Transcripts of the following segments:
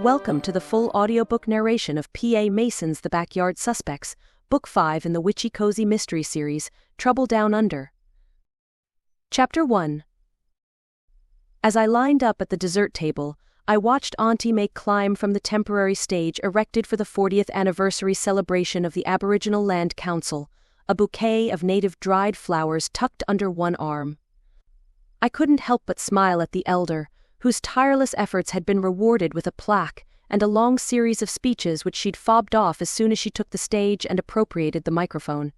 Welcome to the full audiobook narration of P.A. Mason's The Backyard Suspects, Book 5 in the Witchy Cozy Mystery Series, Trouble Down Under. Chapter 1. As I lined up at the dessert table, I watched Auntie May climb from the temporary stage erected for the 40th anniversary celebration of the Aboriginal Land Council, a bouquet of native dried flowers tucked under one arm. I couldn't help but smile at the elder, whose tireless efforts had been rewarded with a plaque and a long series of speeches which she'd fobbed off as soon as she took the stage and appropriated the microphone.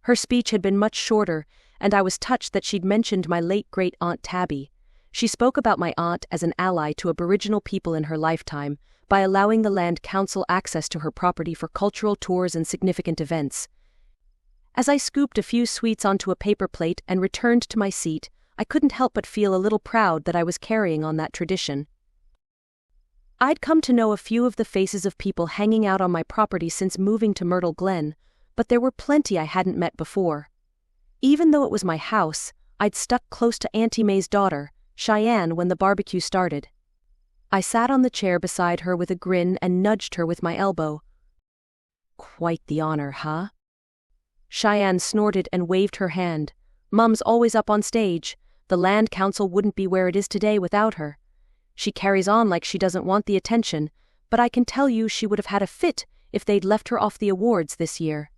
Her speech had been much shorter, and I was touched that she'd mentioned my late great-aunt Tabby. She spoke about my aunt as an ally to Aboriginal people in her lifetime, by allowing the Land Council access to her property for cultural tours and significant events. As I scooped a few sweets onto a paper plate and returned to my seat, I couldn't help but feel a little proud that I was carrying on that tradition. I'd come to know a few of the faces of people hanging out on my property since moving to Myrtle Glen, but there were plenty I hadn't met before. Even though it was my house, I'd stuck close to Auntie May's daughter, Shianne, when the barbecue started. I sat on the chair beside her with a grin and nudged her with my elbow. "Quite the honor, huh?" Shianne snorted and waved her hand. "Mum's always up on stage. The Land Council wouldn't be where it is today without her. She carries on like she doesn't want the attention, but I can tell you she would have had a fit if they'd left her off the awards this year."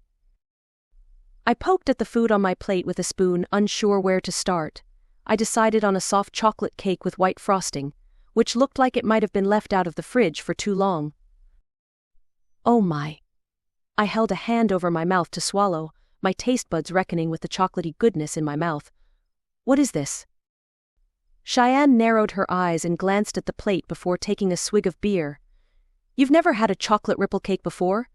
I poked at the food on my plate with a spoon, unsure where to start. I decided on a soft chocolate cake with white frosting, which looked like it might have been left out of the fridge for too long. Oh my. I held a hand over my mouth to swallow, my taste buds reckoning with the chocolatey goodness in my mouth. "What is this?" Shianne narrowed her eyes and glanced at the plate before taking a swig of beer. "You've never had a chocolate ripple cake before?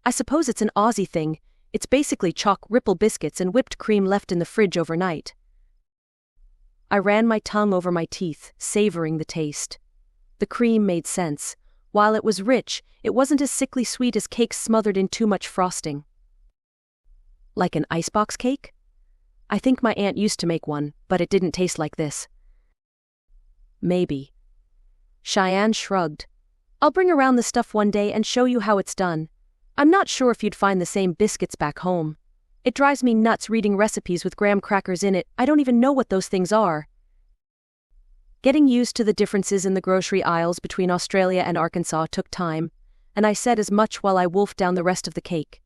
I suppose it's an Aussie thing. It's basically chalk ripple biscuits and whipped cream left in the fridge overnight." I ran my tongue over my teeth, savoring the taste. The cream made sense. While it was rich, it wasn't as sickly sweet as cakes smothered in too much frosting. "Like an icebox cake? I think my aunt used to make one, but it didn't taste like this." "Maybe." Shianne shrugged. "I'll bring around the stuff one day and show you how it's done. I'm not sure if you'd find the same biscuits back home. It drives me nuts reading recipes with graham crackers in it. I don't even know what those things are." Getting used to the differences in the grocery aisles between Australia and Arkansas took time, and I said as much while I wolfed down the rest of the cake.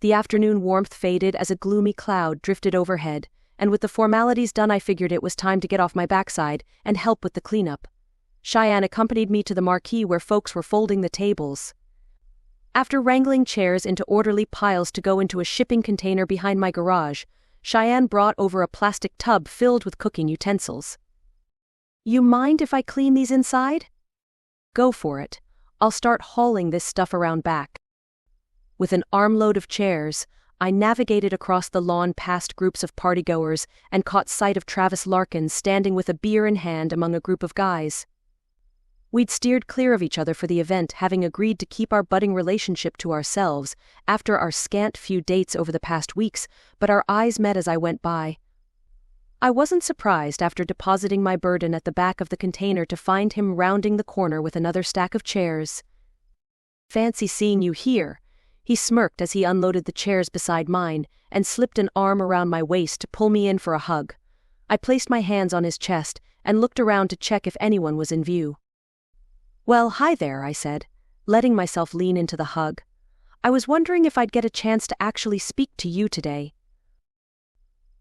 The afternoon warmth faded as a gloomy cloud drifted overhead, and with the formalities done I figured it was time to get off my backside and help with the cleanup. Shianne accompanied me to the marquee where folks were folding the tables. After wrangling chairs into orderly piles to go into a shipping container behind my garage, Shianne brought over a plastic tub filled with cooking utensils. "You mind if I clean these inside?" "Go for it. I'll start hauling this stuff around back." With an armload of chairs, I navigated across the lawn past groups of partygoers and caught sight of Travis Larkin standing with a beer in hand among a group of guys. We'd steered clear of each other for the event, having agreed to keep our budding relationship to ourselves after our scant few dates over the past weeks, but our eyes met as I went by. I wasn't surprised after depositing my burden at the back of the container to find him rounding the corner with another stack of chairs. "Fancy seeing you here." He smirked as he unloaded the chairs beside mine and slipped an arm around my waist to pull me in for a hug. I placed my hands on his chest and looked around to check if anyone was in view. "Well, hi there," I said, letting myself lean into the hug. "I was wondering if I'd get a chance to actually speak to you today."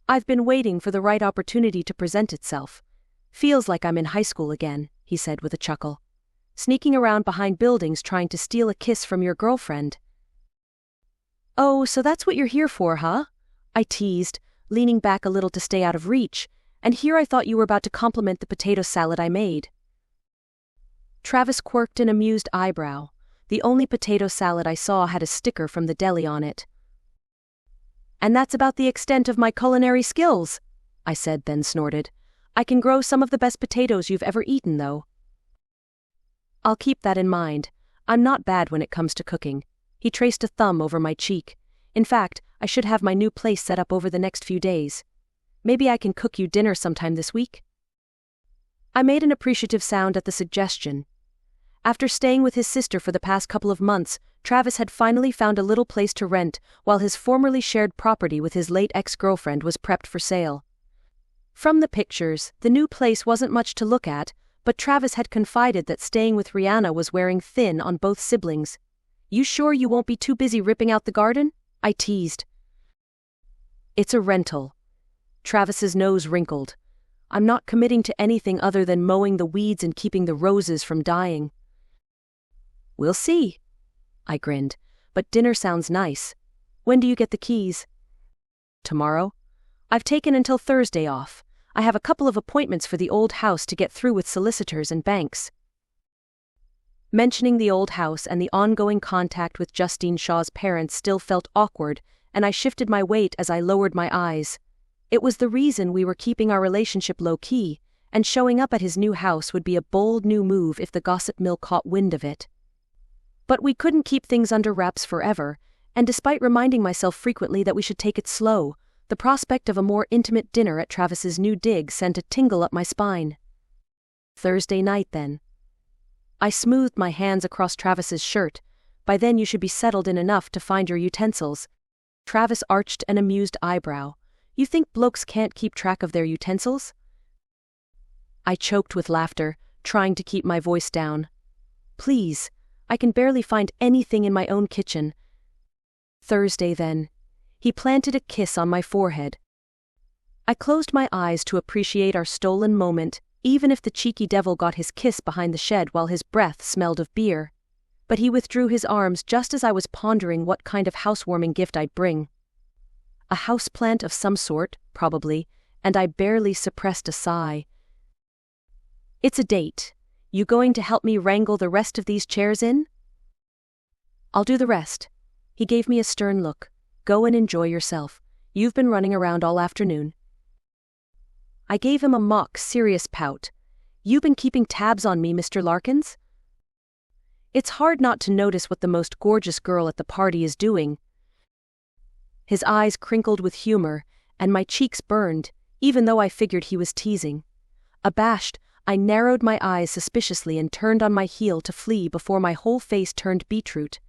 "I've been waiting for the right opportunity to present itself. Feels like I'm in high school again," he said with a chuckle. "Sneaking around behind buildings trying to steal a kiss from your girlfriend." "Oh, so that's what you're here for, huh?" I teased, leaning back a little to stay out of reach, "and here I thought you were about to compliment the potato salad I made." Travis quirked an amused eyebrow. The only potato salad I saw had a sticker from the deli on it. "And that's about the extent of my culinary skills," I said, then snorted. "I can grow some of the best potatoes you've ever eaten, though." "I'll keep that in mind. I'm not bad when it comes to cooking." He traced a thumb over my cheek. "In fact, I should have my new place set up over the next few days. Maybe I can cook you dinner sometime this week?" I made an appreciative sound at the suggestion. After staying with his sister for the past couple of months, Travis had finally found a little place to rent, while his formerly shared property with his late ex-girlfriend was prepped for sale. From the pictures, the new place wasn't much to look at, but Travis had confided that staying with Rihanna was wearing thin on both siblings. "You sure you won't be too busy ripping out the garden?" I teased. "It's a rental." Travis's nose wrinkled. "I'm not committing to anything other than mowing the weeds and keeping the roses from dying." "We'll see." I grinned. "But dinner sounds nice. When do you get the keys?" "Tomorrow. I've taken until Thursday off. I have a couple of appointments for the old house to get through with solicitors and banks." Mentioning the old house and the ongoing contact with Justine Shaw's parents still felt awkward, and I shifted my weight as I lowered my eyes. It was the reason we were keeping our relationship low-key, and showing up at his new house would be a bold new move if the gossip mill caught wind of it. But we couldn't keep things under wraps forever, and despite reminding myself frequently that we should take it slow, the prospect of a more intimate dinner at Travis's new dig sent a tingle up my spine. "Thursday night, then." I smoothed my hands across Travis's shirt. "By then you should be settled in enough to find your utensils." Travis arched an amused eyebrow. "You think blokes can't keep track of their utensils?" I choked with laughter, trying to keep my voice down. "Please, I can barely find anything in my own kitchen." "Thursday, then." He planted a kiss on my forehead. I closed my eyes to appreciate our stolen moment, even if the cheeky devil got his kiss behind the shed while his breath smelled of beer. But he withdrew his arms just as I was pondering what kind of housewarming gift I'd bring. A houseplant of some sort, probably, and I barely suppressed a sigh. "It's a date. You going to help me wrangle the rest of these chairs in?" "I'll do the rest." He gave me a stern look. "Go and enjoy yourself. You've been running around all afternoon." I gave him a mock serious pout. "You been keeping tabs on me, Mr. Larkins?" It's hard not to notice what the most gorgeous girl at the party is doing. His eyes crinkled with humor, and my cheeks burned, even though I figured he was teasing. Abashed, I narrowed my eyes suspiciously and turned on my heel to flee before my whole face turned beetroot.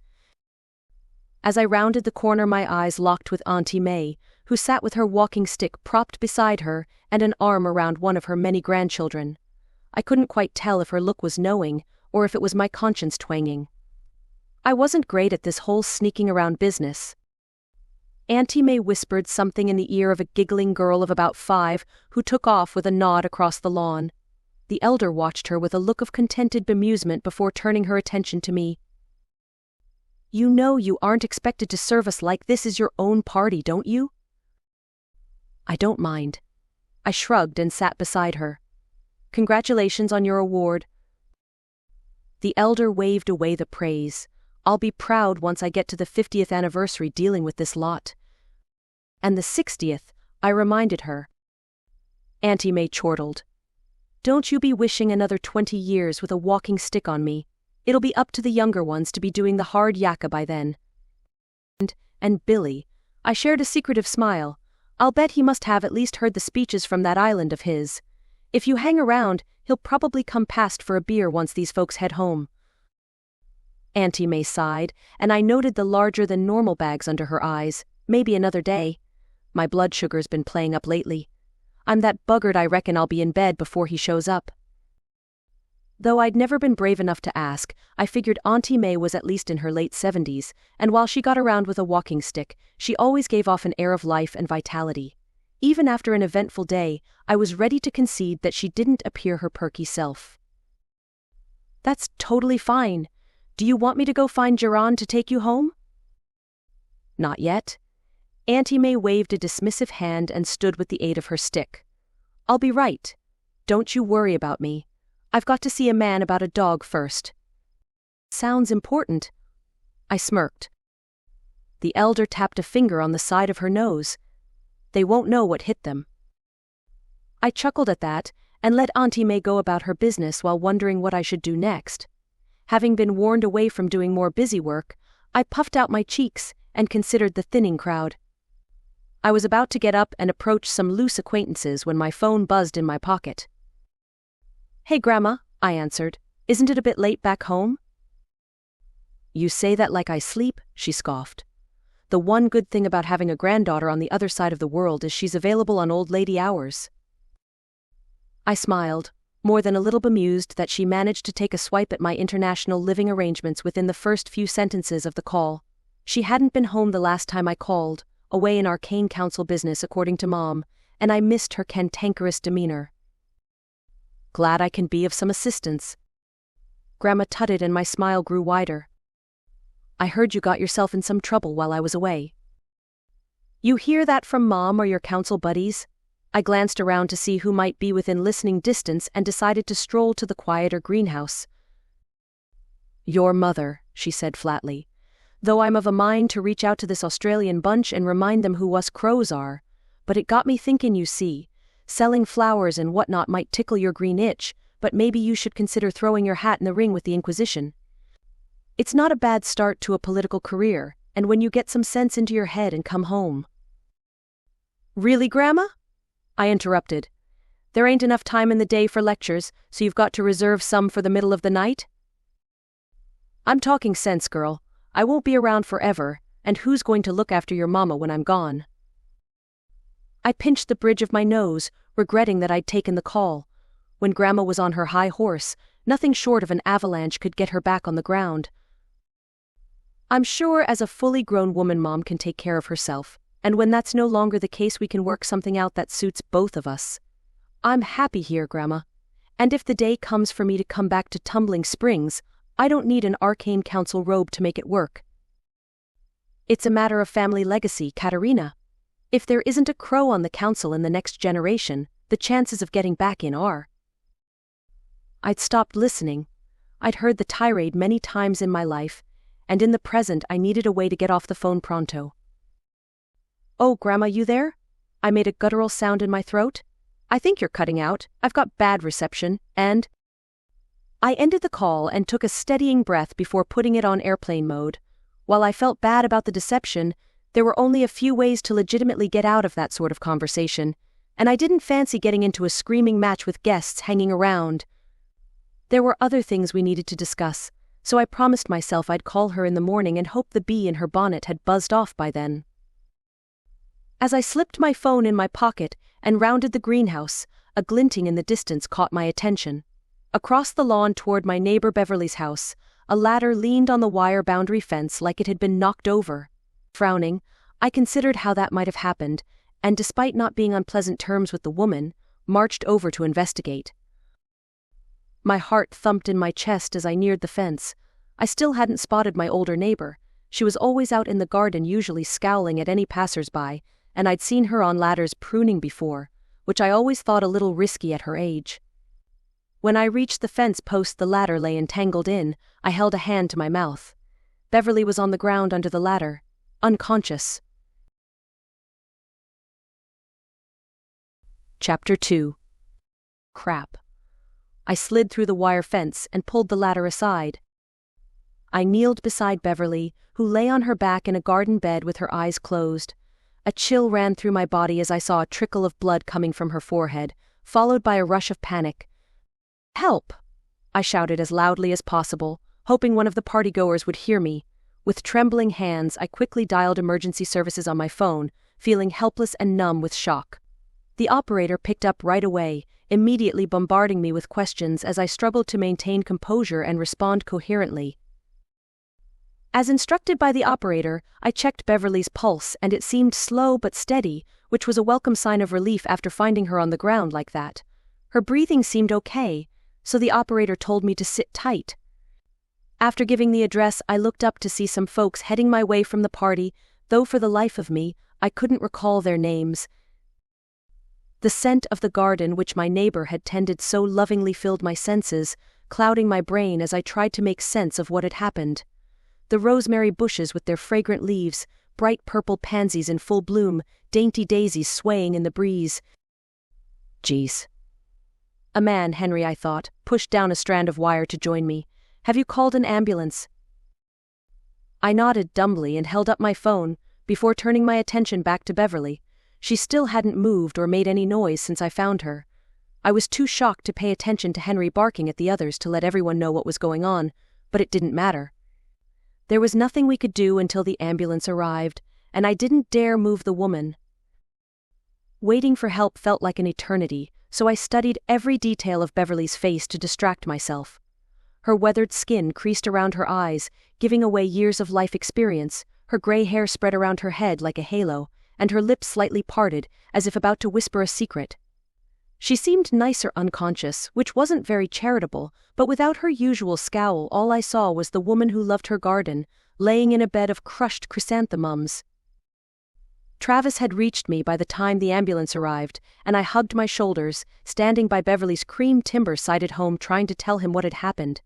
As I rounded the corner, my eyes locked with Auntie May, who sat with her walking stick propped beside her and an arm around one of her many grandchildren. I couldn't quite tell if her look was knowing, or if it was my conscience twanging. I wasn't great at this whole sneaking around business. Auntie May whispered something in the ear of a giggling girl of about 5, who took off with a nod across the lawn. The elder watched her with a look of contented bemusement before turning her attention to me. "You know you aren't expected to serve us like this is your own party, don't you?" "I don't mind." I shrugged and sat beside her. "Congratulations on your award." The elder waved away the praise. "I'll be proud once I get to the 50th anniversary dealing with this lot." "And the 60th, I reminded her. Auntie May chortled. "Don't you be wishing another 20 years with a walking stick on me. It'll be up to the younger ones to be doing the hard yakka by then." And Billy. I shared a secretive smile. "I'll bet he must have at least heard the speeches from that island of his. If you hang around, he'll probably come past for a beer once these folks head home." Auntie May sighed, and I noted the larger-than-normal bags under her eyes. "Maybe another day. My blood sugar's been playing up lately. I'm that buggered I reckon I'll be in bed before he shows up." Though I'd never been brave enough to ask, I figured Auntie May was at least in her late 70s, and while she got around with a walking stick, she always gave off an air of life and vitality. Even after an eventful day, I was ready to concede that she didn't appear her perky self. "That's totally fine. Do you want me to go find Geron to take you home?" "Not yet." Auntie May waved a dismissive hand and stood with the aid of her stick. "I'll be right. Don't you worry about me. I've got to see a man about a dog first." "Sounds important." I smirked. The elder tapped a finger on the side of her nose. "They won't know what hit them." I chuckled at that, and let Auntie May go about her business while wondering what I should do next. Having been warned away from doing more busy work, I puffed out my cheeks and considered the thinning crowd. I was about to get up and approach some loose acquaintances when my phone buzzed in my pocket. "Hey, Grandma," I answered. Isn't it a bit late back home?" "You say that like I sleep," she scoffed. "The one good thing about having a granddaughter on the other side of the world is she's available on old lady hours." I smiled, more than a little bemused that she managed to take a swipe at my international living arrangements within the first few sentences of the call. She hadn't been home the last time I called, away in arcane council business according to Mom, and I missed her cantankerous demeanor. "Glad I can be of some assistance." Grandma tutted and my smile grew wider. "I heard you got yourself in some trouble while I was away." "You hear that from Mom or your council buddies?" I glanced around to see who might be within listening distance and decided to stroll to the quieter greenhouse. "Your mother," she said flatly. "Though I'm of a mind to reach out to this Australian bunch and remind them who us Crows are. But it got me thinking, you see. Selling flowers and whatnot might tickle your green itch, but maybe you should consider throwing your hat in the ring with the Inquisition. It's not a bad start to a political career, and when you get some sense into your head and come home." "Really, Grandma?" I interrupted. "There ain't enough time in the day for lectures, so you've got to reserve some for the middle of the night?" "I'm talking sense, girl. I won't be around forever, and who's going to look after your mama when I'm gone?" I pinched the bridge of my nose, regretting that I'd taken the call. When Grandma was on her high horse, nothing short of an avalanche could get her back on the ground. "I'm sure as a fully grown woman Mom can take care of herself, and when that's no longer the case we can work something out that suits both of us. I'm happy here, Grandma. And if the day comes for me to come back to Tumbling Springs, I don't need an arcane council robe to make it work. It's a matter of family legacy, Katerina. If there isn't a Crow on the council in the next generation, the chances of getting back in are." I'd stopped listening. I'd heard the tirade many times in my life, and in the present I needed a way to get off the phone pronto. "Oh, Grandma, you there?" I made a guttural sound in my throat. "I think you're cutting out. I've got bad reception, and—" I ended the call and took a steadying breath before putting it on airplane mode. While I felt bad about the deception, there were only a few ways to legitimately get out of that sort of conversation, and I didn't fancy getting into a screaming match with guests hanging around. There were other things we needed to discuss, so I promised myself I'd call her in the morning and hoped the bee in her bonnet had buzzed off by then. As I slipped my phone in my pocket and rounded the greenhouse, a glinting in the distance caught my attention. Across the lawn toward my neighbor Beverley's house, a ladder leaned on the wire boundary fence like it had been knocked over. Frowning, I considered how that might have happened, and despite not being on pleasant terms with the woman, marched over to investigate. My heart thumped in my chest as I neared the fence. I still hadn't spotted my older neighbor. She was always out in the garden, usually scowling at any passers-by, and I'd seen her on ladders pruning before, which I always thought a little risky at her age. When I reached the fence post the ladder lay entangled in, I held a hand to my mouth. Beverley was on the ground under the ladder, unconscious. Chapter 2. Crap. I slid through the wire fence and pulled the ladder aside. I kneeled beside Beverley, who lay on her back in a garden bed with her eyes closed. A chill ran through my body as I saw a trickle of blood coming from her forehead, followed by a rush of panic. "Help!" I shouted as loudly as possible, hoping one of the partygoers would hear me. With trembling hands, I quickly dialed emergency services on my phone, feeling helpless and numb with shock. The operator picked up right away, immediately bombarding me with questions as I struggled to maintain composure and respond coherently. As instructed by the operator, I checked Beverley's pulse and it seemed slow but steady, which was a welcome sign of relief after finding her on the ground like that. Her breathing seemed okay, so the operator told me to sit tight. After giving the address, I looked up to see some folks heading my way from the party, though for the life of me, I couldn't recall their names. The scent of the garden which my neighbor had tended so lovingly filled my senses, clouding my brain as I tried to make sense of what had happened. The rosemary bushes with their fragrant leaves, bright purple pansies in full bloom, dainty daisies swaying in the breeze. Geez. A man, Henry, I thought, pushed down a strand of wire to join me. "Have you called an ambulance?" I nodded dumbly and held up my phone, before turning my attention back to Beverley. She still hadn't moved or made any noise since I found her. I was too shocked to pay attention to Henry barking at the others to let everyone know what was going on, but it didn't matter. There was nothing we could do until the ambulance arrived, and I didn't dare move the woman. Waiting for help felt like an eternity, so I studied every detail of Beverley's face to distract myself. Her weathered skin creased around her eyes, giving away years of life experience, her gray hair spread around her head like a halo, and her lips slightly parted, as if about to whisper a secret. She seemed nice or unconscious, which wasn't very charitable, but without her usual scowl all I saw was the woman who loved her garden, laying in a bed of crushed chrysanthemums. Travis had reached me by the time the ambulance arrived, and I hugged my shoulders, standing by Beverley's cream timber-sided home trying to tell him what had happened.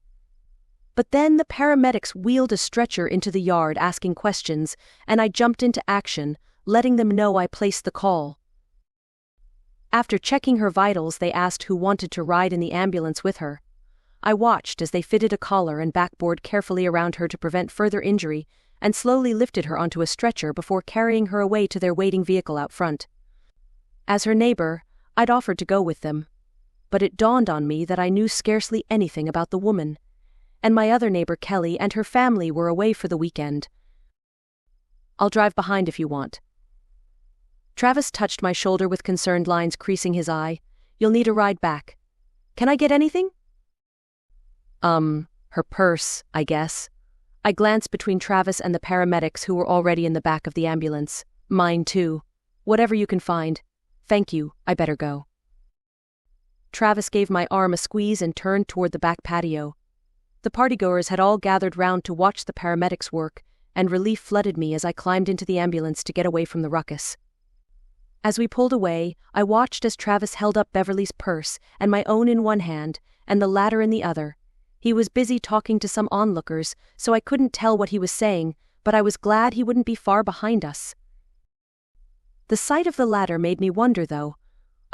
But then the paramedics wheeled a stretcher into the yard asking questions, and I jumped into action, letting them know I placed the call. After checking her vitals, they asked who wanted to ride in the ambulance with her. I watched as they fitted a collar and backboard carefully around her to prevent further injury, and slowly lifted her onto a stretcher before carrying her away to their waiting vehicle out front. As her neighbor, I'd offered to go with them. But it dawned on me that I knew scarcely anything about the woman, and my other neighbor Kelly and her family were away for the weekend. "I'll drive behind if you want." Travis touched my shoulder with concerned lines creasing his eye. "You'll need a ride back. Can I get anything?" Her purse, I guess." I glanced between Travis and the paramedics who were already in the back of the ambulance. "Mine too. Whatever you can find. Thank you, I better go." Travis gave my arm a squeeze and turned toward the back patio. The partygoers had all gathered round to watch the paramedics work, and relief flooded me as I climbed into the ambulance to get away from the ruckus. As we pulled away, I watched as Travis held up Beverley's purse and my own in one hand, and the ladder in the other. He was busy talking to some onlookers, so I couldn't tell what he was saying, but I was glad he wouldn't be far behind us. The sight of the ladder made me wonder, though.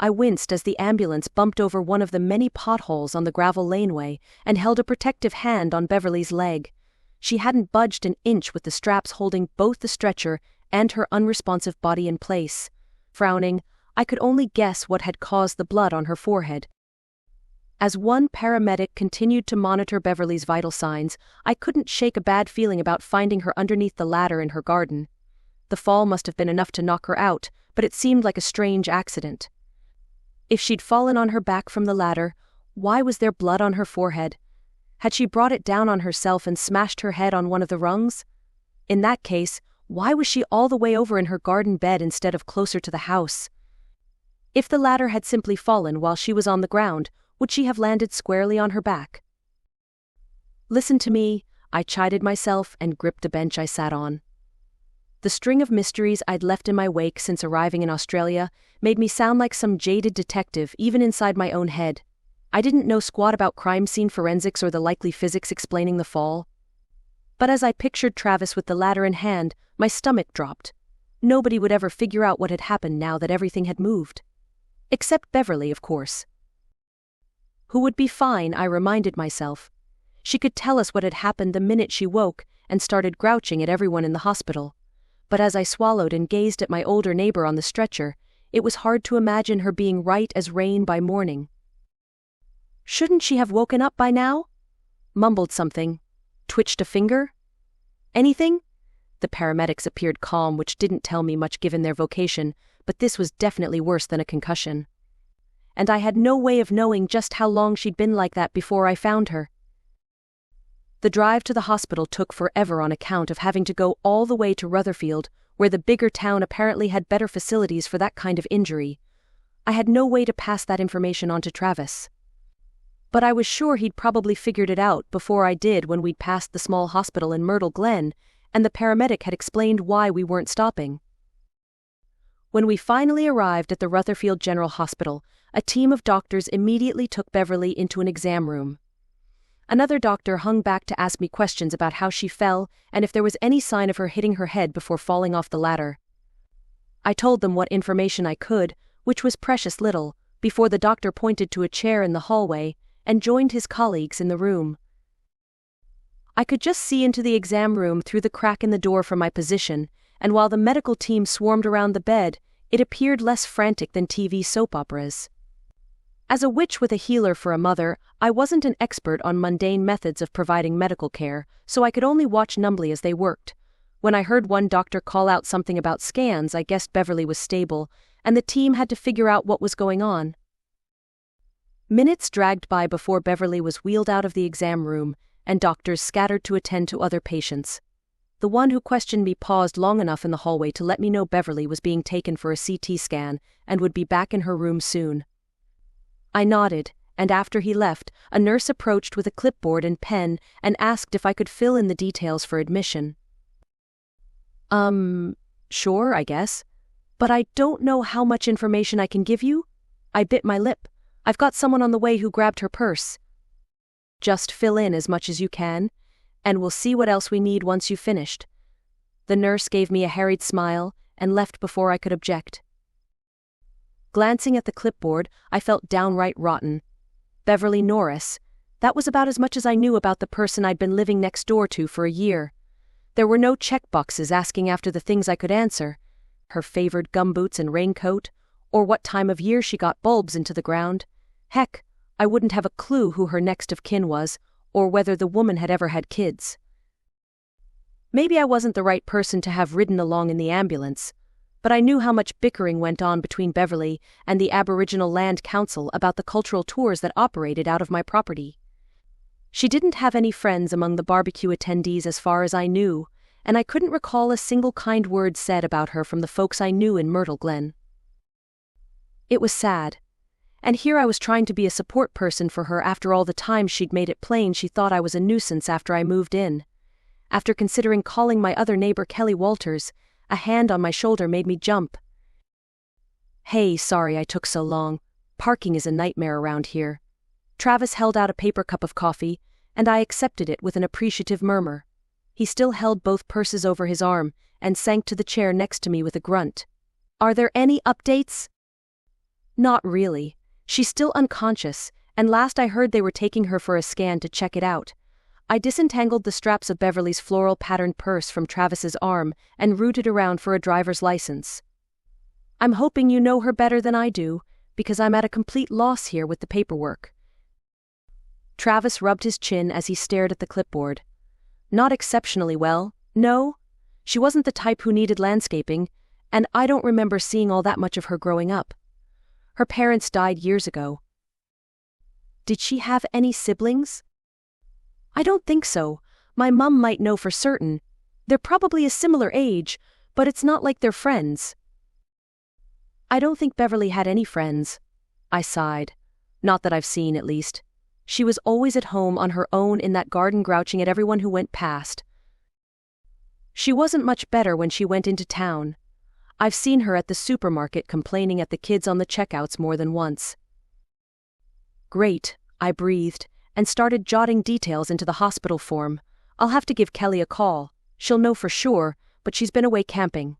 I winced as the ambulance bumped over one of the many potholes on the gravel laneway and held a protective hand on Beverley's leg. She hadn't budged an inch with the straps holding both the stretcher and her unresponsive body in place. Frowning, I could only guess what had caused the blood on her forehead. As one paramedic continued to monitor Beverley's vital signs, I couldn't shake a bad feeling about finding her underneath the ladder in her garden. The fall must have been enough to knock her out, but it seemed like a strange accident. If she'd fallen on her back from the ladder, why was there blood on her forehead? Had she brought it down on herself and smashed her head on one of the rungs? In that case, why was she all the way over in her garden bed instead of closer to the house? If the ladder had simply fallen while she was on the ground, would she have landed squarely on her back? "Listen to me," I chided myself and gripped a bench I sat on. The string of mysteries I'd left in my wake since arriving in Australia made me sound like some jaded detective even inside my own head. I didn't know squat about crime scene forensics or the likely physics explaining the fall. But as I pictured Travis with the ladder in hand, my stomach dropped. Nobody would ever figure out what had happened now that everything had moved. Except Beverley, of course. Who would be fine, I reminded myself. She could tell us what had happened the minute she woke and started grouching at everyone in the hospital. But as I swallowed and gazed at my older neighbor on the stretcher, it was hard to imagine her being right as rain by morning. "Shouldn't she have woken up by now?" Mumbled something. Twitched a finger? "Anything?" The paramedics appeared calm, which didn't tell me much given their vocation, but this was definitely worse than a concussion. And I had no way of knowing just how long she'd been like that before I found her. The drive to the hospital took forever on account of having to go all the way to Rutherfield, where the bigger town apparently had better facilities for that kind of injury. I had no way to pass that information on to Travis. But I was sure he'd probably figured it out before I did when we'd passed the small hospital in Myrtle Glen, and the paramedic had explained why we weren't stopping. When we finally arrived at the Rutherfield General Hospital, a team of doctors immediately took Beverley into an exam room. Another doctor hung back to ask me questions about how she fell and if there was any sign of her hitting her head before falling off the ladder. I told them what information I could, which was precious little, before the doctor pointed to a chair in the hallway and joined his colleagues in the room. I could just see into the exam room through the crack in the door from my position, and while the medical team swarmed around the bed, it appeared less frantic than TV soap operas. As a witch with a healer for a mother, I wasn't an expert on mundane methods of providing medical care, so I could only watch numbly as they worked. When I heard one doctor call out something about scans, I guessed Beverley was stable, and the team had to figure out what was going on. Minutes dragged by before Beverley was wheeled out of the exam room, and doctors scattered to attend to other patients. The one who questioned me paused long enough in the hallway to let me know Beverley was being taken for a CT scan and would be back in her room soon. I nodded, and after he left, a nurse approached with a clipboard and pen and asked if I could fill in the details for admission. Sure, I guess. But I don't know how much information I can give you. I bit my lip. I've got someone on the way who grabbed her purse. Just fill in as much as you can, and we'll see what else we need once you've finished. The nurse gave me a harried smile and left before I could object. Glancing at the clipboard, I felt downright rotten. Beverley Norris. That was about as much as I knew about the person I'd been living next door to for a year. There were no checkboxes asking after the things I could answer. Her favored gumboots and raincoat, or what time of year she got bulbs into the ground. Heck, I wouldn't have a clue who her next of kin was, or whether the woman had ever had kids. Maybe I wasn't the right person to have ridden along in the ambulance, but I knew how much bickering went on between Beverley and the Aboriginal Land Council about the cultural tours that operated out of my property. She didn't have any friends among the barbecue attendees as far as I knew, and I couldn't recall a single kind word said about her from the folks I knew in Myrtle Glen. It was sad. And here I was trying to be a support person for her after all the time she'd made it plain she thought I was a nuisance after I moved in. After considering calling my other neighbor Kelly Walters, a hand on my shoulder made me jump. Hey, sorry I took so long. Parking is a nightmare around here. Travis held out a paper cup of coffee, and I accepted it with an appreciative murmur. He still held both purses over his arm and sank to the chair next to me with a grunt. Are there any updates? Not really. She's still unconscious, and last I heard they were taking her for a scan to check it out. I disentangled the straps of Beverley's floral-patterned purse from Travis's arm and rooted around for a driver's license. I'm hoping you know her better than I do, because I'm at a complete loss here with the paperwork. Travis rubbed his chin as he stared at the clipboard. Not exceptionally well, no. She wasn't the type who needed landscaping, and I don't remember seeing all that much of her growing up. Her parents died years ago. Did she have any siblings? I don't think so. My mum might know for certain. They're probably a similar age, but it's not like they're friends. I don't think Beverley had any friends. I sighed. Not that I've seen, at least. She was always at home on her own in that garden grouching at everyone who went past. She wasn't much better when she went into town. I've seen her at the supermarket complaining at the kids on the checkouts more than once. Great, I breathed, and started jotting details into the hospital form. I'll have to give Kelly a call. She'll know for sure, but she's been away camping.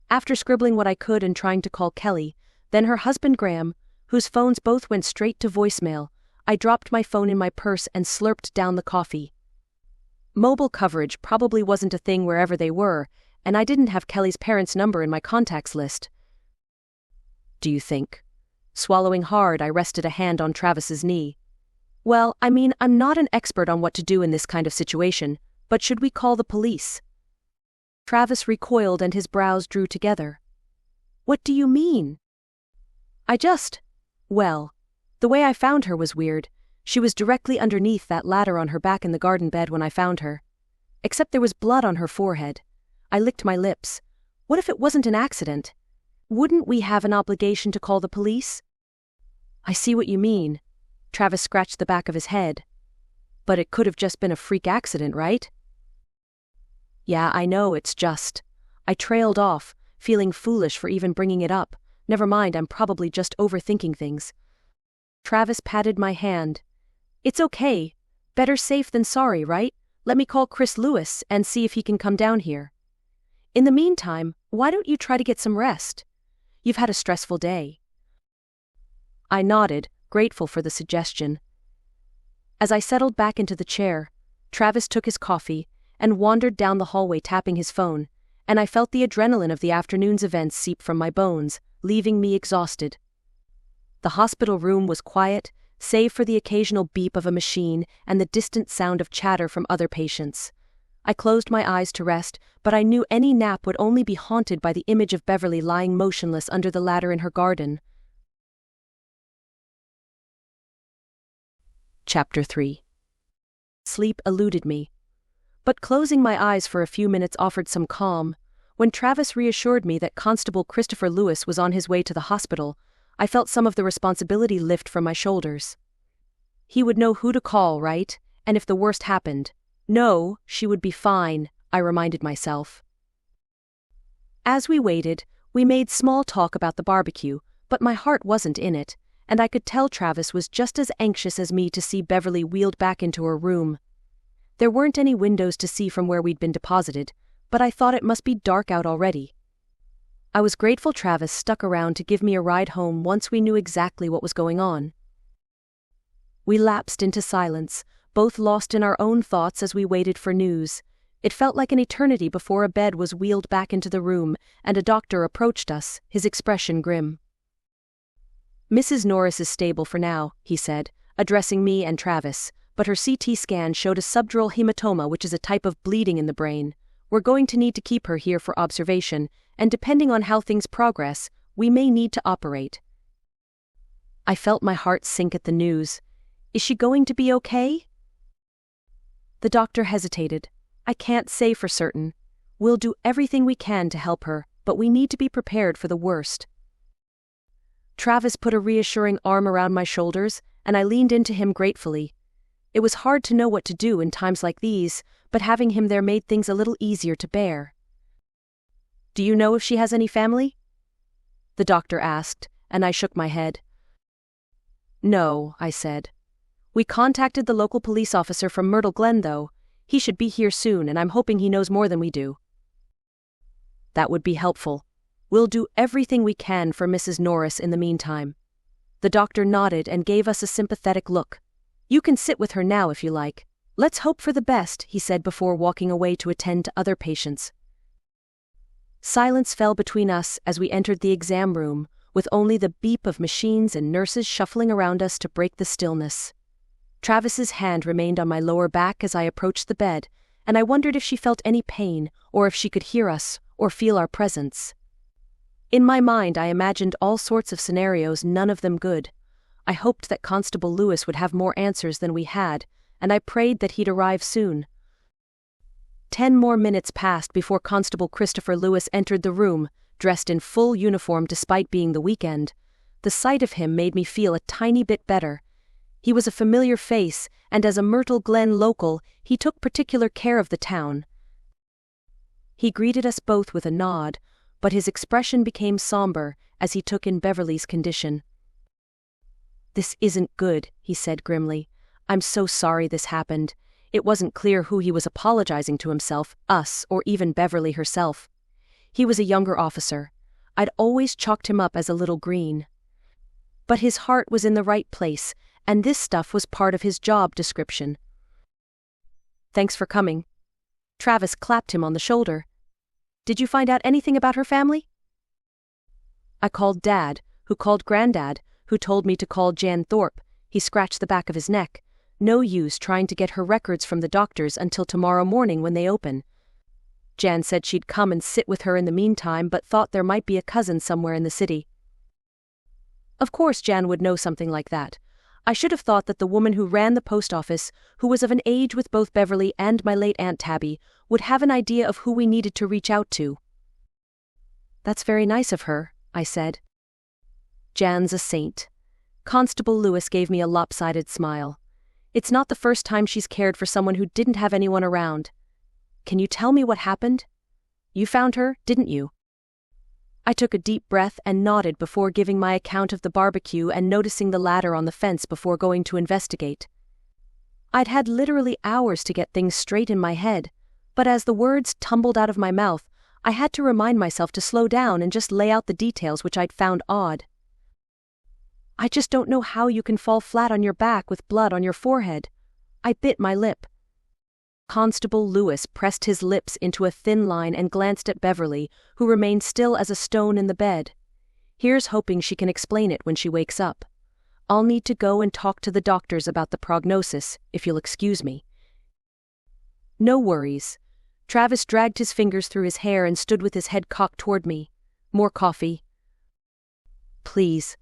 After scribbling what I could and trying to call Kelly, then her husband Graham, whose phones both went straight to voicemail, I dropped my phone in my purse and slurped down the coffee. Mobile coverage probably wasn't a thing wherever they were, and I didn't have Kelly's parents' number in my contacts list. Do you think? Swallowing hard, I rested a hand on Travis's knee. Well, I mean, I'm not an expert on what to do in this kind of situation, but should we call the police? Travis recoiled and his brows drew together. What do you mean? Well, the way I found her was weird. She was directly underneath that ladder on her back in the garden bed when I found her. Except there was blood on her forehead. I licked my lips. What if it wasn't an accident? Wouldn't we have an obligation to call the police? I see what you mean. Travis scratched the back of his head. But it could have just been a freak accident, right? Yeah, I know, it's just. I trailed off, feeling foolish for even bringing it up. Never mind, I'm probably just overthinking things. Travis patted my hand. It's okay. Better safe than sorry, right? Let me call Chris Lewis and see if he can come down here. In the meantime, why don't you try to get some rest? You've had a stressful day. I nodded, grateful for the suggestion. As I settled back into the chair, Travis took his coffee and wandered down the hallway tapping his phone, and I felt the adrenaline of the afternoon's events seep from my bones, leaving me exhausted. The hospital room was quiet, save for the occasional beep of a machine and the distant sound of chatter from other patients. I closed my eyes to rest, but I knew any nap would only be haunted by the image of Beverley lying motionless under the ladder in her garden. Chapter 3. Sleep eluded me, but closing my eyes for a few minutes offered some calm. When Travis reassured me that Constable Christopher Lewis was on his way to the hospital, I felt some of the responsibility lift from my shoulders. He would know who to call, right? And if the worst happened, no, she would be fine, I reminded myself. As we waited, we made small talk about the barbecue, but my heart wasn't in it, and I could tell Travis was just as anxious as me to see Beverley wheeled back into her room. There weren't any windows to see from where we'd been deposited, but I thought it must be dark out already. I was grateful Travis stuck around to give me a ride home once we knew exactly what was going on. We lapsed into silence, both lost in our own thoughts as we waited for news. It felt like an eternity before a bed was wheeled back into the room and a doctor approached us, his expression grim. "Mrs. Norris is stable for now," he said, addressing me and Travis, but her CT scan showed a subdural hematoma, which is a type of bleeding in the brain. "We're going to need to keep her here for observation, and depending on how things progress, we may need to operate." I felt my heart sink at the news. Is she going to be okay? The doctor hesitated. "I can't say for certain. We'll do everything we can to help her, but we need to be prepared for the worst." Travis put a reassuring arm around my shoulders, and I leaned into him gratefully. It was hard to know what to do in times like these, but having him there made things a little easier to bear. "Do you know if she has any family?" the doctor asked, and I shook my head. "No," I said. "We contacted the local police officer from Myrtle Glen though. He should be here soon and I'm hoping he knows more than we do." "That would be helpful. We'll do everything we can for Mrs. Norris in the meantime." The doctor nodded and gave us a sympathetic look. "You can sit with her now if you like. Let's hope for the best," he said before walking away to attend to other patients. Silence fell between us as we entered the exam room, with only the beep of machines and nurses shuffling around us to break the stillness. Travis's hand remained on my lower back as I approached the bed, and I wondered if she felt any pain, or if she could hear us, or feel our presence. In my mind I imagined all sorts of scenarios, none of them good. I hoped that Constable Lewis would have more answers than we had, and I prayed that he'd arrive soon. 10 more minutes passed before Constable Christopher Lewis entered the room, dressed in full uniform despite being the weekend. The sight of him made me feel a tiny bit better. He was a familiar face, and as a Myrtle Glen local, he took particular care of the town. He greeted us both with a nod, but his expression became somber as he took in Beverley's condition. "This isn't good," he said grimly. "I'm so sorry this happened." It wasn't clear who he was apologizing to, himself, us, or even Beverley herself. He was a younger officer. I'd always chalked him up as a little green. But his heart was in the right place, and this stuff was part of his job description. "Thanks for coming." Travis clapped him on the shoulder. "Did you find out anything about her family?" "I called Dad, who called Granddad, who told me to call Jan Thorpe." He scratched the back of his neck. "No use trying to get her records from the doctors until tomorrow morning when they open. Jan said she'd come and sit with her in the meantime, but thought there might be a cousin somewhere in the city." Of course Jan would know something like that. I should have thought that the woman who ran the post office, who was of an age with both Beverley and my late Aunt Tabby, would have an idea of who we needed to reach out to. "That's very nice of her," I said. "Jan's a saint." Constable Lewis gave me a lopsided smile. "It's not the first time she's cared for someone who didn't have anyone around. Can you tell me what happened? You found her, didn't you?" I took a deep breath and nodded before giving my account of the barbecue and noticing the ladder on the fence before going to investigate. I'd had literally hours to get things straight in my head, but as the words tumbled out of my mouth, I had to remind myself to slow down and just lay out the details which I'd found odd. "I just don't know how you can fall flat on your back with blood on your forehead." I bit my lip. Constable Lewis pressed his lips into a thin line and glanced at Beverley, who remained still as a stone in the bed. Here's hoping she can explain it when she wakes up. I'll need to go and talk to the doctors about the prognosis, if you'll excuse me." "No worries." Travis dragged his fingers through his hair and stood with his head cocked toward me. "More coffee?" "Please."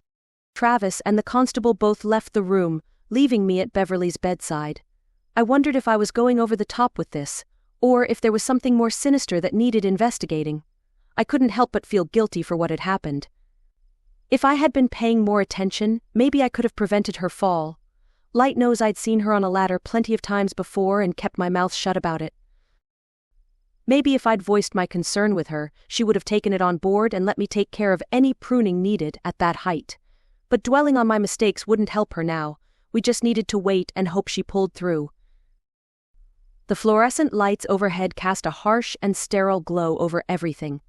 Travis and the constable both left the room, leaving me at Beverley's bedside. I wondered if I was going over the top with this, or if there was something more sinister that needed investigating. I couldn't help but feel guilty for what had happened. If I had been paying more attention, maybe I could have prevented her fall. Light knows I'd seen her on a ladder plenty of times before and kept my mouth shut about it. Maybe if I'd voiced my concern with her, she would have taken it on board and let me take care of any pruning needed at that height. But dwelling on my mistakes wouldn't help her now. We just needed to wait and hope she pulled through. The fluorescent lights overhead cast a harsh and sterile glow over everything.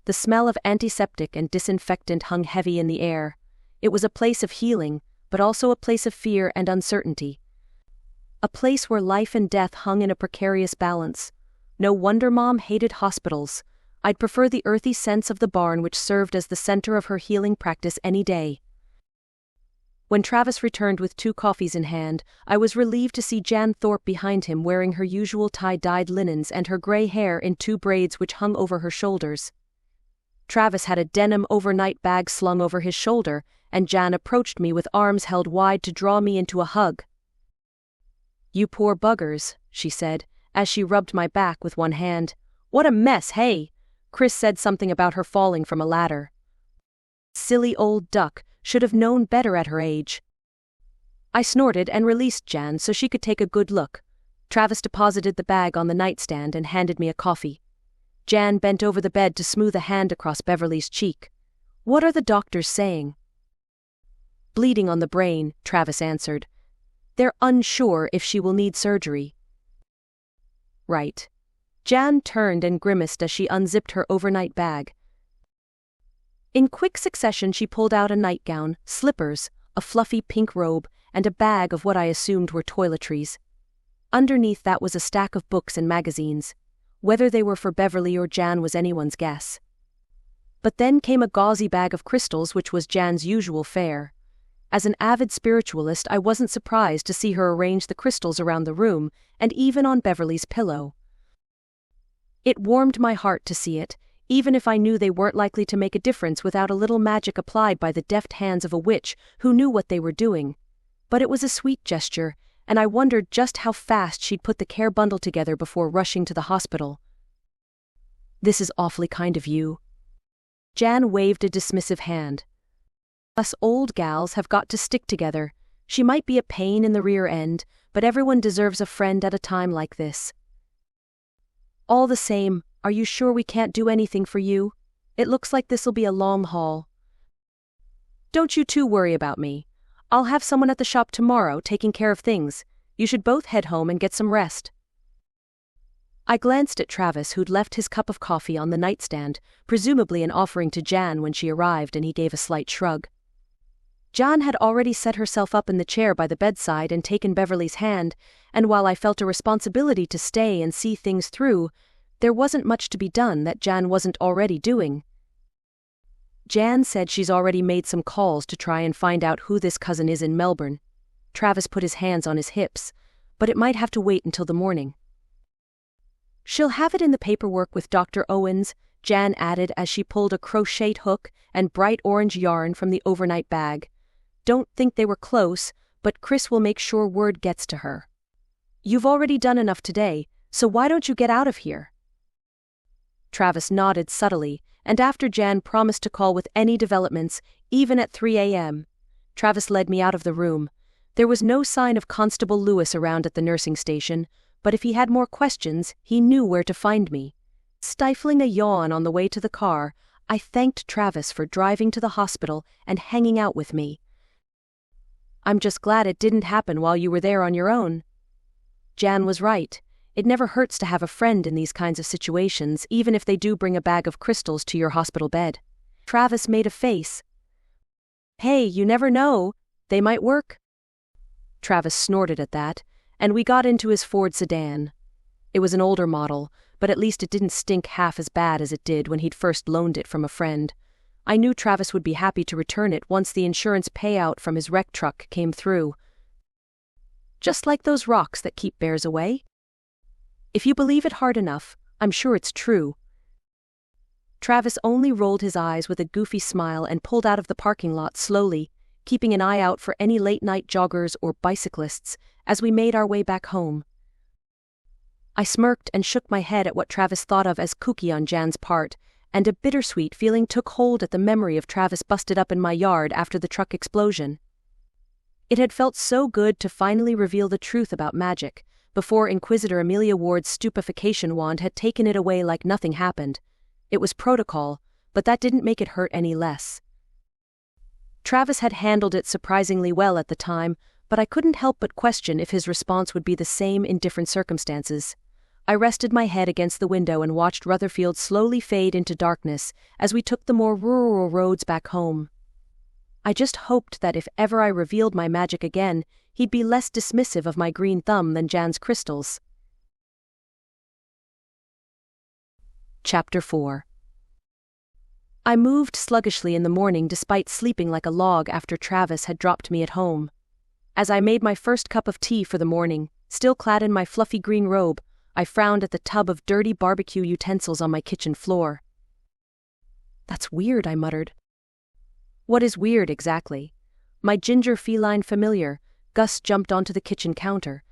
The smell of antiseptic and disinfectant hung heavy in the air. It was a place of healing, but also a place of fear and uncertainty. A place where life and death hung in a precarious balance. No wonder Mom hated hospitals. I'd prefer the earthy sense of the barn which served as the center of her healing practice any day. When Travis returned with 2 coffees in hand, I was relieved to see Jan Thorpe behind him wearing her usual tie-dyed linens and her gray hair in 2 braids which hung over her shoulders. Travis had a denim overnight bag slung over his shoulder, and Jan approached me with arms held wide to draw me into a hug. "You poor buggers," she said, as she rubbed my back with one hand. "What a mess, hey?" Chris said something about her falling from a ladder. Silly old duck, should have known better at her age. I snorted and released Jan so she could take a good look. Travis deposited the bag on the nightstand and handed me a coffee. Jan bent over the bed to smooth a hand across Beverley's cheek. "What are the doctors saying?" "Bleeding on the brain," Travis answered. "They're unsure if she will need surgery." "Right." Jan turned and grimaced as she unzipped her overnight bag. In quick succession she pulled out a nightgown, slippers, a fluffy pink robe, and a bag of what I assumed were toiletries. Underneath that was a stack of books and magazines. Whether they were for Beverley or Jan was anyone's guess. But then came a gauzy bag of crystals which was Jan's usual fare. As an avid spiritualist, I wasn't surprised to see her arrange the crystals around the room, and even on Beverley's pillow. It warmed my heart to see it, even if I knew they weren't likely to make a difference without a little magic applied by the deft hands of a witch who knew what they were doing. But it was a sweet gesture, and I wondered just how fast she'd put the care bundle together before rushing to the hospital. "This is awfully kind of you." Jan waved a dismissive hand. "Us old gals have got to stick together. She might be a pain in the rear end, but everyone deserves a friend at a time like this. All the same, are you sure we can't do anything for you? It looks like this'll be a long haul." "Don't you two worry about me. I'll have someone at the shop tomorrow taking care of things. You should both head home and get some rest." I glanced at Travis, who'd left his cup of coffee on the nightstand, presumably an offering to Jan when she arrived, and he gave a slight shrug. Jan had already set herself up in the chair by the bedside and taken Beverley's hand, and while I felt a responsibility to stay and see things through, there wasn't much to be done that Jan wasn't already doing. Jan said she's already made some calls to try and find out who this cousin is in Melbourne. Travis put his hands on his hips, but it might have to wait until the morning. "She'll have it in the paperwork with Dr. Owens," Jan added as she pulled a crochet hook and bright orange yarn from the overnight bag. "Don't think they were close, but Chris will make sure word gets to her. You've already done enough today, so why don't you get out of here?" Travis nodded subtly, and after Jan promised to call with any developments, even at 3 a.m., Travis led me out of the room. There was no sign of Constable Lewis around at the nursing station, but if he had more questions, he knew where to find me. Stifling a yawn on the way to the car, I thanked Travis for driving to the hospital and hanging out with me. "I'm just glad it didn't happen while you were there on your own." Jan was right. It never hurts to have a friend in these kinds of situations, even if they do bring a bag of crystals to your hospital bed. Travis made a face. "Hey, you never know. They might work." Travis snorted at that, and we got into his Ford sedan. It was an older model, but at least it didn't stink half as bad as it did when he'd first loaned it from a friend. I knew Travis would be happy to return it once the insurance payout from his wrecked truck came through. Just like those rocks that keep bears away? If you believe it hard enough, I'm sure it's true. Travis only rolled his eyes with a goofy smile and pulled out of the parking lot slowly, keeping an eye out for any late-night joggers or bicyclists as we made our way back home. I smirked and shook my head at what Travis thought of as kooky on Jan's part, and a bittersweet feeling took hold at the memory of Travis busted up in my yard after the truck explosion. It had felt so good to finally reveal the truth about magic, before Inquisitor Amelia Ward's stupefaction wand had taken it away like nothing happened. It was protocol, but that didn't make it hurt any less. Travis had handled it surprisingly well at the time, but I couldn't help but question if his response would be the same in different circumstances. I rested my head against the window and watched Rutherfield slowly fade into darkness as we took the more rural roads back home. I just hoped that if ever I revealed my magic again, he'd be less dismissive of my green thumb than Jan's crystals. Chapter 4. I moved sluggishly in the morning despite sleeping like a log after Travis had dropped me at home. As I made my first cup of tea for the morning, still clad in my fluffy green robe, I frowned at the tub of dirty barbecue utensils on my kitchen floor. "That's weird," I muttered. "What is weird, exactly?" My ginger feline familiar, Gus, jumped onto the kitchen counter.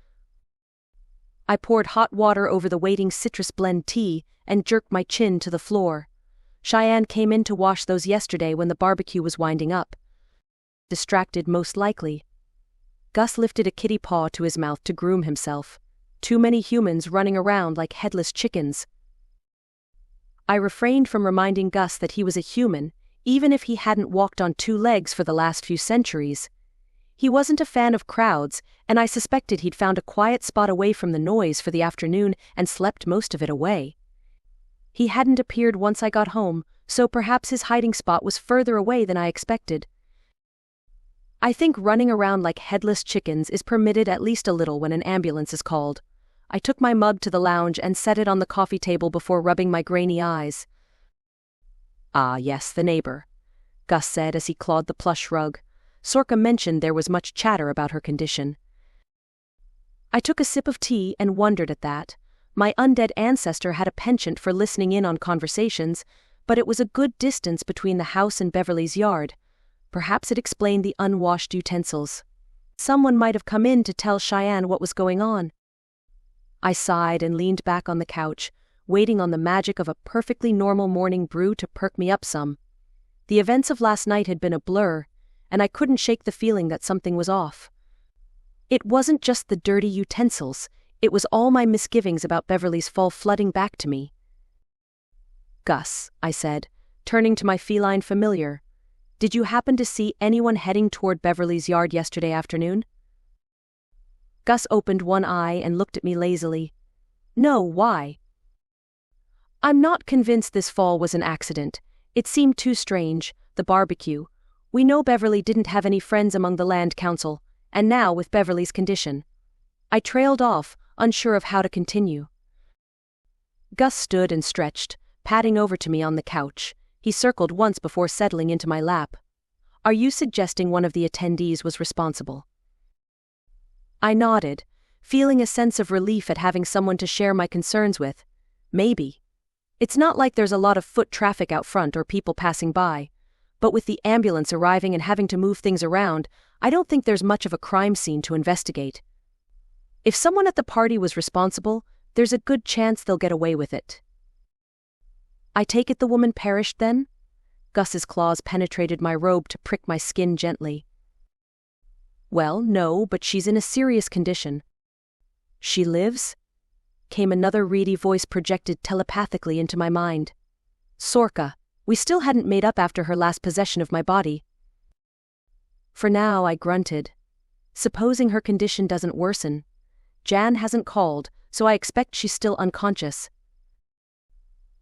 I poured hot water over the waiting citrus blend tea and jerked my chin to the floor. Shianne came in to wash those yesterday when the barbecue was winding up. Distracted, most likely. Gus lifted a kitty paw to his mouth to groom himself. Too many humans running around like headless chickens. I refrained from reminding Gus that he was a human, even if he hadn't walked on two legs for the last few centuries. He wasn't a fan of crowds, and I suspected he'd found a quiet spot away from the noise for the afternoon and slept most of it away. He hadn't appeared once I got home, so perhaps his hiding spot was further away than I expected. I think running around like headless chickens is permitted at least a little when an ambulance is called. I took my mug to the lounge and set it on the coffee table before rubbing my grainy eyes. "Ah, yes, the neighbor," Gus said as he clawed the plush rug. Sorka mentioned there was much chatter about her condition. I took a sip of tea and wondered at that. My undead ancestor had a penchant for listening in on conversations, but it was a good distance between the house and Beverley's yard. Perhaps it explained the unwashed utensils. Someone might have come in to tell Shianne what was going on. I sighed and leaned back on the couch, waiting on the magic of a perfectly normal morning brew to perk me up some. The events of last night had been a blur, and I couldn't shake the feeling that something was off. It wasn't just the dirty utensils, it was all my misgivings about Beverley's fall flooding back to me. "Gus," I said, turning to my feline familiar, "did you happen to see anyone heading toward Beverley's yard yesterday afternoon?" Gus opened one eye and looked at me lazily. "No, why?" "I'm not convinced this fall was an accident. It seemed too strange, the barbecue. We know Beverley didn't have any friends among the land council, and now with Beverley's condition." I trailed off, unsure of how to continue. Gus stood and stretched, patting over to me on the couch. He circled once before settling into my lap. "Are you suggesting one of the attendees was responsible?" I nodded, feeling a sense of relief at having someone to share my concerns with. Maybe. It's not like there's a lot of foot traffic out front or people passing by, but with the ambulance arriving and having to move things around, I don't think there's much of a crime scene to investigate. If someone at the party was responsible, there's a good chance they'll get away with it. "I take it the woman perished then?" Gus's claws penetrated my robe to prick my skin gently. "Well, no, but she's in a serious condition." "She lives?" came another reedy voice projected telepathically into my mind. Sorka. We still hadn't made up after her last possession of my body. "For now," I grunted. "Supposing her condition doesn't worsen. Jan hasn't called, so I expect she's still unconscious."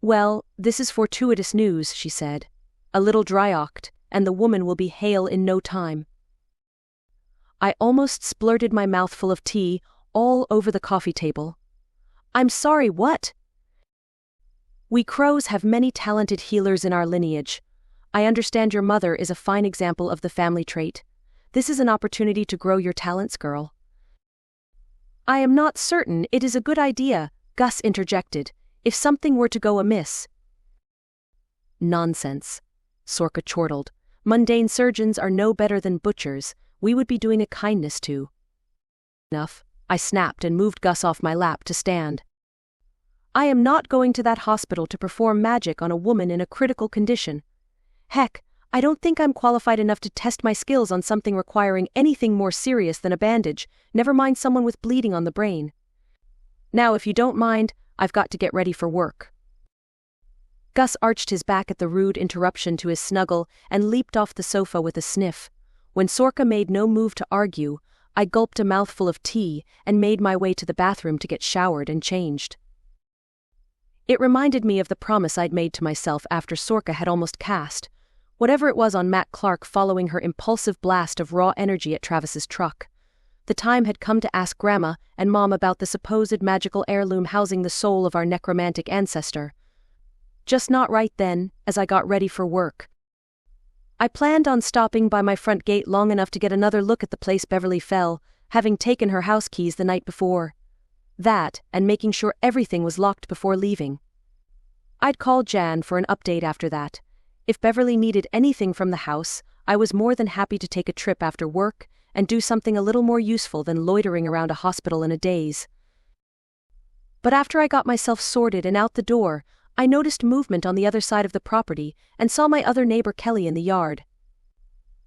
"Well, this is fortuitous news," she said. "A little dry-ocked, and the woman will be hale in no time." I almost splurted my mouth full of tea, all over the coffee table. "I'm sorry, what?" "We Crows have many talented healers in our lineage. I understand your mother is a fine example of the family trait. This is an opportunity to grow your talents, girl. I am not certain it is a good idea, Gus interjected, if something were to go amiss. Nonsense, Sorka chortled. Mundane surgeons are no better than butchers. We would be doing a kindness to. Enough, I snapped and moved Gus off my lap to stand. I am not going to that hospital to perform magic on a woman in a critical condition. Heck, I don't think I'm qualified enough to test my skills on something requiring anything more serious than a bandage, never mind someone with bleeding on the brain. Now, if you don't mind, I've got to get ready for work. Gus arched his back at the rude interruption to his snuggle and leaped off the sofa with a sniff. When Sorka made no move to argue, I gulped a mouthful of tea and made my way to the bathroom to get showered and changed. It reminded me of the promise I'd made to myself after Sorka had almost cast whatever it was on Matt Clark following her impulsive blast of raw energy at Travis's truck. The time had come to ask Grandma and Mom about the supposed magical heirloom housing the soul of our necromantic ancestor. Just not right then, as I got ready for work. I planned on stopping by my front gate long enough to get another look at the place Beverley fell, having taken her house keys the night before. That, and making sure everything was locked before leaving. I'd call Jan for an update after that. If Beverley needed anything from the house, I was more than happy to take a trip after work and do something a little more useful than loitering around a hospital in a daze. But after I got myself sorted and out the door, I noticed movement on the other side of the property and saw my other neighbor Kelly in the yard.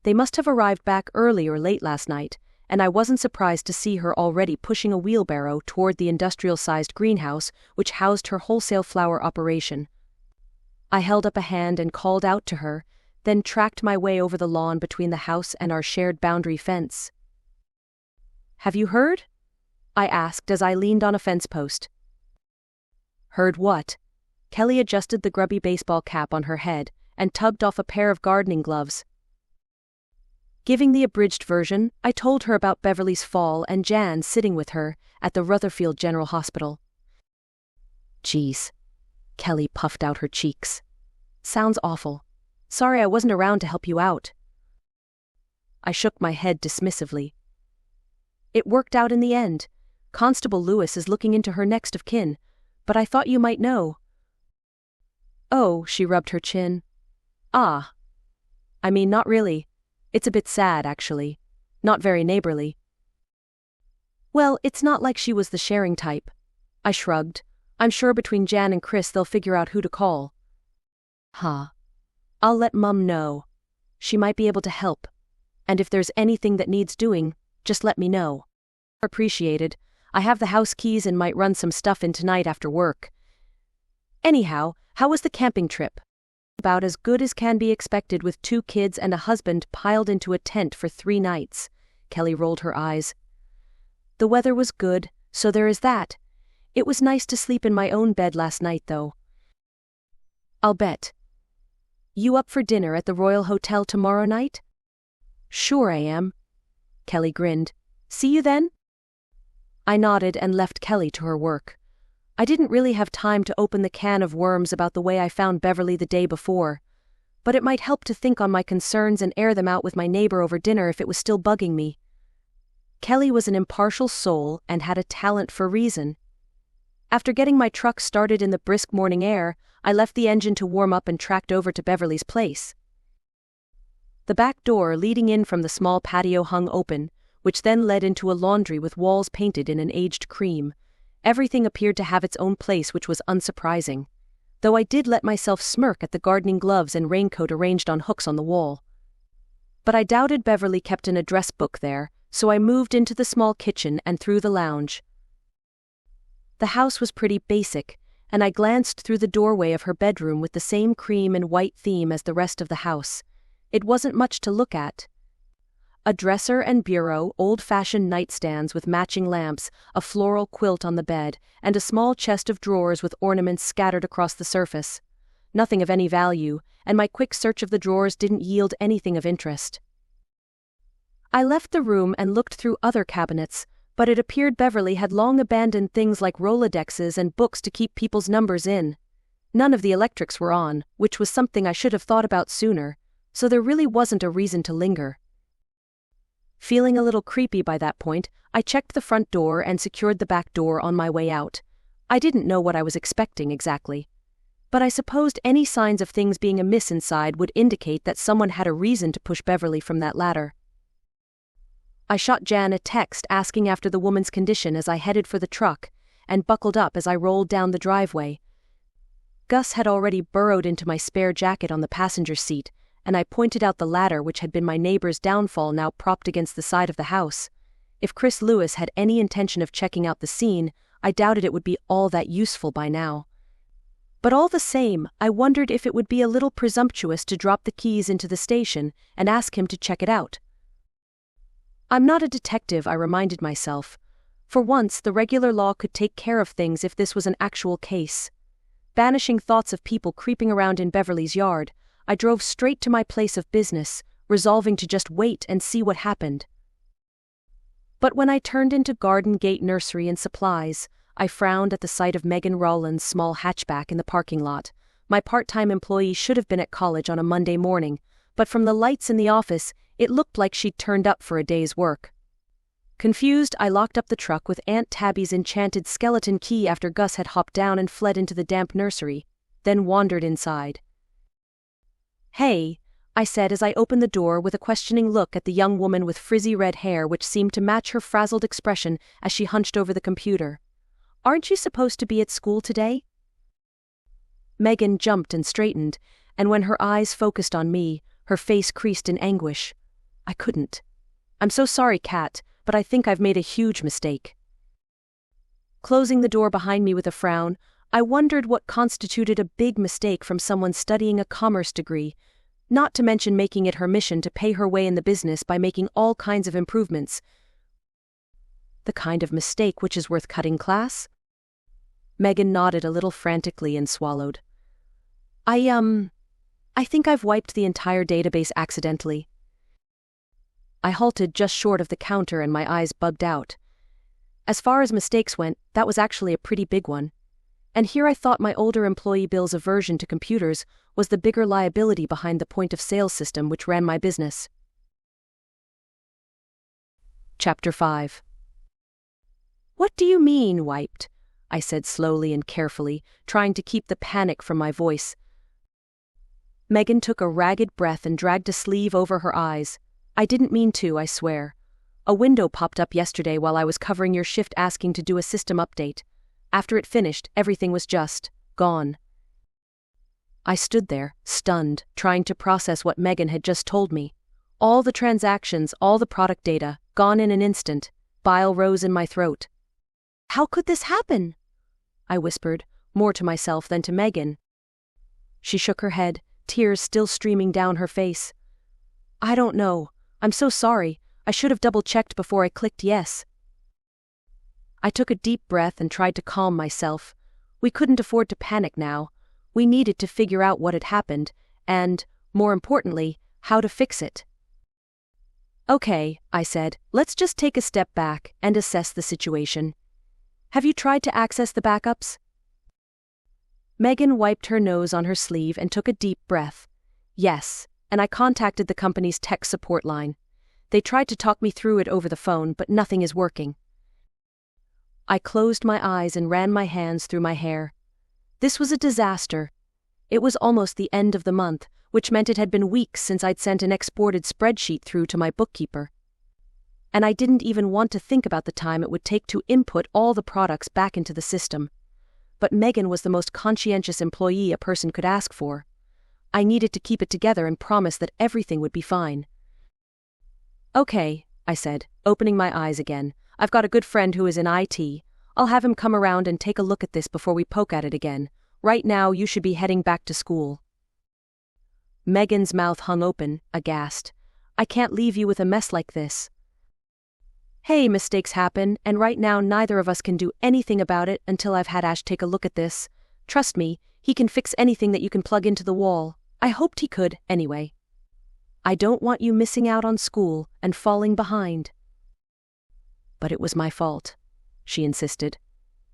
They must have arrived back early or late last night, and I wasn't surprised to see her already pushing a wheelbarrow toward the industrial-sized greenhouse which housed her wholesale flower operation. I held up a hand and called out to her, then tracked my way over the lawn between the house and our shared boundary fence. "Have you heard?" I asked as I leaned on a fence post. "Heard what?" Kelly adjusted the grubby baseball cap on her head and tugged off a pair of gardening gloves. Giving the abridged version, I told her about Beverley's fall and Jan sitting with her at the Rutherfield General Hospital. "Geez." Kelly puffed out her cheeks. "Sounds awful. Sorry I wasn't around to help you out." I shook my head dismissively. "It worked out in the end. Constable Lewis is looking into her next of kin, but I thought you might know." "Oh," she rubbed her chin. "Ah. I mean, not really. It's a bit sad, actually. Not very neighborly." "Well, it's not like she was the sharing type." I shrugged. "I'm sure between Jan and Chris they'll figure out who to call." "Huh. I'll let Mum know. She might be able to help. And if there's anything that needs doing, just let me know." "Appreciated. I have the house keys and might run some stuff in tonight after work. Anyhow, how was the camping trip?" "About as good as can be expected with 2 kids and a husband piled into a tent for 3 nights. Kelly rolled her eyes. "The weather was good, so there is that. It was nice to sleep in my own bed last night, though." "I'll bet. You up for dinner at the Royal Hotel tomorrow night?" "Sure I am." Kelly grinned. "See you then?" I nodded and left Kelly to her work. I didn't really have time to open the can of worms about the way I found Beverley the day before, but it might help to think on my concerns and air them out with my neighbor over dinner if it was still bugging me. Kelly was an impartial soul and had a talent for reason. After getting my truck started in the brisk morning air, I left the engine to warm up and tracked over to Beverley's place. The back door leading in from the small patio hung open, which then led into a laundry with walls painted in an aged cream. Everything appeared to have its own place, which was unsurprising, though I did let myself smirk at the gardening gloves and raincoat arranged on hooks on the wall. But I doubted Beverley kept an address book there, so I moved into the small kitchen and through the lounge. The house was pretty basic, and I glanced through the doorway of her bedroom with the same cream and white theme as the rest of the house. It wasn't much to look at. A dresser and bureau, old-fashioned nightstands with matching lamps, a floral quilt on the bed, and a small chest of drawers with ornaments scattered across the surface. Nothing of any value, and my quick search of the drawers didn't yield anything of interest. I left the room and looked through other cabinets, but it appeared Beverley had long abandoned things like Rolodexes and books to keep people's numbers in. None of the electrics were on, which was something I should have thought about sooner, so there really wasn't a reason to linger. Feeling a little creepy by that point, I checked the front door and secured the back door on my way out. I didn't know what I was expecting exactly, but I supposed any signs of things being amiss inside would indicate that someone had a reason to push Beverley from that ladder. I shot Jan a text asking after the woman's condition as I headed for the truck, and buckled up as I rolled down the driveway. Gus had already burrowed into my spare jacket on the passenger seat, and I pointed out the ladder which had been my neighbor's downfall now propped against the side of the house. If Chris Lewis had any intention of checking out the scene, I doubted it would be all that useful by now. But all the same, I wondered if it would be a little presumptuous to drop the keys into the station and ask him to check it out. I'm not a detective, I reminded myself. For once, the regular law could take care of things if this was an actual case. Banishing thoughts of people creeping around in Beverley's yard, I drove straight to my place of business, resolving to just wait and see what happened. But when I turned into Garden Gate Nursery and Supplies, I frowned at the sight of Megan Rowland's small hatchback in the parking lot. My part-time employee should have been at college on a Monday morning, but from the lights in the office, it looked like she'd turned up for a day's work. Confused, I locked up the truck with Aunt Tabby's enchanted skeleton key after Gus had hopped down and fled into the damp nursery, then wandered inside. "Hey," I said as I opened the door with a questioning look at the young woman with frizzy red hair which seemed to match her frazzled expression as she hunched over the computer. "Aren't you supposed to be at school today?" Megan jumped and straightened, and when her eyes focused on me, her face creased in anguish. I couldn't. "I'm so sorry, Kat, but I think I've made a huge mistake." Closing the door behind me with a frown, I wondered what constituted a big mistake from someone studying a commerce degree, not to mention making it her mission to pay her way in the business by making all kinds of improvements. The kind of mistake which is worth cutting class? Megan nodded a little frantically and swallowed. I think I've wiped the entire database accidentally." I halted just short of the counter and my eyes bugged out. As far as mistakes went, that was actually a pretty big one. And here I thought my older employee Bill's aversion to computers was the bigger liability behind the point-of-sale system which ran my business. Chapter 5. "What do you mean, wiped?" I said slowly and carefully, trying to keep the panic from my voice. Megan took a ragged breath and dragged a sleeve over her eyes. "I didn't mean to, I swear. A window popped up yesterday while I was covering your shift asking to do a system update. After it finished, everything was just gone." I stood there, stunned, trying to process what Megan had just told me. All the transactions, all the product data, gone in an instant. Bile rose in my throat. "How could this happen?" I whispered, more to myself than to Megan. She shook her head, tears still streaming down her face. "I don't know. I'm so sorry. I should have double-checked before I clicked yes." I took a deep breath and tried to calm myself. We couldn't afford to panic now. We needed to figure out what had happened, and, more importantly, how to fix it. "Okay," I said, "let's just take a step back and assess the situation. Have you tried to access the backups?" Megan wiped her nose on her sleeve and took a deep breath. "Yes, and I contacted the company's tech support line. They tried to talk me through it over the phone, but nothing is working." I closed my eyes and ran my hands through my hair. This was a disaster. It was almost the end of the month, which meant it had been weeks since I'd sent an exported spreadsheet through to my bookkeeper. And I didn't even want to think about the time it would take to input all the products back into the system. But Megan was the most conscientious employee a person could ask for. I needed to keep it together and promise that everything would be fine. "Okay," I said, opening my eyes again. "I've got a good friend who is in IT. I'll have him come around and take a look at this before we poke at it again. Right now, you should be heading back to school." Megan's mouth hung open, aghast. "I can't leave you with a mess like this." "Hey, mistakes happen, and right now neither of us can do anything about it until I've had Ash take a look at this. Trust me, he can fix anything that you can plug into the wall. I hoped he could, anyway. I don't want you missing out on school and falling behind." "But it was my fault," she insisted.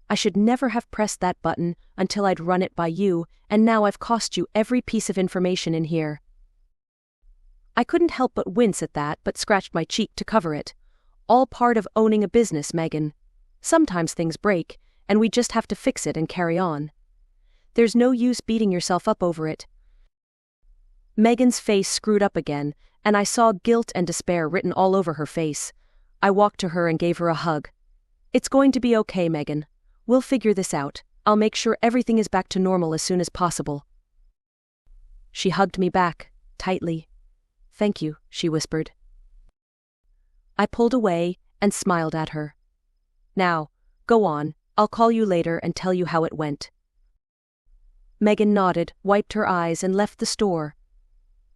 I should never have pressed that button until I'd run it by you, and now I've cost you every piece of information in here. I couldn't help but wince at that, but scratched my cheek to cover it. All part of owning a business, Megan. Sometimes things break, and we just have to fix it and carry on. There's no use beating yourself up over it. Megan's face screwed up again, and I saw guilt and despair written all over her face. I walked to her and gave her a hug. It's going to be okay, Megan. We'll figure this out. I'll make sure everything is back to normal as soon as possible. She hugged me back, tightly. Thank you, she whispered. I pulled away and smiled at her. Now, go on, I'll call you later and tell you how it went. Megan nodded, wiped her eyes and left the store.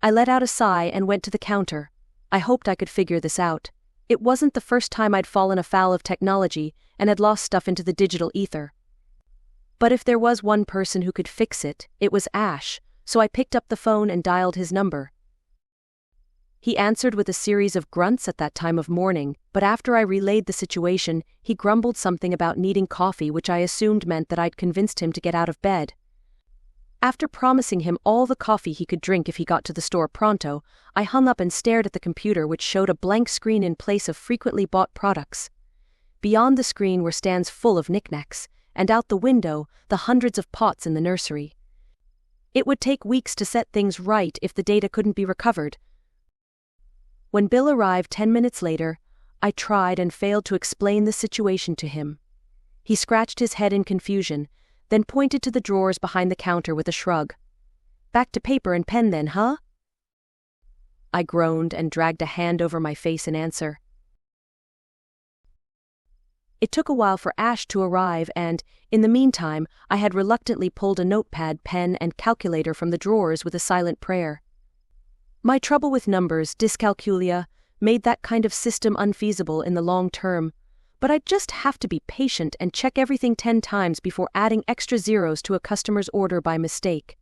I let out a sigh and went to the counter. I hoped I could figure this out. It wasn't the first time I'd fallen afoul of technology and had lost stuff into the digital ether. But if there was one person who could fix it, it was Ash, so I picked up the phone and dialed his number. He answered with a series of grunts at that time of morning, but after I relayed the situation, he grumbled something about needing coffee, which I assumed meant that I'd convinced him to get out of bed. After promising him all the coffee he could drink if he got to the store pronto, I hung up and stared at the computer, which showed a blank screen in place of frequently bought products. Beyond the screen were stands full of knickknacks, and out the window, the hundreds of pots in the nursery. It would take weeks to set things right if the data couldn't be recovered. When Bill arrived 10 minutes later, I tried and failed to explain the situation to him. He scratched his head in confusion, then pointed to the drawers behind the counter with a shrug. Back to paper and pen then, huh? I groaned and dragged a hand over my face in answer. It took a while for Ash to arrive and, in the meantime, I had reluctantly pulled a notepad, pen, and calculator from the drawers with a silent prayer. My trouble with numbers, dyscalculia, made that kind of system unfeasible in the long term, but I'd just have to be patient and check everything 10 times before adding extra zeros to a customer's order by mistake.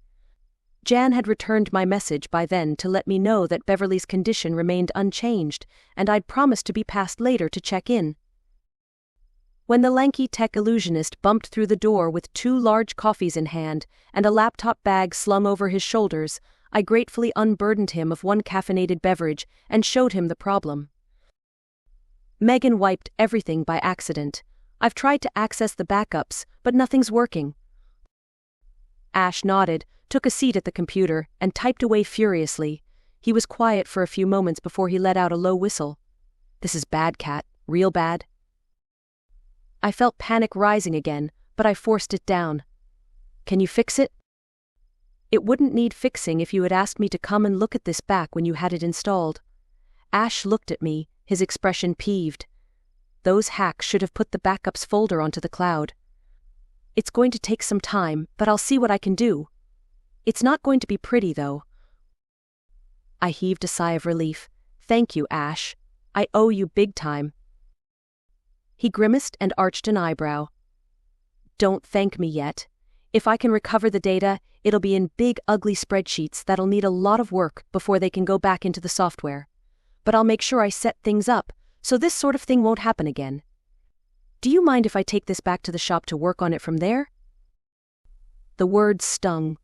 Jan had returned my message by then to let me know that Beverley's condition remained unchanged, and I'd promised to be passed later to check in. When the lanky tech illusionist bumped through the door with 2 large coffees in hand and a laptop bag slung over his shoulders, I gratefully unburdened him of 1 caffeinated beverage and showed him the problem. Megan wiped everything by accident. I've tried to access the backups, but nothing's working. Ash nodded, took a seat at the computer, and typed away furiously. He was quiet for a few moments before he let out a low whistle. This is bad, Kat, real bad. I felt panic rising again, but I forced it down. Can you fix it? It wouldn't need fixing if you had asked me to come and look at this back when you had it installed. Ash looked at me, his expression peeved. Those hacks should have put the backups folder onto the cloud. It's going to take some time, but I'll see what I can do. It's not going to be pretty, though. I heaved a sigh of relief. Thank you, Ash. I owe you big time. He grimaced and arched an eyebrow. Don't thank me yet. If I can recover the data, it'll be in big, ugly spreadsheets that'll need a lot of work before they can go back into the software. But I'll make sure I set things up, so this sort of thing won't happen again. Do you mind if I take this back to the shop to work on it from there? The words stung.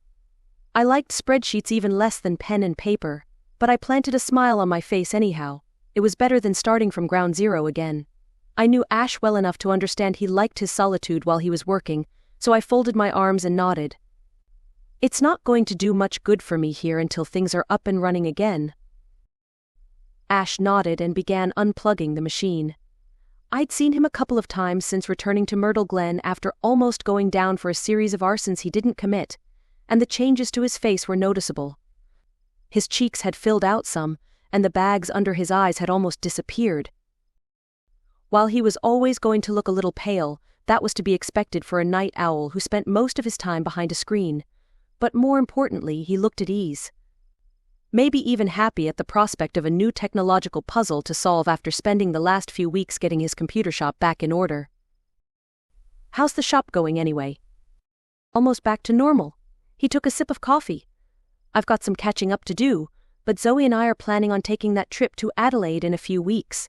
I liked spreadsheets even less than pen and paper, but I planted a smile on my face anyhow. It was better than starting from ground zero again. I knew Ash well enough to understand he liked his solitude while he was working, so I folded my arms and nodded. It's not going to do much good for me here until things are up and running again. Ash nodded and began unplugging the machine. I'd seen him a couple of times since returning to Myrtle Glen after almost going down for a series of arsons he didn't commit, and the changes to his face were noticeable. His cheeks had filled out some, and the bags under his eyes had almost disappeared. While he was always going to look a little pale, that was to be expected for a night owl who spent most of his time behind a screen. But more importantly, he looked at ease. Maybe even happy at the prospect of a new technological puzzle to solve after spending the last few weeks getting his computer shop back in order. How's the shop going anyway? Almost back to normal. He took a sip of coffee. I've got some catching up to do, but Zoe and I are planning on taking that trip to Adelaide in a few weeks.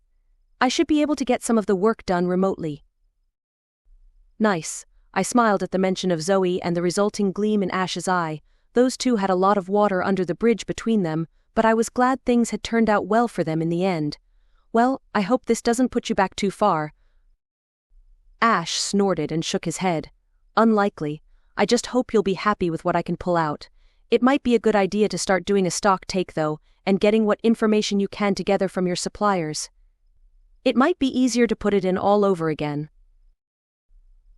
I should be able to get some of the work done remotely. Nice. I smiled at the mention of Zoe and the resulting gleam in Ash's eye. Those two had a lot of water under the bridge between them, but I was glad things had turned out well for them in the end. Well, I hope this doesn't put you back too far. Ash snorted and shook his head. Unlikely. I just hope you'll be happy with what I can pull out. It might be a good idea to start doing a stock take though, and getting what information you can together from your suppliers. It might be easier to put it in all over again.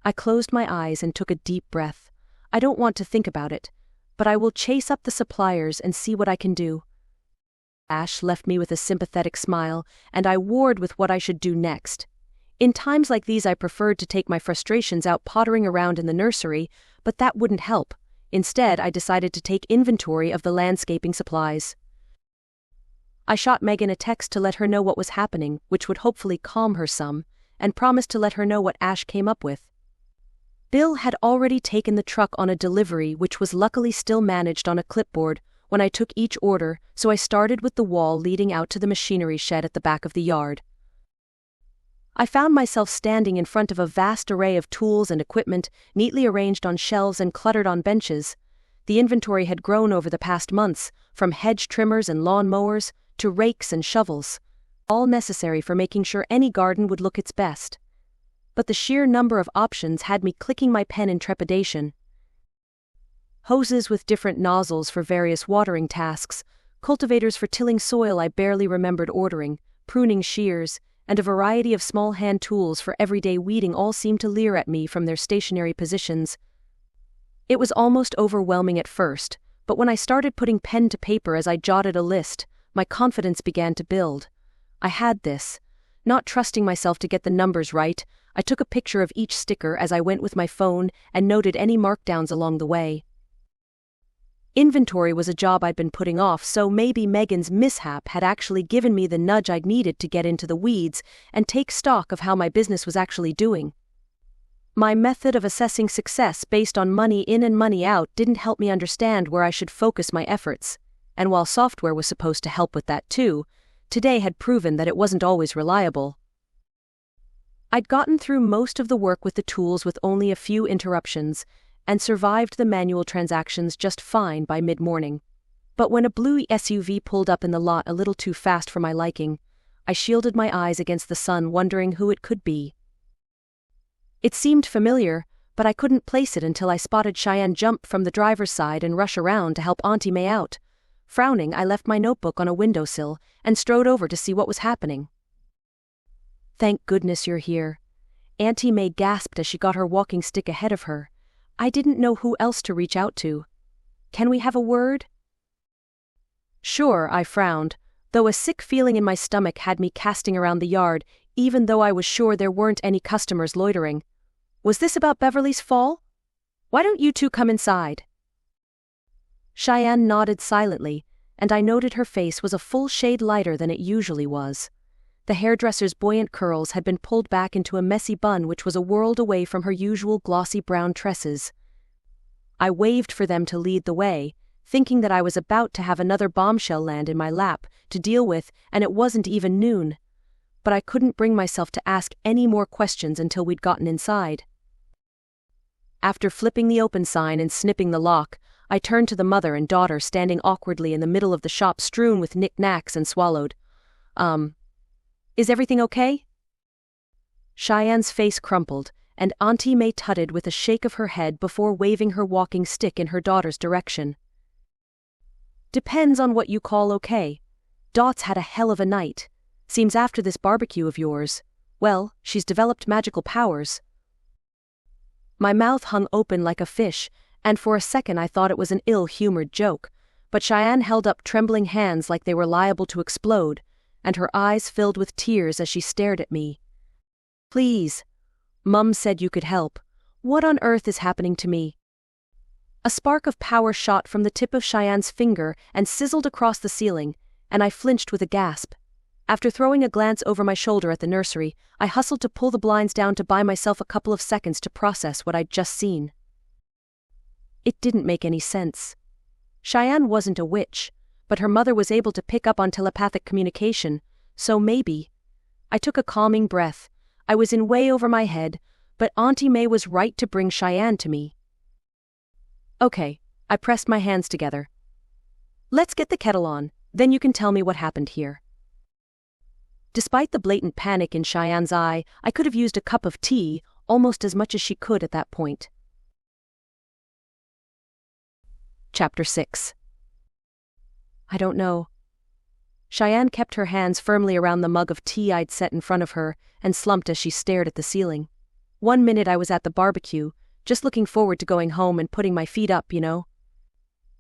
I closed my eyes and took a deep breath. I don't want to think about it, but I will chase up the suppliers and see what I can do. Ash left me with a sympathetic smile, and I warred with what I should do next. In times like these I preferred to take my frustrations out pottering around in the nursery, but that wouldn't help. Instead, I decided to take inventory of the landscaping supplies. I shot Megan a text to let her know what was happening, which would hopefully calm her some, and promised to let her know what Ash came up with. Bill had already taken the truck on a delivery, which was luckily still managed on a clipboard when I took each order, so I started with the wall leading out to the machinery shed at the back of the yard. I found myself standing in front of a vast array of tools and equipment, neatly arranged on shelves and cluttered on benches. The inventory had grown over the past months, from hedge trimmers and lawn mowers to rakes and shovels, all necessary for making sure any garden would look its best. But the sheer number of options had me clicking my pen in trepidation. Hoses with different nozzles for various watering tasks, cultivators for tilling soil I barely remembered ordering, pruning shears, and a variety of small hand tools for everyday weeding all seemed to leer at me from their stationary positions. It was almost overwhelming at first, but when I started putting pen to paper as I jotted a list, my confidence began to build. I had this. Not trusting myself to get the numbers right, I took a picture of each sticker as I went with my phone and noted any markdowns along the way. Inventory was a job I'd been putting off, so maybe Megan's mishap had actually given me the nudge I'd needed to get into the weeds and take stock of how my business was actually doing. My method of assessing success based on money in and money out didn't help me understand where I should focus my efforts, and while software was supposed to help with that too, today had proven that it wasn't always reliable. I'd gotten through most of the work with the tools with only a few interruptions, and survived the manual transactions just fine by mid-morning. But when a blue SUV pulled up in the lot a little too fast for my liking, I shielded my eyes against the sun, wondering who it could be. It seemed familiar, but I couldn't place it until I spotted Shianne jump from the driver's side and rush around to help Auntie May out. Frowning, I left my notebook on a windowsill and strode over to see what was happening. "Thank goodness you're here," Auntie May gasped as she got her walking stick ahead of her. I didn't know who else to reach out to. "Can we have a word?" "Sure," I frowned, though a sick feeling in my stomach had me casting around the yard, even though I was sure there weren't any customers loitering. "Was this about Beverley's fall? Why don't you two come inside?" Shianne nodded silently, and I noted her face was a full shade lighter than it usually was. The hairdresser's buoyant curls had been pulled back into a messy bun which was a world away from her usual glossy brown tresses. I waved for them to lead the way, thinking that I was about to have another bombshell land in my lap to deal with, and it wasn't even noon. But I couldn't bring myself to ask any more questions until we'd gotten inside. After flipping the open sign and snipping the lock, I turned to the mother and daughter standing awkwardly in the middle of the shop strewn with knick-knacks and swallowed. Is everything okay?" Shianne's face crumpled, and Auntie May tutted with a shake of her head before waving her walking stick in her daughter's direction. "Depends on what you call okay. Dot's had a hell of a night. Seems after this barbecue of yours, well, she's developed magical powers." My mouth hung open like a fish, and for a second I thought it was an ill-humored joke, but Shianne held up trembling hands like they were liable to explode, and her eyes filled with tears as she stared at me. "Please. Mum said you could help. What on earth is happening to me?" A spark of power shot from the tip of Shianne's finger and sizzled across the ceiling, and I flinched with a gasp. After throwing a glance over my shoulder at the nursery, I hustled to pull the blinds down to buy myself a couple of seconds to process what I'd just seen. It didn't make any sense. Shianne wasn't a witch, but her mother was able to pick up on telepathic communication, so maybe. I took a calming breath. I was in way over my head, but Auntie May was right to bring Shianne to me. Okay, I pressed my hands together. Let's get the kettle on, then you can tell me what happened here. Despite the blatant panic in Shianne's eye, I could have used a cup of tea, almost as much as she could at that point. Chapter 6. I don't know. Shianne kept her hands firmly around the mug of tea I'd set in front of her and slumped as she stared at the ceiling. 1 minute I was at the barbecue, just looking forward to going home and putting my feet up, you know.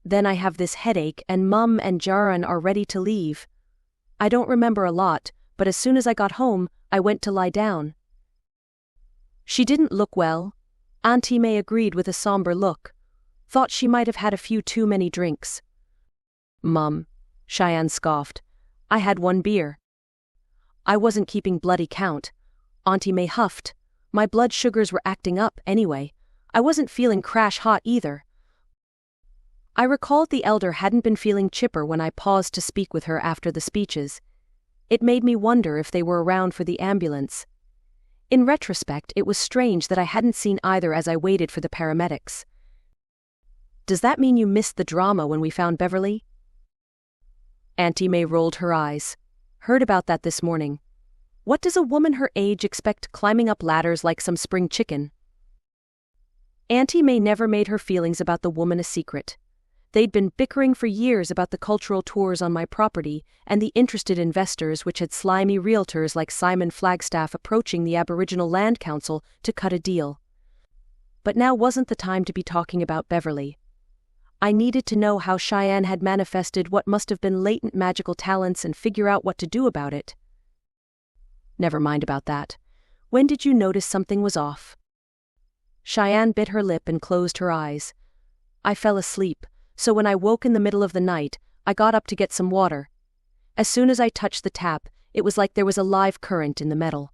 Then I have this headache and Mum and Jaran are ready to leave. I don't remember a lot, but as soon as I got home, I went to lie down. She didn't look well. Auntie May agreed with a somber look. Thought she might have had a few too many drinks. Mum, Shianne scoffed. I had 1 beer. I wasn't keeping bloody count. Auntie May huffed. My blood sugars were acting up anyway. I wasn't feeling crash hot either. I recalled the elder hadn't been feeling chipper when I paused to speak with her after the speeches. It made me wonder if they were around for the ambulance. In retrospect, it was strange that I hadn't seen either as I waited for the paramedics. Does that mean you missed the drama when we found Beverley? Auntie May rolled her eyes. Heard about that this morning. What does a woman her age expect climbing up ladders like some spring chicken? Auntie May never made her feelings about the woman a secret. They'd been bickering for years about the cultural tours on my property and the interested investors which had slimy realtors like Simon Flagstaff approaching the Aboriginal Land Council to cut a deal. But now wasn't the time to be talking about Beverley. I needed to know how Shianne had manifested what must have been latent magical talents and figure out what to do about it. Never mind about that. When did you notice something was off? Shianne bit her lip and closed her eyes. I fell asleep, so when I woke in the middle of the night, I got up to get some water. As soon as I touched the tap, it was like there was a live current in the metal.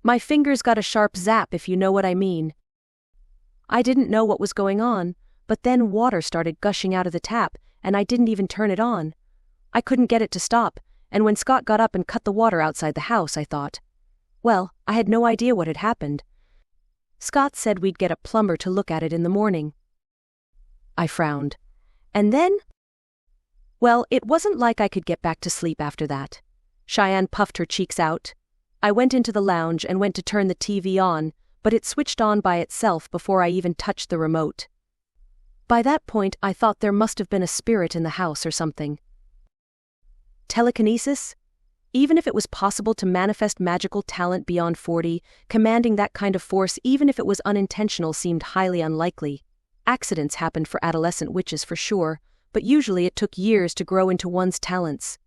My fingers got a sharp zap, if you know what I mean. I didn't know what was going on, but then water started gushing out of the tap, and I didn't even turn it on. I couldn't get it to stop, and when Scott got up and cut the water outside the house, I thought, well, I had no idea what had happened. Scott said we'd get a plumber to look at it in the morning. I frowned. And then? Well, it wasn't like I could get back to sleep after that. Shianne puffed her cheeks out. I went into the lounge and went to turn the TV on, but it switched on by itself before I even touched the remote. By that point, I thought there must have been a spirit in the house or something. Telekinesis? Even if it was possible to manifest magical talent beyond 40, commanding that kind of force even if it was unintentional seemed highly unlikely. Accidents happened for adolescent witches for sure, but usually it took years to grow into one's talents.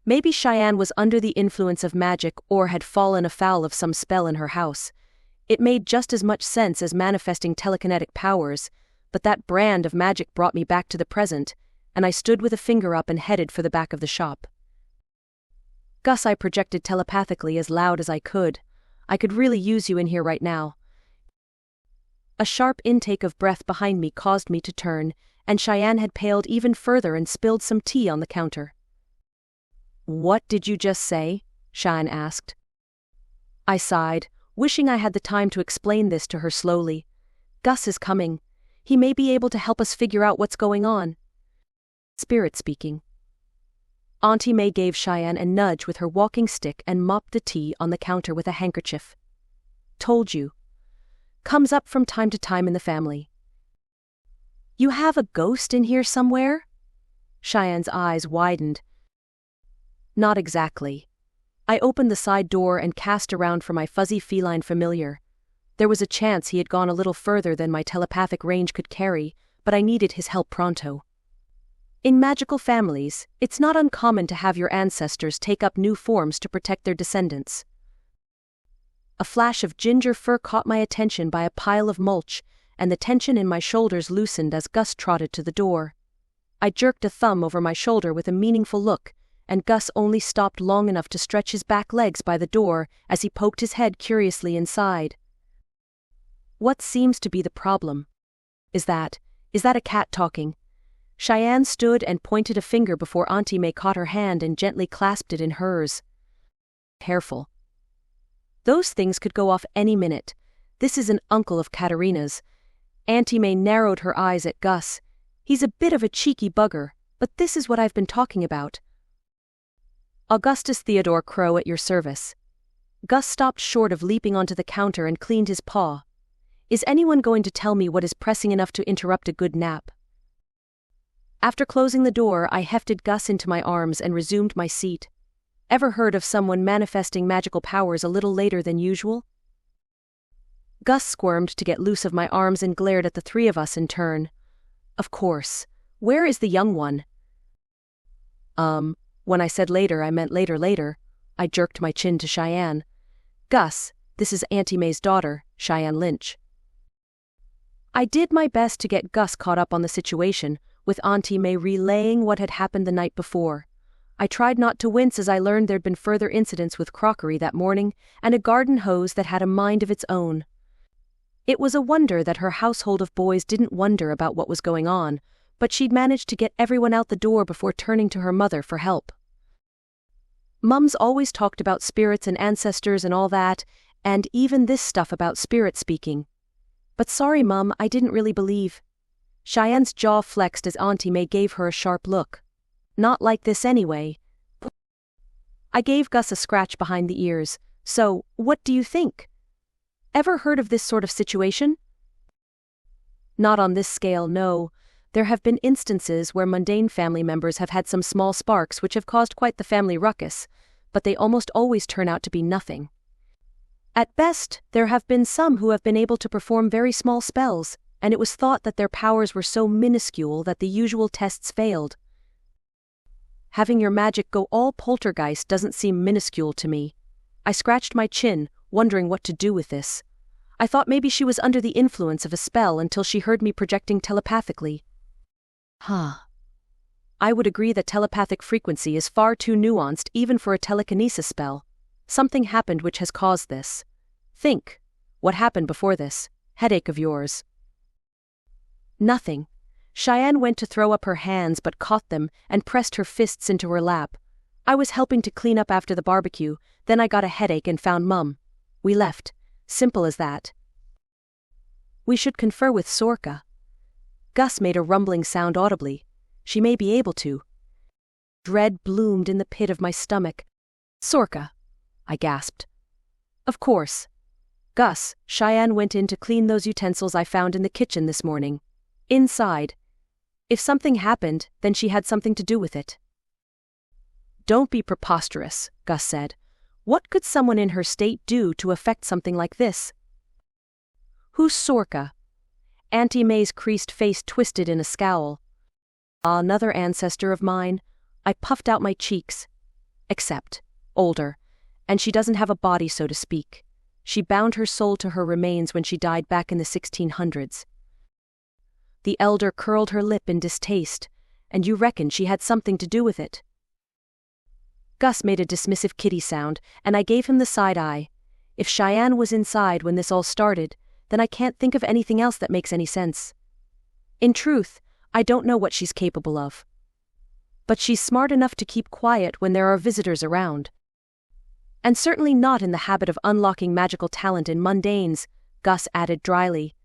Maybe Shianne was under the influence of magic or had fallen afoul of some spell in her house. It made just as much sense as manifesting telekinetic powers, but that brand of magic brought me back to the present, and I stood with a finger up and headed for the back of the shop. Gus, I projected telepathically as loud as I could. I could really use you in here right now. A sharp intake of breath behind me caused me to turn, and Shianne had paled even further and spilled some tea on the counter. What did you just say? Shianne asked. I sighed, wishing I had the time to explain this to her slowly. Gus is coming. He may be able to help us figure out what's going on. Spirit speaking. Auntie May gave Shianne a nudge with her walking stick and mopped the tea on the counter with a handkerchief. Told you. Comes up from time to time in the family. You have a ghost in here somewhere? Shianne's eyes widened. Not exactly. I opened the side door and cast around for my fuzzy feline familiar. There was a chance he had gone a little further than my telepathic range could carry, but I needed his help pronto. In magical families, it's not uncommon to have your ancestors take up new forms to protect their descendants. A flash of ginger fur caught my attention by a pile of mulch, and the tension in my shoulders loosened as Gus trotted to the door. I jerked a thumb over my shoulder with a meaningful look, and Gus only stopped long enough to stretch his back legs by the door as he poked his head curiously inside. What seems to be the problem? Is that a cat talking? Shianne stood and pointed a finger before Auntie May caught her hand and gently clasped it in hers. Careful. Those things could go off any minute. This is an uncle of Katerina's. Auntie May narrowed her eyes at Gus. He's a bit of a cheeky bugger, but this is what I've been talking about. Augustus Theodore Crowe at your service. Gus stopped short of leaping onto the counter and cleaned his paw. Is anyone going to tell me what is pressing enough to interrupt a good nap? After closing the door, I hefted Gus into my arms and resumed my seat. Ever heard of someone manifesting magical powers a little later than usual? Gus squirmed to get loose of my arms and glared at the three of us in turn. Of course. Where is the young one? When I said later, I meant later. I jerked my chin to Shianne. Gus, this is Auntie May's daughter, Shianne Lynch. I did my best to get Gus caught up on the situation, with Auntie May relaying what had happened the night before. I tried not to wince as I learned there'd been further incidents with crockery that morning, and a garden hose that had a mind of its own. It was a wonder that her household of boys didn't wonder about what was going on, but she'd managed to get everyone out the door before turning to her mother for help. Mums always talked about spirits and ancestors and all that, and even this stuff about spirit speaking. But sorry, Mum, I didn't really believe. Cheyenne's jaw flexed as Auntie May gave her a sharp look. Not like this anyway. I gave Gus a scratch behind the ears. So, what do you think? Ever heard of this sort of situation? Not on this scale, no. There have been instances where mundane family members have had some small sparks which have caused quite the family ruckus, but they almost always turn out to be nothing. At best, there have been some who have been able to perform very small spells, and it was thought that their powers were so minuscule that the usual tests failed. Having your magic go all poltergeist doesn't seem minuscule to me. I scratched my chin, wondering what to do with this. I thought maybe she was under the influence of a spell until she heard me projecting telepathically. I would agree that telepathic frequency is far too nuanced even for a telekinesis spell. Something happened which has caused this. Think. What happened before this? Headache of yours. Nothing. Shianne went to throw up her hands but caught them and pressed her fists into her lap. I was helping to clean up after the barbecue, then I got a headache and found Mum. We left. Simple as that. We should confer with Sorka. Gus made a rumbling sound audibly. She may be able to. Dread bloomed in the pit of my stomach. Sorka, I gasped. Of course. Gus, Shianne went in to clean those utensils I found in the kitchen this morning. Inside. If something happened, then she had something to do with it. Don't be preposterous, Gus said. What could someone in her state do to affect something like this? Who's Sorka? Auntie May's creased face twisted in a scowl. Another ancestor of mine. I puffed out my cheeks. Except, older, and she doesn't have a body, so to speak. She bound her soul to her remains when she died back in the 1600s. The elder curled her lip in distaste. And you reckon she had something to do with it? Gus made a dismissive kitty sound, and I gave him the side eye. If Shianne was inside when this all started, then I can't think of anything else that makes any sense. In truth, I don't know what she's capable of. But she's smart enough to keep quiet when there are visitors around. And certainly not in the habit of unlocking magical talent in mundanes, Gus added dryly.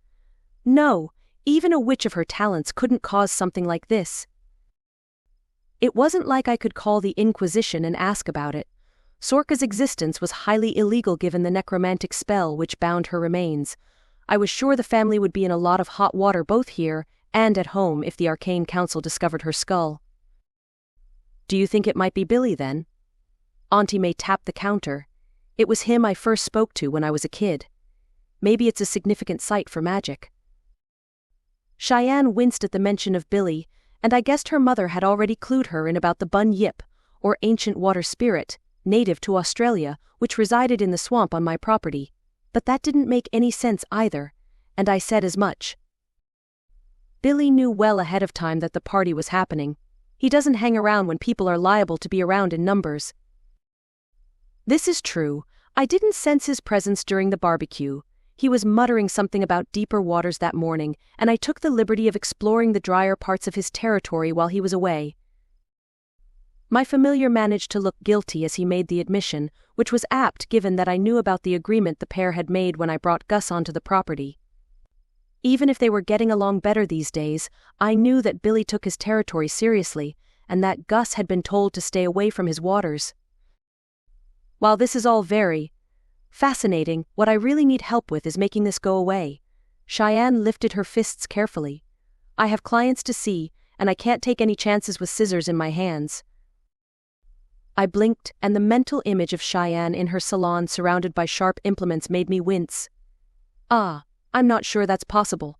No, even a witch of her talents couldn't cause something like this. It wasn't like I could call the Inquisition and ask about it. Sorka's existence was highly illegal given the necromantic spell which bound her remains. I was sure the family would be in a lot of hot water both here and at home if the Arcane Council discovered her skull. Do you think it might be Billy then? Auntie May tapped the counter. It was him I first spoke to when I was a kid. Maybe it's a significant site for magic. Shianne winced at the mention of Billy, and I guessed her mother had already clued her in about the bun yip, or ancient water spirit, native to Australia, which resided in the swamp on my property. But that didn't make any sense either, and I said as much. Billy knew well ahead of time that the party was happening. He doesn't hang around when people are liable to be around in numbers. This is true. I didn't sense his presence during the barbecue. He was muttering something about deeper waters that morning, and I took the liberty of exploring the drier parts of his territory while he was away. My familiar managed to look guilty as he made the admission, which was apt given that I knew about the agreement the pair had made when I brought Gus onto the property. Even if they were getting along better these days, I knew that Billy took his territory seriously, and that Gus had been told to stay away from his waters. While this is all very fascinating, what I really need help with is making this go away. Shianne lifted her fists carefully. I have clients to see, and I can't take any chances with scissors in my hands. I blinked, and the mental image of Shianne in her salon surrounded by sharp implements made me wince. I'm not sure that's possible.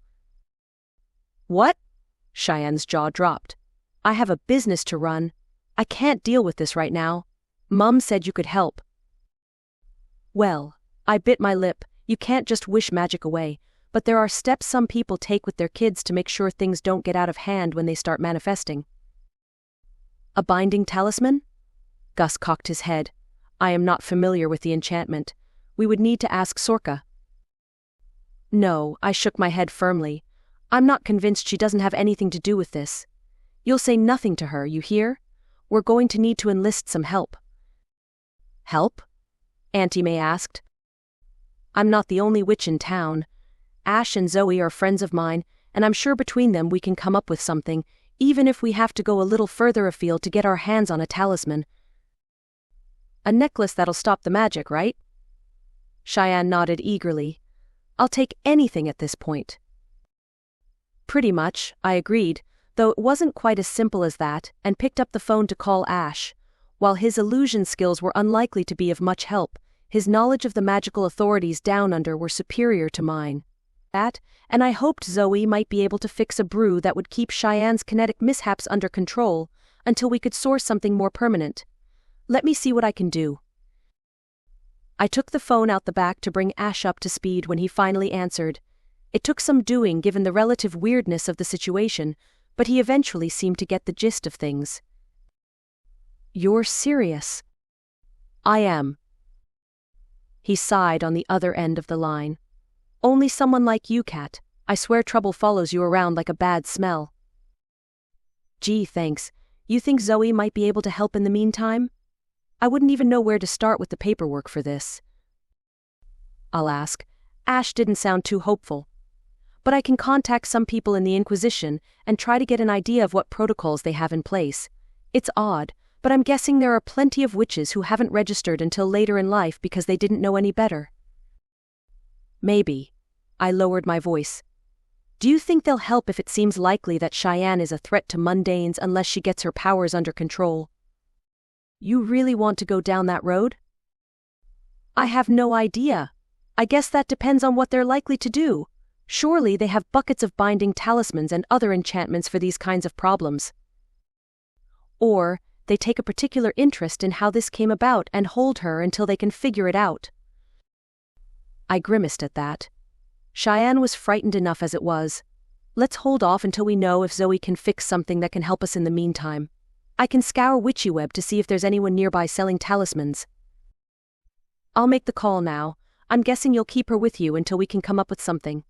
What? Shianne's jaw dropped. I have a business to run. I can't deal with this right now. Mum said you could help. Well, I bit my lip. You can't just wish magic away, but there are steps some people take with their kids to make sure things don't get out of hand when they start manifesting. A binding talisman? Gus cocked his head. I am not familiar with the enchantment. We would need to ask Sorka. No, I shook my head firmly. I'm not convinced she doesn't have anything to do with this. You'll say nothing to her, you hear? We're going to need to enlist some help. Help? Auntie May asked. I'm not the only witch in town. Ash and Zoe are friends of mine, and I'm sure between them we can come up with something, even if we have to go a little further afield to get our hands on a talisman. A necklace that'll stop the magic, right? Shianne nodded eagerly. I'll take anything at this point. Pretty much, I agreed, though it wasn't quite as simple as that, and picked up the phone to call Ash. While his illusion skills were unlikely to be of much help, his knowledge of the magical authorities down under were superior to mine. And I hoped Zoe might be able to fix a brew that would keep Shianne's kinetic mishaps under control until we could source something more permanent. Let me see what I can do. I took the phone out the back to bring Ash up to speed when he finally answered. It took some doing given the relative weirdness of the situation, but he eventually seemed to get the gist of things. You're serious? I am. He sighed on the other end of the line. Only someone like you, Kat. I swear trouble follows you around like a bad smell. Gee, thanks. You think Zoe might be able to help in the meantime? I wouldn't even know where to start with the paperwork for this. I'll ask. Ash didn't sound too hopeful. But I can contact some people in the Inquisition and try to get an idea of what protocols they have in place. It's odd, but I'm guessing there are plenty of witches who haven't registered until later in life because they didn't know any better. Maybe. I lowered my voice. Do you think they'll help if it seems likely that Shianne is a threat to mundanes unless she gets her powers under control? You really want to go down that road? I have no idea. I guess that depends on what they're likely to do. Surely they have buckets of binding talismans and other enchantments for these kinds of problems. Or they take a particular interest in how this came about and hold her until they can figure it out. I grimaced at that. Shianne was frightened enough as it was. Let's hold off until we know if Zoe can fix something that can help us in the meantime. I can scour Witchy Web to see if there's anyone nearby selling talismans. I'll make the call now. I'm guessing you'll keep her with you until we can come up with something.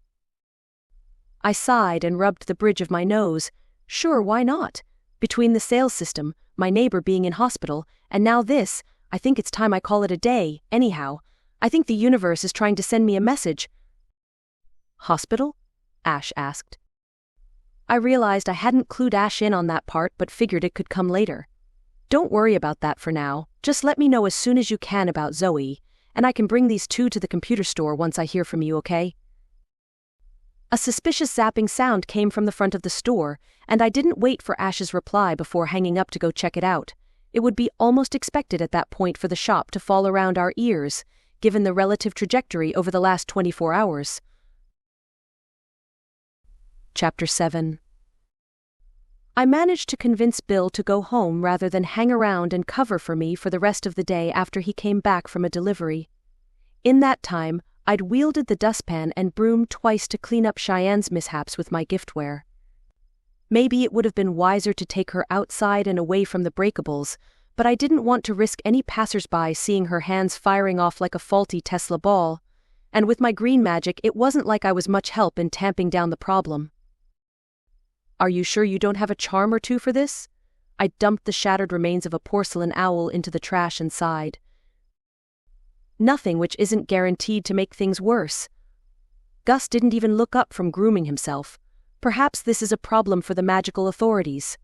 I sighed and rubbed the bridge of my nose. Sure, why not? Between the sales system, my neighbor being in hospital, and now this, I think it's time I call it a day. Anyhow, I think the universe is trying to send me a message. Hospital? Ash asked. I realized I hadn't clued Ash in on that part but figured it could come later. Don't worry about that for now, just let me know as soon as you can about Zoe, and I can bring these two to the computer store once I hear from you, okay? A suspicious zapping sound came from the front of the store, and I didn't wait for Ash's reply before hanging up to go check it out. It would be almost expected at that point for the shop to fall around our ears, given the relative trajectory over the last 24 hours. Chapter 7. I managed to convince Bill to go home rather than hang around and cover for me for the rest of the day after he came back from a delivery. In that time, I'd wielded the dustpan and broom twice to clean up Shianne's mishaps with my giftware. Maybe it would have been wiser to take her outside and away from the breakables, but I didn't want to risk any passersby seeing her hands firing off like a faulty Tesla ball, and with my green magic it wasn't like I was much help in tamping down the problem. Are you sure you don't have a charm or two for this? I dumped the shattered remains of a porcelain owl into the trash and sighed. Nothing which isn't guaranteed to make things worse. Gus didn't even look up from grooming himself. Perhaps this is a problem for the magical authorities.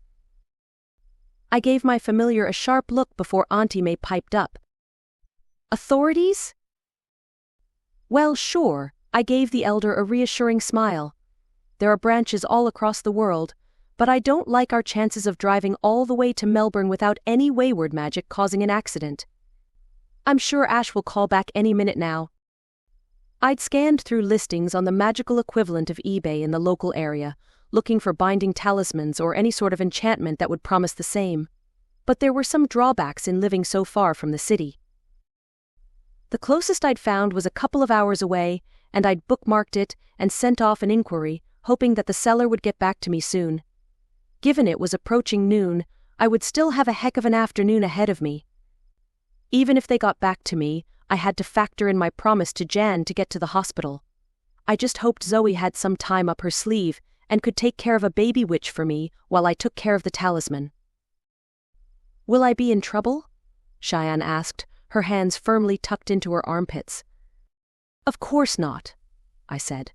I gave my familiar a sharp look before Auntie May piped up. Authorities? Well, sure, I gave the elder a reassuring smile. There are branches all across the world, but I don't like our chances of driving all the way to Melbourne without any wayward magic causing an accident. I'm sure Ash will call back any minute now. I'd scanned through listings on the magical equivalent of eBay in the local area, looking for binding talismans or any sort of enchantment that would promise the same. But there were some drawbacks in living so far from the city. The closest I'd found was a couple of hours away, and I'd bookmarked it and sent off an inquiry, hoping that the seller would get back to me soon. Given it was approaching noon, I would still have a heck of an afternoon ahead of me. Even if they got back to me, I had to factor in my promise to Jan to get to the hospital. I just hoped Zoe had some time up her sleeve and could take care of a baby witch for me while I took care of the talisman. Will I be in trouble? Shianne asked, her hands firmly tucked into her armpits. Of course not, I said.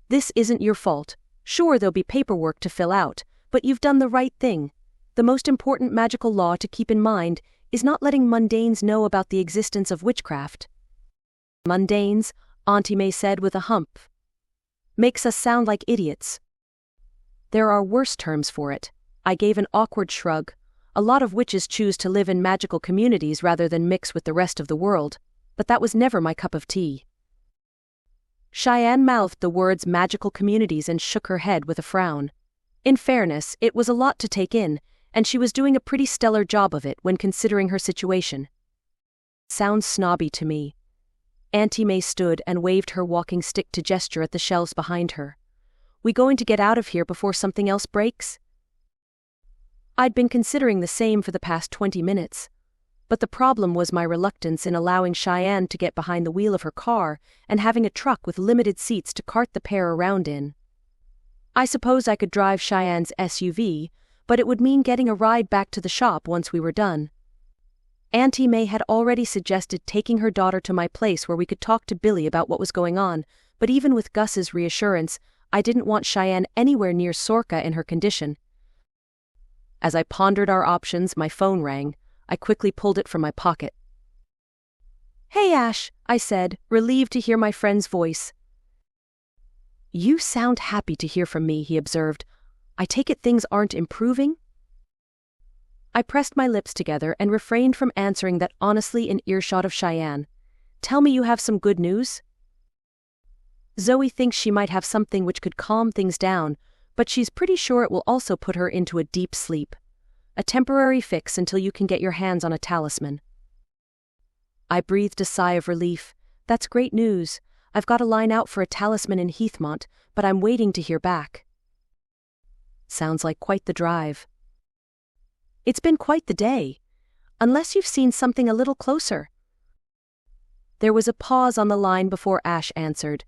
This isn't your fault. Sure, there'll be paperwork to fill out, but you've done the right thing. The most important magical law to keep in mind is not letting mundanes know about the existence of witchcraft. Mundanes, Auntie May said with a hump. Makes us sound like idiots. There are worse terms for it. I gave an awkward shrug. A lot of witches choose to live in magical communities rather than mix with the rest of the world, but that was never my cup of tea. Shianne mouthed the words magical communities and shook her head with a frown. In fairness, it was a lot to take in, and she was doing a pretty stellar job of it when considering her situation. Sounds snobby to me. Auntie May stood and waved her walking stick to gesture at the shelves behind her. We going to get out of here before something else breaks? I'd been considering the same for the past 20 minutes. But the problem was my reluctance in allowing Shianne to get behind the wheel of her car and having a truck with limited seats to cart the pair around in. I suppose I could drive Shianne's SUV, but it would mean getting a ride back to the shop once we were done. Auntie May had already suggested taking her daughter to my place where we could talk to Billy about what was going on, but even with Gus's reassurance, I didn't want Shianne anywhere near Sorka in her condition. As I pondered our options, my phone rang. I quickly pulled it from my pocket. Hey Ash, I said, relieved to hear my friend's voice. You sound happy to hear from me, he observed. I take it things aren't improving? I pressed my lips together and refrained from answering that honestly in earshot of Shianne. Tell me you have some good news? Zoe thinks she might have something which could calm things down, but she's pretty sure it will also put her into a deep sleep. A temporary fix until you can get your hands on a talisman. I breathed a sigh of relief. That's great news. I've got a line out for a talisman in Heathmont, but I'm waiting to hear back. Sounds like quite the drive. It's been quite the day. Unless you've seen something a little closer. There was a pause on the line before Ash answered.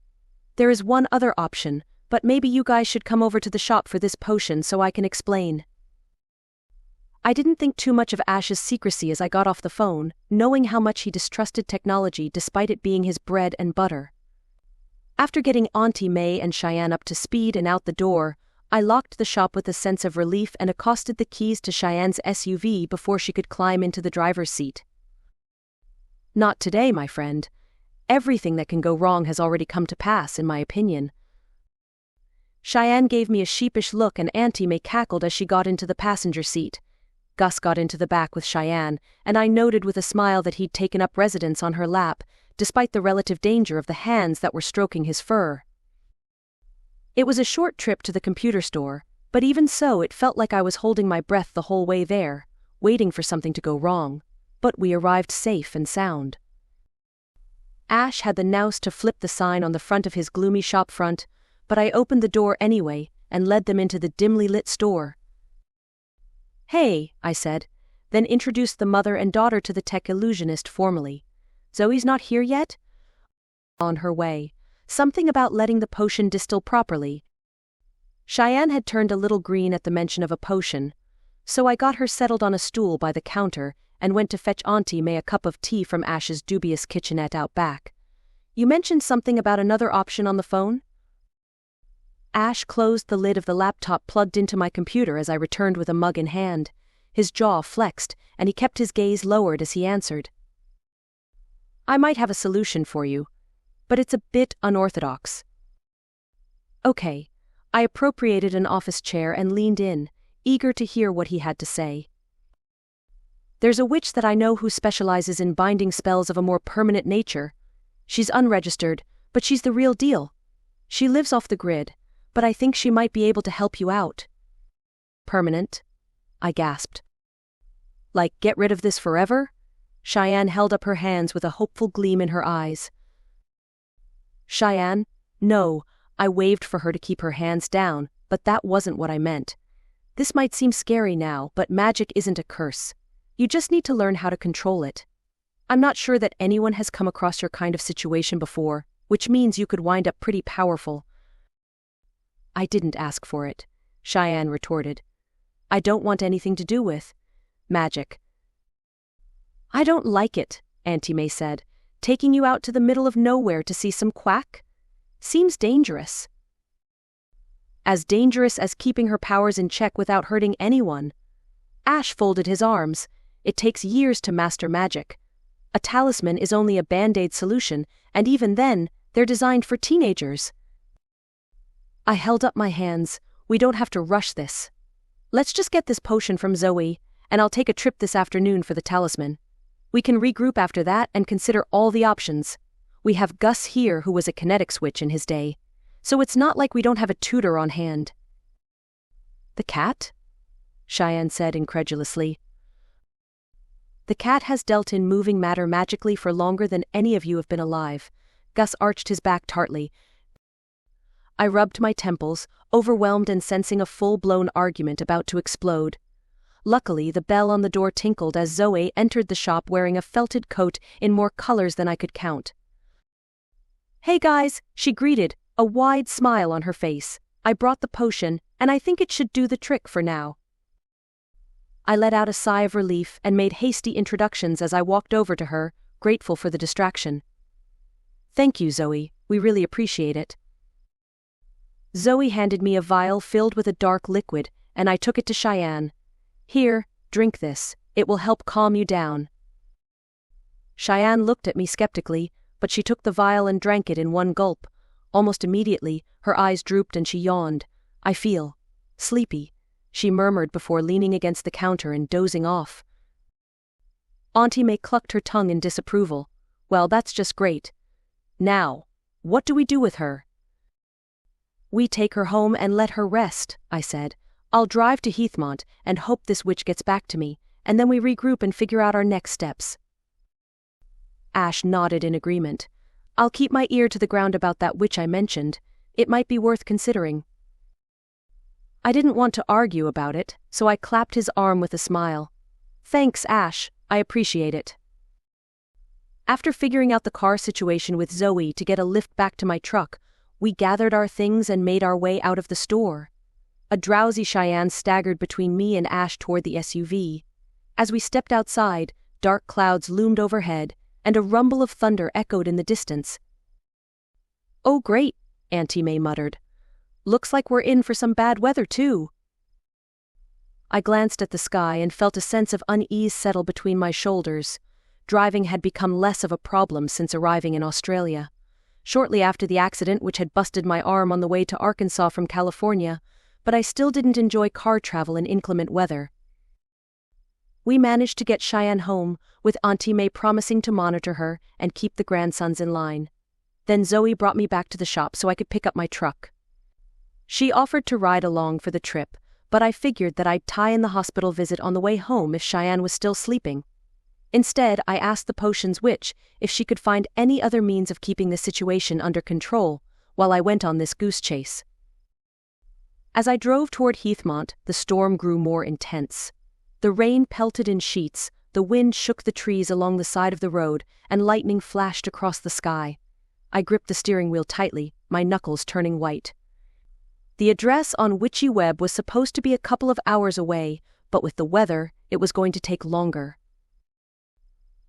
There is one other option, but maybe you guys should come over to the shop for this potion so I can explain. I didn't think too much of Ash's secrecy as I got off the phone, knowing how much he distrusted technology despite it being his bread and butter. After getting Auntie May and Shianne up to speed and out the door, I locked the shop with a sense of relief and accosted the keys to Shianne's SUV before she could climb into the driver's seat. Not today, my friend. Everything that can go wrong has already come to pass, in my opinion. Shianne gave me a sheepish look and Auntie May cackled as she got into the passenger seat. Gus got into the back with Shianne, and I noted with a smile that he'd taken up residence on her lap, despite the relative danger of the hands that were stroking his fur. It was a short trip to the computer store, but even so it felt like I was holding my breath the whole way there, waiting for something to go wrong. But we arrived safe and sound. Ash had the nous to flip the sign on the front of his gloomy shop front, but I opened the door anyway and led them into the dimly lit store. Hey, I said, then introduced the mother and daughter to the tech illusionist formally. Zoe's not here yet? On her way. Something about letting the potion distill properly. Shianne had turned a little green at the mention of a potion. so I got her settled on a stool by the counter and went to fetch Auntie May a cup of tea from Ash's dubious kitchenette out back. You mentioned something about another option on the phone? Ash closed the lid of the laptop plugged into my computer as I returned with a mug in hand. His jaw flexed, and he kept his gaze lowered as he answered. I might have a solution for you, but it's a bit unorthodox. Okay. I appropriated an office chair and leaned in, eager to hear what he had to say. There's a witch that I know who specializes in binding spells of a more permanent nature. She's unregistered, but she's the real deal. She lives off the grid, but I think she might be able to help you out. Permanent? I gasped. Like, get rid of this forever? Shianne held up her hands with a hopeful gleam in her eyes. Shianne, no, I waved for her to keep her hands down, but that wasn't what I meant. This might seem scary now, but magic isn't a curse. You just need to learn how to control it. I'm not sure that anyone has come across your kind of situation before, which means you could wind up pretty powerful. I didn't ask for it, Shianne retorted. I don't want anything to do with magic. I don't like it, Auntie May said. Taking you out to the middle of nowhere to see some quack? Seems dangerous. As dangerous as keeping her powers in check without hurting anyone. Ash folded his arms. It takes years to master magic. A talisman is only a band-aid solution, and even then, they're designed for teenagers. I held up my hands. We don't have to rush this. Let's just get this potion from Zoe, and I'll take a trip this afternoon for the talisman. We can regroup after that and consider all the options. We have Gus here who was a kinetic switch in his day, so it's not like we don't have a tutor on hand. The cat? Shianne said incredulously. The cat has dealt in moving matter magically for longer than any of you have been alive. Gus arched his back tartly. I rubbed my temples, overwhelmed and sensing a full-blown argument about to explode. Luckily, the bell on the door tinkled as Zoe entered the shop wearing a felted coat in more colors than I could count. Hey guys, she greeted, a wide smile on her face. I brought the potion, and I think it should do the trick for now. I let out a sigh of relief and made hasty introductions as I walked over to her, grateful for the distraction. Thank you, Zoe, we really appreciate it. Zoe handed me a vial filled with a dark liquid, and I took it to Shianne. Here, drink this, it will help calm you down. Shianne looked at me skeptically, but she took the vial and drank it in one gulp. Almost immediately, her eyes drooped and she yawned. I feel sleepy, she murmured before leaning against the counter and dozing off. Auntie May clucked her tongue in disapproval. Well, that's just great. Now, what do we do with her? We take her home and let her rest, I said. I'll drive to Heathmont and hope this witch gets back to me, and then we regroup and figure out our next steps. Ash nodded in agreement. I'll keep my ear to the ground about that witch I mentioned. It might be worth considering. I didn't want to argue about it, so I clapped his arm with a smile. Thanks, Ash, I appreciate it. After figuring out the car situation with Zoe to get a lift back to my truck, we gathered our things and made our way out of the store. A drowsy Shianne staggered between me and Ash toward the SUV. As we stepped outside, dark clouds loomed overhead, and a rumble of thunder echoed in the distance. Oh great, Auntie May muttered. Looks like we're in for some bad weather too. I glanced at the sky and felt a sense of unease settle between my shoulders. Driving had become less of a problem since arriving in Australia. Shortly after the accident which had busted my arm on the way to Arkansas from California, but I still didn't enjoy car travel in inclement weather. We managed to get Shianne home, with Auntie May promising to monitor her and keep the grandsons in line. Then Zoe brought me back to the shop so I could pick up my truck. She offered to ride along for the trip, but I figured that I'd tie in the hospital visit on the way home if Shianne was still sleeping. Instead, I asked the potion's witch if she could find any other means of keeping the situation under control while I went on this goose chase. As I drove toward Heathmont, the storm grew more intense. The rain pelted in sheets, the wind shook the trees along the side of the road, and lightning flashed across the sky. I gripped the steering wheel tightly, my knuckles turning white. The address on Witchy Web was supposed to be a couple of hours away, but with the weather, it was going to take longer.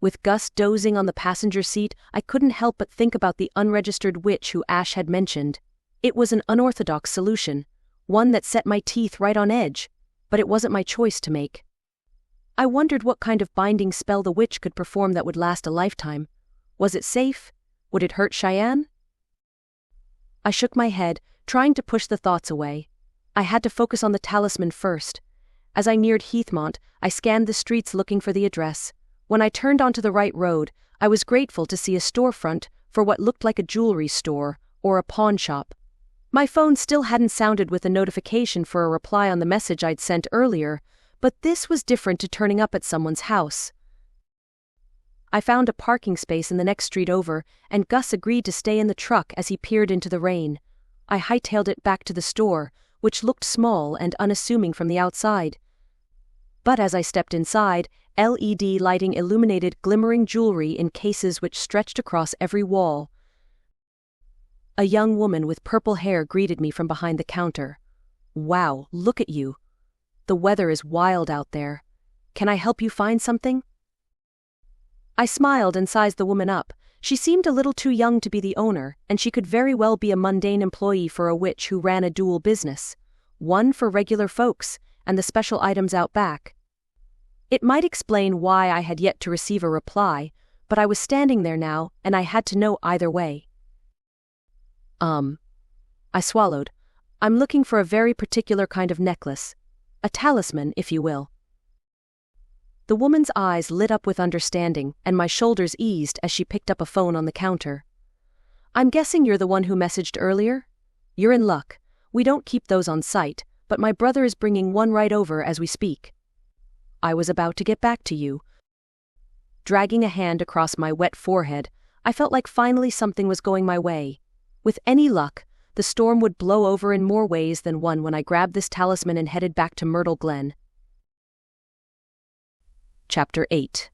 With Gus dozing on the passenger seat, I couldn't help but think about the unregistered witch who Ash had mentioned. It was an unorthodox solution, one that set my teeth right on edge, but it wasn't my choice to make. I wondered what kind of binding spell the witch could perform that would last a lifetime. Was it safe? Would it hurt Shianne? I shook my head, trying to push the thoughts away. I had to focus on the talisman first. As I neared Heathmont, I scanned the streets looking for the address. When I turned onto the right road, I was grateful to see a storefront for what looked like a jewelry store or a pawn shop. My phone still hadn't sounded with a notification for a reply on the message I'd sent earlier, but this was different to turning up at someone's house. I found a parking space in the next street over, and Gus agreed to stay in the truck as he peered into the rain. I hightailed it back to the store, which looked small and unassuming from the outside. But as I stepped inside, LED lighting illuminated glimmering jewelry in cases which stretched across every wall. A young woman with purple hair greeted me from behind the counter. "Wow, look at you. The weather is wild out there. Can I help you find something?" I smiled and sized the woman up. She seemed a little too young to be the owner, and she could very well be a mundane employee for a witch who ran a dual business, one for regular folks and the special items out back. It might explain why I had yet to receive a reply, but I was standing there now, and I had to know either way. I swallowed. "I'm looking for a very particular kind of necklace. A talisman, if you will." The woman's eyes lit up with understanding, and my shoulders eased as she picked up a phone on the counter. "I'm guessing you're the one who messaged earlier? You're in luck. We don't keep those on site, but my brother is bringing one right over as we speak. I was about to get back to you." Dragging a hand across my wet forehead, I felt like finally something was going my way. With any luck, the storm would blow over in more ways than one when I grabbed this talisman and headed back to Myrtle Glen. Chapter 8.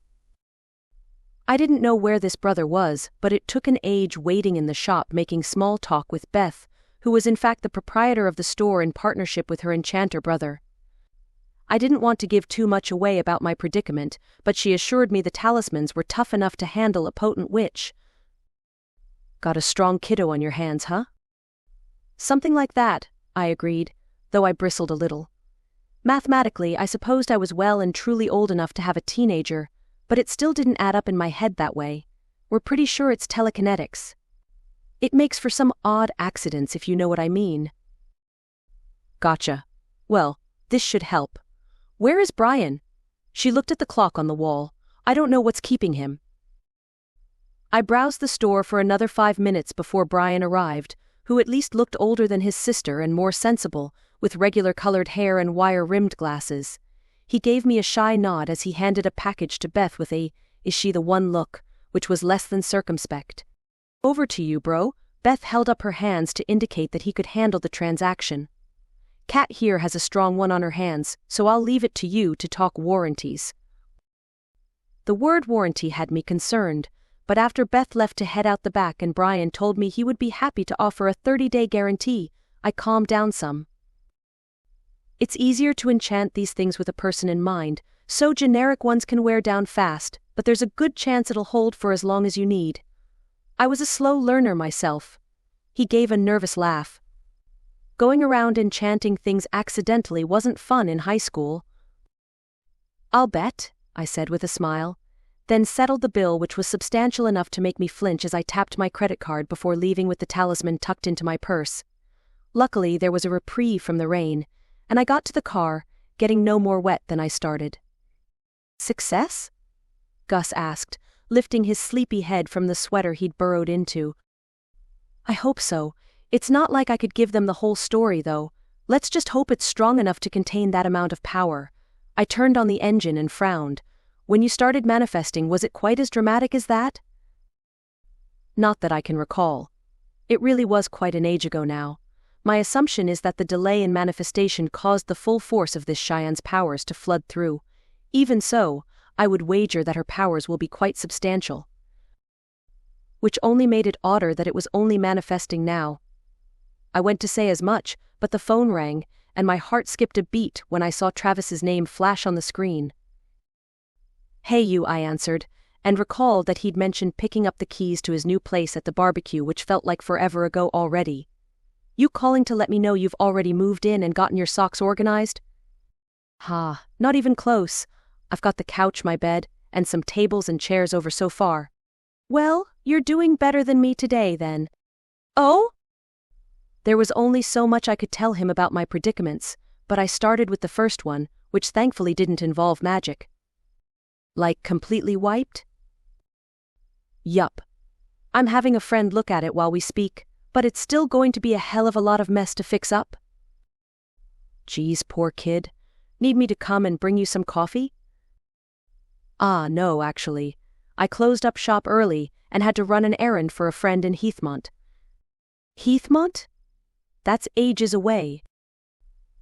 I didn't know where this brother was, but it took an age waiting in the shop making small talk with Beth, who was in fact the proprietor of the store in partnership with her enchanter brother. I didn't want to give too much away about my predicament, but she assured me the talismans were tough enough to handle a potent witch. "Got a strong kiddo on your hands, huh?" "Something like that," I agreed, though I bristled a little. Mathematically, I supposed I was well and truly old enough to have a teenager, but it still didn't add up in my head that way. We're pretty sure it's telekinetics. It makes for some odd accidents, if you know what I mean. Gotcha. Well, this should help. Where is Brian? She looked at the clock on the wall. I don't know what's keeping him. I browsed the store for another 5 minutes before Brian arrived, who at least looked older than his sister and more sensible, with regular colored hair and wire-rimmed glasses. He gave me a shy nod as he handed a package to Beth with a, "Is she the one?" look, which was less than circumspect. "Over to you, bro." Beth held up her hands to indicate that he could handle the transaction. "Kat here has a strong one on her hands, so I'll leave it to you to talk warranties." The word warranty had me concerned, but after Beth left to head out the back and Brian told me he would be happy to offer a 30-day guarantee, I calmed down some. It's easier to enchant these things with a person in mind, so generic ones can wear down fast, but there's a good chance it'll hold for as long as you need. I was a slow learner myself. He gave a nervous laugh. Going around enchanting things accidentally wasn't fun in high school. "I'll bet," I said with a smile, then settled the bill, which was substantial enough to make me flinch as I tapped my credit card before leaving with the talisman tucked into my purse. Luckily, there was a reprieve from the rain, and I got to the car, getting no more wet than I started. "Success?" Gus asked, lifting his sleepy head from the sweater he'd burrowed into. "I hope so. It's not like I could give them the whole story, though. Let's just hope it's strong enough to contain that amount of power." I turned on the engine and frowned. "When you started manifesting, was it quite as dramatic as that?" "Not that I can recall. It really was quite an age ago now. My assumption is that the delay in manifestation caused the full force of this Shianne's powers to flood through. Even so, I would wager that her powers will be quite substantial. Which only made it odder that it was only manifesting now. I went to say as much, but the phone rang, and my heart skipped a beat when I saw Travis's name flash on the screen. "Hey you," I answered, and recalled that he'd mentioned picking up the keys to his new place at the barbecue, which felt like forever ago already. "You calling to let me know you've already moved in and gotten your socks organized?" "Ha, not even close. I've got the couch, my bed, and some tables and chairs over so far." "Well, you're doing better than me today, then." "Oh?" There was only so much I could tell him about my predicaments, but I started with the first one, which thankfully didn't involve magic. "Like completely wiped?" "Yup. I'm having a friend look at it while we speak, but it's still going to be a hell of a lot of mess to fix up." "Geez, poor kid. Need me to come and bring you some coffee?" "Ah, no, actually. I closed up shop early and had to run an errand for a friend in Heathmont." "Heathmont? That's ages away."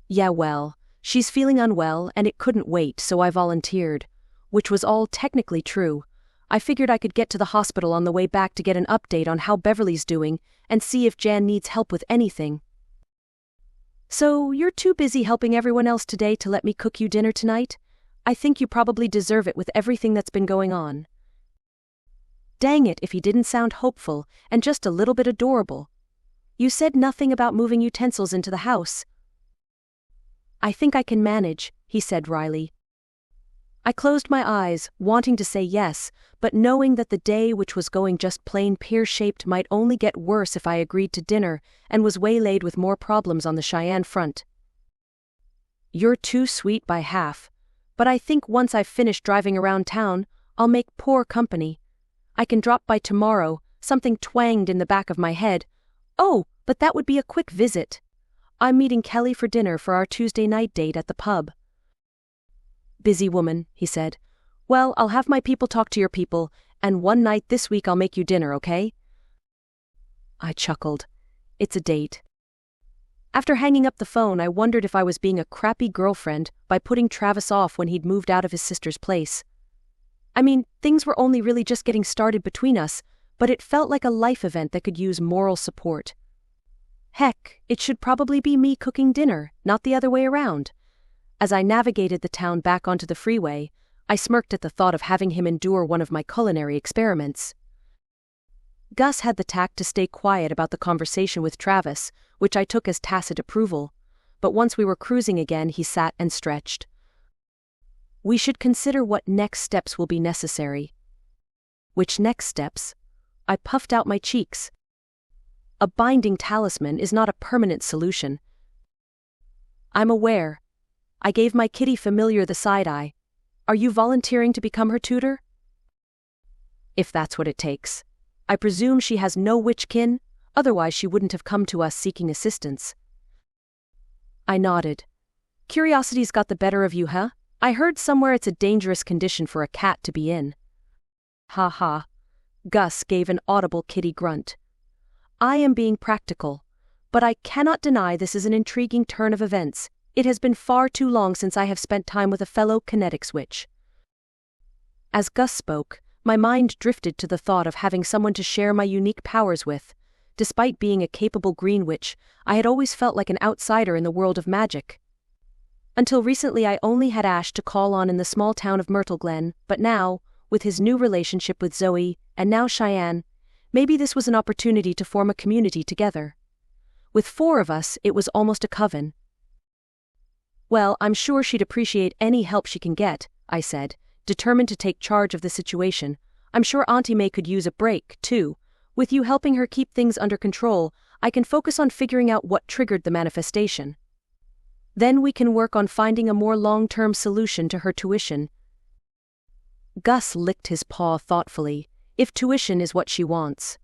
"Yeah, well, she's feeling unwell and it couldn't wait, so I volunteered," which was all technically true. I figured I could get to the hospital on the way back to get an update on how Beverley's doing and see if Jan needs help with anything. "So, you're too busy helping everyone else today to let me cook you dinner tonight? I think you probably deserve it with everything that's been going on." Dang it if he didn't sound hopeful and just a little bit adorable. "You said nothing about moving utensils into the house." "I think I can manage," he said wryly. I closed my eyes, wanting to say yes, but knowing that the day, which was going just plain pear-shaped, might only get worse if I agreed to dinner and was waylaid with more problems on the Shianne front. "You're too sweet by half, but I think once I've finished driving around town, I'll make poor company. I can drop by tomorrow," something twanged in the back of my head. "Oh, but that would be a quick visit. I'm meeting Kelly for dinner for our Tuesday night date at the pub." "Busy woman," he said. "Well, I'll have my people talk to your people, and one night this week I'll make you dinner, okay?" I chuckled. It's a date. After hanging up the phone, I wondered if I was being a crappy girlfriend by putting Travis off when he'd moved out of his sister's place. I mean, things were only really just getting started between us, but it felt like a life event that could use moral support. Heck, it should probably be me cooking dinner, not the other way around. As I navigated the town back onto the freeway, I smirked at the thought of having him endure one of my culinary experiments. Gus had the tact to stay quiet about the conversation with Travis, which I took as tacit approval, but once we were cruising again, he sat and stretched. "We should consider what next steps will be necessary." "Which next steps?" I puffed out my cheeks. "A binding talisman is not a permanent solution." "I'm aware." I gave my kitty familiar the side eye. "Are you volunteering to become her tutor?" "If that's what it takes. I presume she has no witch kin, otherwise she wouldn't have come to us seeking assistance." I nodded. "Curiosity's got the better of you, huh? I heard somewhere it's a dangerous condition for a cat to be in." "Ha ha." Gus gave an audible kitty grunt. "I am being practical, but I cannot deny this is an intriguing turn of events. It has been far too long since I have spent time with a fellow kinetics witch." As Gus spoke, my mind drifted to the thought of having someone to share my unique powers with. Despite being a capable green witch, I had always felt like an outsider in the world of magic. Until recently I only had Ash to call on in the small town of Myrtle Glen, but now, with his new relationship with Zoe, and now Shianne, maybe this was an opportunity to form a community together. With 4 of us, it was almost a coven. "Well, I'm sure she'd appreciate any help she can get," I said, determined to take charge of the situation. "I'm sure Auntie May could use a break, too. With you helping her keep things under control, I can focus on figuring out what triggered the manifestation. Then we can work on finding a more long-term solution to her tuition." Gus licked his paw thoughtfully. "If tuition is what she wants."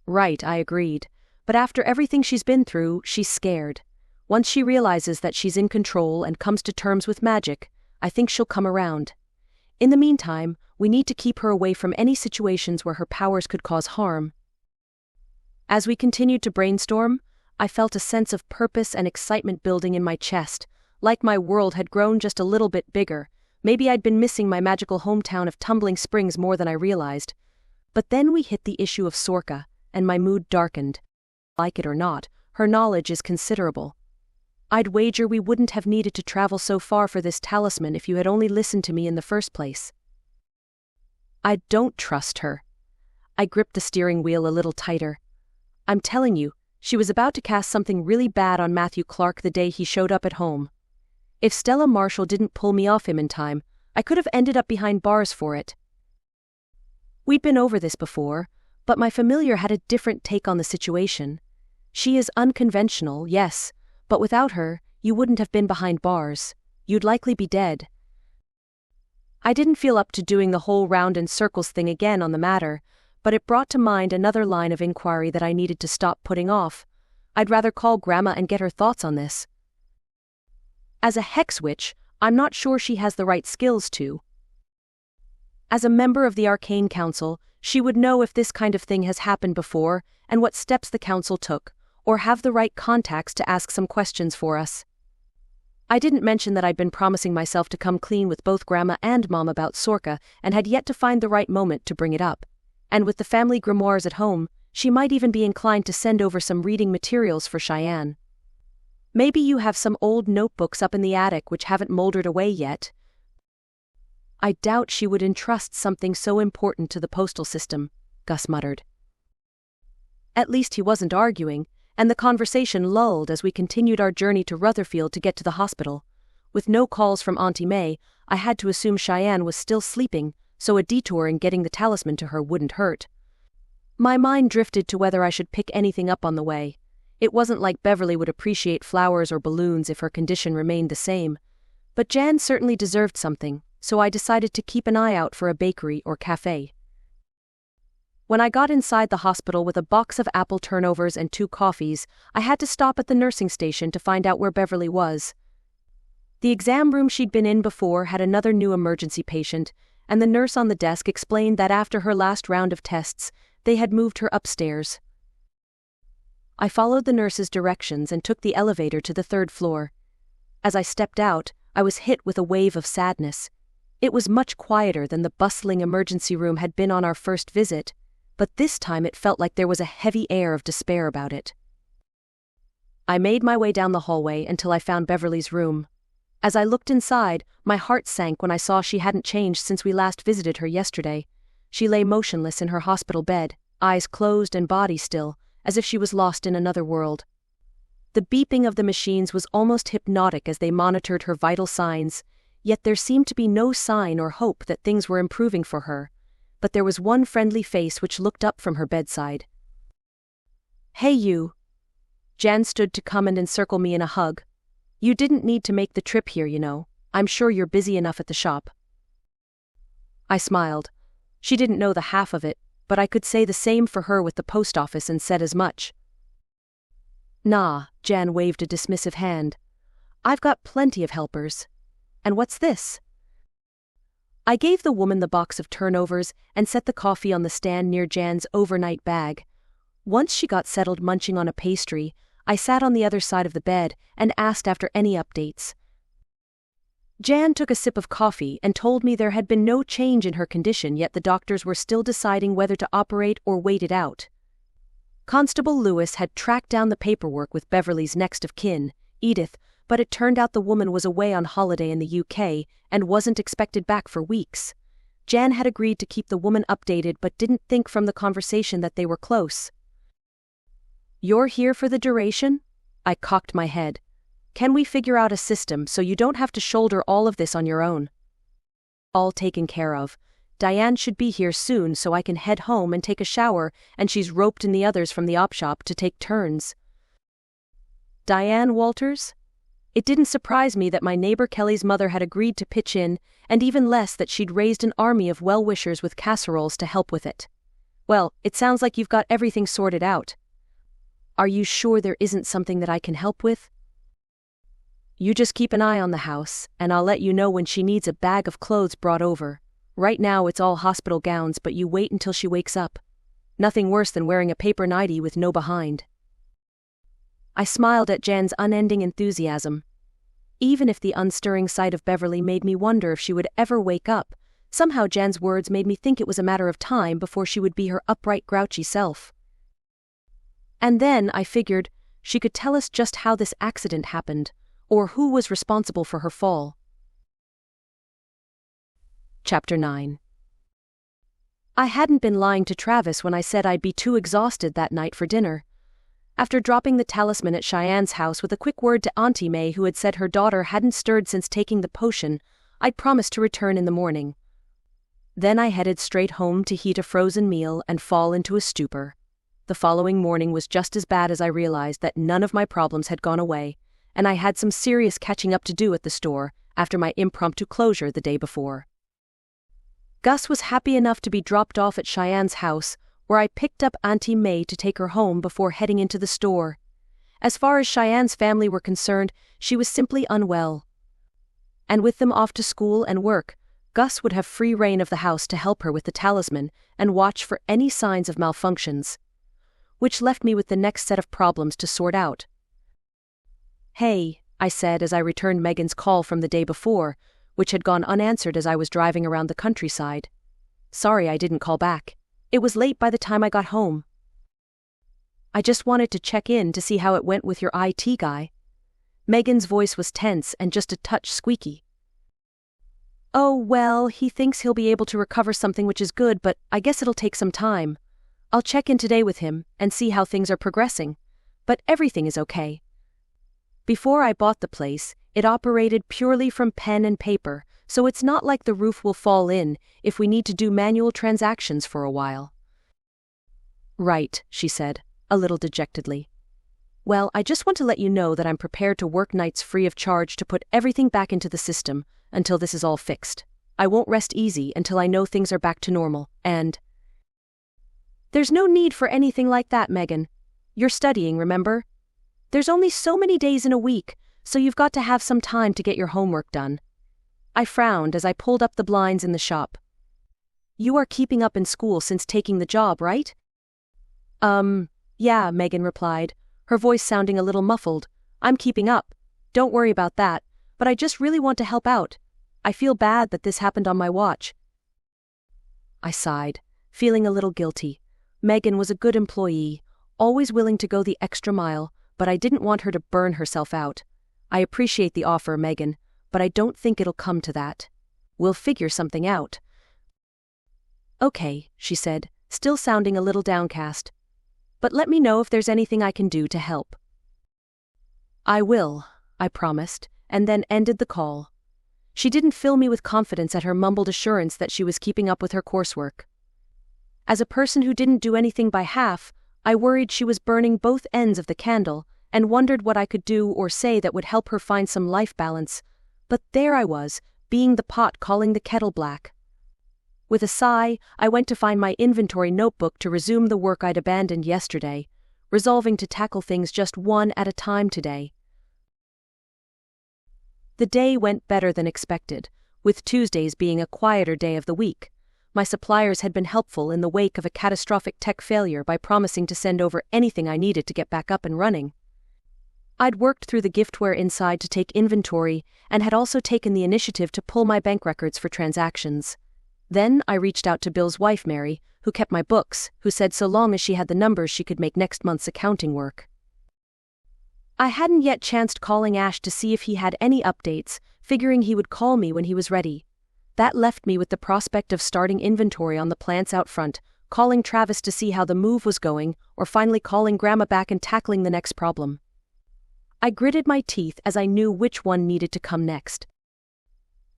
"Right," I agreed. "But after everything she's been through, she's scared. Once she realizes that she's in control and comes to terms with magic, I think she'll come around. In the meantime, we need to keep her away from any situations where her powers could cause harm." As we continued to brainstorm, I felt a sense of purpose and excitement building in my chest, like my world had grown just a little bit bigger. Maybe I'd been missing my magical hometown of Tumbling Springs more than I realized. But then we hit the issue of Sorka, and my mood darkened. Like it or not, her knowledge is considerable. I'd wager we wouldn't have needed to travel so far for this talisman if you had only listened to me in the first place." "I don't trust her." I gripped the steering wheel a little tighter. "I'm telling you, she was about to cast something really bad on Matthew Clark the day he showed up at home. If Stella Marshall didn't pull me off him in time, I could have ended up behind bars for it." We'd been over this before, but my familiar had a different take on the situation. "She is unconventional, yes, but without her, you wouldn't have been behind bars. You'd likely be dead." I didn't feel up to doing the whole round and circles thing again on the matter, but it brought to mind another line of inquiry that I needed to stop putting off. I'd rather call Grandma and get her thoughts on this. As a hex witch, I'm not sure she has the right skills to. As a member of the Arcane Council, she would know if this kind of thing has happened before and what steps the council took, or have the right contacts to ask some questions for us. I didn't mention that I'd been promising myself to come clean with both Grandma and Mom about Sorka and had yet to find the right moment to bring it up. And with the family grimoires at home, she might even be inclined to send over some reading materials for Shianne. "Maybe you have some old notebooks up in the attic which haven't moldered away yet." "I doubt she would entrust something so important to the postal system," Gus muttered. At least he wasn't arguing, and the conversation lulled as we continued our journey to Rutherfield to get to the hospital. With no calls from Auntie May, I had to assume Shianne was still sleeping, so a detour in getting the talisman to her wouldn't hurt. My mind drifted to whether I should pick anything up on the way. It wasn't like Beverley would appreciate flowers or balloons if her condition remained the same. But Jan certainly deserved something, so I decided to keep an eye out for a bakery or cafe. When I got inside the hospital with a box of apple turnovers and 2 coffees, I had to stop at the nursing station to find out where Beverley was. The exam room she'd been in before had another new emergency patient, and the nurse on the desk explained that after her last round of tests, they had moved her upstairs. I followed the nurse's directions and took the elevator to the 3rd floor. As I stepped out, I was hit with a wave of sadness. It was much quieter than the bustling emergency room had been on our first visit, but this time it felt like there was a heavy air of despair about it. I made my way down the hallway until I found Beverley's room. As I looked inside, my heart sank when I saw she hadn't changed since we last visited her yesterday. She lay motionless in her hospital bed, eyes closed and body still, as if she was lost in another world. The beeping of the machines was almost hypnotic as they monitored her vital signs, yet there seemed to be no sign or hope that things were improving for her. But there was one friendly face which looked up from her bedside. "Hey you." Jan stood to come and encircle me in a hug. "You didn't need to make the trip here, you know. I'm sure you're busy enough at the shop." I smiled. She didn't know the half of it, but I could say the same for her with the post office and said as much. "Nah," Jan waved a dismissive hand. "I've got plenty of helpers. And what's this?" I gave the woman the box of turnovers and set the coffee on the stand near Jan's overnight bag. Once she got settled munching on a pastry, I sat on the other side of the bed and asked after any updates. Jan took a sip of coffee and told me there had been no change in her condition, yet the doctors were still deciding whether to operate or wait it out. Constable Lewis had tracked down the paperwork with Beverley's next of kin, Edith, but it turned out the woman was away on holiday in the UK and wasn't expected back for weeks. Jan had agreed to keep the woman updated but didn't think from the conversation that they were close. "You're here for the duration?" I cocked my head. "Can we figure out a system so you don't have to shoulder all of this on your own?" "All taken care of. Diane should be here soon so I can head home and take a shower, and she's roped in the others from the op shop to take turns." Diane Walters? It didn't surprise me that my neighbor Kelly's mother had agreed to pitch in, and even less that she'd raised an army of well-wishers with casseroles to help with it. "Well, it sounds like you've got everything sorted out. Are you sure there isn't something that I can help with?" "You just keep an eye on the house, and I'll let you know when she needs a bag of clothes brought over. Right now it's all hospital gowns, but you wait until she wakes up. Nothing worse than wearing a paper nightie with no behind." I smiled at Jan's unending enthusiasm. Even if the unstirring sight of Beverley made me wonder if she would ever wake up, somehow Jan's words made me think it was a matter of time before she would be her upright grouchy self. And then, I figured, she could tell us just how this accident happened, or who was responsible for her fall. Chapter 9. I hadn't been lying to Travis when I said I'd be too exhausted that night for dinner. After dropping the talisman at Shianne's house with a quick word to Auntie May, who had said her daughter hadn't stirred since taking the potion, I'd promised to return in the morning. Then I headed straight home to heat a frozen meal and fall into a stupor. The following morning was just as bad as I realized that none of my problems had gone away, and I had some serious catching up to do at the store after my impromptu closure the day before. Gus was happy enough to be dropped off at Shianne's house, where I picked up Auntie May to take her home before heading into the store. As far as Shianne's family were concerned, she was simply unwell. And with them off to school and work, Gus would have free reign of the house to help her with the talisman and watch for any signs of malfunctions, which left me with the next set of problems to sort out. "Hey," I said as I returned Megan's call from the day before, which had gone unanswered as I was driving around the countryside. "Sorry I didn't call back. It was late by the time I got home. I just wanted to check in to see how it went with your IT guy." Megan's voice was tense and just a touch squeaky. "Oh, well, he thinks he'll be able to recover something, which is good, but I guess it'll take some time. I'll check in today with him and see how things are progressing. But everything is okay. Before I bought the place, it operated purely from pen and paper, so it's not like the roof will fall in if we need to do manual transactions for a while." "Right," she said, a little dejectedly. "Well, I just want to let you know that I'm prepared to work nights free of charge to put everything back into the system until this is all fixed. I won't rest easy until I know things are back to normal, and—" "There's no need for anything like that, Megan. You're studying, remember? There's only so many days in a week, so you've got to have some time to get your homework done." I frowned as I pulled up the blinds in the shop. "You are keeping up in school since taking the job, right?" Yeah," Megan replied, her voice sounding a little muffled. "I'm keeping up. Don't worry about that, but I just really want to help out. I feel bad that this happened on my watch." I sighed, feeling a little guilty. Megan was a good employee, always willing to go the extra mile, but I didn't want her to burn herself out. "I appreciate the offer, Megan, but I don't think it'll come to that. We'll figure something out." "Okay," she said, still sounding a little downcast. "But let me know if there's anything I can do to help." "I will," I promised, and then ended the call. She didn't fill me with confidence at her mumbled assurance that she was keeping up with her coursework. As a person who didn't do anything by half, I worried she was burning both ends of the candle and wondered what I could do or say that would help her find some life balance. But there I was, being the pot calling the kettle black. With a sigh, I went to find my inventory notebook to resume the work I'd abandoned yesterday, resolving to tackle things just one at a time today. The day went better than expected, with Tuesdays being a quieter day of the week. My suppliers had been helpful in the wake of a catastrophic tech failure by promising to send over anything I needed to get back up and running. I'd worked through the giftware inside to take inventory and had also taken the initiative to pull my bank records for transactions. Then I reached out to Bill's wife, Mary, who kept my books, who said so long as she had the numbers she could make next month's accounting work. I hadn't yet chanced calling Ash to see if he had any updates, figuring he would call me when he was ready. That left me with the prospect of starting inventory on the plants out front, calling Travis to see how the move was going, or finally calling Grandma back and tackling the next problem. I gritted my teeth as I knew which one needed to come next.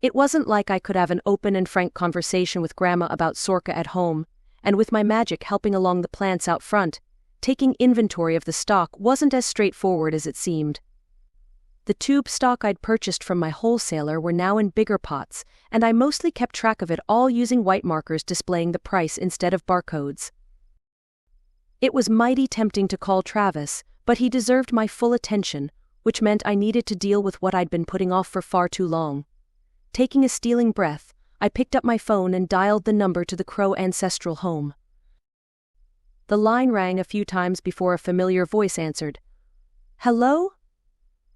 It wasn't like I could have an open and frank conversation with Grandma about Sorka at home, and with my magic helping along the plants out front, taking inventory of the stock wasn't as straightforward as it seemed. The tube stock I'd purchased from my wholesaler were now in bigger pots, and I mostly kept track of it all using white markers displaying the price instead of barcodes. It was mighty tempting to call Travis, but he deserved my full attention, which meant I needed to deal with what I'd been putting off for far too long. Taking a stealing breath, I picked up my phone and dialed the number to the Crowe ancestral home. The line rang a few times before a familiar voice answered. "Hello?"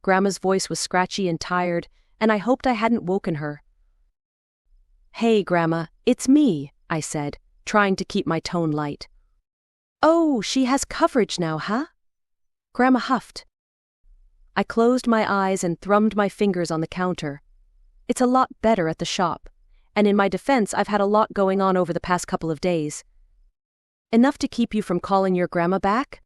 Grandma's voice was scratchy and tired, and I hoped I hadn't woken her. "Hey, Grandma, it's me," I said, trying to keep my tone light. "Oh, she has coverage now, huh?" Grandma huffed. I closed my eyes and thrummed my fingers on the counter. It's a lot better at the shop, and in my defense I've had a lot going on over the past couple of days. Enough to keep you from calling your grandma back?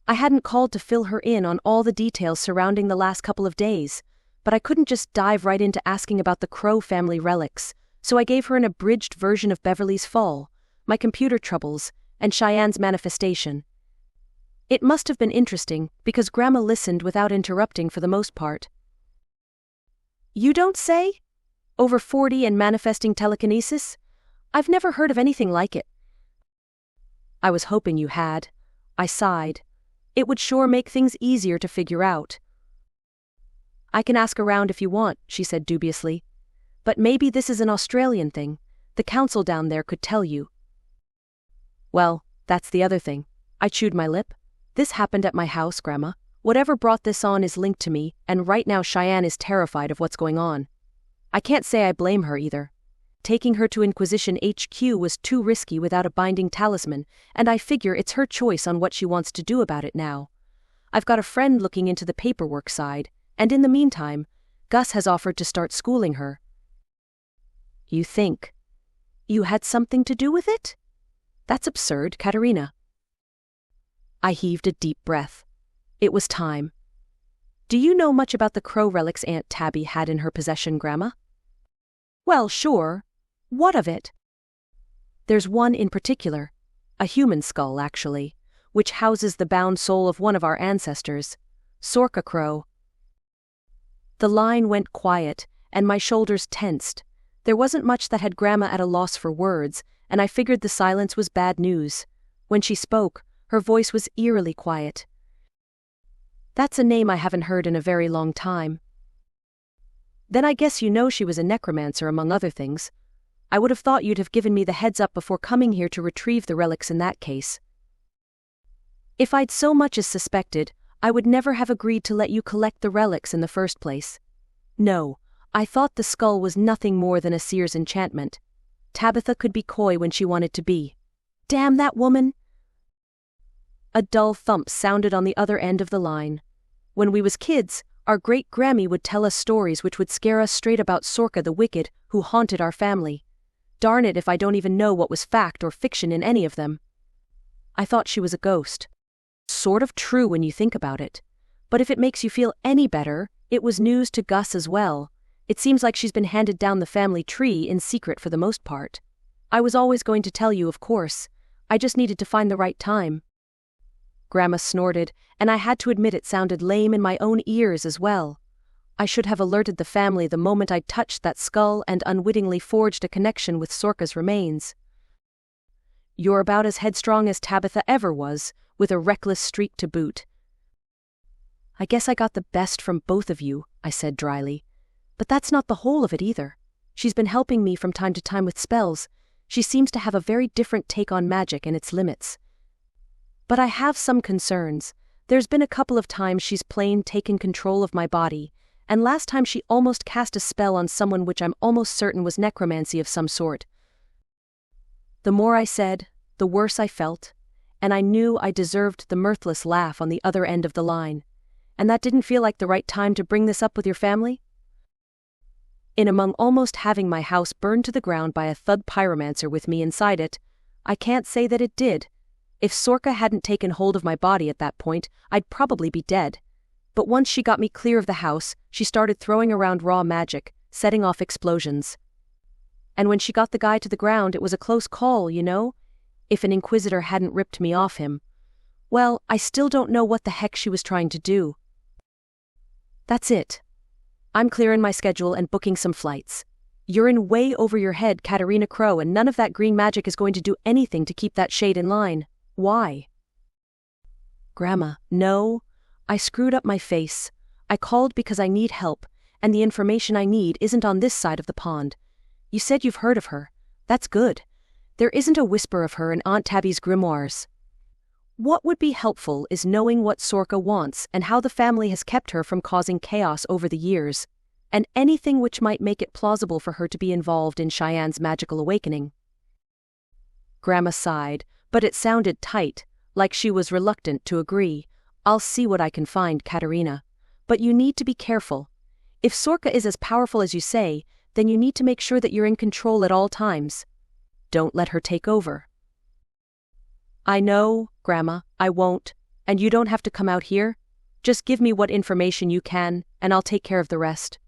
I hadn't called to fill her in on all the details surrounding the last couple of days, but I couldn't just dive right into asking about the Crowe family relics, so I gave her an abridged version of Beverley's fall, my computer troubles, and Shianne's manifestation. It must have been interesting, because Grandma listened without interrupting for the most part. You don't say? Over 40 and manifesting telekinesis? I've never heard of anything like it. I was hoping you had. I sighed. It would sure make things easier to figure out. I can ask around if you want, she said dubiously. But maybe this is an Australian thing. The council down there could tell you. Well, that's the other thing. I chewed my lip. This happened at my house, Grandma. Whatever brought this on is linked to me, and right now Shianne is terrified of what's going on. I can't say I blame her either. Taking her to Inquisition HQ was too risky without a binding talisman, and I figure it's her choice on what she wants to do about it now. I've got a friend looking into the paperwork side, and in the meantime, Gus has offered to start schooling her. You think you had something to do with it? That's absurd, Katerina. I heaved a deep breath. It was time. Do you know much about the Crowe relics Aunt Tabby had in her possession, Grandma? Well, sure. What of it? There's one in particular, a human skull, actually, which houses the bound soul of one of our ancestors, Sorka Crowe. The line went quiet, and my shoulders tensed. There wasn't much that had Grandma at a loss for words, and I figured the silence was bad news. When she spoke, her voice was eerily quiet. That's a name I haven't heard in a very long time. Then I guess you know she was a necromancer, among other things. I would have thought you'd have given me the heads up before coming here to retrieve the relics in that case. If I'd so much as suspected, I would never have agreed to let you collect the relics in the first place. No, I thought the skull was nothing more than a seer's enchantment. Tabitha could be coy when she wanted to be. Damn that woman! A dull thump sounded on the other end of the line. When we was kids, our great-Grammy would tell us stories which would scare us straight about Sorka the Wicked, who haunted our family. Darn it if I don't even know what was fact or fiction in any of them. I thought she was a ghost. Sort of true when you think about it. But if it makes you feel any better, it was news to Gus as well. It seems like she's been handed down the family tree in secret for the most part. I was always going to tell you, of course. I just needed to find the right time. Grandma snorted, and I had to admit it sounded lame in my own ears as well. I should have alerted the family the moment I touched that skull and unwittingly forged a connection with Sorka's remains. You're about as headstrong as Tabitha ever was, with a reckless streak to boot. I guess I got the best from both of you, I said dryly. But that's not the whole of it either. She's been helping me from time to time with spells. She seems to have a very different take on magic and its limits. But I have some concerns. There's been a couple of times she's plain taken control of my body, and last time she almost cast a spell on someone which I'm almost certain was necromancy of some sort. The more I said, the worse I felt, and I knew I deserved the mirthless laugh on the other end of the line. And that didn't feel like the right time to bring this up with your family? In among almost having my house burned to the ground by a thug pyromancer with me inside it, I can't say that it did. If Sorka hadn't taken hold of my body at that point, I'd probably be dead. But once she got me clear of the house, she started throwing around raw magic, setting off explosions. And when she got the guy to the ground, it was a close call, you know? If an inquisitor hadn't ripped me off him. Well, I still don't know what the heck she was trying to do. That's it. I'm clearing my schedule and booking some flights. You're in way over your head, Katerina Crowe, and none of that green magic is going to do anything to keep that shade in line. Why? Grandma, no. I screwed up my face. I called because I need help, and the information I need isn't on this side of the pond. You said you've heard of her. That's good. There isn't a whisper of her in Aunt Tabby's grimoires. What would be helpful is knowing what Sorka wants and how the family has kept her from causing chaos over the years, and anything which might make it plausible for her to be involved in Shianne's magical awakening. Grandma sighed, but it sounded tight, like she was reluctant to agree. I'll see what I can find, Katerina. But you need to be careful. If Sorka is as powerful as you say, then you need to make sure that you're in control at all times. Don't let her take over. I know, Grandma, I won't, and you don't have to come out here. Just give me what information you can, and I'll take care of the rest.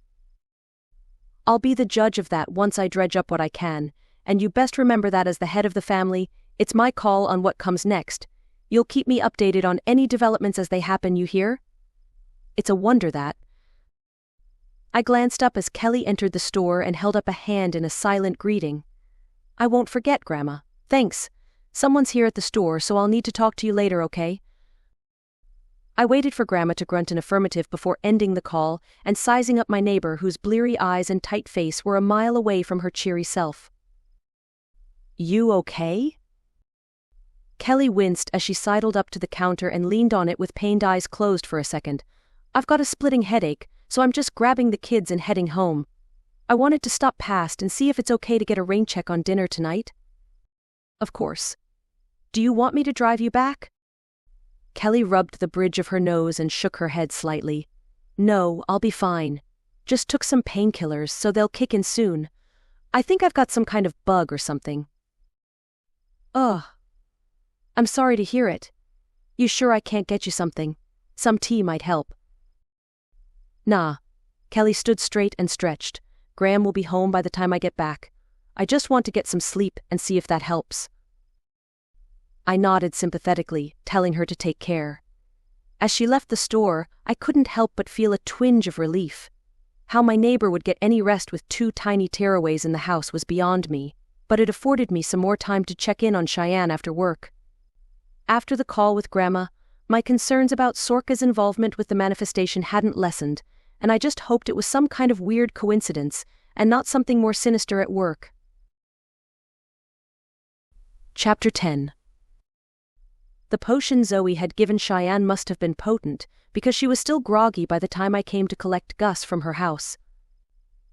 I'll be the judge of that once I dredge up what I can, and you best remember that as the head of the family, it's my call on what comes next. You'll keep me updated on any developments as they happen, you hear? It's a wonder that. I glanced up as Kelly entered the store and held up a hand in a silent greeting. I won't forget, Grandma. Thanks. Someone's here at the store, so I'll need to talk to you later, okay? I waited for Grandma to grunt an affirmative before ending the call and sizing up my neighbor whose bleary eyes and tight face were a mile away from her cheery self. You okay? Kelly winced as she sidled up to the counter and leaned on it with pained eyes closed for a second. I've got a splitting headache, so I'm just grabbing the kids and heading home. I wanted to stop past and see if it's okay to get a rain check on dinner tonight. Of course. Do you want me to drive you back? Kelly rubbed the bridge of her nose and shook her head slightly. No, I'll be fine. Just took some painkillers, so they'll kick in soon. I think I've got some kind of bug or something. Ugh. I'm sorry to hear it. You sure I can't get you something? Some tea might help. Nah. Kelly stood straight and stretched. Graham will be home by the time I get back. I just want to get some sleep and see if that helps. I nodded sympathetically, telling her to take care. As she left the store, I couldn't help but feel a twinge of relief. How my neighbor would get any rest with 2 tiny tearaways in the house was beyond me, but it afforded me some more time to check in on Shianne after work. After the call with Grandma, my concerns about Sorka's involvement with the manifestation hadn't lessened, and I just hoped it was some kind of weird coincidence and not something more sinister at work. Chapter 10. The potion Zoe had given Shianne must have been potent, because she was still groggy by the time I came to collect Gus from her house.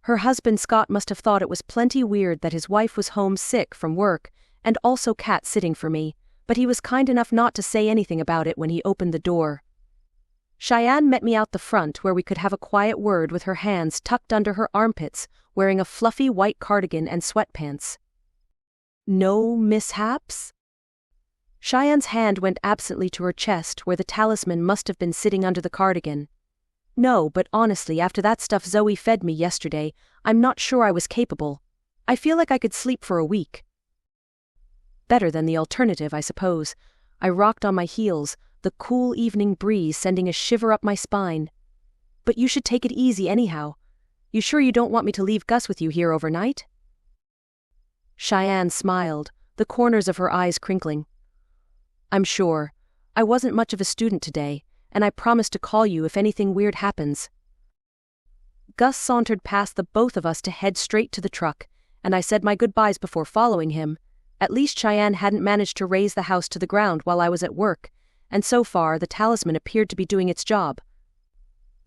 Her husband Scott must have thought it was plenty weird that his wife was home sick from work, and also cat sitting for me, but he was kind enough not to say anything about it when he opened the door. Shianne met me out the front where we could have a quiet word with her hands tucked under her armpits, wearing a fluffy white cardigan and sweatpants. No mishaps? Shianne's hand went absently to her chest where the talisman must have been sitting under the cardigan. No, but honestly, after that stuff Zoe fed me yesterday, I'm not sure I was capable. I feel like I could sleep for a week. Better than the alternative, I suppose. I rocked on my heels, the cool evening breeze sending a shiver up my spine. But you should take it easy anyhow. You sure you don't want me to leave Gus with you here overnight? Shianne smiled, the corners of her eyes crinkling. I'm sure. I wasn't much of a student today, and I promised to call you if anything weird happens. Gus sauntered past the both of us to head straight to the truck, and I said my goodbyes before following him. At least Shianne hadn't managed to raze the house to the ground while I was at work, and so far the talisman appeared to be doing its job.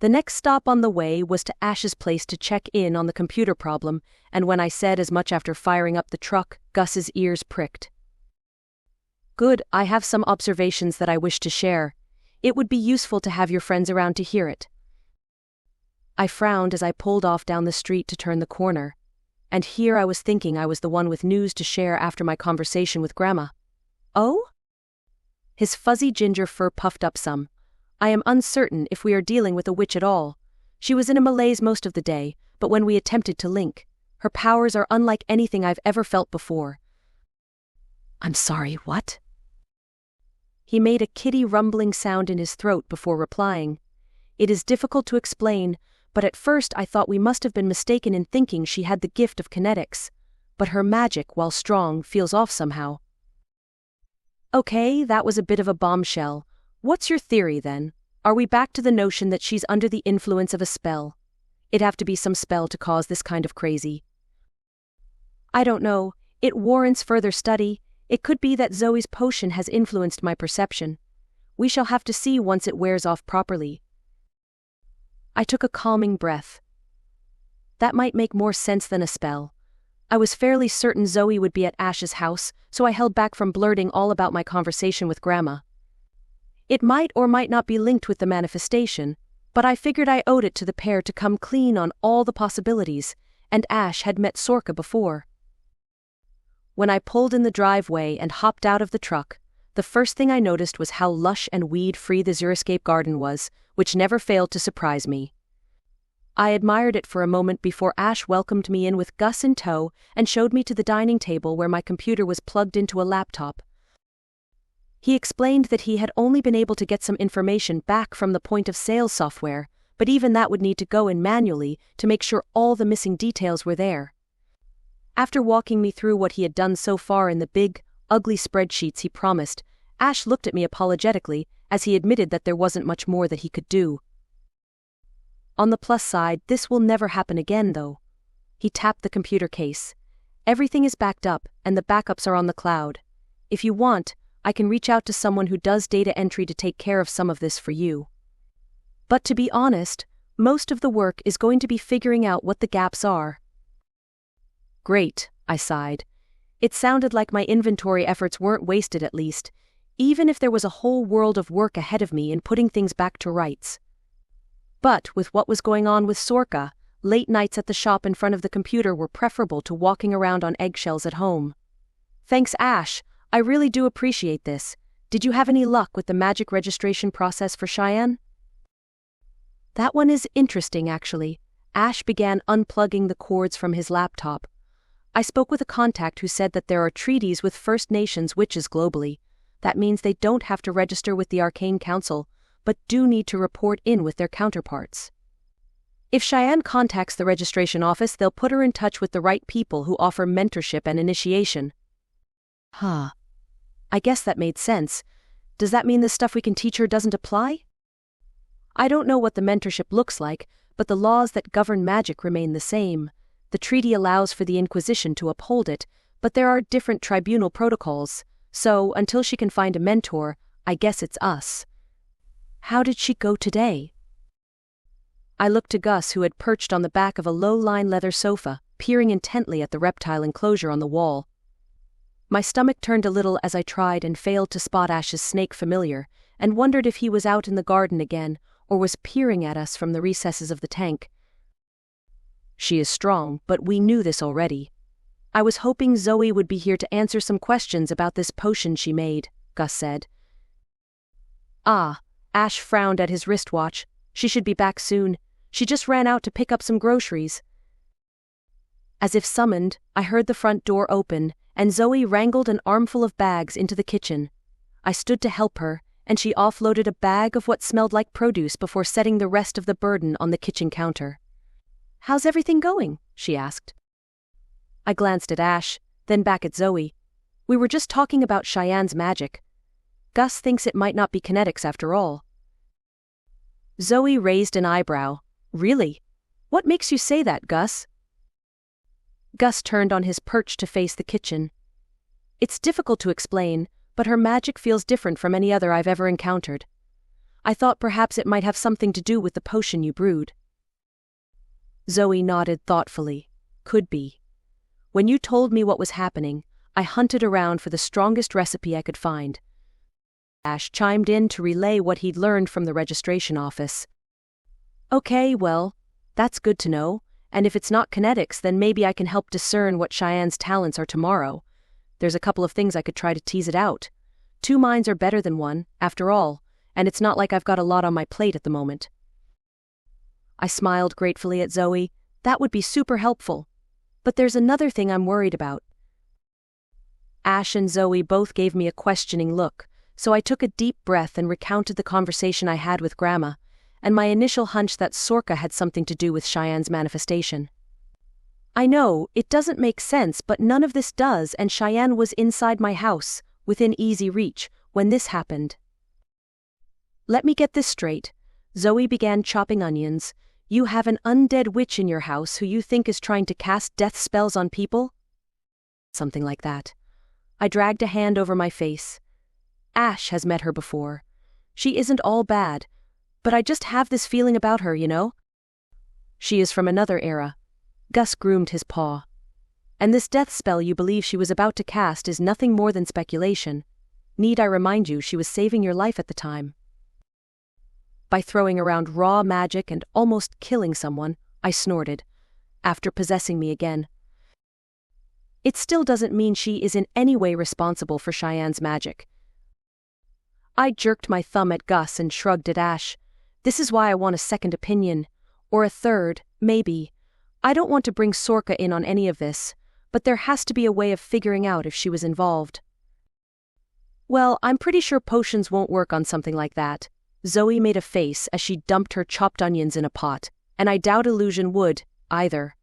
The next stop on the way was to Ash's place to check in on the computer problem, and when I said as much after firing up the truck, Gus's ears pricked. Good, I have some observations that I wish to share. It would be useful to have your friends around to hear it. I frowned as I pulled off down the street to turn the corner. And here I was thinking I was the one with news to share after my conversation with Grandma. Oh? His fuzzy ginger fur puffed up some. I am uncertain if we are dealing with a witch at all. She was in a malaise most of the day, but when we attempted to link, her powers are unlike anything I've ever felt before. I'm sorry, what? He made a kitty rumbling sound in his throat before replying. It is difficult to explain, but at first I thought we must have been mistaken in thinking she had the gift of kinetics. But her magic, while strong, feels off somehow. Okay, that was a bit of a bombshell. What's your theory then? Are we back to the notion that she's under the influence of a spell? It'd have to be some spell to cause this kind of crazy. I don't know. It warrants further study. It could be that Zoe's potion has influenced my perception. We shall have to see once it wears off properly. I took a calming breath. That might make more sense than a spell. I was fairly certain Zoe would be at Ash's house, so I held back from blurting all about my conversation with Grandma. It might or might not be linked with the manifestation, But I figured I owed it to the pair to come clean on all the possibilities, and Ash had met Sorka before. When I pulled in the driveway and hopped out of the truck, the first thing I noticed was how lush and weed-free the xeriscape garden was, which never failed to surprise me. I admired it for a moment before Ash welcomed me in with Gus in tow and showed me to the dining table where my computer was plugged into a laptop. He explained that he had only been able to get some information back from the point-of-sale software, but even that would need to go in manually to make sure all the missing details were there. After walking me through what he had done so far in the big, ugly spreadsheets he promised, Ash looked at me apologetically as he admitted that there wasn't much more that he could do. On the plus side, this will never happen again though. He tapped the computer case. Everything is backed up and the backups are on the cloud. If you want, I can reach out to someone who does data entry to take care of some of this for you. But to be honest, most of the work is going to be figuring out what the gaps are. Great, I sighed. It sounded like my inventory efforts weren't wasted at least, even if there was a whole world of work ahead of me in putting things back to rights. But with what was going on with Sorka, late nights at the shop in front of the computer were preferable to walking around on eggshells at home. Thanks, Ash. I really do appreciate this. Did you have any luck with the magic registration process for Shianne? That one is interesting, actually. Ash began unplugging the cords from his laptop. I spoke with a contact who said that there are treaties with First Nations witches globally. That means they don't have to register with the Arcane Council, but do need to report in with their counterparts. If Shianne contacts the registration office, they'll put her in touch with the right people who offer mentorship and initiation. I guess that made sense. Does that mean the stuff we can teach her doesn't apply? I don't know what the mentorship looks like, but the laws that govern magic remain the same. The treaty allows for the Inquisition to uphold it, but there are different tribunal protocols, so until she can find a mentor, I guess it's us. How did she go today? I looked to Gus, who had perched on the back of a low-line leather sofa, peering intently at the reptile enclosure on the wall. My stomach turned a little as I tried and failed to spot Ash's snake familiar, and wondered if he was out in the garden again, or was peering at us from the recesses of the tank. She is strong, but we knew this already. I was hoping Zoe would be here to answer some questions about this potion she made, Gus said. Ash frowned at his wristwatch. She should be back soon. She just ran out to pick up some groceries. As if summoned, I heard the front door open, and Zoe wrangled an armful of bags into the kitchen. I stood to help her, and she offloaded a bag of what smelled like produce before setting the rest of the burden on the kitchen counter. "How's everything going?" she asked. I glanced at Ash, then back at Zoe. We were just talking about Shianne's magic. Gus thinks it might not be kinetics after all. Zoe raised an eyebrow. Really? What makes you say that, Gus? Gus turned on his perch to face the kitchen. It's difficult to explain, but her magic feels different from any other I've ever encountered. I thought perhaps it might have something to do with the potion you brewed. Zoe nodded thoughtfully. Could be. When you told me what was happening, I hunted around for the strongest recipe I could find. Ash chimed in to relay what he'd learned from the registration office. Okay, well, that's good to know, and if it's not kinetics, then maybe I can help discern what Shianne's talents are tomorrow. There's a couple of things I could try to tease it out. 2 minds are better than 1, after all, and it's not like I've got a lot on my plate at the moment. I smiled gratefully at Zoe. That would be super helpful. But there's another thing I'm worried about. Ash and Zoe both gave me a questioning look, so I took a deep breath and recounted the conversation I had with Grandma, and my initial hunch that Sorka had something to do with Shianne's manifestation. I know, it doesn't make sense, but none of this does, and Shianne was inside my house, within easy reach, when this happened. Let me get this straight. Zoe began chopping onions. You have an undead witch in your house who you think is trying to cast death spells on people? Something like that. I dragged a hand over my face. Ash has met her before. She isn't all bad, but I just have this feeling about her, you know? She is from another era. Gus groomed his paw. And this death spell you believe she was about to cast is nothing more than speculation. Need I remind you she was saving your life at the time? By throwing around raw magic and almost killing someone, I snorted, after possessing me again. It still doesn't mean she is in any way responsible for Shianne's magic. I jerked my thumb at Gus and shrugged at Ash. This is why I want a second opinion. Or a third, maybe. I don't want to bring Sorka in on any of this, but there has to be a way of figuring out if she was involved. Well, I'm pretty sure potions won't work on something like that. Zoe made a face as she dumped her chopped onions in a pot, and I doubt illusion would, either.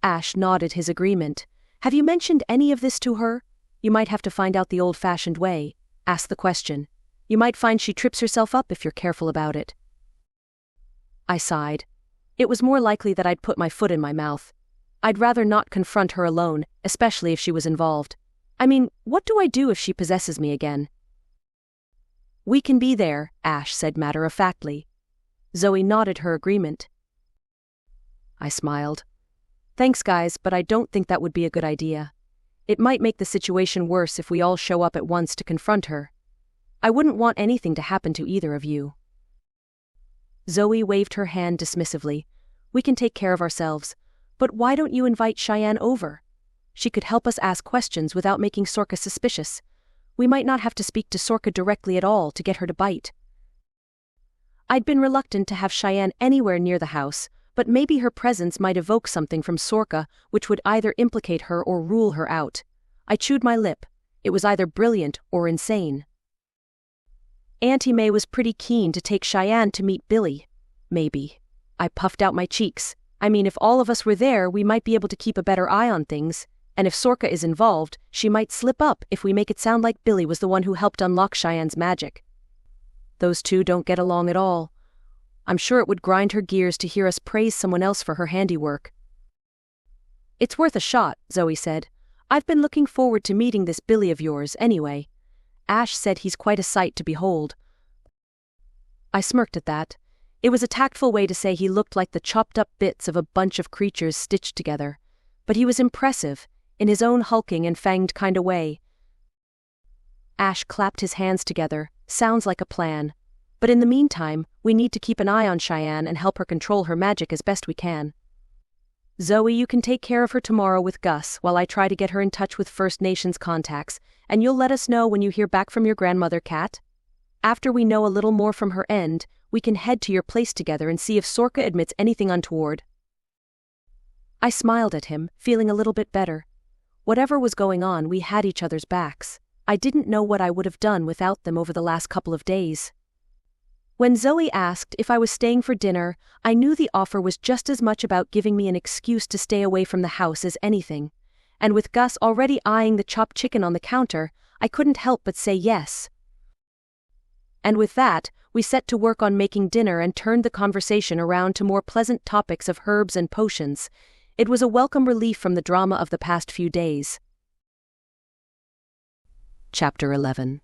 Ash nodded his agreement. Have you mentioned any of this to her? You might have to find out the old-fashioned way. Ask the question. You might find she trips herself up if you're careful about it. I sighed. It was more likely that I'd put my foot in my mouth. I'd rather not confront her alone, especially if she was involved. I mean, what do I do if she possesses me again? We can be there, Ash said matter-of-factly. Zoe nodded her agreement. I smiled. Thanks, guys, but I don't think that would be a good idea. It might make the situation worse if we all show up at once to confront her. I wouldn't want anything to happen to either of you. Zoe waved her hand dismissively. We can take care of ourselves, but why don't you invite Shianne over? She could help us ask questions without making Sorka suspicious. We might not have to speak to Sorka directly at all to get her to bite. I'd been reluctant to have Shianne anywhere near the house, but maybe her presence might evoke something from Sorka which would either implicate her or rule her out. I chewed my lip. It was either brilliant or insane. Auntie May was pretty keen to take Shianne to meet Billy. Maybe. I puffed out my cheeks. I mean, if all of us were there, we might be able to keep a better eye on things, and if Sorka is involved, she might slip up if we make it sound like Billy was the one who helped unlock Shianne's magic. Those two don't get along at all. I'm sure it would grind her gears to hear us praise someone else for her handiwork. It's worth a shot, Zoe said. I've been looking forward to meeting this Billy of yours, anyway. Ash said he's quite a sight to behold. I smirked at that. It was a tactful way to say he looked like the chopped-up bits of a bunch of creatures stitched together. But he was impressive, in his own hulking and fanged kind of way. Ash clapped his hands together. Sounds like a plan. But in the meantime, we need to keep an eye on Shianne and help her control her magic as best we can. Zoe, you can take care of her tomorrow with Gus while I try to get her in touch with First Nations contacts, and you'll let us know when you hear back from your grandmother, Kat. After we know a little more from her end, we can head to your place together and see if Sorka admits anything untoward. I smiled at him, feeling a little bit better. Whatever was going on, we had each other's backs. I didn't know what I would have done without them over the last couple of days. When Zoe asked if I was staying for dinner, I knew the offer was just as much about giving me an excuse to stay away from the house as anything. And with Gus already eyeing the chopped chicken on the counter, I couldn't help but say yes. And with that, we set to work on making dinner and turned the conversation around to more pleasant topics of herbs and potions. It was a welcome relief from the drama of the past few days. Chapter 11.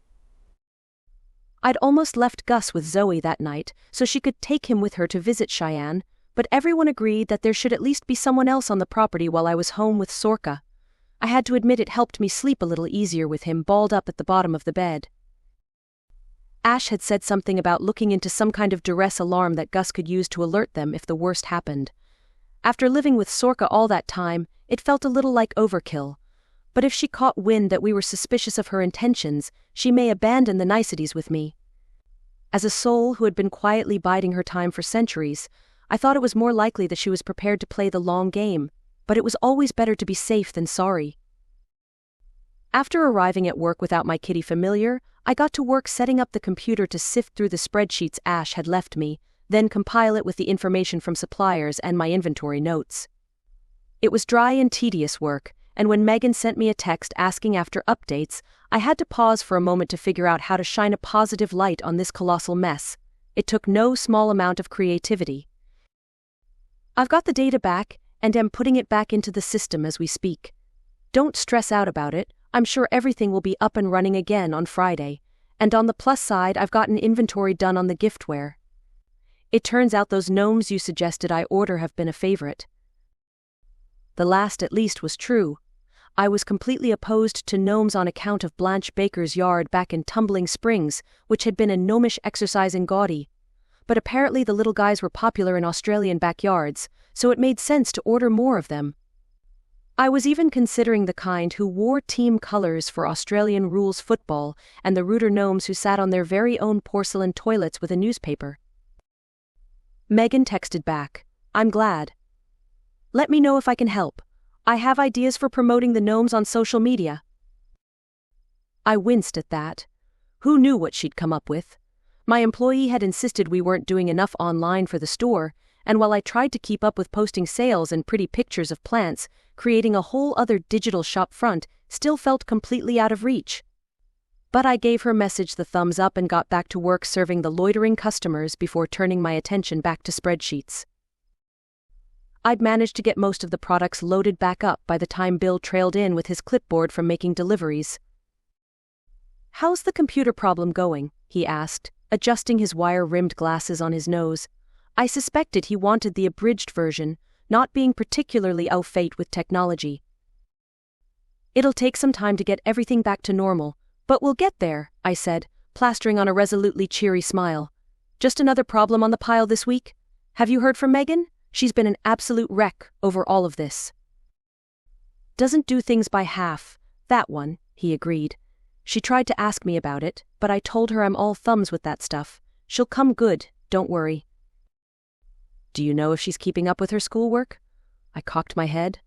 I'd almost left Gus with Zoe that night so she could take him with her to visit Shianne, but everyone agreed that there should at least be someone else on the property while I was home with Sorka. I had to admit it helped me sleep a little easier with him balled up at the bottom of the bed. Ash had said something about looking into some kind of duress alarm that Gus could use to alert them if the worst happened. After living with Sorka all that time, it felt a little like overkill. But if she caught wind that we were suspicious of her intentions, she may abandon the niceties with me. As a soul who had been quietly biding her time for centuries, I thought it was more likely that she was prepared to play the long game, but it was always better to be safe than sorry. After arriving at work without my kitty familiar, I got to work setting up the computer to sift through the spreadsheets Ash had left me, then compile it with the information from suppliers and my inventory notes. It was dry and tedious work, and when Megan sent me a text asking after updates, I had to pause for a moment to figure out how to shine a positive light on this colossal mess. It took no small amount of creativity. I've got the data back, and am putting it back into the system as we speak. Don't stress out about it, I'm sure everything will be up and running again on Friday, and on the plus side I've got an inventory done on the giftware. It turns out those gnomes you suggested I order have been a favorite. The last at least was true. I was completely opposed to gnomes on account of Blanche Baker's yard back in Tumbling Springs, which had been a gnomish exercise in gaudy. but apparently the little guys were popular in Australian backyards, so it made sense to order more of them. I was even considering the kind who wore team colours for Australian rules football and the ruder gnomes who sat on their very own porcelain toilets with a newspaper. Megan texted back, "I'm glad. Let me know if I can help. I have ideas for promoting the gnomes on social media." I winced at that. Who knew what she'd come up with? My employee had insisted we weren't doing enough online for the store, and while I tried to keep up with posting sales and pretty pictures of plants, creating a whole other digital shop front still felt completely out of reach. But I gave her message the thumbs up and got back to work serving the loitering customers before turning my attention back to spreadsheets. I'd managed to get most of the products loaded back up by the time Bill trailed in with his clipboard from making deliveries. "How's the computer problem going?" he asked, adjusting his wire-rimmed glasses on his nose. I suspected he wanted the abridged version, not being particularly au fait with technology. "It'll take some time to get everything back to normal, but we'll get there," I said, plastering on a resolutely cheery smile. "Just another problem on the pile this week? Have you heard from Megan? She's been an absolute wreck over all of this." "Doesn't do things by half, that one," he agreed. "She tried to ask me about it, but I told her I'm all thumbs with that stuff. She'll come good, don't worry." "Do you know if she's keeping up with her schoolwork?" I cocked my head.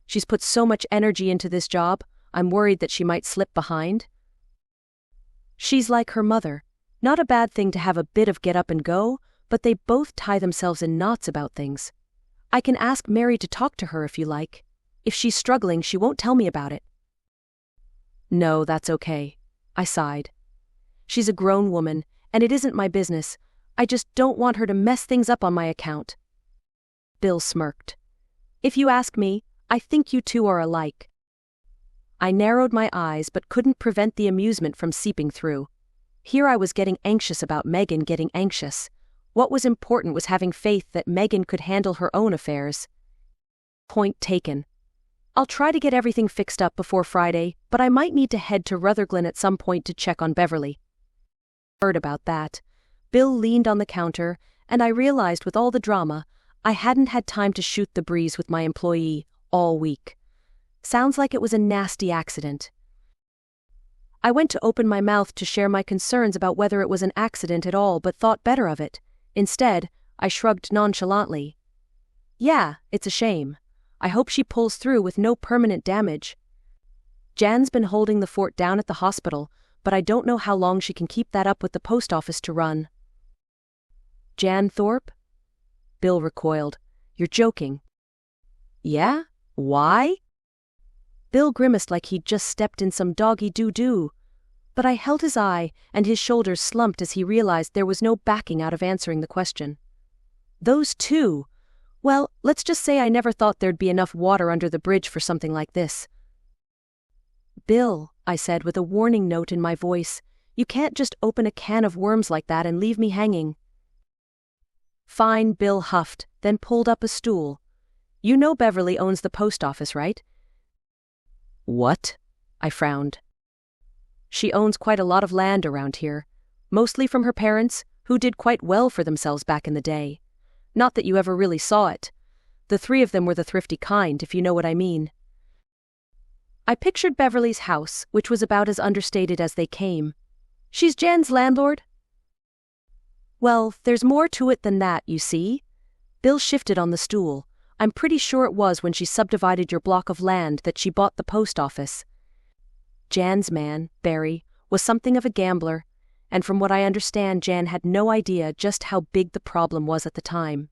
"She's put so much energy into this job, I'm worried that she might slip behind." "She's like her mother. Not a bad thing to have a bit of get up and go, but they both tie themselves in knots about things. I can ask Mary to talk to her if you like. If she's struggling, she won't tell me about it." "No, that's okay," I sighed. "She's a grown woman, and it isn't my business. I just don't want her to mess things up on my account." Bill smirked. "If you ask me, I think you two are alike." I narrowed my eyes but couldn't prevent the amusement from seeping through. Here I was getting anxious about Megan getting anxious. What was important was having faith that Megan could handle her own affairs. Point taken. I'll try to get everything fixed up before Friday, but I might need to head to Rutherglen at some point to check on Beverley. Heard about that. Bill leaned on the counter, and I realized with all the drama, I hadn't had time to shoot the breeze with my employee all week. Sounds like it was a nasty accident. I went to open my mouth to share my concerns about whether it was an accident at all, but thought better of it. Instead, I shrugged nonchalantly. "Yeah, it's a shame. I hope she pulls through with no permanent damage. Jan's been holding the fort down at the hospital, but I don't know how long she can keep that up with the post office to run." "Jan Thorpe?" Bill recoiled. "You're joking." "Yeah? Why?" Bill grimaced like he'd just stepped in some doggy-doo-doo. But I held his eye, and his shoulders slumped as he realized there was no backing out of answering the question. "Those two? Well, let's just say I never thought there'd be enough water under the bridge for something like this." "Bill," I said with a warning note in my voice, "you can't just open a can of worms like that and leave me hanging." "Fine," Bill huffed, then pulled up a stool. "You know Beverley owns the post office, right?" "What?" I frowned. "She owns quite a lot of land around here, mostly from her parents, who did quite well for themselves back in the day. Not that you ever really saw it. The three of them were the thrifty kind, if you know what I mean." I pictured Beverley's house, which was about as understated as they came. "She's Jan's landlord?" "Well, there's more to it than that, you see." Bill shifted on the stool. "I'm pretty sure it was when she subdivided your block of land that she bought the post office. Jan's man, Barry, was something of a gambler, and from what I understand, Jan had no idea just how big the problem was at the time.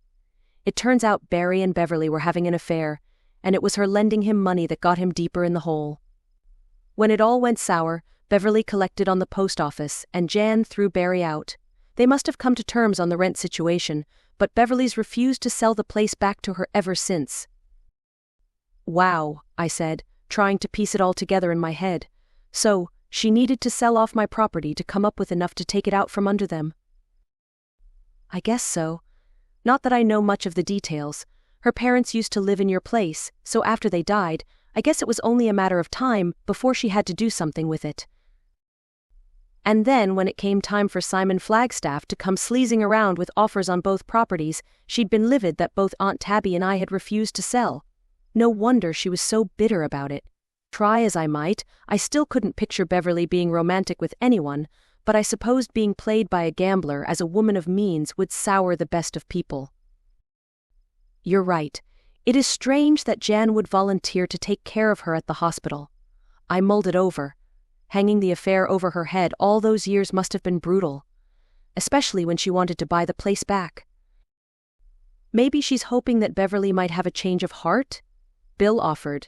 It turns out Barry and Beverley were having an affair, and it was her lending him money that got him deeper in the hole. When it all went sour, Beverley collected on the post office, and Jan threw Barry out. They must have come to terms on the rent situation, but Beverley's refused to sell the place back to her ever since." "Wow," I said, trying to piece it all together in my head. "So, she needed to sell off my property to come up with enough to take it out from under them?" "I guess so. Not that I know much of the details. Her parents used to live in your place, so after they died, I guess it was only a matter of time before she had to do something with it." And then when it came time for Simon Flagstaff to come sleazing around with offers on both properties, she'd been livid that both Aunt Tabby and I had refused to sell. No wonder she was so bitter about it. Try as I might, I still couldn't picture Beverley being romantic with anyone, but I supposed being played by a gambler as a woman of means would sour the best of people. You're right. It is strange that Jan would volunteer to take care of her at the hospital. I mulled it over. Hanging the affair over her head all those years must have been brutal, especially when she wanted to buy the place back. Maybe she's hoping that Beverley might have a change of heart? Bill offered.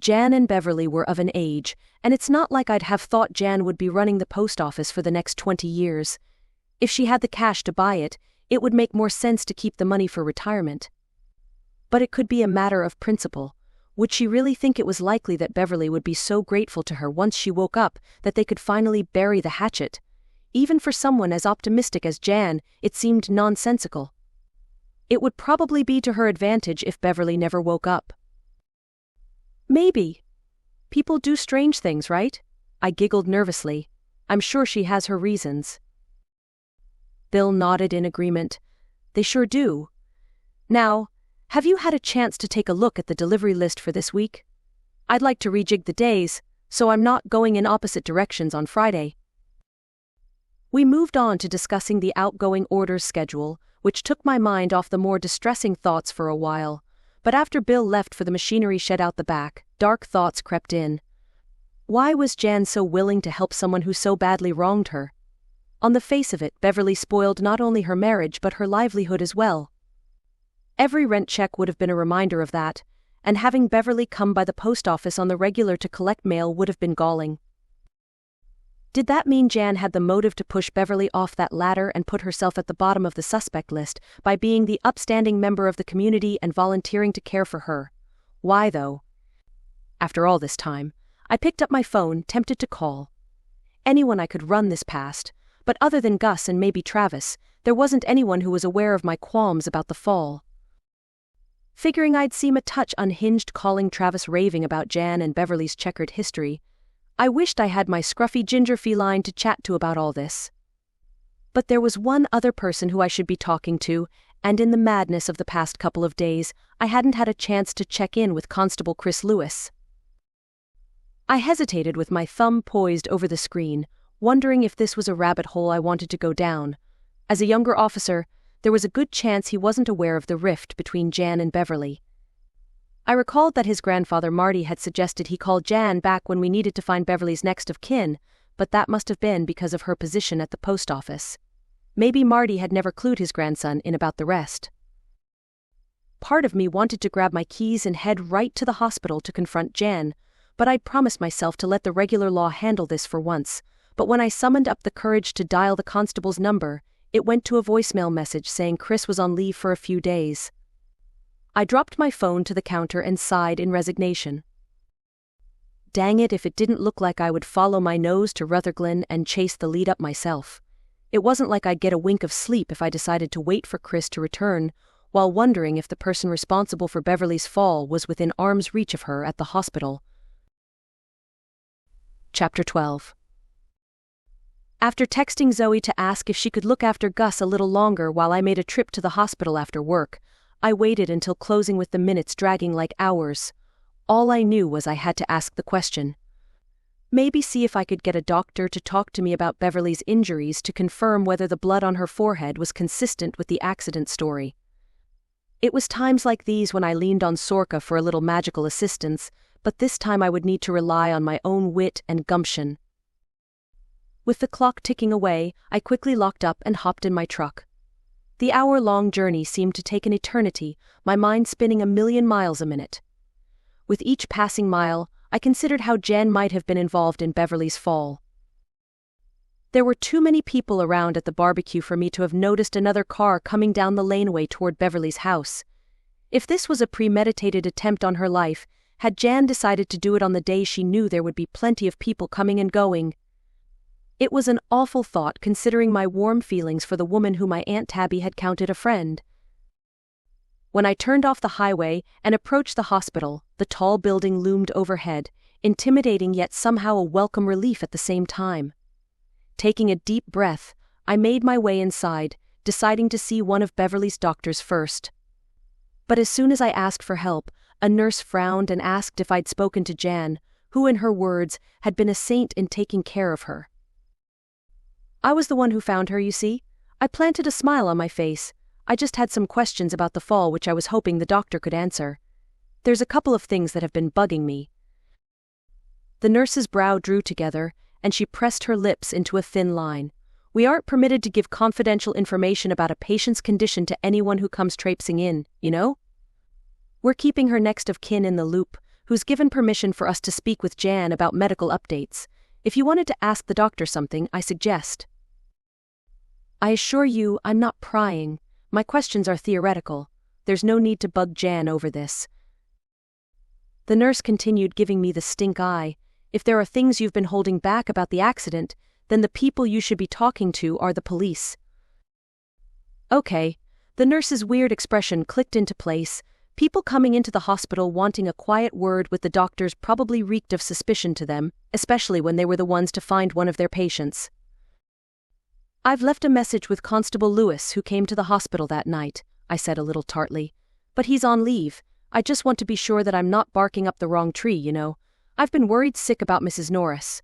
Jan and Beverley were of an age, and it's not like I'd have thought Jan would be running the post office for the next 20 years. If she had the cash to buy it, it would make more sense to keep the money for retirement. But it could be a matter of principle. Would she really think it was likely that Beverley would be so grateful to her once she woke up that they could finally bury the hatchet? Even for someone as optimistic as Jan, it seemed nonsensical. It would probably be to her advantage if Beverley never woke up. Maybe. People do strange things, right? I giggled nervously. I'm sure she has her reasons. Bill nodded in agreement. They sure do. Now, have you had a chance to take a look at the delivery list for this week? I'd like to rejig the days, so I'm not going in opposite directions on Friday. We moved on to discussing the outgoing orders schedule, which took my mind off the more distressing thoughts for a while. But after Bill left for the machinery shed out the back, dark thoughts crept in. Why was Jan so willing to help someone who so badly wronged her? On the face of it, Beverley spoiled not only her marriage but her livelihood as well. Every rent check would have been a reminder of that, and having Beverley come by the post office on the regular to collect mail would have been galling. Did that mean Jan had the motive to push Beverley off that ladder and put herself at the bottom of the suspect list by being the upstanding member of the community and volunteering to care for her? Why, though? After all this time, I picked up my phone, tempted to call. Anyone I could run this past, but other than Gus and maybe Travis, there wasn't anyone who was aware of my qualms about the fall. Figuring I'd seem a touch unhinged calling Travis raving about Jan and Beverley's checkered history, I wished I had my scruffy ginger feline to chat to about all this. But there was one other person who I should be talking to, and in the madness of the past couple of days, I hadn't had a chance to check in with Constable Chris Lewis. I hesitated with my thumb poised over the screen, wondering if this was a rabbit hole I wanted to go down. As a younger officer, there was a good chance he wasn't aware of the rift between Jan and Beverley. I recalled that his grandfather Marty had suggested he call Jan back when we needed to find Beverley's next of kin, but that must have been because of her position at the post office. Maybe Marty had never clued his grandson in about the rest. Part of me wanted to grab my keys and head right to the hospital to confront Jan, but I'd promised myself to let the regular law handle this for once. But when I summoned up the courage to dial the constable's number, it went to a voicemail message saying Chris was on leave for a few days. I dropped my phone to the counter and sighed in resignation. Dang it if it didn't look like I would follow my nose to Rutherglen and chase the lead up myself. It wasn't like I'd get a wink of sleep if I decided to wait for Chris to return, while wondering if the person responsible for Beverley's fall was within arm's reach of her at the hospital. Chapter 12. After texting Zoe to ask if she could look after Gus a little longer while I made a trip to the hospital after work, I waited until closing with the minutes dragging like hours. All I knew was I had to ask the question. Maybe see if I could get a doctor to talk to me about Beverley's injuries to confirm whether the blood on her forehead was consistent with the accident story. It was times like these when I leaned on Sorka for a little magical assistance, but this time I would need to rely on my own wit and gumption. With the clock ticking away, I quickly locked up and hopped in my truck. The hour-long journey seemed to take an eternity, my mind spinning 1,000,000 miles a minute. With each passing mile, I considered how Jan might have been involved in Beverley's fall. There were too many people around at the barbecue for me to have noticed another car coming down the laneway toward Beverley's house. If this was a premeditated attempt on her life, had Jan decided to do it on the day she knew there would be plenty of people coming and going? It was an awful thought considering my warm feelings for the woman whom my Aunt Tabby had counted a friend. When I turned off the highway and approached the hospital, the tall building loomed overhead, intimidating yet somehow a welcome relief at the same time. Taking a deep breath, I made my way inside, deciding to see one of Beverley's doctors first. But as soon as I asked for help, a nurse frowned and asked if I'd spoken to Jan, who in her words, had been a saint in taking care of her. I was the one who found her, you see. I planted a smile on my face. I just had some questions about the fall which I was hoping the doctor could answer. There's a couple of things that have been bugging me. The nurse's brow drew together, and she pressed her lips into a thin line. We aren't permitted to give confidential information about a patient's condition to anyone who comes traipsing in, you know? We're keeping her next of kin in the loop, who's given permission for us to speak with Jan about medical updates. If you wanted to ask the doctor something, I suggest. I assure you, I'm not prying. My questions are theoretical. There's no need to bug Jan over this. The nurse continued giving me the stink eye. If there are things you've been holding back about the accident, then the people you should be talking to are the police. Okay. The nurse's weird expression clicked into place. People coming into the hospital wanting a quiet word with the doctors probably reeked of suspicion to them, especially when they were the ones to find one of their patients. I've left a message with Constable Lewis, who came to the hospital that night, I said a little tartly. But he's on leave. I just want to be sure that I'm not barking up the wrong tree, you know. I've been worried sick about Mrs. Norris.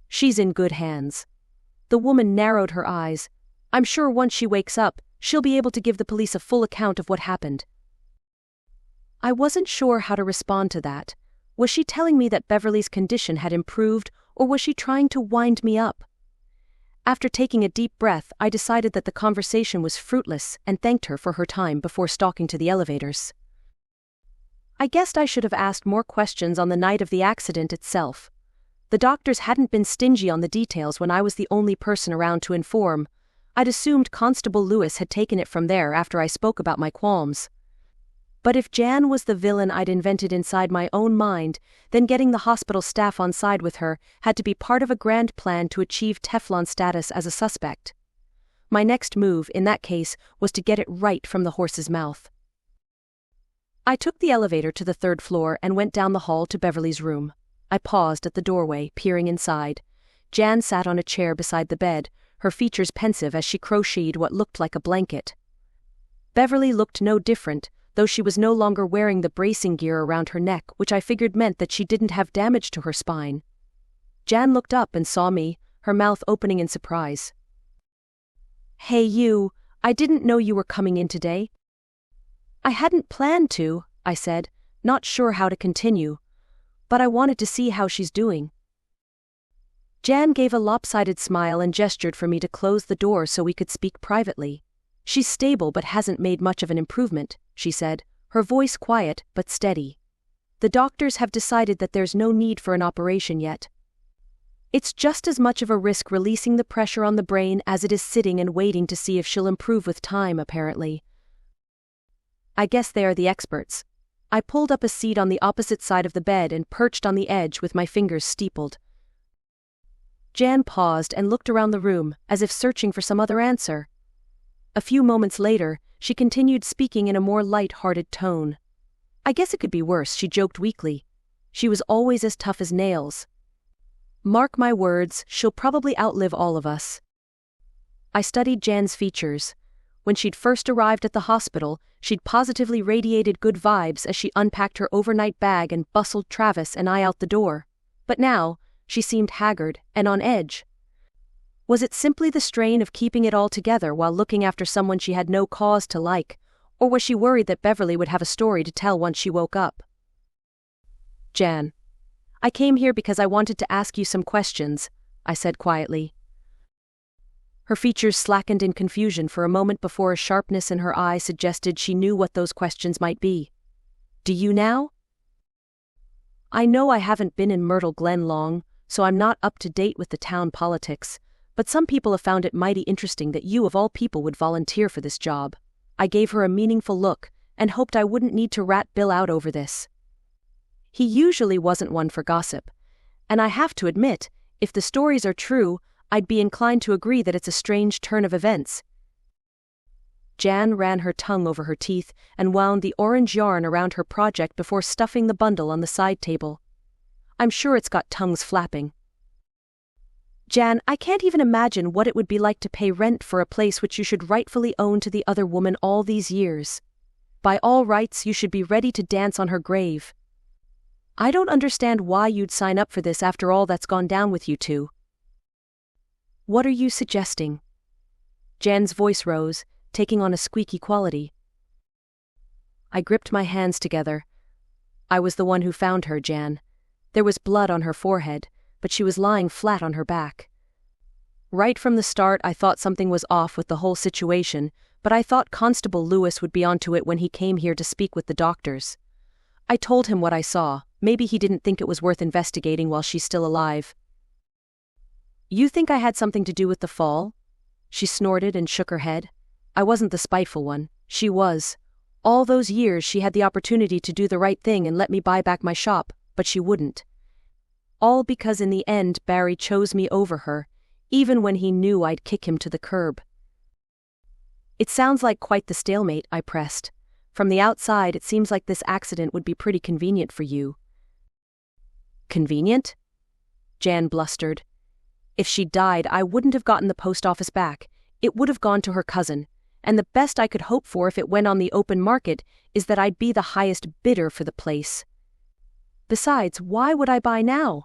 She's in good hands. The woman narrowed her eyes. I'm sure once she wakes up, she'll be able to give the police a full account of what happened. I wasn't sure how to respond to that. Was she telling me that Beverley's condition had improved, or was she trying to wind me up? After taking a deep breath, I decided that the conversation was fruitless and thanked her for her time before stalking to the elevators. I guessed I should have asked more questions on the night of the accident itself. The doctors hadn't been stingy on the details when I was the only person around to inform. I'd assumed Constable Lewis had taken it from there after I spoke about my qualms. But if Jan was the villain I'd invented inside my own mind, then getting the hospital staff on side with her had to be part of a grand plan to achieve Teflon status as a suspect. My next move, in that case, was to get it right from the horse's mouth. I took the elevator to the 3rd floor and went down the hall to Beverley's room. I paused at the doorway, peering inside. Jan sat on a chair beside the bed, her features pensive as she crocheted what looked like a blanket. Beverley looked no different, though she was no longer wearing the bracing gear around her neck, which I figured meant that she didn't have damage to her spine. Jan looked up and saw me, her mouth opening in surprise. Hey you, I didn't know you were coming in today. I hadn't planned to, I said, not sure how to continue. But I wanted to see how she's doing. Jan gave a lopsided smile and gestured for me to close the door so we could speak privately. She's stable but hasn't made much of an improvement, she said, her voice quiet but steady. The doctors have decided that there's no need for an operation yet. It's just as much of a risk releasing the pressure on the brain as it is sitting and waiting to see if she'll improve with time, apparently. I guess they are the experts. I pulled up a seat on the opposite side of the bed and perched on the edge with my fingers steepled. Jan paused and looked around the room, as if searching for some other answer. A few moments later, she continued speaking in a more light-hearted tone. I guess it could be worse, she joked weakly. She was always as tough as nails. Mark my words, she'll probably outlive all of us. I studied Jan's features. When she'd first arrived at the hospital, she'd positively radiated good vibes as she unpacked her overnight bag and bustled Travis and I out the door. But now, she seemed haggard and on edge. Was it simply the strain of keeping it all together while looking after someone she had no cause to like, or was she worried that Beverley would have a story to tell once she woke up? Jan, I came here because I wanted to ask you some questions, I said quietly. Her features slackened in confusion for a moment before a sharpness in her eye suggested she knew what those questions might be. Do you now? I know I haven't been in Myrtle Glen long, so I'm not up to date with the town politics, but some people have found it mighty interesting that you of all people would volunteer for this job. I gave her a meaningful look, and hoped I wouldn't need to rat Bill out over this. He usually wasn't one for gossip, and I have to admit, if the stories are true, I'd be inclined to agree that it's a strange turn of events. Jan ran her tongue over her teeth and wound the orange yarn around her project before stuffing the bundle on the side table. I'm sure it's got tongues flapping. Jan, I can't even imagine what it would be like to pay rent for a place which you should rightfully own to the other woman all these years. By all rights, you should be ready to dance on her grave. I don't understand why you'd sign up for this after all that's gone down with you two. What are you suggesting? Jan's voice rose, taking on a squeaky quality. I gripped my hands together. I was the one who found her, Jan. There was blood on her forehead, but she was lying flat on her back. Right from the start, I thought something was off with the whole situation, but I thought Constable Lewis would be onto it when he came here to speak with the doctors. I told him what I saw. Maybe he didn't think it was worth investigating while she's still alive. You think I had something to do with the fall? She snorted and shook her head. I wasn't the spiteful one. She was. All those years she had the opportunity to do the right thing and let me buy back my shop, but she wouldn't. All because in the end Barry chose me over her, even when he knew I'd kick him to the curb. It sounds like quite the stalemate, I pressed. From the outside, it seems like this accident would be pretty convenient for you. Convenient? Jan blustered. If she died, I wouldn't have gotten the post office back. It would have gone to her cousin, and the best I could hope for if it went on the open market is that I'd be the highest bidder for the place. Besides, why would I buy now?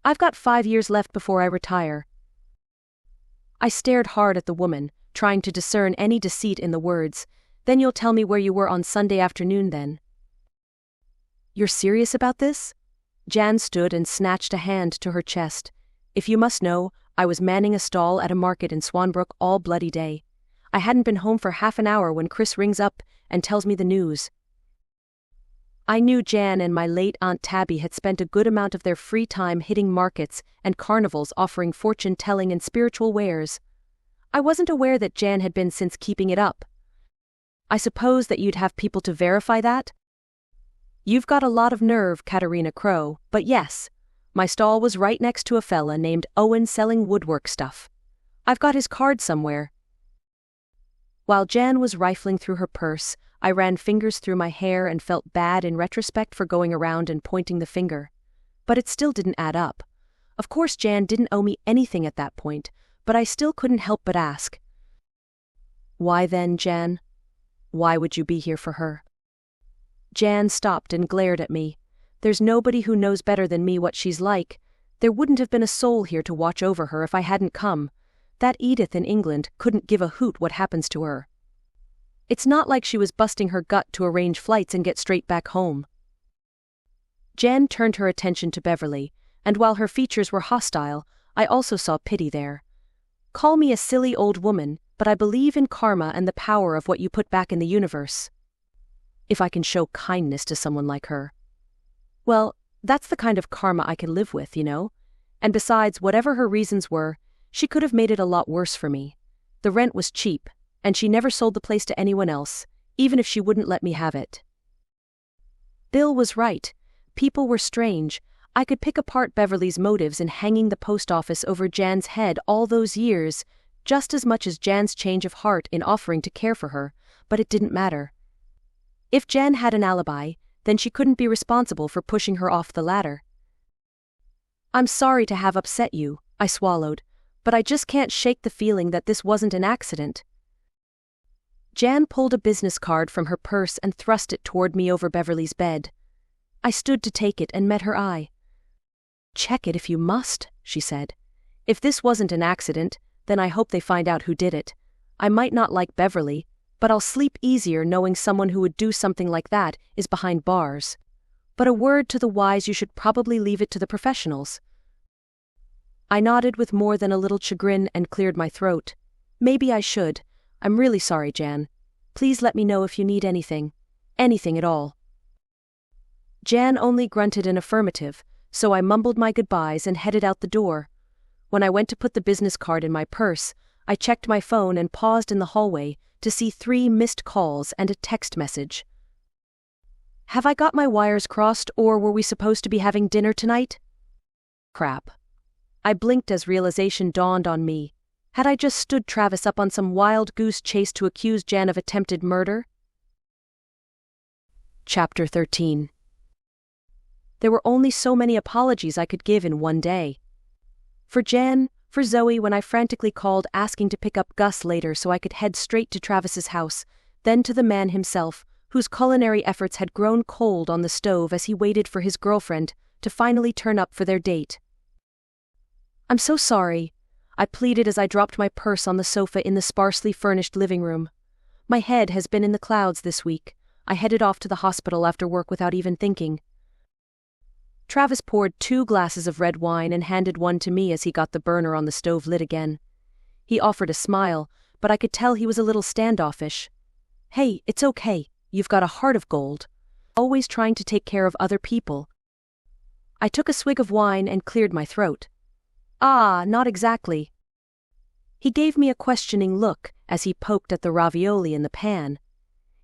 I've got 5 years left before I retire. I stared hard at the woman, trying to discern any deceit in the words. Then you'll tell me where you were on Sunday afternoon then. You're serious about this? Jan stood and snatched a hand to her chest. If you must know, I was manning a stall at a market in Swanbrook all bloody day. I hadn't been home for half an hour when Chris rings up and tells me the news. I knew Jan and my late Aunt Tabby had spent a good amount of their free time hitting markets and carnivals offering fortune-telling and spiritual wares. I wasn't aware that Jan had been since keeping it up. I suppose that you'd have people to verify that? You've got a lot of nerve, Kat Crowe, but yes, my stall was right next to a fella named Owen selling woodwork stuff. I've got his card somewhere. While Jan was rifling through her purse, I ran fingers through my hair and felt bad in retrospect for going around and pointing the finger. But it still didn't add up. Of course Jan didn't owe me anything at that point, but I still couldn't help but ask. Why then, Jan? Why would you be here for her? Jan stopped and glared at me. There's nobody who knows better than me what she's like. There wouldn't have been a soul here to watch over her if I hadn't come. That Edith in England couldn't give a hoot what happens to her. It's not like she was busting her gut to arrange flights and get straight back home. Jan turned her attention to Beverley, and while her features were hostile, I also saw pity there. Call me a silly old woman, but I believe in karma and the power of what you put back in the universe. If I can show kindness to someone like her. Well, that's the kind of karma I can live with, you know? And besides, whatever her reasons were, she could have made it a lot worse for me. The rent was cheap, and she never sold the place to anyone else, even if she wouldn't let me have it. Bill was right. People were strange. I could pick apart Beverley's motives in hanging the post office over Jan's head all those years, just as much as Jan's change of heart in offering to care for her, but it didn't matter. If Jan had an alibi, then she couldn't be responsible for pushing her off the ladder. I'm sorry to have upset you, I swallowed, but I just can't shake the feeling that this wasn't an accident. Jan pulled a business card from her purse and thrust it toward me over Beverley's bed. I stood to take it and met her eye. Check it if you must, she said. If this wasn't an accident, then I hope they find out who did it. I might not like Beverley, but I'll sleep easier knowing someone who would do something like that is behind bars. But a word to the wise, you should probably leave it to the professionals. I nodded with more than a little chagrin and cleared my throat. Maybe I should. I'm really sorry, Jan. Please let me know if you need anything. Anything at all. Jan only grunted an affirmative, so I mumbled my goodbyes and headed out the door. When I went to put the business card in my purse, I checked my phone and paused in the hallway to see 3 missed calls and a text message. Have I got my wires crossed, or were we supposed to be having dinner tonight? Crap. I blinked as realization dawned on me. Had I just stood Travis up on some wild goose chase to accuse Jan of attempted murder? Chapter 13. There were only so many apologies I could give in one day. For Jan, for Zoe when I frantically called asking to pick up Gus later so I could head straight to Travis's house, then to the man himself, whose culinary efforts had grown cold on the stove as he waited for his girlfriend to finally turn up for their date. "I'm so sorry," I pleaded as I dropped my purse on the sofa in the sparsely furnished living room. "My head has been in the clouds this week. I headed off to the hospital after work without even thinking." Travis poured 2 glasses of red wine and handed one to me as he got the burner on the stove lit again. He offered a smile, but I could tell he was a little standoffish. "Hey, it's okay, you've got a heart of gold. Always trying to take care of other people." I took a swig of wine and cleared my throat. Not exactly." He gave me a questioning look as he poked at the ravioli in the pan.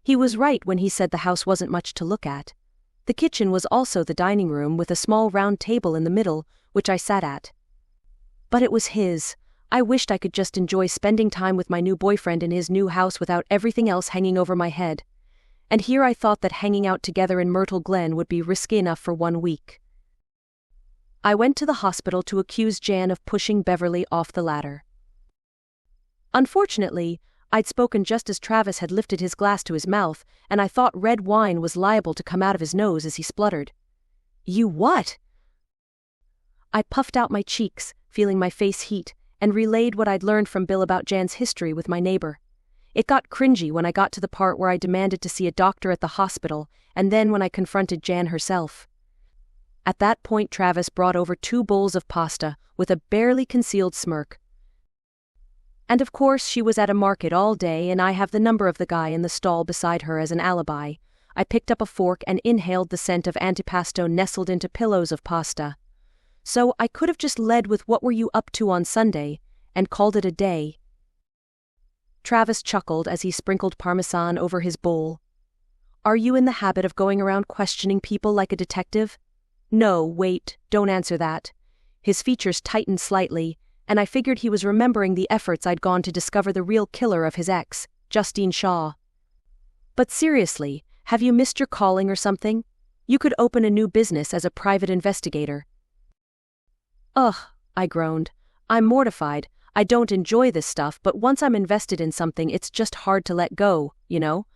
He was right when he said the house wasn't much to look at. The kitchen was also the dining room with a small round table in the middle, which I sat at. But it was his. I wished I could just enjoy spending time with my new boyfriend in his new house without everything else hanging over my head. And here I thought that hanging out together in Myrtle Glen would be risky enough for 1 week. I went to the hospital to accuse Jan of pushing Beverley off the ladder. Unfortunately, I'd spoken just as Travis had lifted his glass to his mouth, and I thought red wine was liable to come out of his nose as he spluttered. "You what?" I puffed out my cheeks, feeling my face heat, and relayed what I'd learned from Bill about Jan's history with my neighbor. It got cringy when I got to the part where I demanded to see a doctor at the hospital, and then when I confronted Jan herself. At that point Travis brought over 2 bowls of pasta, with a barely concealed smirk. And of course she was at a market all day and I have the number of the guy in the stall beside her as an alibi. I picked up a fork and inhaled the scent of antipasto nestled into pillows of pasta. So I could have just led with "What were you up to on Sunday?" and called it a day. Travis chuckled as he sprinkled parmesan over his bowl. "Are you in the habit of going around questioning people like a detective?" "No, wait, don't answer that." His features tightened slightly, and I figured he was remembering the efforts I'd gone to discover the real killer of his ex, Justine Shaw. "But seriously, have you missed your calling or something? You could open a new business as a private investigator." "Ugh," I groaned. "I'm mortified. I don't enjoy this stuff, but once I'm invested in something it's just hard to let go, you know?"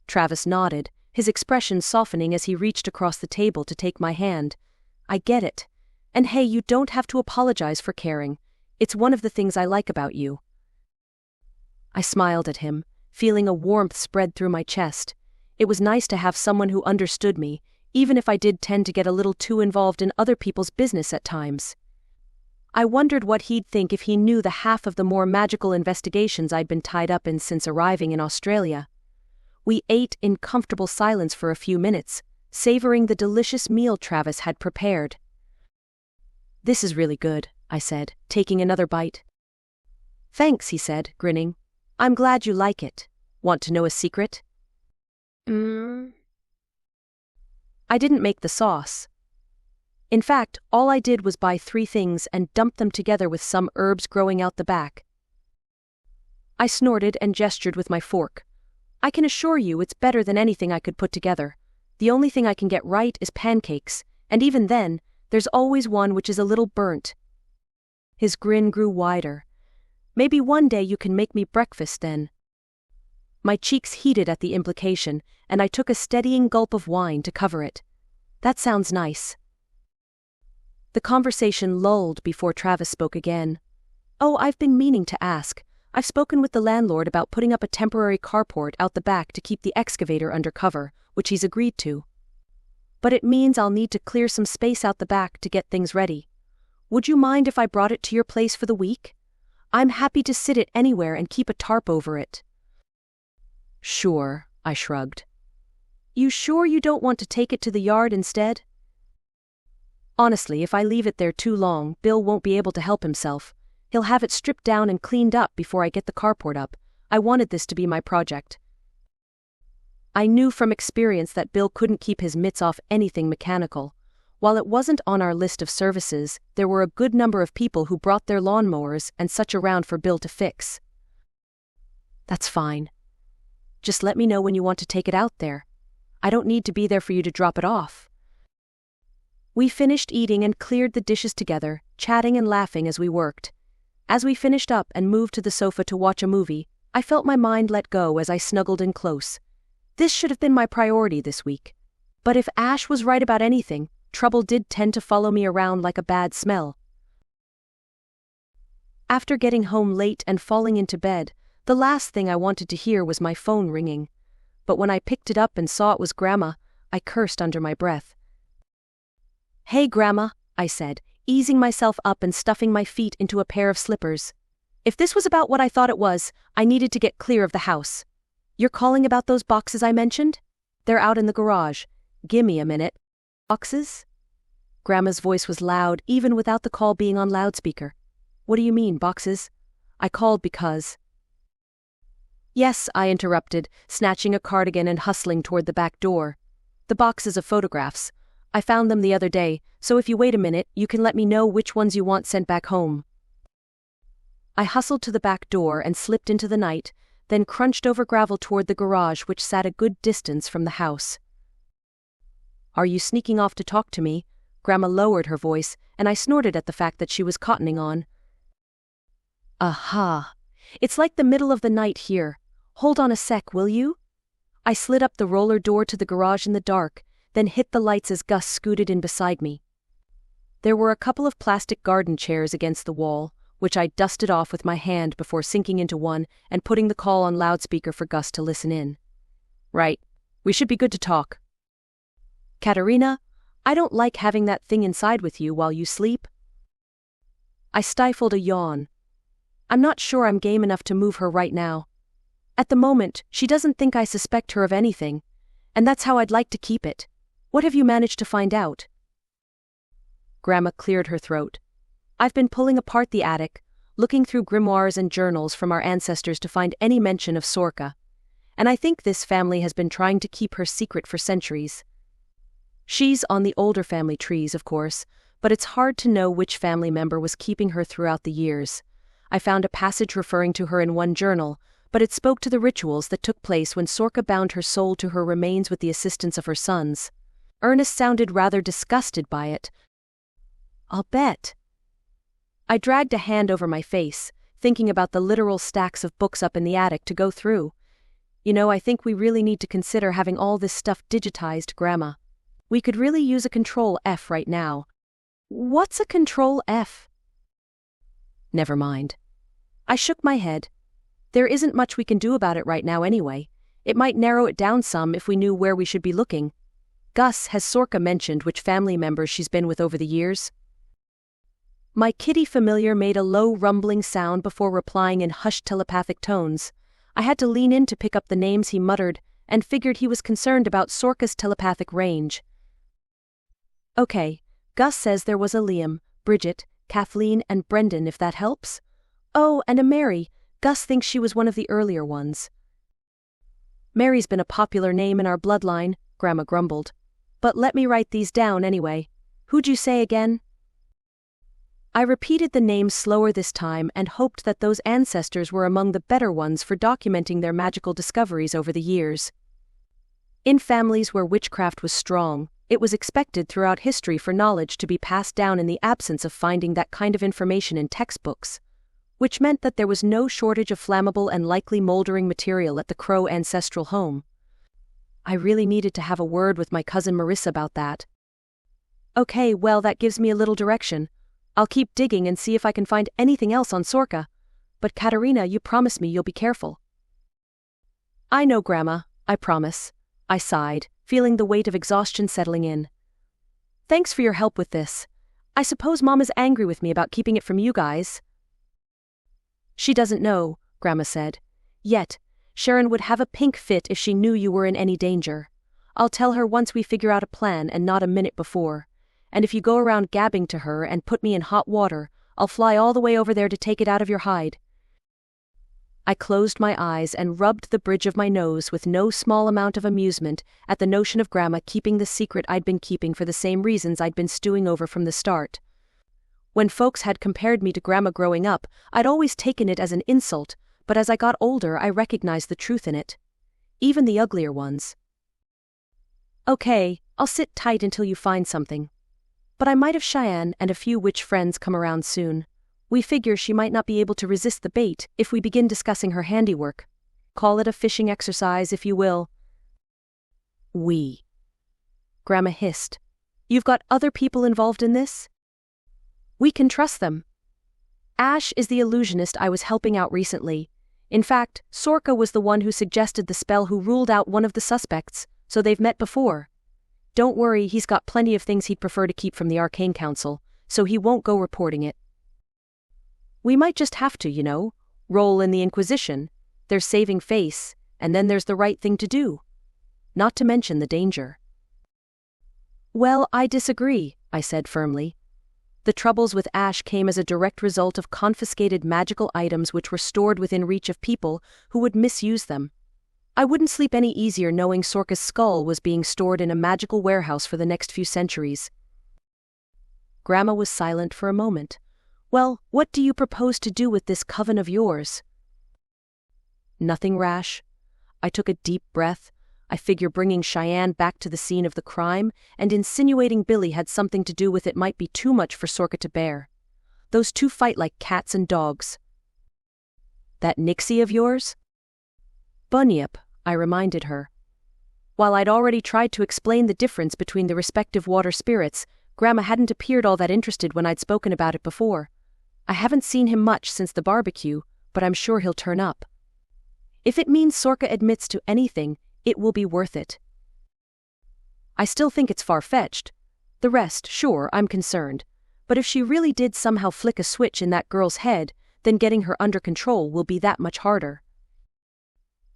Travis nodded, his expression softening as he reached across the table to take my hand. "I get it. And hey, you don't have to apologize for caring. It's one of the things I like about you." I smiled at him, feeling a warmth spread through my chest. It was nice to have someone who understood me, even if I did tend to get a little too involved in other people's business at times. I wondered what he'd think if he knew the half of the more magical investigations I'd been tied up in since arriving in Australia. We ate in comfortable silence for a few minutes, savoring the delicious meal Travis had prepared. "This is really good," I said, taking another bite. "Thanks," he said, grinning. "I'm glad you like it. Want to know a secret?" I didn't make the sauce. In fact, all I did was buy 3 things and dump them together with some herbs growing out the back. I snorted and gestured with my fork. "I can assure you it's better than anything I could put together. The only thing I can get right is pancakes, and even then, there's always one which is a little burnt." His grin grew wider. "Maybe one day you can make me breakfast then." My cheeks heated at the implication, and I took a steadying gulp of wine to cover it. "That sounds nice." The conversation lulled before Travis spoke again. "Oh, I've been meaning to ask. I've spoken with the landlord about putting up a temporary carport out the back to keep the excavator under cover, which he's agreed to. But it means I'll need to clear some space out the back to get things ready. Would you mind if I brought it to your place for the week? I'm happy to sit it anywhere and keep a tarp over it." "Sure," I shrugged. "You sure you don't want to take it to the yard instead?" "Honestly, if I leave it there too long, Bill won't be able to help himself. He'll have it stripped down and cleaned up before I get the carport up. I wanted this to be my project." I knew from experience that Bill couldn't keep his mitts off anything mechanical. While it wasn't on our list of services, there were a good number of people who brought their lawnmowers and such around for Bill to fix. That's fine. Just let me know when you want to take it out there. I don't need to be there for you to drop it off. We finished eating and cleared the dishes together, chatting and laughing as we worked. As we finished up and moved to the sofa to watch a movie, I felt my mind let go as I snuggled in close. This should have been my priority this week. But if Ash was right about anything, trouble did tend to follow me around like a bad smell. After getting home late and falling into bed, the last thing I wanted to hear was my phone ringing. But when I picked it up and saw it was Grandma, I cursed under my breath. "Hey Grandma," I said, easing myself up and stuffing my feet into a pair of slippers. If this was about what I thought it was, I needed to get clear of the house. "You're calling about those boxes I mentioned? They're out in the garage. Gimme a minute." "Boxes?" Grandma's voice was loud, even without the call being on loudspeaker. "What do you mean, boxes? I called because—" "Yes," I interrupted, snatching a cardigan and hustling toward the back door. "The boxes of photographs. I found them the other day, so if you wait a minute, you can let me know which ones you want sent back home." I hustled to the back door and slipped into the night, then crunched over gravel toward the garage which sat a good distance from the house. "Are you sneaking off to talk to me?" Grandma lowered her voice, and I snorted at the fact that she was cottoning on. "Aha! It's like the middle of the night here. Hold on a sec, will you?" I slid up the roller door to the garage in the dark, then hit the lights as Gus scooted in beside me. There were a couple of plastic garden chairs against the wall, which I dusted off with my hand before sinking into one and putting the call on loudspeaker for Gus to listen in. "Right. We should be good to talk." "Katerina, I don't like having that thing inside with you while you sleep." I stifled a yawn. "I'm not sure I'm game enough to move her right now. At the moment, she doesn't think I suspect her of anything, and that's how I'd like to keep it. What have you managed to find out?" Grandma cleared her throat. "I've been pulling apart the attic, looking through grimoires and journals from our ancestors to find any mention of Sorka, and I think this family has been trying to keep her secret for centuries. She's on the older family trees, of course, but it's hard to know which family member was keeping her throughout the years. I found a passage referring to her in one journal, but it spoke to the rituals that took place when Sorka bound her soul to her remains with the assistance of her sons. Ernest sounded rather disgusted by it. "I'll bet." I dragged a hand over my face, thinking about the literal stacks of books up in the attic to go through. "You know, I think we really need to consider having all this stuff digitized, Grandma. We could really use a Control F right now." "What's a Control F?" "Never mind." I shook my head. "There isn't much we can do about it right now anyway. It might narrow it down some if we knew where we should be looking. Gus, has Sorka mentioned which family members she's been with over the years?" My kitty familiar made a low rumbling sound before replying in hushed telepathic tones. I had to lean in to pick up the names he muttered, and figured he was concerned about Sorka's telepathic range. "Okay, Gus says there was a Liam, Bridget, Kathleen and Brendan, if that helps. Oh, and a Mary. Gus thinks she was one of the earlier ones." "Mary's been a popular name in our bloodline," Grandma grumbled. "But let me write these down anyway. Who'd you say again?" I repeated the names slower this time and hoped that those ancestors were among the better ones for documenting their magical discoveries over the years. In families where witchcraft was strong, it was expected throughout history for knowledge to be passed down in the absence of finding that kind of information in textbooks, which meant that there was no shortage of flammable and likely moldering material at the Crowe ancestral home. I really needed to have a word with my cousin Marissa about that. "Okay, well, that gives me a little direction. I'll keep digging and see if I can find anything else on Sorka. But Katerina, you promise me you'll be careful." "I know, Grandma, I promise," I sighed, feeling the weight of exhaustion settling in. "Thanks for your help with this. I suppose Mom is angry with me about keeping it from you guys." "She doesn't know," Grandma said. "Yet, Sharon would have a pink fit if she knew you were in any danger. I'll tell her once we figure out a plan and not a minute before. And if you go around gabbing to her and put me in hot water, I'll fly all the way over there to take it out of your hide." I closed my eyes and rubbed the bridge of my nose with no small amount of amusement at the notion of Grandma keeping the secret I'd been keeping for the same reasons I'd been stewing over from the start. When folks had compared me to Grandma growing up, I'd always taken it as an insult, but as I got older I recognized the truth in it. Even the uglier ones. Okay, I'll sit tight until you find something. But I might have Shianne and a few witch friends come around soon. We figure she might not be able to resist the bait if we begin discussing her handiwork. Call it a fishing exercise, if you will. We. Grandma hissed. You've got other people involved in this? We can trust them. Ash is the illusionist I was helping out recently. In fact, Sorka was the one who suggested the spell who ruled out one of the suspects, so they've met before. Don't worry, he's got plenty of things he'd prefer to keep from the Arcane Council, so he won't go reporting it. We might just have to, roll in the Inquisition. There's saving face, and then there's the right thing to do. Not to mention the danger. Well, I disagree, I said firmly. The troubles with Ash came as a direct result of confiscated magical items which were stored within reach of people who would misuse them. I wouldn't sleep any easier knowing Sorka's skull was being stored in a magical warehouse for the next few centuries. Grandma was silent for a moment. Well, what do you propose to do with this coven of yours? Nothing rash. I took a deep breath. I figure bringing Shianne back to the scene of the crime and insinuating Billy had something to do with it might be too much for Sorka to bear. Those two fight like cats and dogs. That Nixie of yours? Bunyip, I reminded her. While I'd already tried to explain the difference between the respective water spirits, Grandma hadn't appeared all that interested when I'd spoken about it before. I haven't seen him much since the barbecue, but I'm sure he'll turn up. If it means Sorka admits to anything, it will be worth it. I still think it's far-fetched. The rest, sure, I'm concerned. But if she really did somehow flick a switch in that girl's head, then getting her under control will be that much harder.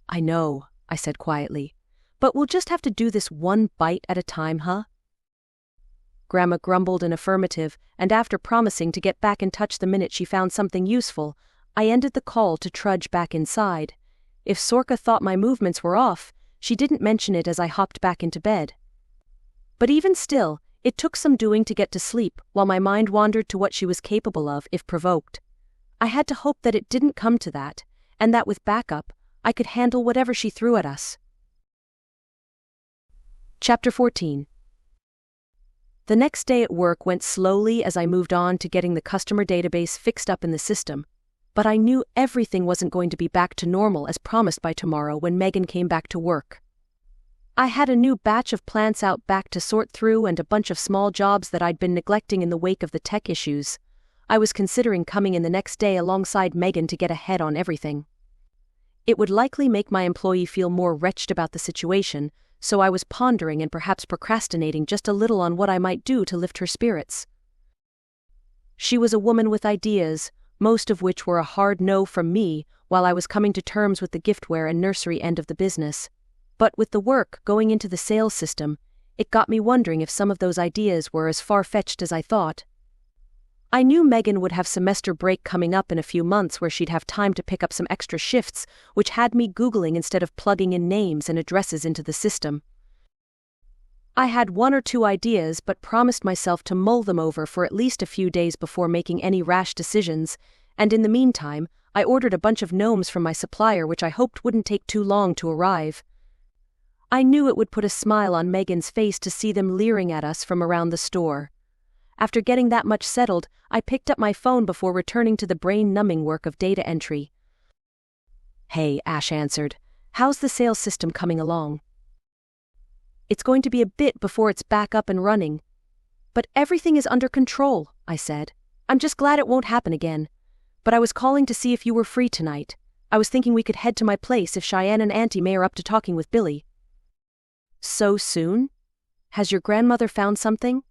I know, I said quietly. But we'll just have to do this one bite at a time, huh? Grandma grumbled an affirmative, and after promising to get back in touch the minute she found something useful, I ended the call to trudge back inside. If Sorka thought my movements were off, she didn't mention it as I hopped back into bed. But even still, it took some doing to get to sleep, while my mind wandered to what she was capable of if provoked. I had to hope that it didn't come to that, and that with backup, I could handle whatever she threw at us. Chapter 14. The next day at work went slowly as I moved on to getting the customer database fixed up in the system, but I knew everything wasn't going to be back to normal as promised by tomorrow when Megan came back to work. I had a new batch of plants out back to sort through and a bunch of small jobs that I'd been neglecting in the wake of the tech issues. I was considering coming in the next day alongside Megan to get ahead on everything. It would likely make my employee feel more wretched about the situation, so I was pondering and perhaps procrastinating just a little on what I might do to lift her spirits. She was a woman with ideas, most of which were a hard no from me while I was coming to terms with the giftware and nursery end of the business. But with the work going into the sales system, it got me wondering if some of those ideas were as far-fetched as I thought. I knew Megan would have semester break coming up in a few months where she'd have time to pick up some extra shifts, which had me Googling instead of plugging in names and addresses into the system. I had one or two ideas but promised myself to mull them over for at least a few days before making any rash decisions, and in the meantime, I ordered a bunch of gnomes from my supplier which I hoped wouldn't take too long to arrive. I knew it would put a smile on Megan's face to see them leering at us from around the store. After getting that much settled, I picked up my phone before returning to the brain-numbing work of data entry. "Hey," Ash answered. "How's the sales system coming along?" "It's going to be a bit before it's back up and running. But everything is under control," I said. "I'm just glad it won't happen again. But I was calling to see if you were free tonight. I was thinking we could head to my place if Shianne and Auntie May are up to talking with Billy." "So soon? Has your grandmother found something?"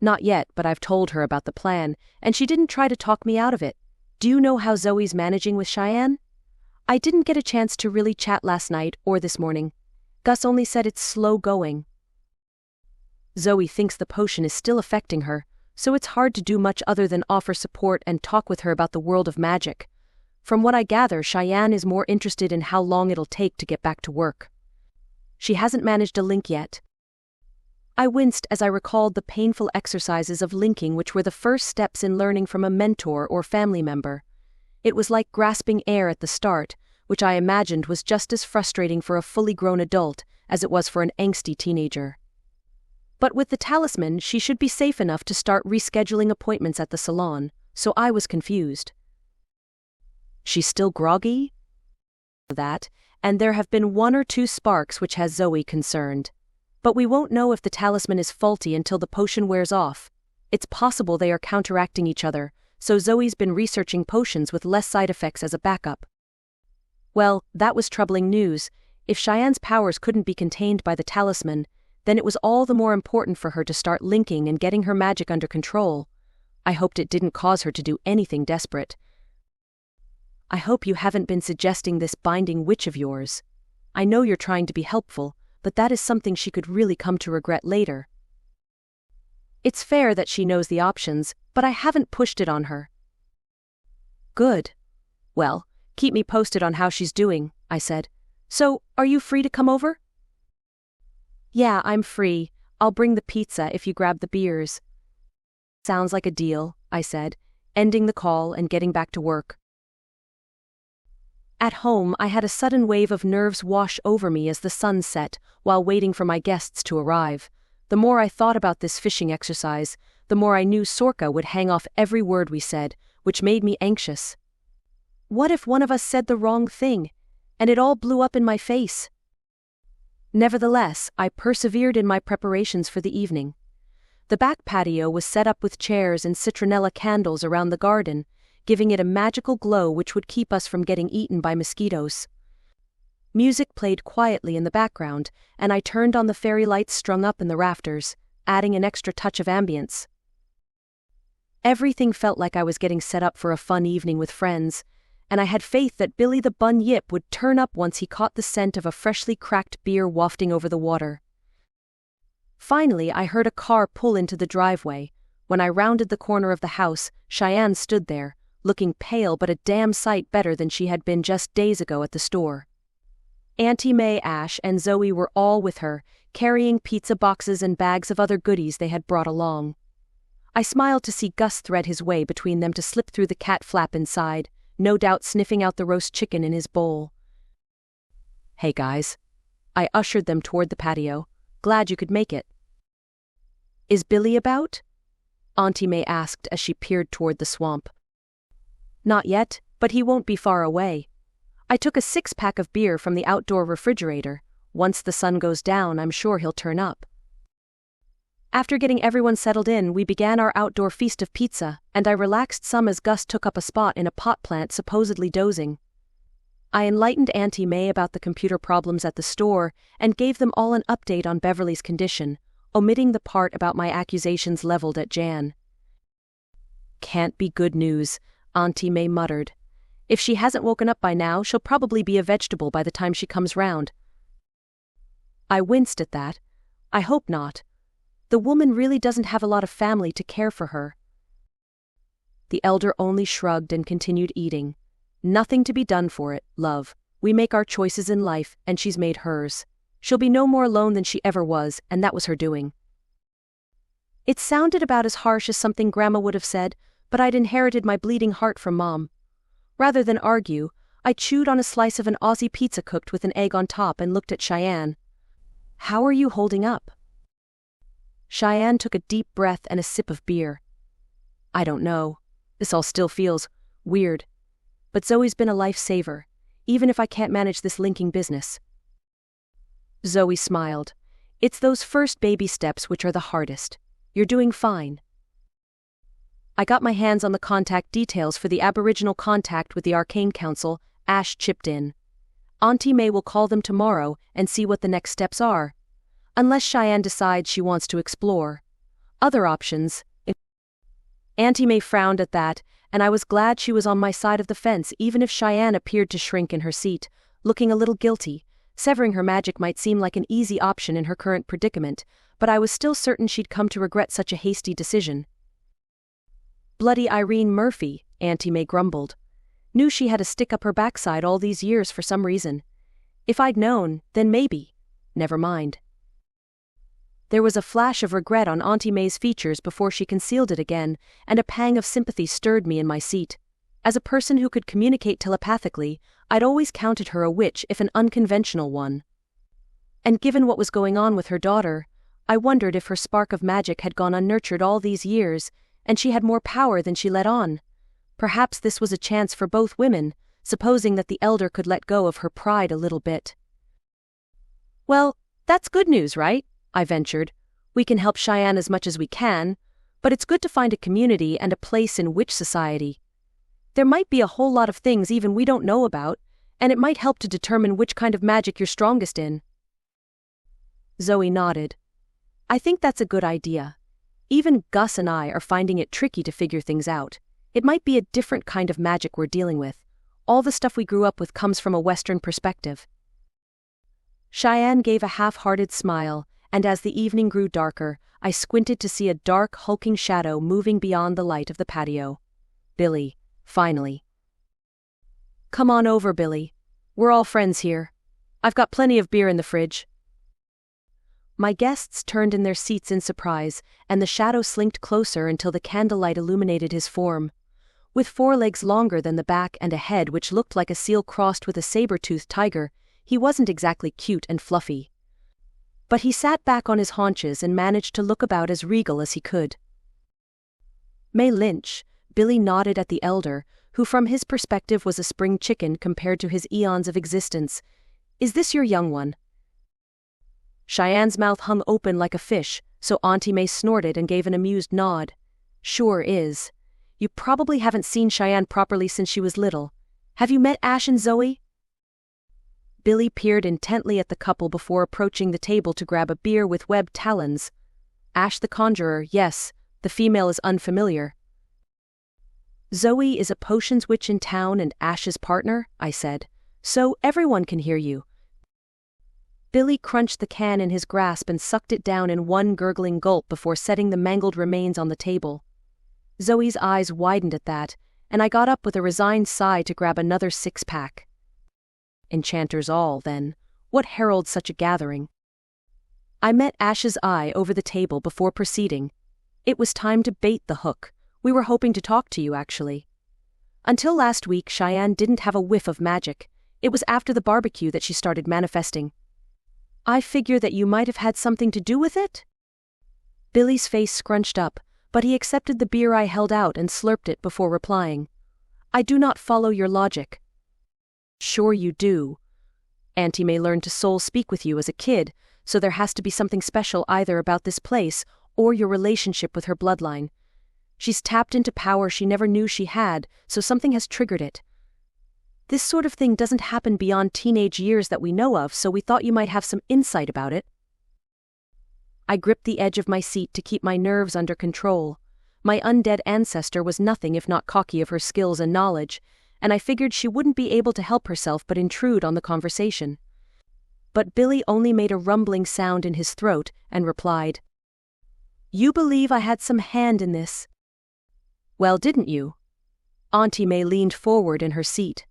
"Not yet, but I've told her about the plan, and she didn't try to talk me out of it. Do you know how Zoe's managing with Shianne?" "I didn't get a chance to really chat last night or this morning. Gus only said it's slow going." "Zoe thinks the potion is still affecting her, so it's hard to do much other than offer support and talk with her about the world of magic. From what I gather, Shianne is more interested in how long it'll take to get back to work. She hasn't managed a link yet. I winced as I recalled the painful exercises of linking which were the first steps in learning from a mentor or family member. It was like grasping air at the start, which I imagined was just as frustrating for a fully grown adult as it was for an angsty teenager. But with the talisman, she should be safe enough to start rescheduling appointments at the salon, so I was confused. She's still groggy? That, and there have been 1 or 2 sparks which has Zoe concerned. But we won't know if the talisman is faulty until the potion wears off. It's possible they are counteracting each other, so Zoe's been researching potions with less side effects as a backup. Well, that was troubling news. If Shianne's powers couldn't be contained by the talisman, then it was all the more important for her to start linking and getting her magic under control. I hoped it didn't cause her to do anything desperate. I hope you haven't been suggesting this binding witch of yours. I know you're trying to be helpful, but that is something she could really come to regret later. It's fair that she knows the options, but I haven't pushed it on her. Good. Well, keep me posted on how she's doing, I said. So, are you free to come over? Yeah, I'm free. I'll bring the pizza if you grab the beers. Sounds like a deal, I said, ending the call and getting back to work. At home, I had a sudden wave of nerves wash over me as the sun set, while waiting for my guests to arrive. The more I thought about this fishing exercise, the more I knew Sorka would hang off every word we said, which made me anxious. What if one of us said the wrong thing, and it all blew up in my face? Nevertheless, I persevered in my preparations for the evening. The back patio was set up with chairs and citronella candles around the garden, giving it a magical glow which would keep us from getting eaten by mosquitoes. Music played quietly in the background, and I turned on the fairy lights strung up in the rafters, adding an extra touch of ambience. Everything felt like I was getting set up for a fun evening with friends, and I had faith that Billy the Bun Yip would turn up once he caught the scent of a freshly cracked beer wafting over the water. Finally, I heard a car pull into the driveway. When I rounded the corner of the house, Shianne stood there, looking pale but a damn sight better than she had been just days ago at the store. Auntie May, Ash, and Zoe were all with her, carrying pizza boxes and bags of other goodies they had brought along. I smiled to see Gus thread his way between them to slip through the cat flap inside, no doubt sniffing out the roast chicken in his bowl. Hey guys. I ushered them toward the patio. Glad you could make it. Is Billy about? Auntie May asked as she peered toward the swamp. Not yet, but he won't be far away. I took a 6-pack of beer from the outdoor refrigerator. Once the sun goes down, I'm sure he'll turn up. After getting everyone settled in, we began our outdoor feast of pizza, and I relaxed some as Gus took up a spot in a pot plant supposedly dozing. I enlightened Auntie May about the computer problems at the store and gave them all an update on Beverley's condition, omitting the part about my accusations leveled at Jan. Can't be good news, Auntie May muttered. If she hasn't woken up by now, she'll probably be a vegetable by the time she comes round. I winced at that. I hope not. The woman really doesn't have a lot of family to care for her. The elder only shrugged and continued eating. Nothing to be done for it, love. We make our choices in life, and she's made hers. She'll be no more alone than she ever was, and that was her doing. It sounded about as harsh as something Grandma would have said, but I'd inherited my bleeding heart from Mom. Rather than argue, I chewed on a slice of an Aussie pizza cooked with an egg on top and looked at Shianne. How are you holding up? Shianne took a deep breath and a sip of beer. I don't know. This all still feels weird. But Zoe's been a lifesaver, even if I can't manage this linking business. Zoe smiled. It's those first baby steps which are the hardest. You're doing fine. I got my hands on the contact details for the Aboriginal contact with the Arcane Council. Ash chipped in. Auntie May will call them tomorrow and see what the next steps are. Unless Shianne decides she wants to explore other options. Auntie May frowned at that, and I was glad she was on my side of the fence even if Shianne appeared to shrink in her seat, looking a little guilty. Severing her magic might seem like an easy option in her current predicament, but I was still certain she'd come to regret such a hasty decision. Bloody Irene Murphy, Auntie May grumbled. Knew she had to stick up her backside all these years for some reason. If I'd known, then maybe. Never mind. There was a flash of regret on Auntie May's features before she concealed it again, and a pang of sympathy stirred me in my seat. As a person who could communicate telepathically, I'd always counted her a witch, if an unconventional one. And given what was going on with her daughter, I wondered if her spark of magic had gone unnurtured all these years, and she had more power than she let on. Perhaps this was a chance for both women, supposing that the elder could let go of her pride a little bit. "Well, that's good news, right?" I ventured. "We can help Shianne as much as we can, but it's good to find a community and a place in witch society. There might be a whole lot of things even we don't know about, and it might help to determine which kind of magic you're strongest in." Zoe nodded. "I think that's a good idea. Even Gus and I are finding it tricky to figure things out. It might be a different kind of magic we're dealing with. All the stuff we grew up with comes from a Western perspective." Shianne gave a half-hearted smile, and as the evening grew darker, I squinted to see a dark, hulking shadow moving beyond the light of the patio. Billy, finally. "Come on over, Billy. We're all friends here. I've got plenty of beer in the fridge." My guests turned in their seats in surprise, and the shadow slinked closer until the candlelight illuminated his form. With 4 legs longer than the back and a head which looked like a seal crossed with a saber-toothed tiger, he wasn't exactly cute and fluffy. But he sat back on his haunches and managed to look about as regal as he could. "May Lynch," Billy nodded at the elder, who from his perspective was a spring chicken compared to his eons of existence. "Is this your young one?" Shianne's mouth hung open like a fish, so Auntie May snorted and gave an amused nod. "Sure is. You probably haven't seen Shianne properly since she was little. Have you met Ash and Zoe?" Billy peered intently at the couple before approaching the table to grab a beer with webbed talons. "Ash the Conjurer, yes. The female is unfamiliar." "Zoe is a potions witch in town and Ash's partner," I said. "So everyone can hear you." Billy crunched the can in his grasp and sucked it down in one gurgling gulp before setting the mangled remains on the table. Zoe's eyes widened at that, and I got up with a resigned sigh to grab another 6-pack. Enchanters all, then. What heralds such a gathering? I met Ash's eye over the table before proceeding. "It was time to bait the hook. We were hoping to talk to you, actually. Until last week, Shianne didn't have a whiff of magic. It was after the barbecue that she started manifesting. I figure that you might have had something to do with it?" Billy's face scrunched up, but he accepted the beer I held out and slurped it before replying. "I do not follow your logic." "Sure you do. Auntie May learned to soul speak with you as a kid, so there has to be something special either about this place or your relationship with her bloodline. She's tapped into power she never knew she had, so something has triggered it. This sort of thing doesn't happen beyond teenage years that we know of, so we thought you might have some insight about it." I gripped the edge of my seat to keep my nerves under control. My undead ancestor was nothing if not cocky of her skills and knowledge, and I figured she wouldn't be able to help herself but intrude on the conversation. But Billy only made a rumbling sound in his throat and replied, "You believe I had some hand in this?" "Well, didn't you?" Auntie May leaned forward in her seat.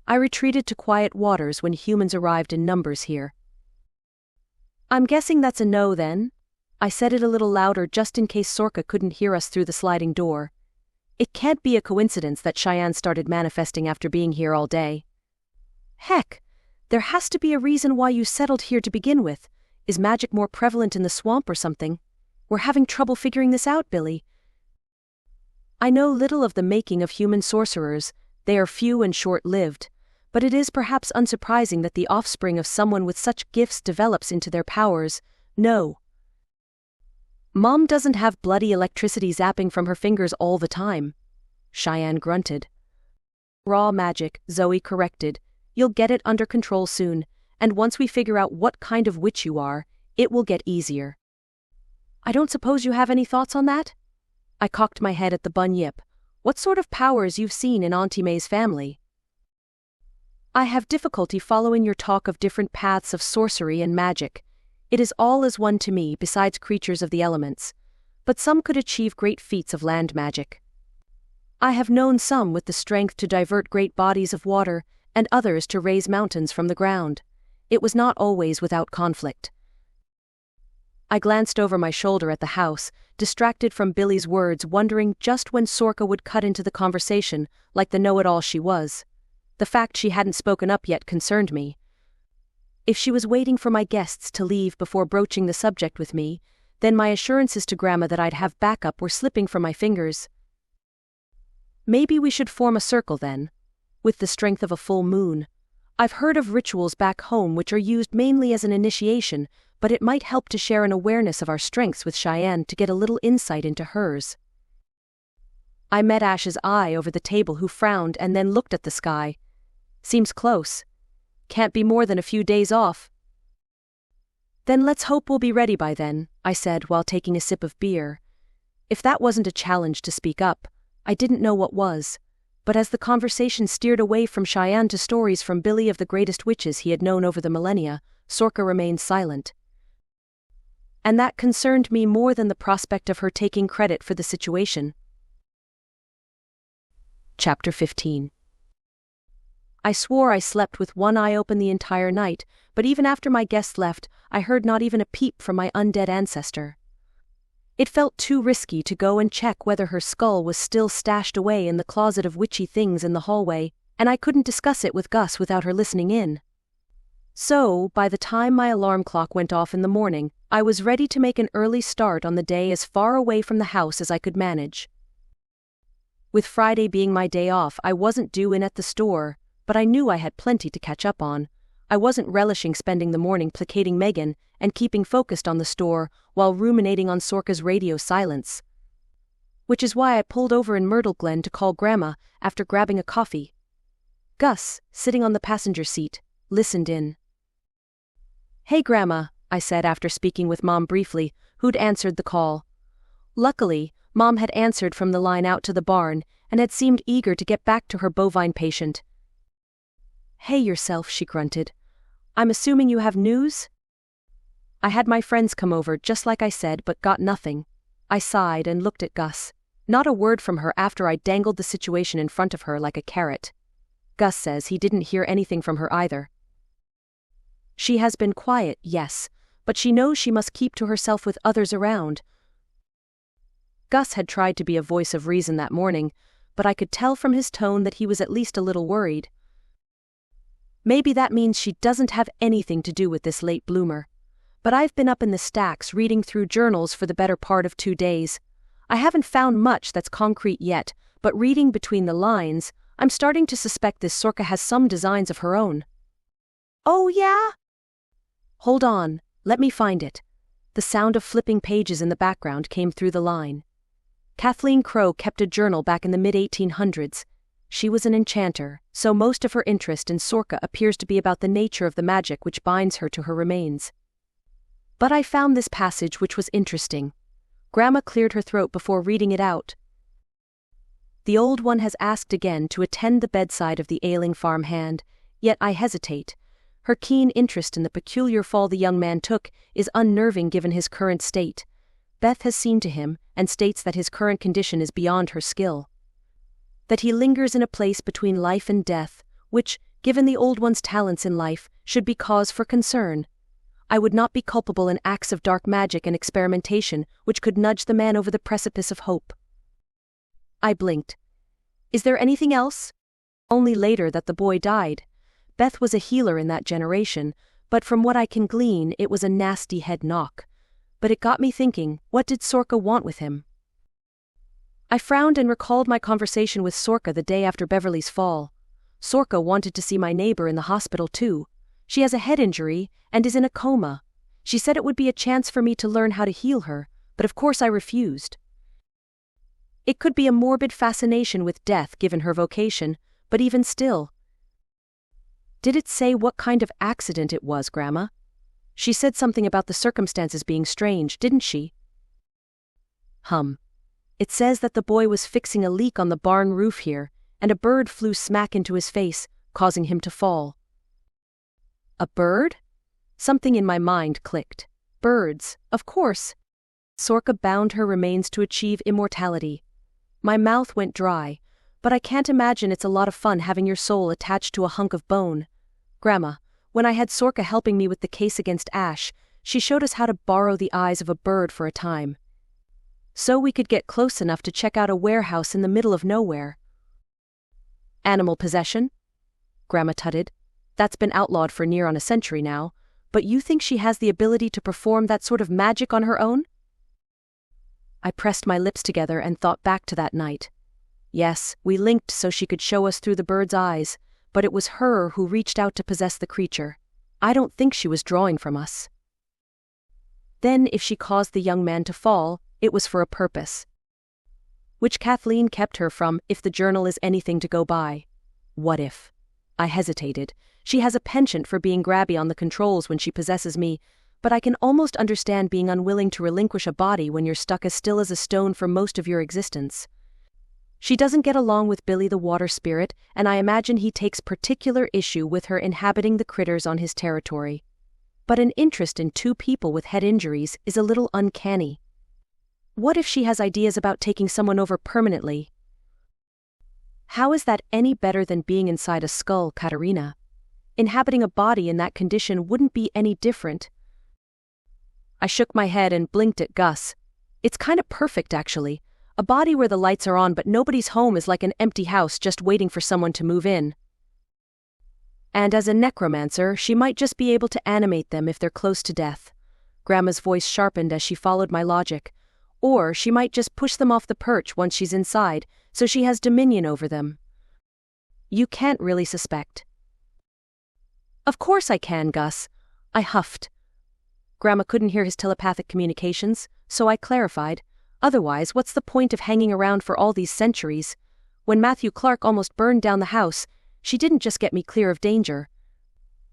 I retreated to quiet waters when humans arrived in numbers here. "I'm guessing that's a no then?" I said it a little louder just in case Sorka couldn't hear us through the sliding door. It can't be a coincidence that Shianne started manifesting after being here all day. "Heck, there has to be a reason why you settled here to begin with. Is magic more prevalent in the swamp or something? We're having trouble figuring this out, Billy." I know little of the making of human sorcerers. They are few and short-lived. But it is perhaps unsurprising that the offspring of someone with such gifts develops into their powers. "No. Mom doesn't have bloody electricity zapping from her fingers all the time." Shianne grunted. "Raw magic," Zoe corrected. "You'll get it under control soon, and once we figure out what kind of witch you are, it will get easier." "I don't suppose you have any thoughts on that?" I cocked my head at the bunyip. "What sort of powers you've seen in Auntie May's family?" "I have difficulty following your talk of different paths of sorcery and magic. It is all as one to me besides creatures of the elements. But some could achieve great feats of land magic." I have known some with the strength to divert great bodies of water, and others to raise mountains from the ground. It was not always without conflict. I glanced over my shoulder at the house, distracted from Billy's words, wondering just when Sorka would cut into the conversation, like the know-it-all she was. The fact she hadn't spoken up yet concerned me. If she was waiting for my guests to leave before broaching the subject with me, then my assurances to Grandma that I'd have backup were slipping from my fingers. Maybe we should form a circle then, with the strength of a full moon. I've heard of rituals back home which are used mainly as an initiation, but it might help to share an awareness of our strengths with Shianne to get a little insight into hers. I met Ash's eye over the table, who frowned and then looked at the sky. Seems close. Can't be more than a few days off. Then let's hope we'll be ready by then, I said while taking a sip of beer. If that wasn't a challenge to speak up, I didn't know what was. But as the conversation steered away from Shianne to stories from Billy of the greatest witches he had known over the millennia, Sorka remained silent. And that concerned me more than the prospect of her taking credit for the situation. Chapter 15. I swore I slept with one eye open the entire night, but even after my guests left, I heard not even a peep from my undead ancestor. It felt too risky to go and check whether her skull was still stashed away in the closet of witchy things in the hallway, and I couldn't discuss it with Gus without her listening in. So, by the time my alarm clock went off in the morning, I was ready to make an early start on the day as far away from the house as I could manage. With Friday being my day off, I wasn't due in at the store, but I knew I had plenty to catch up on. I wasn't relishing spending the morning placating Megan and keeping focused on the store while ruminating on Sorka's radio silence. Which is why I pulled over in Myrtle Glen to call Grandma after grabbing a coffee. Gus, sitting on the passenger seat, listened in. "Hey Grandma," I said after speaking with Mom briefly, who'd answered the call. Luckily, Mom had answered from the line out to the barn and had seemed eager to get back to her bovine patient. "Hey yourself," she grunted. "I'm assuming you have news?" "I had my friends come over just like I said, but got nothing." I sighed and looked at Gus. Not a word from her after I dangled the situation in front of her like a carrot. Gus says he didn't hear anything from her either. She has been quiet, yes, but she knows she must keep to herself with others around. Gus had tried to be a voice of reason that morning, but I could tell from his tone that he was at least a little worried. Maybe that means she doesn't have anything to do with this late bloomer. But I've been up in the stacks reading through journals for the better part of 2 days. I haven't found much that's concrete yet, but reading between the lines, I'm starting to suspect this Sorka has some designs of her own. "Oh yeah?" "Hold on, let me find it." The sound of flipping pages in the background came through the line. Kathleen Crowe kept a journal back in the mid-1800s. She was an enchanter, so most of her interest in Sorka appears to be about the nature of the magic which binds her to her remains. But I found this passage which was interesting. Grandma cleared her throat before reading it out. "The old one has asked again to attend the bedside of the ailing farmhand, yet I hesitate. Her keen interest in the peculiar fall the young man took is unnerving given his current state. Beth has seen to him and states that his current condition is beyond her skill. That he lingers in a place between life and death, which, given the old one's talents in life, should be cause for concern. I would not be culpable in acts of dark magic and experimentation which could nudge the man over the precipice of hope." I blinked. "Is there anything else?" "Only later that the boy died. Beth was a healer in that generation, but from what I can glean it was a nasty head knock. But it got me thinking, what did Sorka want with him?" I frowned and recalled my conversation with Sorka the day after Beverley's fall. Sorka wanted to see my neighbor in the hospital too. She has a head injury and is in a coma. She said it would be a chance for me to learn how to heal her, but of course I refused. It could be a morbid fascination with death given her vocation, but even still. "Did it say what kind of accident it was, Grandma? She said something about the circumstances being strange, didn't she?" It says that the boy was fixing a leak on the barn roof here, and a bird flew smack into his face, causing him to fall." "A bird?" Something in my mind clicked. Birds, of course. Sorka bound her remains to achieve immortality. My mouth went dry, but I can't imagine it's a lot of fun having your soul attached to a hunk of bone. Grandma, when I had Sorka helping me with the case against Ash, she showed us how to borrow the eyes of a bird for a time. So we could get close enough to check out a warehouse in the middle of nowhere. Animal possession? Grandma tutted. That's been outlawed for near on a century now, but you think she has the ability to perform that sort of magic on her own? I pressed my lips together and thought back to that night. Yes, we linked so she could show us through the bird's eyes, but it was her who reached out to possess the creature. I don't think she was drawing from us. Then, if she caused the young man to fall, it was for a purpose, which Kathleen kept her from, if the journal is anything to go by. What if? I hesitated. She has a penchant for being grabby on the controls when she possesses me, but I can almost understand being unwilling to relinquish a body when you're stuck as still as a stone for most of your existence. She doesn't get along with Billy the water spirit, and I imagine he takes particular issue with her inhabiting the critters on his territory. But an interest in two people with head injuries is a little uncanny. What if she has ideas about taking someone over permanently? How is that any better than being inside a skull, Katerina? Inhabiting a body in that condition wouldn't be any different. I shook my head and blinked at Gus. It's kind of perfect, actually. A body where the lights are on but nobody's home is like an empty house just waiting for someone to move in. And as a necromancer, she might just be able to animate them if they're close to death. Grandma's voice sharpened as she followed my logic. Or she might just push them off the perch once she's inside, so she has dominion over them. You can't really suspect. Of course I can, Gus. I huffed. Grandma couldn't hear his telepathic communications, so I clarified. Otherwise, what's the point of hanging around for all these centuries? When Matthew Clark almost burned down the house, she didn't just get me clear of danger.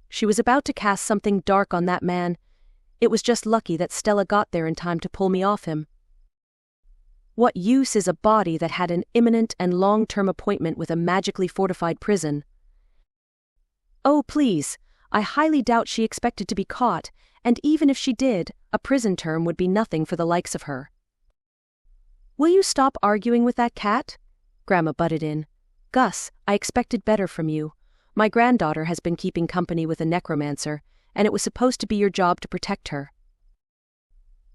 She was about to cast something dark on that man. It was just lucky that Stella got there in time to pull me off him. What use is a body that had an imminent and long-term appointment with a magically fortified prison? Oh, please, I highly doubt she expected to be caught, and even if she did, a prison term would be nothing for the likes of her. Will you stop arguing with that cat? Grandma butted in. Gus, I expected better from you. My granddaughter has been keeping company with a necromancer, and it was supposed to be your job to protect her.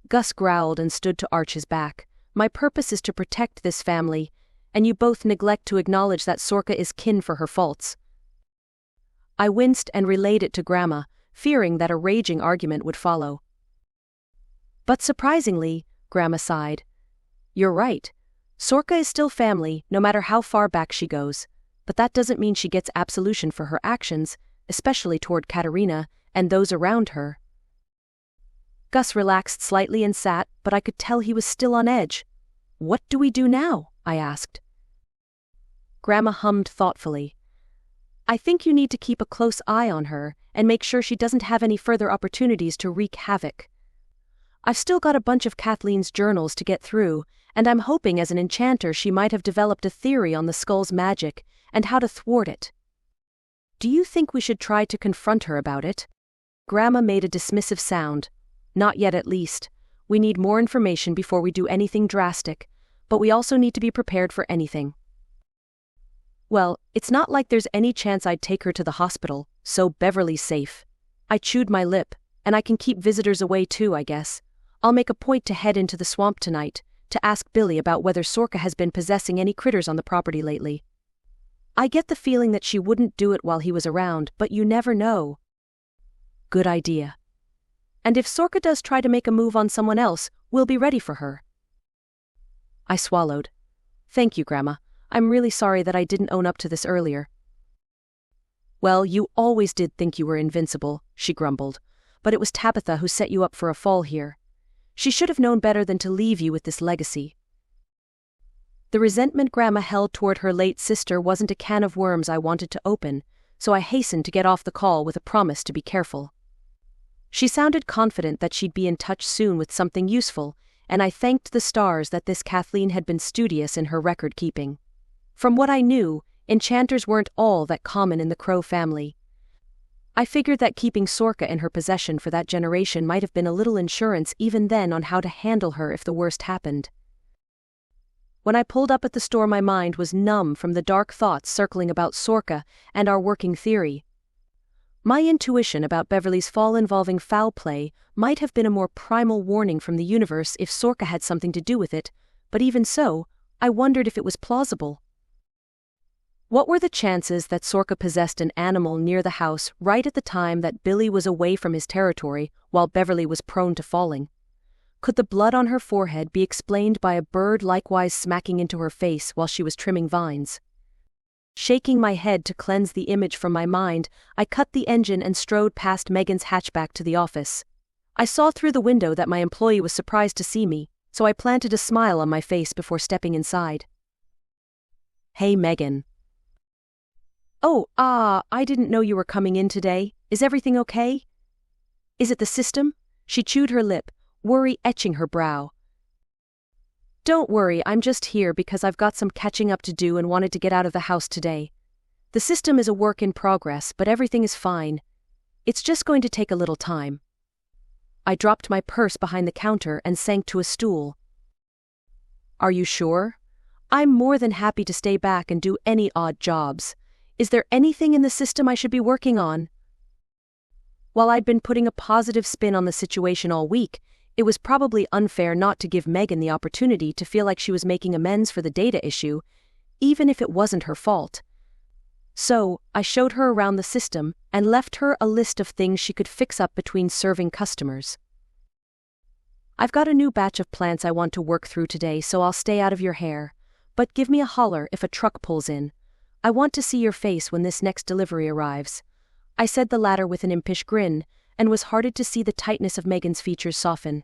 Gus growled and stood to arch his back. My purpose is to protect this family, and you both neglect to acknowledge that Sorka is kin for her faults. I winced and relayed it to Grandma, fearing that a raging argument would follow. But surprisingly, Grandma sighed. You're right. Sorka is still family, no matter how far back she goes, but that doesn't mean she gets absolution for her actions, especially toward Katerina and those around her. Gus relaxed slightly and sat, but I could tell he was still on edge. What do we do now? I asked. Grandma hummed thoughtfully. I think you need to keep a close eye on her and make sure she doesn't have any further opportunities to wreak havoc. I've still got a bunch of Kathleen's journals to get through, and I'm hoping as an enchanter she might have developed a theory on the skull's magic and how to thwart it. Do you think we should try to confront her about it? Grandma made a dismissive sound. Not yet, at least. We need more information before we do anything drastic, but we also need to be prepared for anything. Well, it's not like there's any chance I'd take her to the hospital, so Beverley's safe. I chewed my lip, and I can keep visitors away too, I guess. I'll make a point to head into the swamp tonight, to ask Billy about whether Sorka has been possessing any critters on the property lately. I get the feeling that she wouldn't do it while he was around, but you never know. Good idea. And if Sorka does try to make a move on someone else, we'll be ready for her. I swallowed. Thank you, Grandma. I'm really sorry that I didn't own up to this earlier. Well, you always did think you were invincible, she grumbled, but it was Tabitha who set you up for a fall here. She should have known better than to leave you with this legacy. The resentment Grandma held toward her late sister wasn't a can of worms I wanted to open, so I hastened to get off the call with a promise to be careful. She sounded confident that she'd be in touch soon with something useful, and I thanked the stars that this Kathleen had been studious in her record-keeping. From what I knew, enchanters weren't all that common in the Crowe family. I figured that keeping Sorka in her possession for that generation might have been a little insurance even then on how to handle her if the worst happened. When I pulled up at the store, my mind was numb from the dark thoughts circling about Sorka and our working theory. My intuition about Beverley's fall involving foul play might have been a more primal warning from the universe if Sorka had something to do with it, but even so, I wondered if it was plausible. What were the chances that Sorka possessed an animal near the house right at the time that Billy was away from his territory while Beverley was prone to falling? Could the blood on her forehead be explained by a bird likewise smacking into her face while she was trimming vines? Shaking my head to cleanse the image from my mind, I cut the engine and strode past Megan's hatchback to the office. I saw through the window that my employee was surprised to see me, so I planted a smile on my face before stepping inside. "Hey, Megan." "Oh, I didn't know you were coming in today. Is everything okay?" "Is it the system?" She chewed her lip, worry etching her brow. "Don't worry, I'm just here because I've got some catching up to do and wanted to get out of the house today. The system is a work in progress, but everything is fine. It's just going to take a little time." I dropped my purse behind the counter and sank to a stool. "Are you sure? I'm more than happy to stay back and do any odd jobs. Is there anything in the system I should be working on?" While I'd been putting a positive spin on the situation all week, it was probably unfair not to give Megan the opportunity to feel like she was making amends for the data issue, even if it wasn't her fault. So, I showed her around the system and left her a list of things she could fix up between serving customers. "I've got a new batch of plants I want to work through today, so I'll stay out of your hair, but give me a holler if a truck pulls in. I want to see your face when this next delivery arrives." I said the latter with an impish grin, and was heartened to see the tightness of Megan's features soften.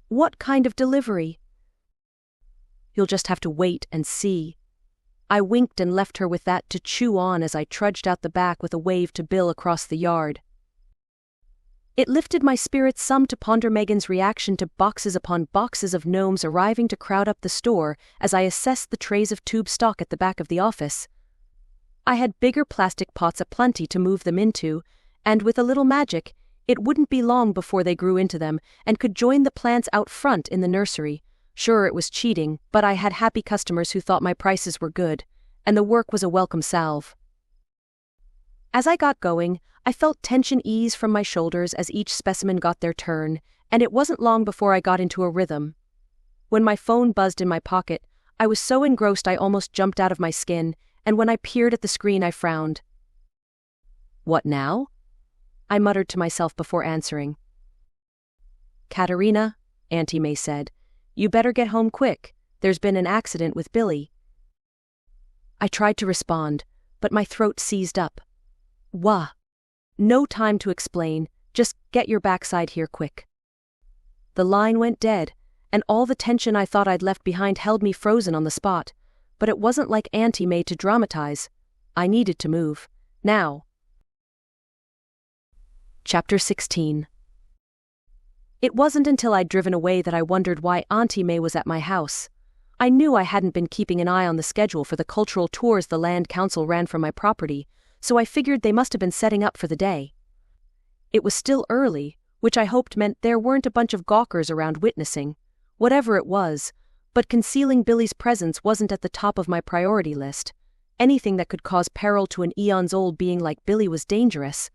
"What kind of delivery?" "You'll just have to wait and see." I winked and left her with that to chew on as I trudged out the back with a wave to Bill across the yard. It lifted my spirits some to ponder Megan's reaction to boxes upon boxes of gnomes arriving to crowd up the store as I assessed the trays of tube stock at the back of the office. I had bigger plastic pots aplenty to move them into, and with a little magic, it wouldn't be long before they grew into them and could join the plants out front in the nursery. Sure, it was cheating, but I had happy customers who thought my prices were good, and the work was a welcome salve. As I got going, I felt tension ease from my shoulders as each specimen got their turn, and it wasn't long before I got into a rhythm. When my phone buzzed in my pocket, I was so engrossed I almost jumped out of my skin, and when I peered at the screen I frowned. "What now?" I muttered to myself before answering. "Katerina," Auntie May said, "you better get home quick. There's been an accident with Billy." I tried to respond, but my throat seized up. "Wha?" "No time to explain, just get your backside here quick." The line went dead, and all the tension I thought I'd left behind held me frozen on the spot, but it wasn't like Auntie May to dramatize. I needed to move. Now. Chapter 16. It wasn't until I'd driven away that I wondered why Auntie May was at my house. I knew I hadn't been keeping an eye on the schedule for the cultural tours the land council ran from my property, so I figured they must have been setting up for the day. It was still early, which I hoped meant there weren't a bunch of gawkers around witnessing, whatever it was, but concealing Billy's presence wasn't at the top of my priority list. Anything that could cause peril to an eons-old being like Billy was dangerous.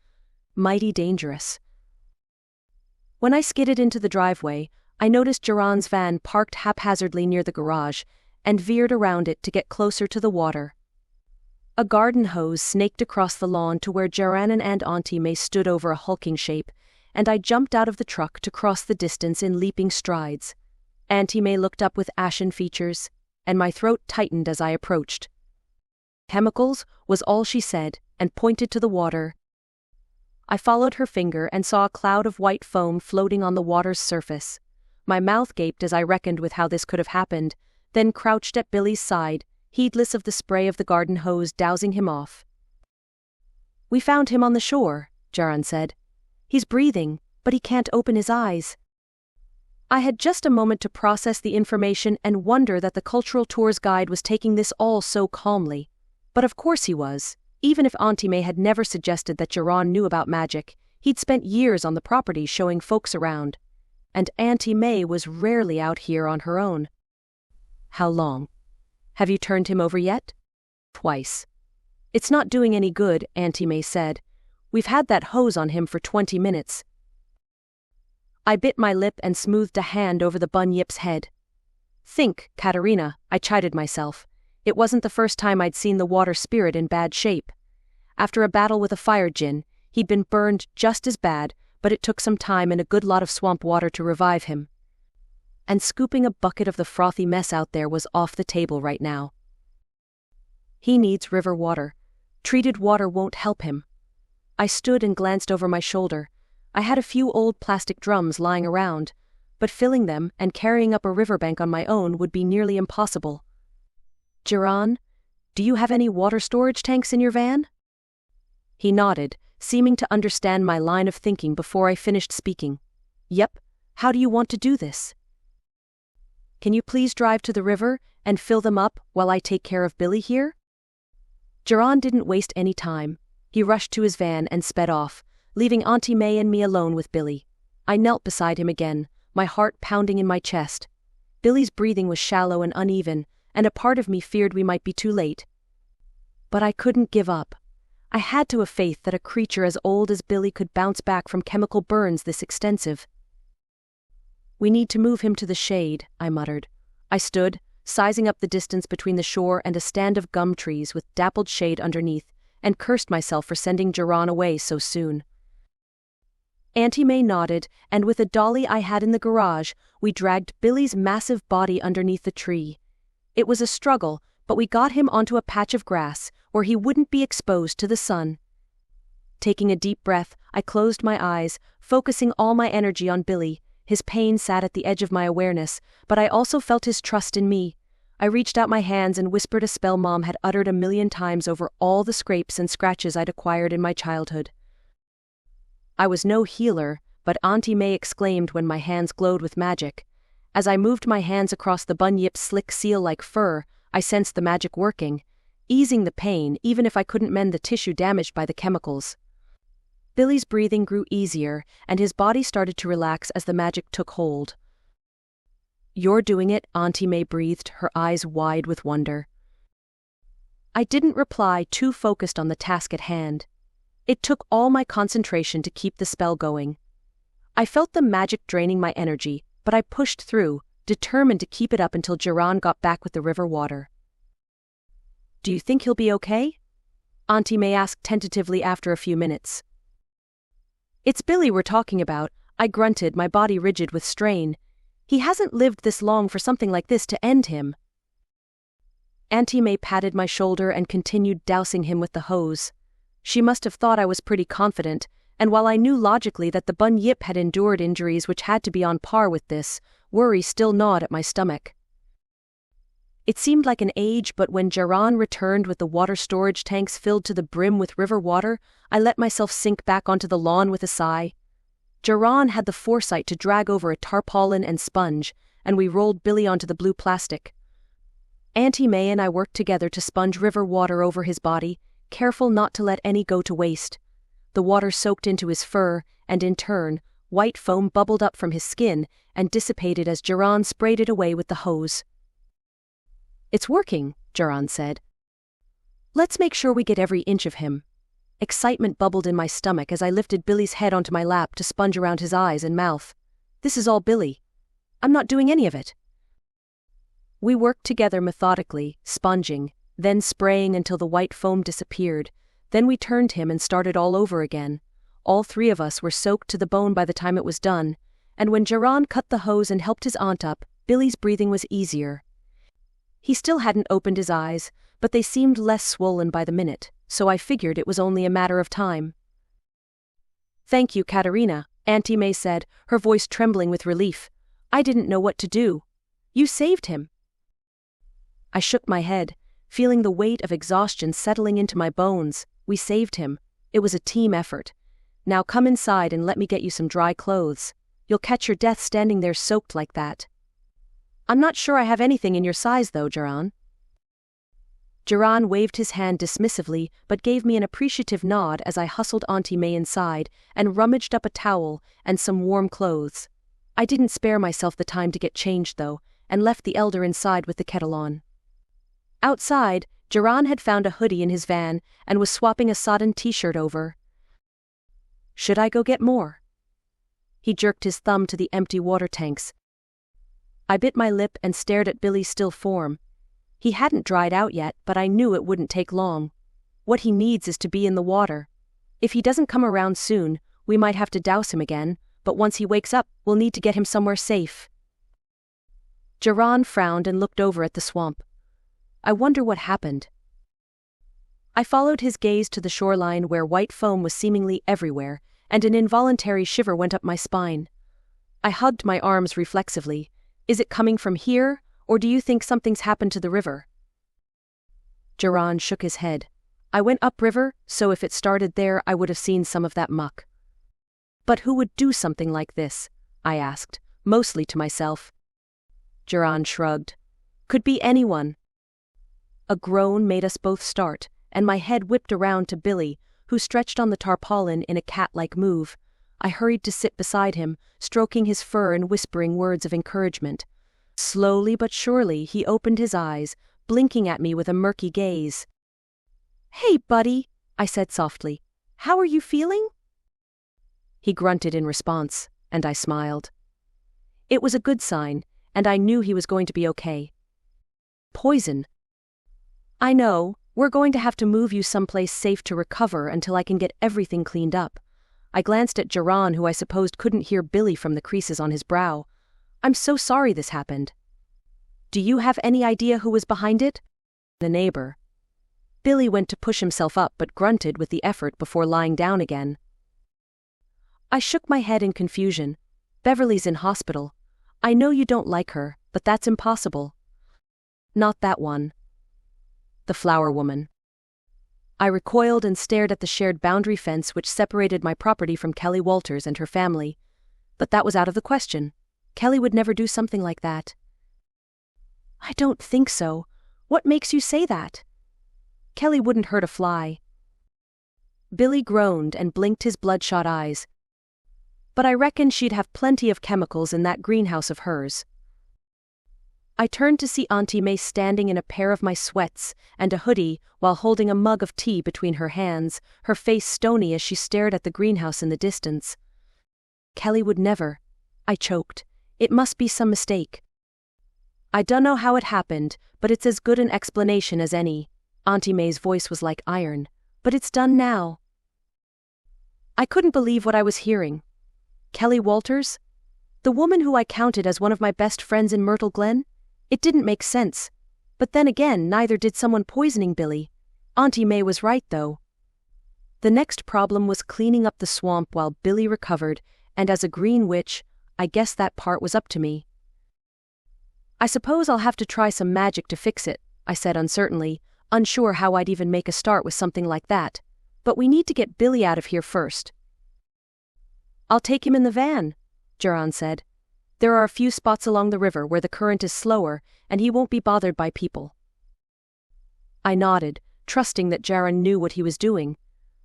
Mighty dangerous. When I skidded into the driveway, I noticed Geron's van parked haphazardly near the garage, and veered around it to get closer to the water. A garden hose snaked across the lawn to where Geron and Auntie May stood over a hulking shape, and I jumped out of the truck to cross the distance in leaping strides. Auntie May looked up with ashen features, and my throat tightened as I approached. "Chemicals," was all she said, and pointed to the water. I followed her finger and saw a cloud of white foam floating on the water's surface. My mouth gaped as I reckoned with how this could have happened, then crouched at Billy's side, heedless of the spray of the garden hose dousing him off. "We found him on the shore," Geron said. "He's breathing, but he can't open his eyes." I had just a moment to process the information and wonder that the cultural tours guide was taking this all so calmly. But of course he was. Even if Auntie May had never suggested that Geron knew about magic, he'd spent years on the property showing folks around. And Auntie May was rarely out here on her own. How long? Have you turned him over yet? Twice. It's not doing any good, Auntie May said. We've had that hose on him for 20 minutes. I bit my lip and smoothed a hand over the bunyip's head. Think, Katerina, I chided myself. It wasn't the first time I'd seen the water spirit in bad shape. After a battle with a fire djinn, he'd been burned just as bad, but it took some time and a good lot of swamp water to revive him. And scooping a bucket of the frothy mess out there was off the table right now. He needs river water. Treated water won't help him. I stood and glanced over my shoulder. I had a few old plastic drums lying around, but filling them and carrying up a riverbank on my own would be nearly impossible. Jiran, do you have any water storage tanks in your van? He nodded, seeming to understand my line of thinking before I finished speaking. Yep, how do you want to do this? Can you please drive to the river and fill them up while I take care of Billy here? Jiran didn't waste any time. He rushed to his van and sped off, leaving Auntie May and me alone with Billy. I knelt beside him again, my heart pounding in my chest. Billy's breathing was shallow and uneven, and a part of me feared we might be too late. But I couldn't give up. I had to have faith that a creature as old as Billy could bounce back from chemical burns this extensive. We need to move him to the shade, I muttered. I stood, sizing up the distance between the shore and a stand of gum trees with dappled shade underneath, and cursed myself for sending Jiran away so soon. Auntie May nodded, and with a dolly I had in the garage, we dragged Billy's massive body underneath the tree. It was a struggle, but we got him onto a patch of grass, where he wouldn't be exposed to the sun. Taking a deep breath, I closed my eyes, focusing all my energy on Billy. His pain sat at the edge of my awareness, but I also felt his trust in me. I reached out my hands and whispered a spell Mom had uttered 1,000,000 times over all the scrapes and scratches I'd acquired in my childhood. I was no healer, but Auntie May exclaimed when my hands glowed with magic. As I moved my hands across the bunyip's slick seal-like fur, I sensed the magic working, easing the pain even if I couldn't mend the tissue damaged by the chemicals. Billy's breathing grew easier, and his body started to relax as the magic took hold. You're doing it, Auntie May breathed, her eyes wide with wonder. I didn't reply, too focused on the task at hand. It took all my concentration to keep the spell going. I felt the magic draining my energy, but I pushed through, determined to keep it up until Jiran got back with the river water. Do you think he'll be okay? Auntie May asked tentatively after a few minutes. It's Billy we're talking about, I grunted, my body rigid with strain. He hasn't lived this long for something like this to end him. Auntie May patted my shoulder and continued dousing him with the hose. She must have thought I was pretty confident, and while I knew logically that the bunyip had endured injuries which had to be on par with this, worry still gnawed at my stomach. It seemed like an age, but when Jiran returned with the water storage tanks filled to the brim with river water, I let myself sink back onto the lawn with a sigh. Jiran had the foresight to drag over a tarpaulin and sponge, and we rolled Billy onto the blue plastic. Auntie May and I worked together to sponge river water over his body, careful not to let any go to waste. The water soaked into his fur, and in turn, white foam bubbled up from his skin and dissipated as Jiran sprayed it away with the hose. It's working, Jiran said. Let's make sure we get every inch of him. Excitement bubbled in my stomach as I lifted Billy's head onto my lap to sponge around his eyes and mouth. This is all Billy. I'm not doing any of it. We worked together methodically, sponging, then spraying until the white foam disappeared. Then we turned him and started all over again. All three of us were soaked to the bone by the time it was done, and when Jiran cut the hose and helped his aunt up, Billy's breathing was easier. He still hadn't opened his eyes, but they seemed less swollen by the minute, so I figured it was only a matter of time. Thank you, Katerina, Auntie May said, her voice trembling with relief. I didn't know what to do. You saved him. I shook my head, feeling the weight of exhaustion settling into my bones. We saved him. It was a team effort. Now come inside and let me get you some dry clothes. You'll catch your death standing there soaked like that. I'm not sure I have anything in your size though, Jiran. Jiran waved his hand dismissively but gave me an appreciative nod as I hustled Auntie May inside and rummaged up a towel and some warm clothes. I didn't spare myself the time to get changed though, and left the elder inside with the kettle on. Outside, Shianne had found a hoodie in his van and was swapping a sodden t-shirt over. "Should I go get more?" He jerked his thumb to the empty water tanks. I bit my lip and stared at Billy's still form. He hadn't dried out yet, but I knew it wouldn't take long. What he needs is to be in the water. If he doesn't come around soon, we might have to douse him again, but once he wakes up, we'll need to get him somewhere safe. Shianne frowned and looked over at the swamp. I wonder what happened. I followed his gaze to the shoreline where white foam was seemingly everywhere, and an involuntary shiver went up my spine. I hugged my arms reflexively. Is it coming from here, or do you think something's happened to the river? Shianne shook his head. I went upriver, so if it started there I would have seen some of that muck. But who would do something like this? I asked, mostly to myself. Shianne shrugged. Could be anyone. A groan made us both start, and my head whipped around to Billy, who stretched on the tarpaulin in a cat-like move. I hurried to sit beside him, stroking his fur and whispering words of encouragement. Slowly but surely he opened his eyes, blinking at me with a murky gaze. "Hey, buddy," I said softly. "How are you feeling?" He grunted in response, and I smiled. It was a good sign, and I knew he was going to be okay. Poison. I know, we're going to have to move you someplace safe to recover until I can get everything cleaned up. I glanced at Shianne, who I supposed couldn't hear Billy from the creases on his brow. I'm so sorry this happened. Do you have any idea who was behind it? The neighbor. Billy went to push himself up but grunted with the effort before lying down again. I shook my head in confusion. Beverley's in hospital. I know you don't like her, but that's impossible. Not that one. The flower woman. I recoiled and stared at the shared boundary fence which separated my property from Kelly Walters and her family. But that was out of the question. Kelly would never do something like that. I don't think so. What makes you say that? Kelly wouldn't hurt a fly. Billy groaned and blinked his bloodshot eyes. But I reckon she'd have plenty of chemicals in that greenhouse of hers. I turned to see Auntie May standing in a pair of my sweats and a hoodie while holding a mug of tea between her hands, her face stony as she stared at the greenhouse in the distance. Kelly would never. I choked. It must be some mistake. I dunno how it happened, but it's as good an explanation as any. Auntie May's voice was like iron. But it's done now. I couldn't believe what I was hearing. Kelly Walters? The woman who I counted as one of my best friends in Myrtle Glen? It didn't make sense. But then again, neither did someone poisoning Billy. Auntie May was right, though. The next problem was cleaning up the swamp while Billy recovered, and as a green witch, I guess that part was up to me. I suppose I'll have to try some magic to fix it, I said uncertainly, unsure how I'd even make a start with something like that. But we need to get Billy out of here first. I'll take him in the van, Shianne said. There are a few spots along the river where the current is slower, and he won't be bothered by people. I nodded, trusting that Shianne knew what he was doing.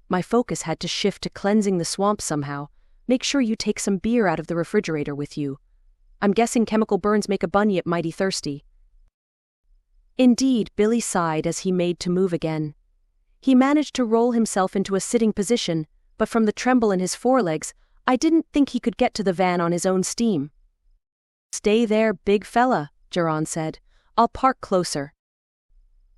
My focus had to shift to cleansing the swamp somehow. Make sure you take some beer out of the refrigerator with you. I'm guessing chemical burns make a bunyip mighty thirsty. Indeed, Billy sighed as he made to move again. He managed to roll himself into a sitting position, but from the tremble in his forelegs, I didn't think he could get to the van on his own steam. Stay there, big fella, Shianne said. I'll park closer.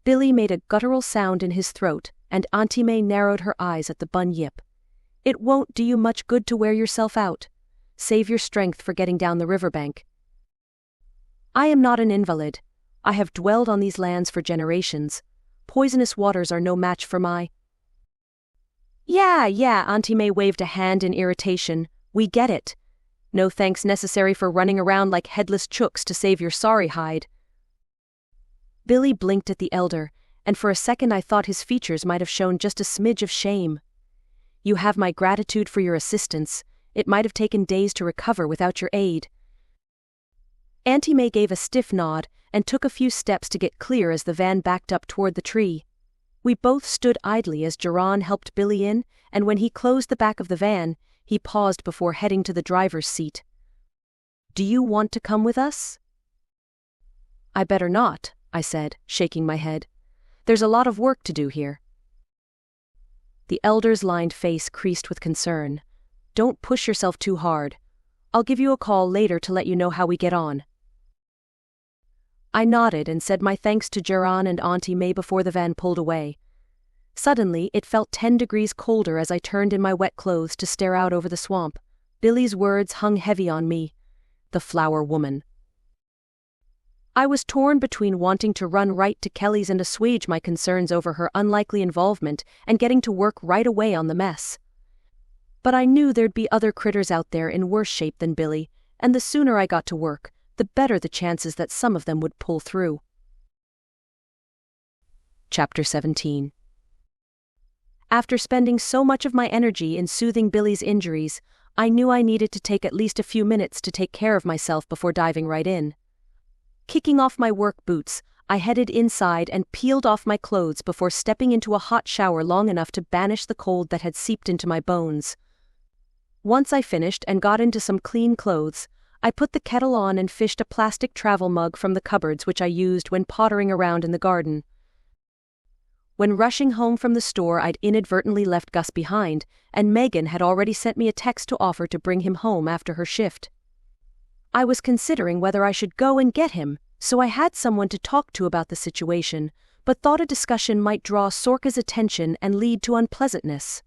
Billy made a guttural sound in his throat, and Auntie May narrowed her eyes at the bunyip. It won't do you much good to wear yourself out. Save your strength for getting down the riverbank. I am not an invalid. I have dwelled on these lands for generations. Poisonous waters are no match for my... Yeah, Auntie May waved a hand in irritation. We get it. No thanks necessary for running around like headless chooks to save your sorry hide. Billy blinked at the elder, and for a second I thought his features might have shown just a smidge of shame. You have my gratitude for your assistance. It might have taken days to recover without your aid. Auntie May gave a stiff nod and took a few steps to get clear as the van backed up toward the tree. We both stood idly as Shianne helped Billy in, and when he closed the back of the van, he paused before heading to the driver's seat. Do you want to come with us? I better not, I said, shaking my head. There's a lot of work to do here. The elder's lined face creased with concern. Don't push yourself too hard. I'll give you a call later to let you know how we get on. I nodded and said my thanks to Shianne and Auntie May before the van pulled away. Suddenly, it felt 10 degrees colder as I turned in my wet clothes to stare out over the swamp. Billy's words hung heavy on me. The flower woman. I was torn between wanting to run right to Kelly's and assuage my concerns over her unlikely involvement and getting to work right away on the mess. But I knew there'd be other critters out there in worse shape than Billy, and the sooner I got to work, the better the chances that some of them would pull through. Chapter 17. After spending so much of my energy in soothing Billy's injuries, I knew I needed to take at least a few minutes to take care of myself before diving right in. Kicking off my work boots, I headed inside and peeled off my clothes before stepping into a hot shower long enough to banish the cold that had seeped into my bones. Once I finished and got into some clean clothes, I put the kettle on and fished a plastic travel mug from the cupboards which I used when pottering around in the garden. When rushing home from the store, I'd inadvertently left Gus behind, and Megan had already sent me a text to offer to bring him home after her shift. I was considering whether I should go and get him, so I had someone to talk to about the situation, but thought a discussion might draw Sorka's attention and lead to unpleasantness.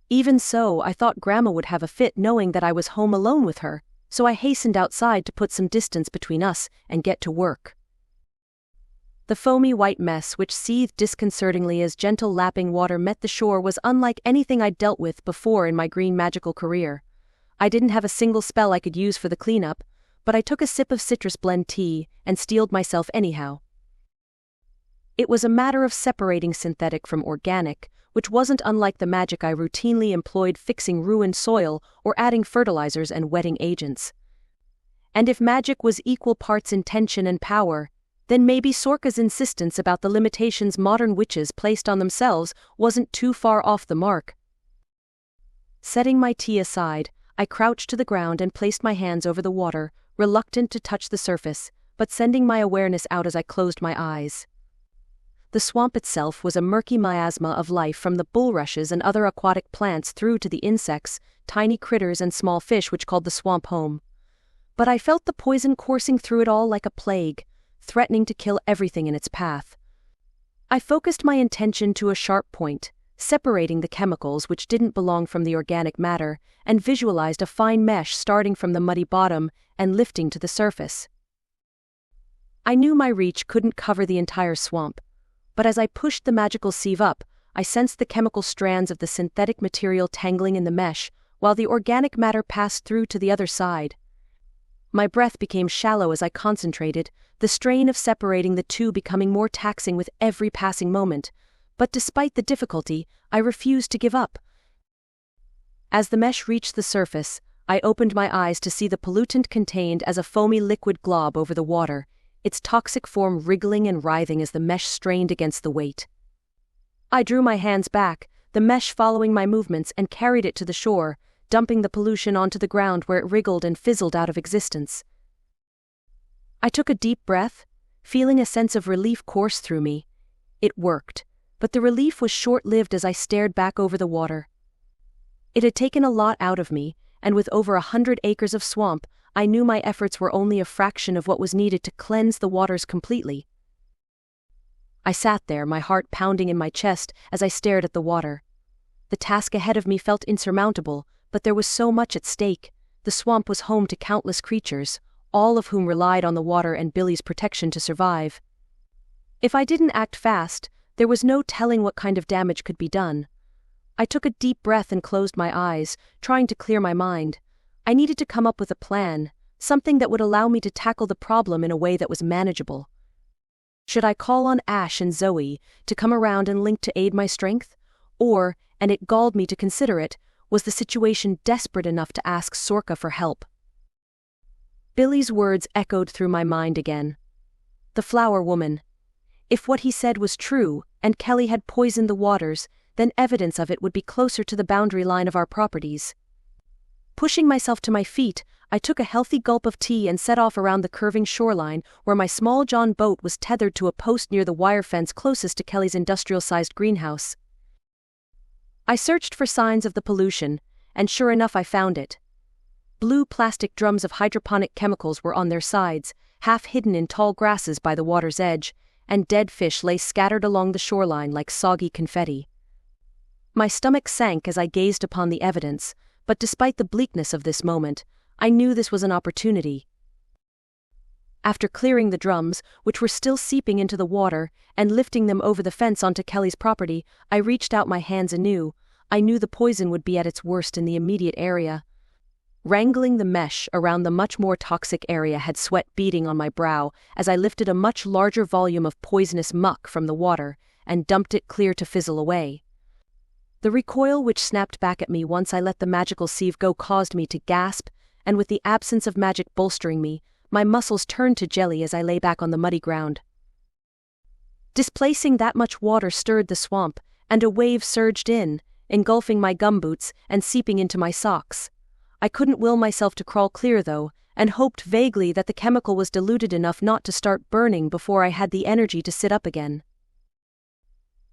Even so, I thought Grandma would have a fit knowing that I was home alone with her, so I hastened outside to put some distance between us and get to work. The foamy white mess which seethed disconcertingly as gentle lapping water met the shore was unlike anything I'd dealt with before in my green magical career. I didn't have a single spell I could use for the cleanup, but I took a sip of citrus blend tea and steeled myself anyhow. It was a matter of separating synthetic from organic, which wasn't unlike the magic I routinely employed fixing ruined soil or adding fertilizers and wetting agents. And if magic was equal parts intention and power, then maybe Sorka's insistence about the limitations modern witches placed on themselves wasn't too far off the mark. Setting my tea aside, I crouched to the ground and placed my hands over the water, reluctant to touch the surface, but sending my awareness out as I closed my eyes. The swamp itself was a murky miasma of life, from the bulrushes and other aquatic plants through to the insects, tiny critters and small fish which called the swamp home. But I felt the poison coursing through it all like a plague, threatening to kill everything in its path. I focused my intention to a sharp point, separating the chemicals which didn't belong from the organic matter, and visualized a fine mesh starting from the muddy bottom and lifting to the surface. I knew my reach couldn't cover the entire swamp, but as I pushed the magical sieve up, I sensed the chemical strands of the synthetic material tangling in the mesh, while the organic matter passed through to the other side. My breath became shallow as I concentrated, the strain of separating the two becoming more taxing with every passing moment, but despite the difficulty, I refused to give up. As the mesh reached the surface, I opened my eyes to see the pollutant contained as a foamy liquid glob over the water, its toxic form wriggling and writhing as the mesh strained against the weight. I drew my hands back, the mesh following my movements, and carried it to the shore, dumping the pollution onto the ground where it wriggled and fizzled out of existence. I took a deep breath, feeling a sense of relief course through me. It worked, but the relief was short-lived as I stared back over the water. It had taken a lot out of me, and with over 100 acres of swamp, I knew my efforts were only a fraction of what was needed to cleanse the waters completely. I sat there, my heart pounding in my chest as I stared at the water. The task ahead of me felt insurmountable, but there was so much at stake. The swamp was home to countless creatures, all of whom relied on the water and Billy's protection to survive. If I didn't act fast, there was no telling what kind of damage could be done. I took a deep breath and closed my eyes, trying to clear my mind. I needed to come up with a plan, something that would allow me to tackle the problem in a way that was manageable. Should I call on Ash and Zoe to come around and link to aid my strength? Or, and it galled me to consider it, was the situation desperate enough to ask Sorka for help? Billy's words echoed through my mind again. The flower woman. If what he said was true, and Kelly had poisoned the waters, then evidence of it would be closer to the boundary line of our properties. Pushing myself to my feet, I took a healthy gulp of tea and set off around the curving shoreline where my small John boat was tethered to a post near the wire fence closest to Kelly's industrial-sized greenhouse. I searched for signs of the pollution, and sure enough I found it. Blue plastic drums of hydroponic chemicals were on their sides, half hidden in tall grasses by the water's edge, and dead fish lay scattered along the shoreline like soggy confetti. My stomach sank as I gazed upon the evidence, but despite the bleakness of this moment, I knew this was an opportunity. After clearing the drums, which were still seeping into the water, and lifting them over the fence onto Kelly's property, I reached out my hands anew. I knew the poison would be at its worst in the immediate area. Wrangling the mesh around the much more toxic area had sweat beading on my brow as I lifted a much larger volume of poisonous muck from the water and dumped it clear to fizzle away. The recoil which snapped back at me once I let the magical sieve go caused me to gasp, and with the absence of magic bolstering me, my muscles turned to jelly as I lay back on the muddy ground. Displacing that much water stirred the swamp, and a wave surged in, engulfing my gumboots and seeping into my socks. I couldn't will myself to crawl clear though, and hoped vaguely that the chemical was diluted enough not to start burning before I had the energy to sit up again.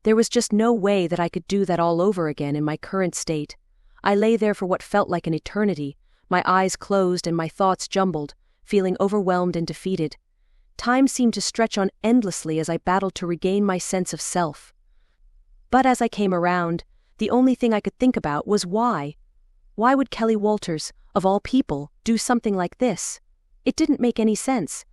There was just no way that I could do that all over again in my current state. I lay there for what felt like an eternity, my eyes closed and my thoughts jumbled, feeling overwhelmed and defeated. Time seemed to stretch on endlessly as I battled to regain my sense of self. But as I came around, the only thing I could think about was why. Why would Kelly Walters, of all people, do something like this? It didn't make any sense.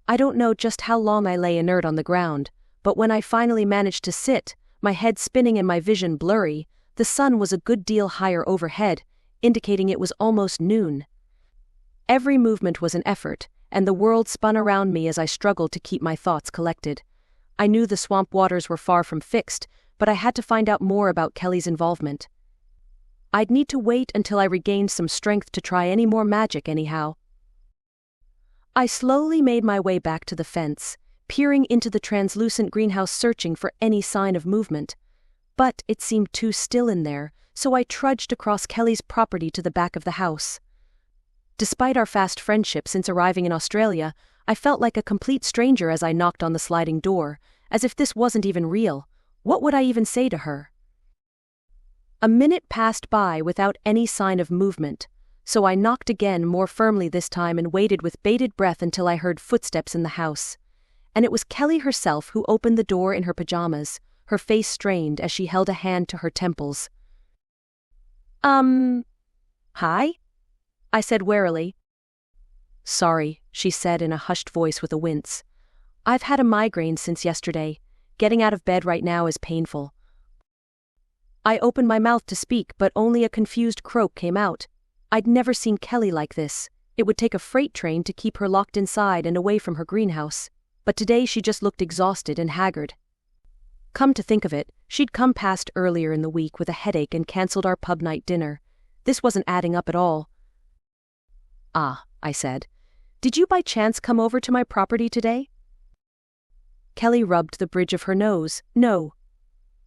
I don't know just how long I lay inert on the ground, but when I finally managed to sit, my head spinning and my vision blurry, the sun was a good deal higher overhead, indicating it was almost noon. Every movement was an effort, and the world spun around me as I struggled to keep my thoughts collected. I knew the swamp waters were far from fixed, but I had to find out more about Kelly's involvement. I'd need to wait until I regained some strength to try any more magic anyhow. I slowly made my way back to the fence, peering into the translucent greenhouse searching for any sign of movement. But it seemed too still in there, so I trudged across Kelly's property to the back of the house. Despite our fast friendship since arriving in Australia, I felt like a complete stranger as I knocked on the sliding door, as if this wasn't even real. What would I even say to her? A minute passed by without any sign of movement, so I knocked again more firmly this time and waited with bated breath until I heard footsteps in the house. And it was Kelly herself who opened the door in her pajamas, her face strained as she held a hand to her temples. Hi? I said warily. Sorry, she said in a hushed voice with a wince. I've had a migraine since yesterday. Getting out of bed right now is painful. I opened my mouth to speak, but only a confused croak came out. I'd never seen Kelly like this. It would take a freight train to keep her locked inside and away from her greenhouse. But today she just looked exhausted and haggard. Come to think of it, she'd come past earlier in the week with a headache and cancelled our pub night dinner. This wasn't adding up at all. Ah, I said. Did you by chance come over to my property today? Kelly rubbed the bridge of her nose. No.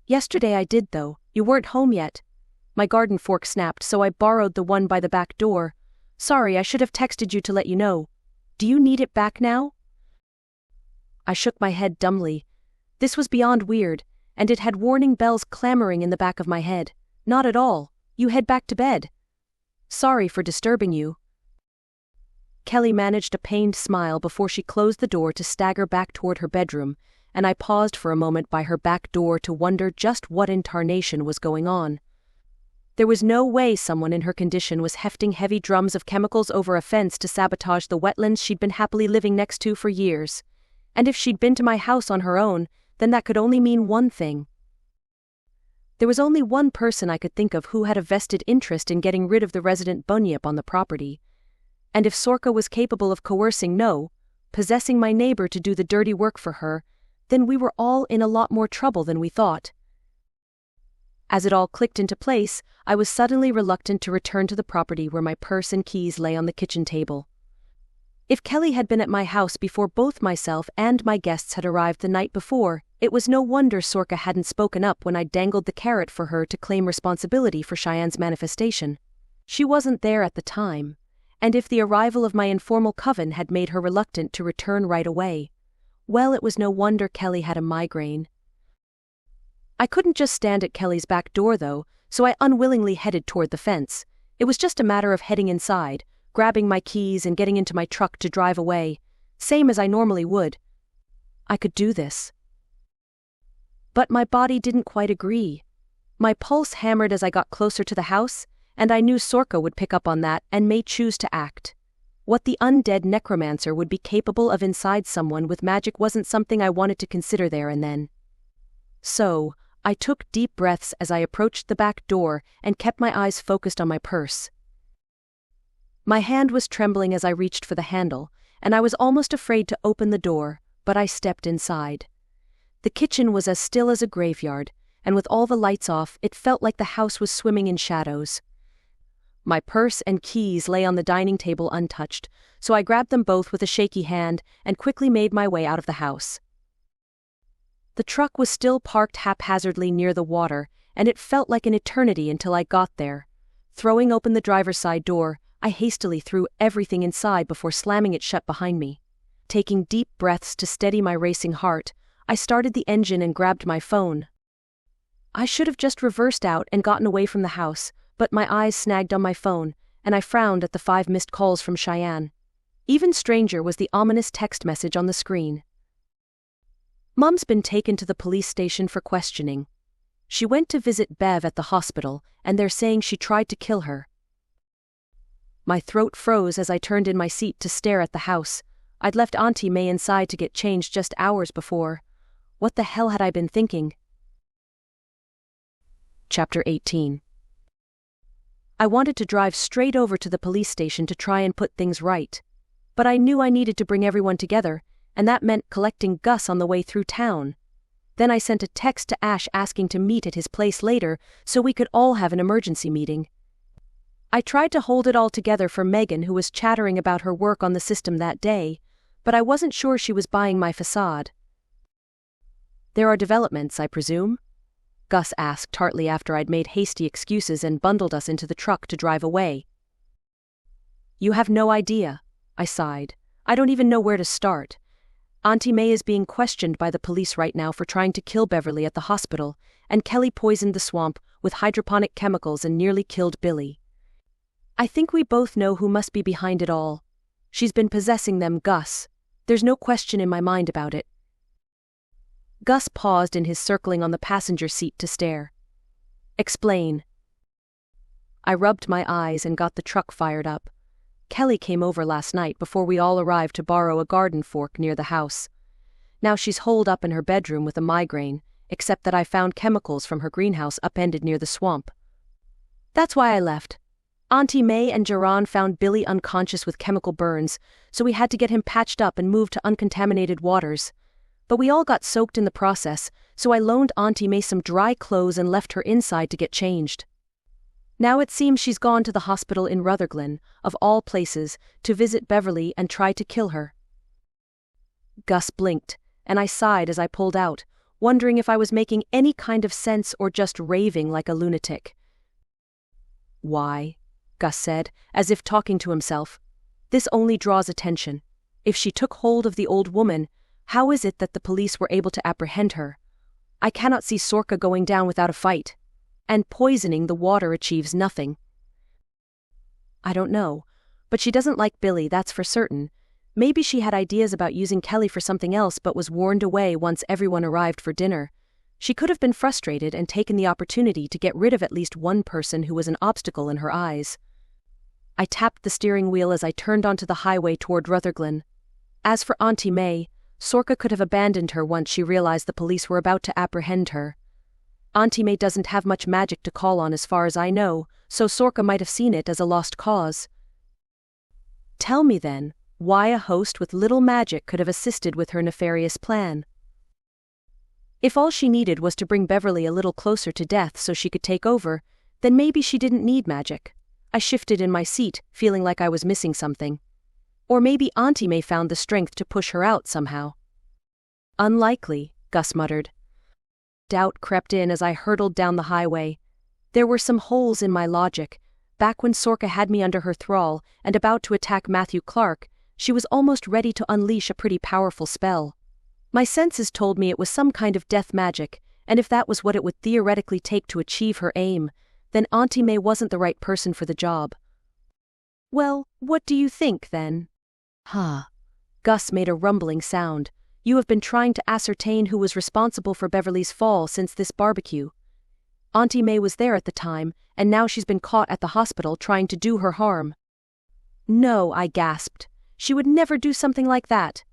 Yesterday I did though. You weren't home yet. My garden fork snapped, so I borrowed the one by the back door. Sorry, I should have texted you to let you know. Do you need it back now? I shook my head dumbly. This was beyond weird, and it had warning bells clamoring in the back of my head. Not at all. You head back to bed. Sorry for disturbing you. Kelly managed a pained smile before she closed the door to stagger back toward her bedroom, and I paused for a moment by her back door to wonder just what in tarnation was going on. There was no way someone in her condition was hefting heavy drums of chemicals over a fence to sabotage the wetlands she'd been happily living next to for years. And if she'd been to my house on her own, then that could only mean one thing. There was only one person I could think of who had a vested interest in getting rid of the resident bunyip on the property. And if Sorka was capable of coercing possessing my neighbor to do the dirty work for her, then we were all in a lot more trouble than we thought. As it all clicked into place, I was suddenly reluctant to return to the property where my purse and keys lay on the kitchen table. If Kelly had been at my house before both myself and my guests had arrived the night before, it was no wonder Sorka hadn't spoken up when I dangled the carrot for her to claim responsibility for Shianne's manifestation. She wasn't there at the time, and if the arrival of my informal coven had made her reluctant to return right away, well, it was no wonder Kelly had a migraine. I couldn't just stand at Kelly's back door though, so I unwillingly headed toward the fence. It was just a matter of heading inside, grabbing my keys and getting into my truck to drive away, same as I normally would. I could do this. But my body didn't quite agree. My pulse hammered as I got closer to the house, and I knew Sorka would pick up on that and may choose to act. What the undead necromancer would be capable of inside someone with magic wasn't something I wanted to consider there and then. So, I took deep breaths as I approached the back door and kept my eyes focused on my purse. My hand was trembling as I reached for the handle, and I was almost afraid to open the door, but I stepped inside. The kitchen was as still as a graveyard, and with all the lights off, it felt like the house was swimming in shadows. My purse and keys lay on the dining table untouched, so I grabbed them both with a shaky hand and quickly made my way out of the house. The truck was still parked haphazardly near the water, and it felt like an eternity until I got there. Throwing open the driver's side door, I hastily threw everything inside before slamming it shut behind me. Taking deep breaths to steady my racing heart, I started the engine and grabbed my phone. I should have just reversed out and gotten away from the house, but my eyes snagged on my phone, and I frowned at the 5 missed calls from Shianne. Even stranger was the ominous text message on the screen. Mum's been taken to the police station for questioning. She went to visit Bev at the hospital, and they're saying she tried to kill her. My throat froze as I turned in my seat to stare at the house. I'd left Auntie May inside to get changed just hours before. What the hell had I been thinking? Chapter 18. I wanted to drive straight over to the police station to try and put things right. But I knew I needed to bring everyone together, and that meant collecting Gus on the way through town. Then I sent a text to Ash asking to meet at his place later so we could all have an emergency meeting. I tried to hold it all together for Megan, who was chattering about her work on the system that day, but I wasn't sure she was buying my facade. "There are developments, I presume?" Gus asked tartly after I'd made hasty excuses and bundled us into the truck to drive away. "You have no idea," I sighed. "I don't even know where to start. Auntie May is being questioned by the police right now for trying to kill Beverley at the hospital, and Kelly poisoned the swamp with hydroponic chemicals and nearly killed Billy. I think we both know who must be behind it all. She's been possessing them, Gus. There's no question in my mind about it." Gus paused in his circling on the passenger seat to stare. "Explain." I rubbed my eyes and got the truck fired up. Kelly came over last night before we all arrived to borrow a garden fork near the house. Now she's holed up in her bedroom with a migraine, except that I found chemicals from her greenhouse upended near the swamp. That's why I left. Auntie May and Jaron found Billy unconscious with chemical burns, so we had to get him patched up and moved to uncontaminated waters. But we all got soaked in the process, so I loaned Auntie May some dry clothes and left her inside to get changed. Now it seems she's gone to the hospital in Rutherglen, of all places, to visit Beverley and try to kill her. Gus blinked, and I sighed as I pulled out, wondering if I was making any kind of sense or just raving like a lunatic. "Why?" Gus said, as if talking to himself. "This only draws attention. If she took hold of the old woman, how is it that the police were able to apprehend her? I cannot see Sorka going down without a fight. And poisoning the water achieves nothing." "I don't know, but she doesn't like Billy, that's for certain. Maybe she had ideas about using Kelly for something else but was warned away once everyone arrived for dinner. She could have been frustrated and taken the opportunity to get rid of at least one person who was an obstacle in her eyes." I tapped the steering wheel as I turned onto the highway toward Rutherglen. As for Auntie May, Sorka could have abandoned her once she realized the police were about to apprehend her. Auntie May doesn't have much magic to call on as far as I know, so Sorka might have seen it as a lost cause. Tell me then, why a host with little magic could have assisted with her nefarious plan. If all she needed was to bring Beverley a little closer to death so she could take over, then maybe she didn't need magic. I shifted in my seat, feeling like I was missing something. Or maybe Auntie May found the strength to push her out somehow. "Unlikely," Gus muttered. Doubt crept in as I hurtled down the highway. There were some holes in my logic. back when Sorka had me under her thrall and about to attack Matthew Clark, she was almost ready to unleash a pretty powerful spell. My senses told me it was some kind of death magic, and if that was what it would theoretically take to achieve her aim, then Auntie May wasn't the right person for the job. Well, what do you think, then? Gus made a rumbling sound. You have been trying to ascertain who was responsible for Beverley's fall since this barbecue. Auntie May was there at the time, and now she's been caught at the hospital trying to do her harm. No, I gasped. She would never do something like that.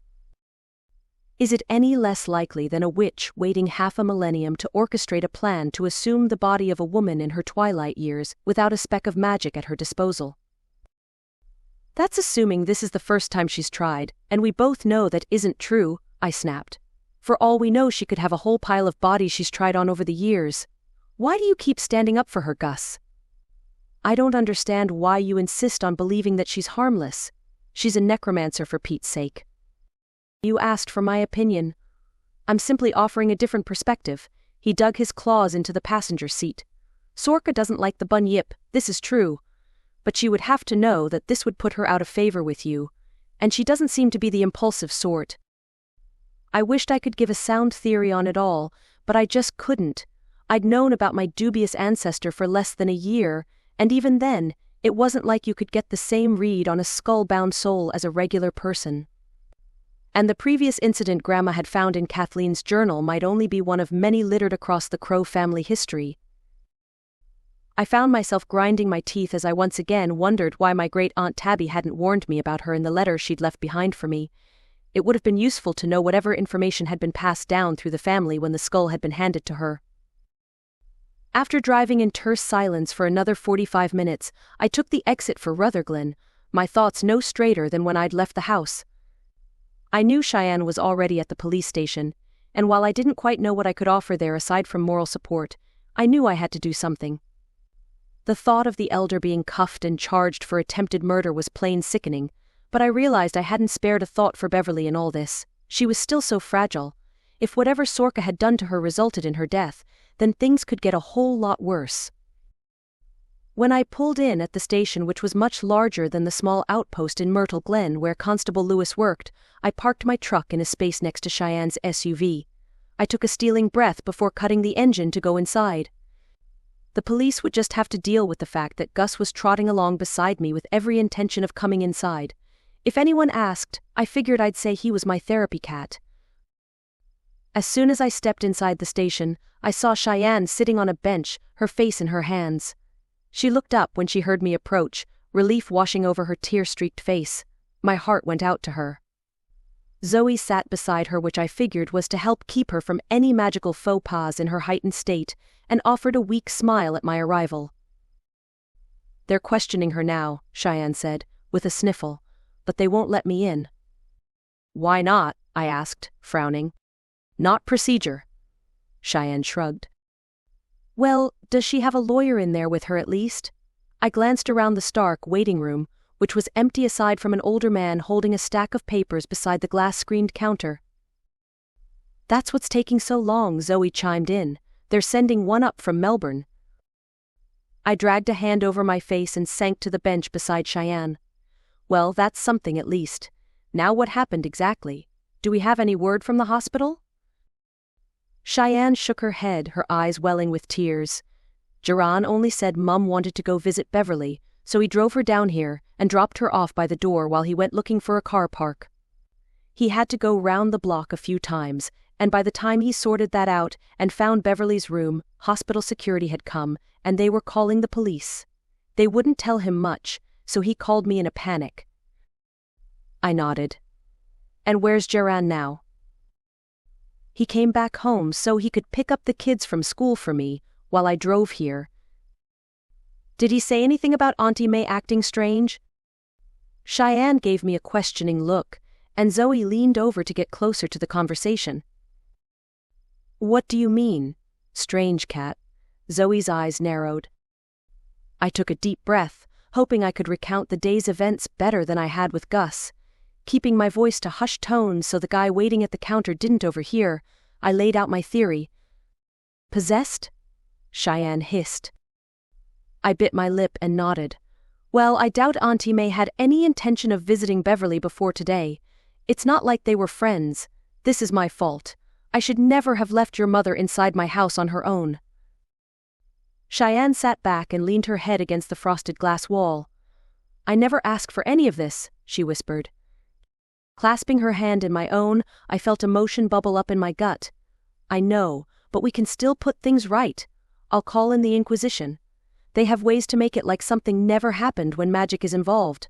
Is it any less likely than a witch waiting half a millennium to orchestrate a plan to assume the body of a woman in her twilight years without a speck of magic at her disposal? That's assuming this is the first time she's tried, and we both know that isn't true, I snapped. For all we know, she could have a whole pile of bodies she's tried on over the years. Why do you keep standing up for her, Gus? I don't understand why you insist on believing that she's harmless. She's a necromancer, for Pete's sake. You asked for my opinion. I'm simply offering a different perspective. He dug his claws into the passenger seat. Sorka doesn't like the bunyip, this is true. But she would have to know that this would put her out of favor with you, and she doesn't seem to be the impulsive sort. I wished I could give a sound theory on it all, but I just couldn't. I'd known about my dubious ancestor for less than a year, and even then, it wasn't like you could get the same read on a skull-bound soul as a regular person. And the previous incident Grandma had found in Kathleen's journal might only be one of many littered across the Crowe family history. I found myself grinding my teeth as I once again wondered why my great-aunt Tabby hadn't warned me about her in the letter she'd left behind for me. It would have been useful to know whatever information had been passed down through the family when the skull had been handed to her. After driving in terse silence for another 45 minutes, I took the exit for Rutherglen, my thoughts no straighter than when I'd left the house. I knew Shianne was already at the police station, and while I didn't quite know what I could offer there aside from moral support, I knew I had to do something. The thought of the elder being cuffed and charged for attempted murder was plain sickening, but I realized I hadn't spared a thought for Beverley in all this. She was still so fragile. If whatever Sorka had done to her resulted in her death, then things could get a whole lot worse. When I pulled in at the station, which was much larger than the small outpost in Myrtle Glen where Constable Lewis worked, I parked my truck in a space next to Cheyenne's SUV. I took a stealing breath before cutting the engine to go inside. The police would just have to deal with the fact that Gus was trotting along beside me with every intention of coming inside. If anyone asked, I figured I'd say he was my therapy cat. As soon as I stepped inside the station, I saw Shianne sitting on a bench, her face in her hands. She looked up when she heard me approach, relief washing over her tear-streaked face. My heart went out to her. Zoe sat beside her, which I figured was to help keep her from any magical faux pas in her heightened state, and offered a weak smile at my arrival. "They're questioning her now," Shianne said, with a sniffle, "but they won't let me in." "Why not?" I asked, frowning. "Not procedure." Shianne shrugged. "Well, does she have a lawyer in there with her at least?" I glanced around the Stark waiting room, which was empty aside from an older man holding a stack of papers beside the glass-screened counter. "That's what's taking so long," Zoe chimed in. "They're sending one up from Melbourne." I dragged a hand over my face and sank to the bench beside Shianne. "Well, that's something at least. Now what happened exactly? Do we have any word from the hospital?" Shianne shook her head, her eyes welling with tears. Geron only said Mum wanted to go visit Beverley, so he drove her down here and dropped her off by the door while he went looking for a car park. He had to go round the block a few times, and by the time he sorted that out and found Beverley's room, hospital security had come, and they were calling the police. They wouldn't tell him much, so he called me in a panic. I nodded. "And where's Geron now?" "He came back home so he could pick up the kids from school for me while I drove here." "Did he say anything about Auntie May acting strange?" Shianne gave me a questioning look, and Zoe leaned over to get closer to the conversation. "What do you mean, strange, Kat?" Zoe's eyes narrowed. I took a deep breath, hoping I could recount the day's events better than I had with Gus. Keeping my voice to hushed tones so the guy waiting at the counter didn't overhear, I laid out my theory. "Possessed?" Shianne hissed. I bit my lip and nodded. Well, I doubt Auntie May had any intention of visiting Beverley before today. It's not like they were friends. This is my fault. I should never have left your mother inside my house on her own. Shianne sat back and leaned her head against the frosted glass wall. I never asked for any of this, she whispered. Clasping her hand in my own, I felt emotion bubble up in my gut. I know, but we can still put things right. I'll call in the Inquisition. They have ways to make it like something never happened when magic is involved.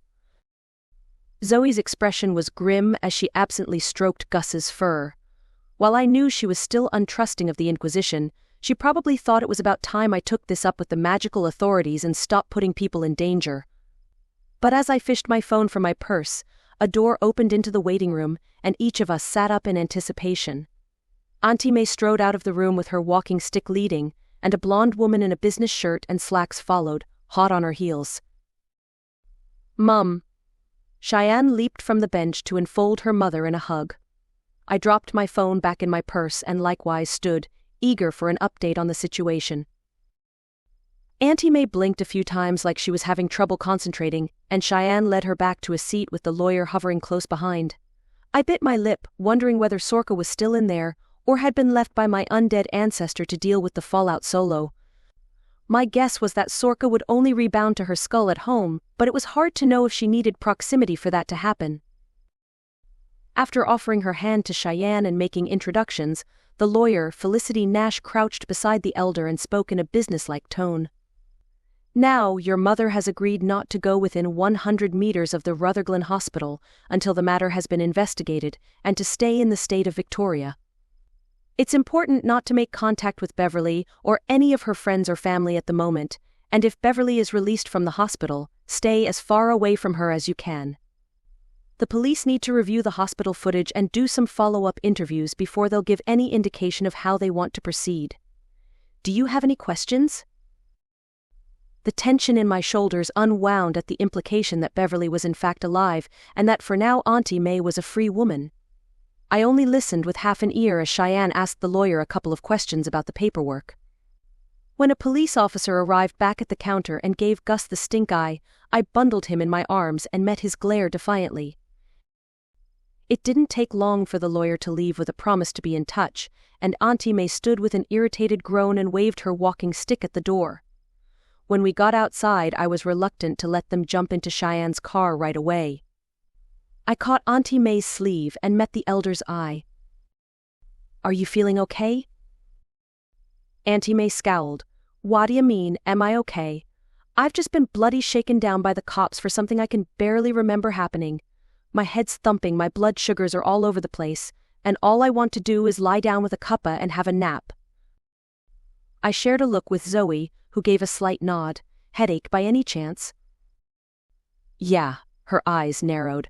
Zoe's expression was grim as she absently stroked Gus's fur. While I knew she was still untrusting of the Inquisition, she probably thought it was about time I took this up with the magical authorities and stopped putting people in danger. But as I fished my phone from my purse, a door opened into the waiting room, and each of us sat up in anticipation. Auntie May strode out of the room with her walking stick leading, and a blonde woman in a business shirt and slacks followed, hot on her heels. Mum. Shianne leaped from the bench to enfold her mother in a hug. I dropped my phone back in my purse and likewise stood, eager for an update on the situation. Auntie May blinked a few times like she was having trouble concentrating, and Shianne led her back to a seat with the lawyer hovering close behind. I bit my lip, wondering whether Sorka was still in there, or had been left by my undead ancestor to deal with the fallout solo. My guess was that Sorka would only rebound to her skull at home, but it was hard to know if she needed proximity for that to happen. After offering her hand to Shianne and making introductions, the lawyer, Felicity Nash, crouched beside the elder and spoke in a businesslike tone. Now, your mother has agreed not to go within 100 meters of the Rutherglen Hospital until the matter has been investigated, and to stay in the state of Victoria. It's important not to make contact with Beverley or any of her friends or family at the moment, and if Beverley is released from the hospital, stay as far away from her as you can. The police need to review the hospital footage and do some follow-up interviews before they'll give any indication of how they want to proceed. Do you have any questions? The tension in my shoulders unwound at the implication that Beverley was in fact alive, and that for now Auntie May was a free woman. I only listened with half an ear as Shianne asked the lawyer a couple of questions about the paperwork. When a police officer arrived back at the counter and gave Gus the stink eye, I bundled him in my arms and met his glare defiantly. It didn't take long for the lawyer to leave with a promise to be in touch, and Auntie May stood with an irritated groan and waved her walking stick at the door. When we got outside, I was reluctant to let them jump into Shianne's car right away. I caught Auntie May's sleeve and met the elder's eye. Are you feeling okay? Auntie May scowled. What do you mean, am I okay? I've just been bloody shaken down by the cops for something I can barely remember happening. My head's thumping, my blood sugars are all over the place, and all I want to do is lie down with a cuppa and have a nap. I shared a look with Zoe, who gave a slight nod. Headache by any chance? Yeah, her eyes narrowed.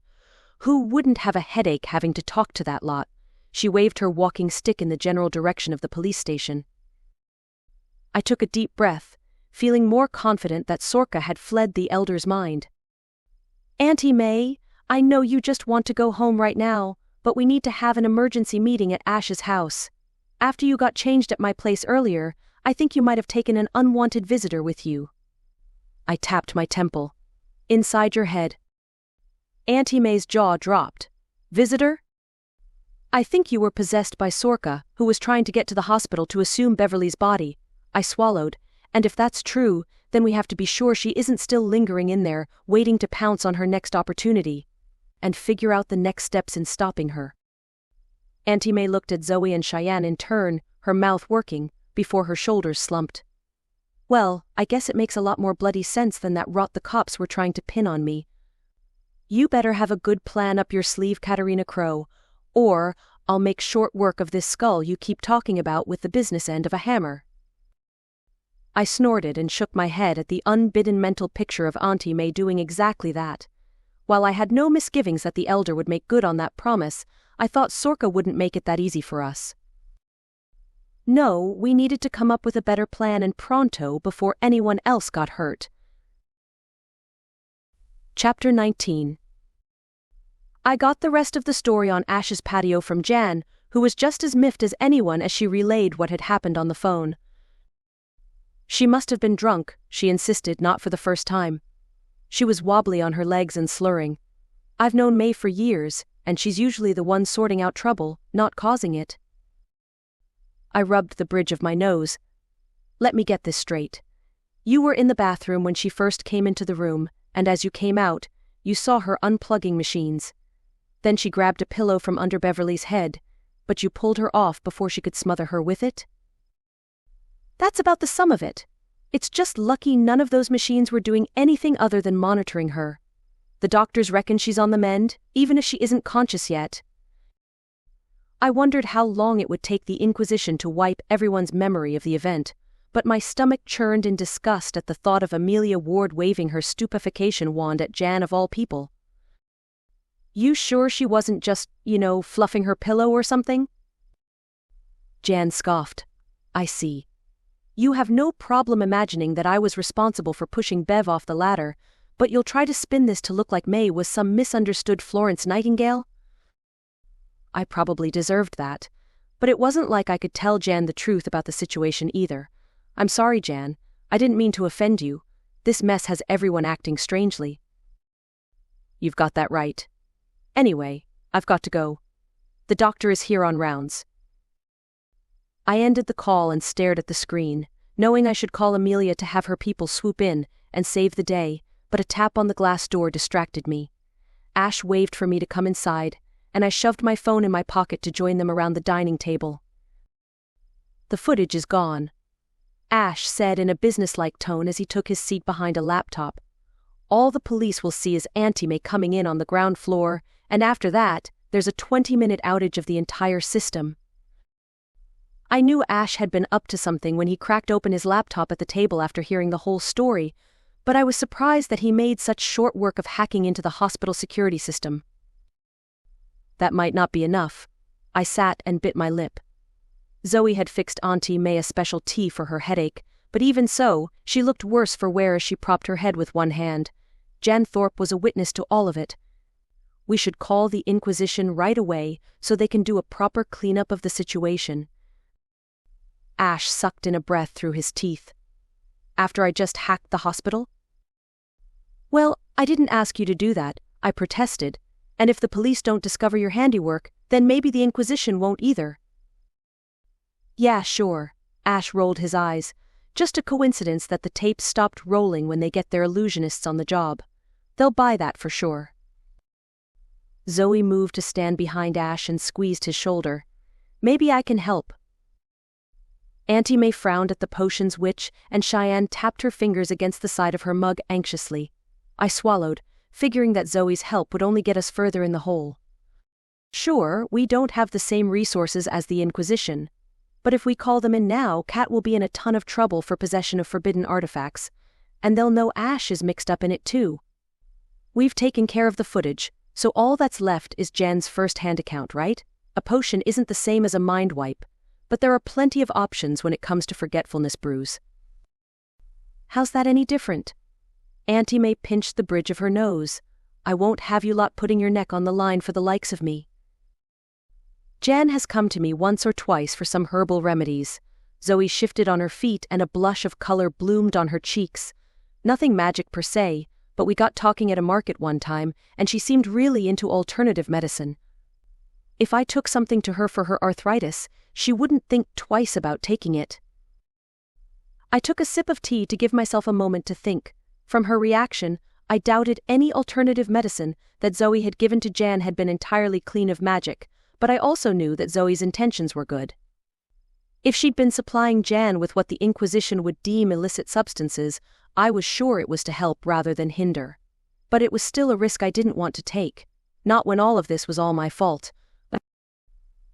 Who wouldn't have a headache having to talk to that lot? She waved her walking stick in the general direction of the police station. I took a deep breath, feeling more confident that Sorka had fled the elder's mind. Auntie May, I know you just want to go home right now, but we need to have an emergency meeting at Ash's house. After you got changed at my place earlier, I think you might have taken an unwanted visitor with you. I tapped my temple. Inside your head. Auntie May's jaw dropped. Visitor? I think you were possessed by Sorka, who was trying to get to the hospital to assume Beverley's body. I swallowed, and if that's true, then we have to be sure she isn't still lingering in there, waiting to pounce on her next opportunity, and figure out the next steps in stopping her. Auntie May looked at Zoe and Shianne in turn, her mouth working, before her shoulders slumped. Well, I guess it makes a lot more bloody sense than that rot the cops were trying to pin on me. You better have a good plan up your sleeve, Kat Crowe, or I'll make short work of this skull you keep talking about with the business end of a hammer. I snorted and shook my head at the unbidden mental picture of Auntie May doing exactly that. While I had no misgivings that the elder would make good on that promise, I thought Sorka wouldn't make it that easy for us. No, we needed to come up with a better plan and pronto before anyone else got hurt. Chapter 19. I got the rest of the story on Ash's patio from Jan, who was just as miffed as anyone as she relayed what had happened on the phone. She must have been drunk, she insisted, not for the first time. She was wobbly on her legs and slurring. I've known May for years, and she's usually the one sorting out trouble, not causing it. I rubbed the bridge of my nose. Let me get this straight. You were in the bathroom when she first came into the room, and as you came out, you saw her unplugging machines. Then she grabbed a pillow from under Beverley's head, but you pulled her off before she could smother her with it? That's about the sum of it. It's just lucky none of those machines were doing anything other than monitoring her. The doctors reckon she's on the mend, even if she isn't conscious yet. I wondered how long it would take the Inquisition to wipe everyone's memory of the event, but my stomach churned in disgust at the thought of Amelia Ward waving her stupefaction wand at Jan of all people. You sure she wasn't just, fluffing her pillow or something? Jan scoffed. I see. You have no problem imagining that I was responsible for pushing Bev off the ladder, but you'll try to spin this to look like May was some misunderstood Florence Nightingale? I probably deserved that, but it wasn't like I could tell Jan the truth about the situation either. I'm sorry, Jan. I didn't mean to offend you. This mess has everyone acting strangely. You've got that right. Anyway, I've got to go. The doctor is here on rounds. I ended the call and stared at the screen, knowing I should call Amelia to have her people swoop in and save the day, but a tap on the glass door distracted me. Ash waved for me to come inside, and I shoved my phone in my pocket to join them around the dining table. The footage is gone, Ash said in a businesslike tone as he took his seat behind a laptop. All the police will see is Auntie May coming in on the ground floor, and after that, there's a 20-minute outage of the entire system. I knew Ash had been up to something when he cracked open his laptop at the table after hearing the whole story, but I was surprised that he made such short work of hacking into the hospital security system. That might not be enough. I sat and bit my lip. Zoe had fixed Auntie May a special tea for her headache, but even so, she looked worse for wear as she propped her head with one hand. Jan Thorpe was a witness to all of it. We should call the Inquisition right away so they can do a proper cleanup of the situation. Ash sucked in a breath through his teeth. After I just hacked the hospital? Well, I didn't ask you to do that, I protested, and if the police don't discover your handiwork, then maybe the Inquisition won't either. Yeah, sure, Ash rolled his eyes. Just a coincidence that the tapes stopped rolling when they get their illusionists on the job. They'll buy that for sure. Zoe moved to stand behind Ash and squeezed his shoulder. Maybe I can help. Auntie May frowned at the potions witch, and Shianne tapped her fingers against the side of her mug anxiously. I swallowed, figuring that Zoe's help would only get us further in the hole. Sure, we don't have the same resources as the Inquisition, but if we call them in now, Kat will be in a ton of trouble for possession of forbidden artifacts, and they'll know Ash is mixed up in it too. We've taken care of the footage, so all that's left is Jan's first-hand account, right? A potion isn't the same as a mind wipe, but there are plenty of options when it comes to forgetfulness brews. How's that any different? Auntie May pinched the bridge of her nose. I won't have you lot putting your neck on the line for the likes of me. Jan has come to me once or twice for some herbal remedies. Zoe shifted on her feet and a blush of color bloomed on her cheeks. Nothing magic per se, but we got talking at a market one time, and she seemed really into alternative medicine. If I took something to her for her arthritis, she wouldn't think twice about taking it. I took a sip of tea to give myself a moment to think. From her reaction, I doubted any alternative medicine that Zoe had given to Jan had been entirely clean of magic, but I also knew that Zoe's intentions were good. If she'd been supplying Jan with what the Inquisition would deem illicit substances, I was sure it was to help rather than hinder. But it was still a risk I didn't want to take, not when all of this was all my fault.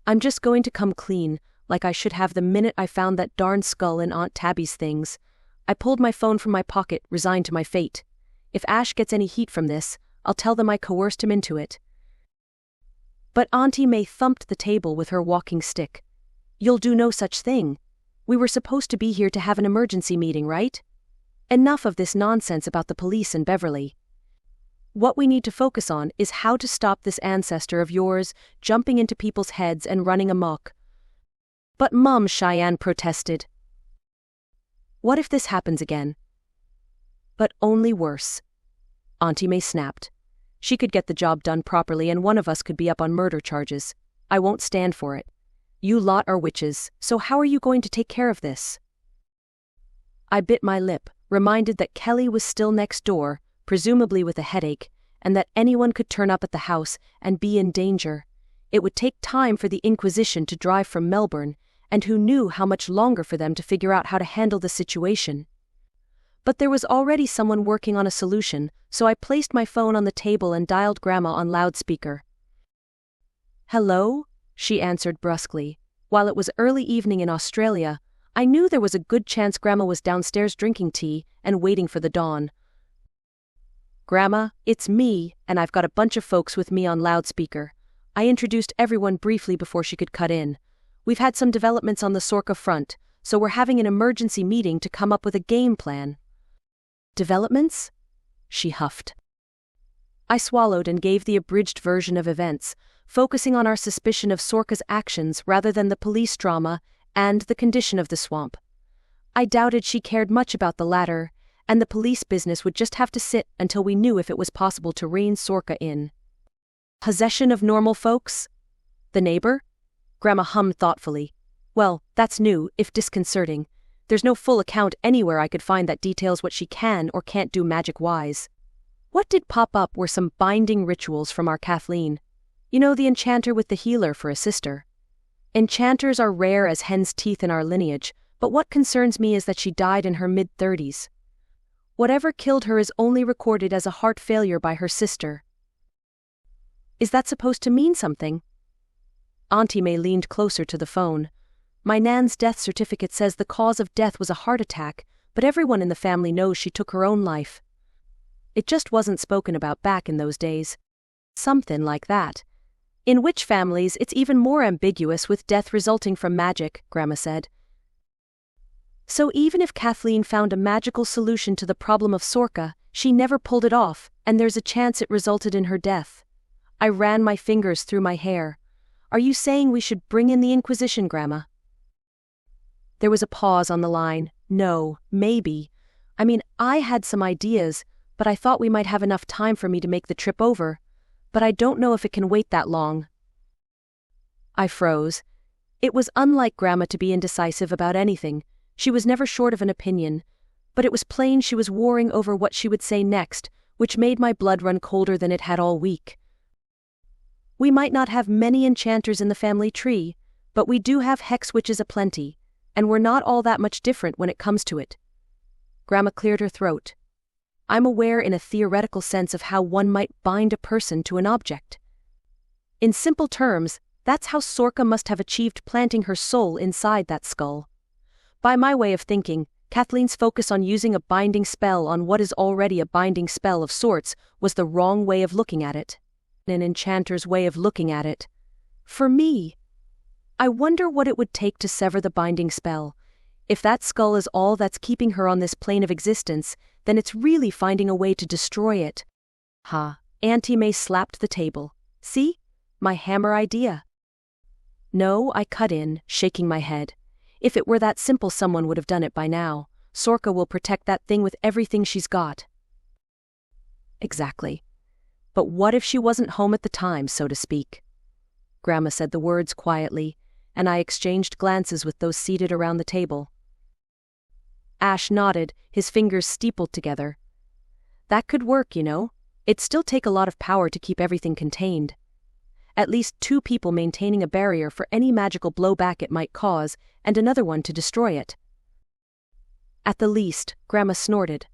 I'm just going to come clean, like I should have the minute I found that darn skull in Aunt Tabby's things. I pulled my phone from my pocket, resigned to my fate. If Ash gets any heat from this, I'll tell them I coerced him into it. But Auntie May thumped the table with her walking stick. You'll do no such thing. We were supposed to be here to have an emergency meeting, right? Enough of this nonsense about the police and Beverley. What we need to focus on is how to stop this ancestor of yours jumping into people's heads and running amok. But Mum, Shianne protested. What if this happens again? But only worse. Auntie May snapped. She could get the job done properly and one of us could be up on murder charges. I won't stand for it. You lot are witches, so how are you going to take care of this? I bit my lip, reminded that Kelly was still next door, presumably with a headache, and that anyone could turn up at the house and be in danger. It would take time for the Inquisition to drive from Melbourne, and who knew how much longer for them to figure out how to handle the situation. But there was already someone working on a solution, so I placed my phone on the table and dialed Grandma on loudspeaker. "Hello?" she answered brusquely. While it was early evening in Australia, I knew there was a good chance Grandma was downstairs drinking tea and waiting for the dawn. "Grandma, it's me, and I've got a bunch of folks with me on loudspeaker." I introduced everyone briefly before she could cut in. "We've had some developments on the Sorka front, so we're having an emergency meeting to come up with a game plan." "Developments?" she huffed. I swallowed and gave the abridged version of events, focusing on our suspicion of Sorka's actions rather than the police drama and the condition of the swamp. I doubted she cared much about the latter, and the police business would just have to sit until we knew if it was possible to rein Sorka in. "Possession of normal folks? The neighbor?" Grandma hummed thoughtfully. "Well, that's new, if disconcerting. There's no full account anywhere I could find that details what she can or can't do magic-wise. What did pop up were some binding rituals from our Kathleen. You know, the enchanter with the healer for a sister. Enchanters are rare as hen's teeth in our lineage, but what concerns me is that she died in her mid-30s. Whatever killed her is only recorded as a heart failure by her sister." "Is that supposed to mean something?" Auntie May leaned closer to the phone. "My Nan's death certificate says the cause of death was a heart attack, but everyone in the family knows she took her own life. It just wasn't spoken about back in those days. Something like that. In witch families it's even more ambiguous with death resulting from magic," Grandma said. "So even if Kathleen found a magical solution to the problem of Sorka, she never pulled it off, and there's a chance it resulted in her death." I ran my fingers through my hair. "Are you saying we should bring in the Inquisition, Grandma?" There was a pause on the line. "No, maybe. I mean, I had some ideas, but I thought we might have enough time for me to make the trip over. But I don't know if it can wait that long." I froze. It was unlike Grandma to be indecisive about anything. She was never short of an opinion, but it was plain she was warring over what she would say next, which made my blood run colder than it had all week. "We might not have many enchanters in the family tree, but we do have hex witches aplenty, and we're not all that much different when it comes to it." Grandma cleared her throat. "I'm aware in a theoretical sense of how one might bind a person to an object. In simple terms, that's how Sorka must have achieved planting her soul inside that skull. By my way of thinking, Kathleen's focus on using a binding spell on what is already a binding spell of sorts was the wrong way of looking at it. An enchanter's way of looking at it. For me, I wonder what it would take to sever the binding spell. If that skull is all that's keeping her on this plane of existence, then it's really finding a way to destroy it." Auntie May slapped the table. "See? My hammer idea." "No," I cut in, shaking my head. "If it were that simple, someone would have done it by now. Sorka will protect that thing with everything she's got." "Exactly. But what if she wasn't home at the time, so to speak?" Grandma said the words quietly, and I exchanged glances with those seated around the table. Ash nodded, his fingers steepled together. "That could work, you know. It'd still take a lot of power to keep everything contained. At least 2 people maintaining a barrier for any magical blowback it might cause, and another one to destroy it." "At the least," Grandma snorted.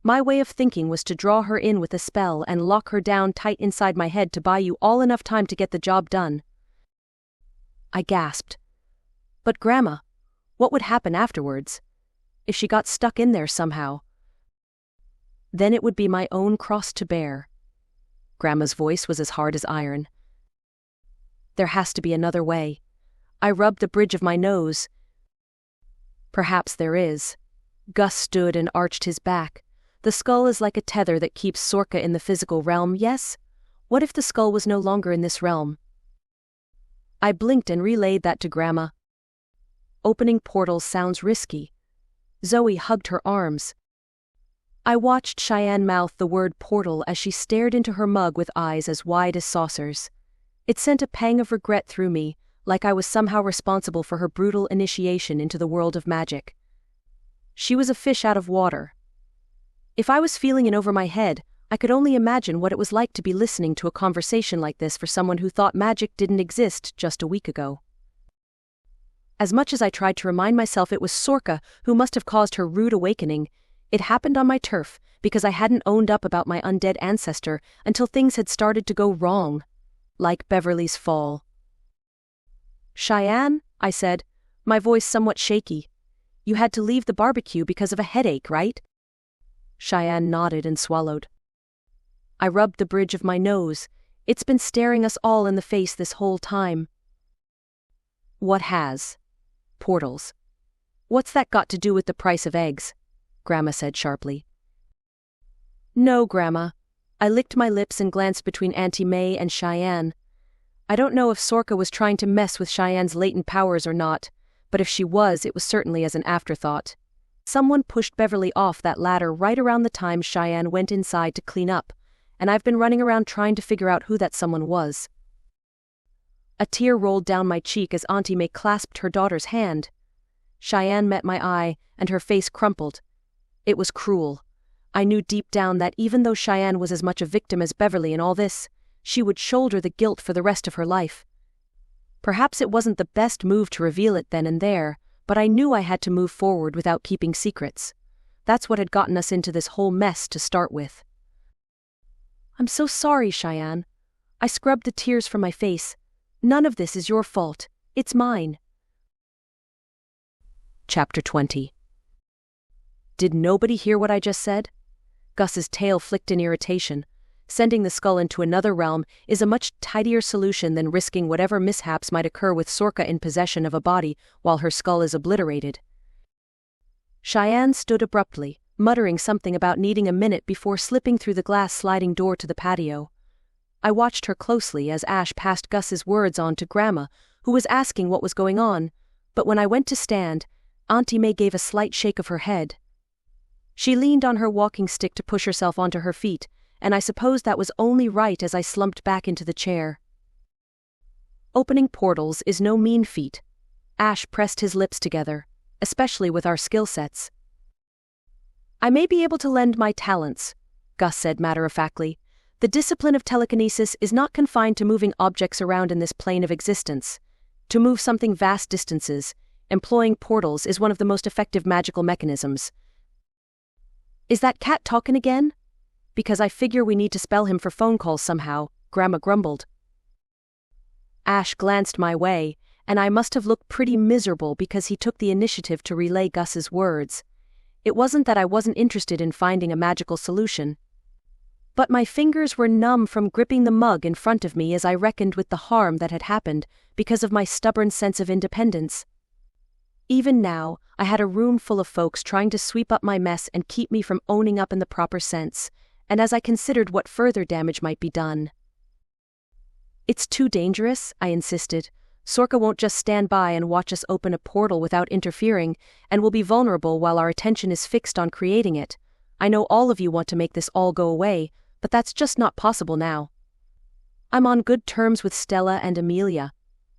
"My way of thinking was to draw her in with a spell and lock her down tight inside my head to buy you all enough time to get the job done." I gasped. "But Grandma, what would happen afterwards? If she got stuck in there somehow?" "Then it would be my own cross to bear." Grandma's voice was as hard as iron. "There has to be another way." I rubbed the bridge of my nose. "Perhaps there is." Gus stood and arched his back. "The skull is like a tether that keeps Sorka in the physical realm, yes? What if the skull was no longer in this realm?" I blinked and relayed that to Grandma. "Opening portals sounds risky." Zoe hugged her arms. I watched Shianne mouth the word portal as she stared into her mug with eyes as wide as saucers. It sent a pang of regret through me, like I was somehow responsible for her brutal initiation into the world of magic. She was a fish out of water. If I was feeling in over my head, I could only imagine what it was like to be listening to a conversation like this for someone who thought magic didn't exist just a week ago. As much as I tried to remind myself it was Sorka who must have caused her rude awakening, it happened on my turf because I hadn't owned up about my undead ancestor until things had started to go wrong, like Beverley's fall. "Shianne," I said, my voice somewhat shaky. "You had to leave the barbecue because of a headache, right?" Shianne nodded and swallowed. I rubbed the bridge of my nose. It's been staring us all in the face this whole time. "What has?" "Portals." "What's that got to do with the price of eggs?" Grandma said sharply. "No, Grandma." I licked my lips and glanced between Auntie May and Shianne. I don't know if Sorka was trying to mess with Shianne's latent powers or not, but if she was, it was certainly as an afterthought. Someone pushed Beverley off that ladder right around the time Shianne went inside to clean up, and I've been running around trying to figure out who that someone was. A tear rolled down my cheek as Auntie May clasped her daughter's hand. Shianne met my eye, and her face crumpled. It was cruel. I knew deep down that even though Shianne was as much a victim as Beverley in all this, she would shoulder the guilt for the rest of her life. Perhaps it wasn't the best move to reveal it then and there, but I knew I had to move forward without keeping secrets. That's what had gotten us into this whole mess to start with. "I'm so sorry, Shianne." I scrubbed the tears from my face. "None of this is your fault. It's mine." Chapter 20. Did nobody hear what I just said? Gus's tail flicked in irritation. Sending the skull into another realm is a much tidier solution than risking whatever mishaps might occur with Sorka in possession of a body while her skull is obliterated. Shianne stood abruptly, muttering something about needing a minute before slipping through the glass sliding door to the patio. I watched her closely as Ash passed Gus's words on to Grandma, who was asking what was going on, but when I went to stand, Auntie May gave a slight shake of her head. She leaned on her walking stick to push herself onto her feet, and I suppose that was only right as I slumped back into the chair. Opening portals is no mean feat. Ash pressed his lips together, especially with our skill sets. "I may be able to lend my talents," Gus said matter-of-factly. "The discipline of telekinesis is not confined to moving objects around in this plane of existence. To move something vast distances, employing portals is one of the most effective magical mechanisms." "Is that cat talking again?" "Because I figure we need to spell him for phone calls somehow," Grandma grumbled. Ash glanced my way, and I must have looked pretty miserable because he took the initiative to relay Gus's words. It wasn't that I wasn't interested in finding a magical solution, but my fingers were numb from gripping the mug in front of me as I reckoned with the harm that had happened because of my stubborn sense of independence. Even now, I had a room full of folks trying to sweep up my mess and keep me from owning up in the proper sense, and as I considered what further damage might be done. "It's too dangerous," I insisted. "Sorka won't just stand by and watch us open a portal without interfering, and we'll be vulnerable while our attention is fixed on creating it. I know all of you want to make this all go away, but that's just not possible now. I'm on good terms with Stella and Amelia.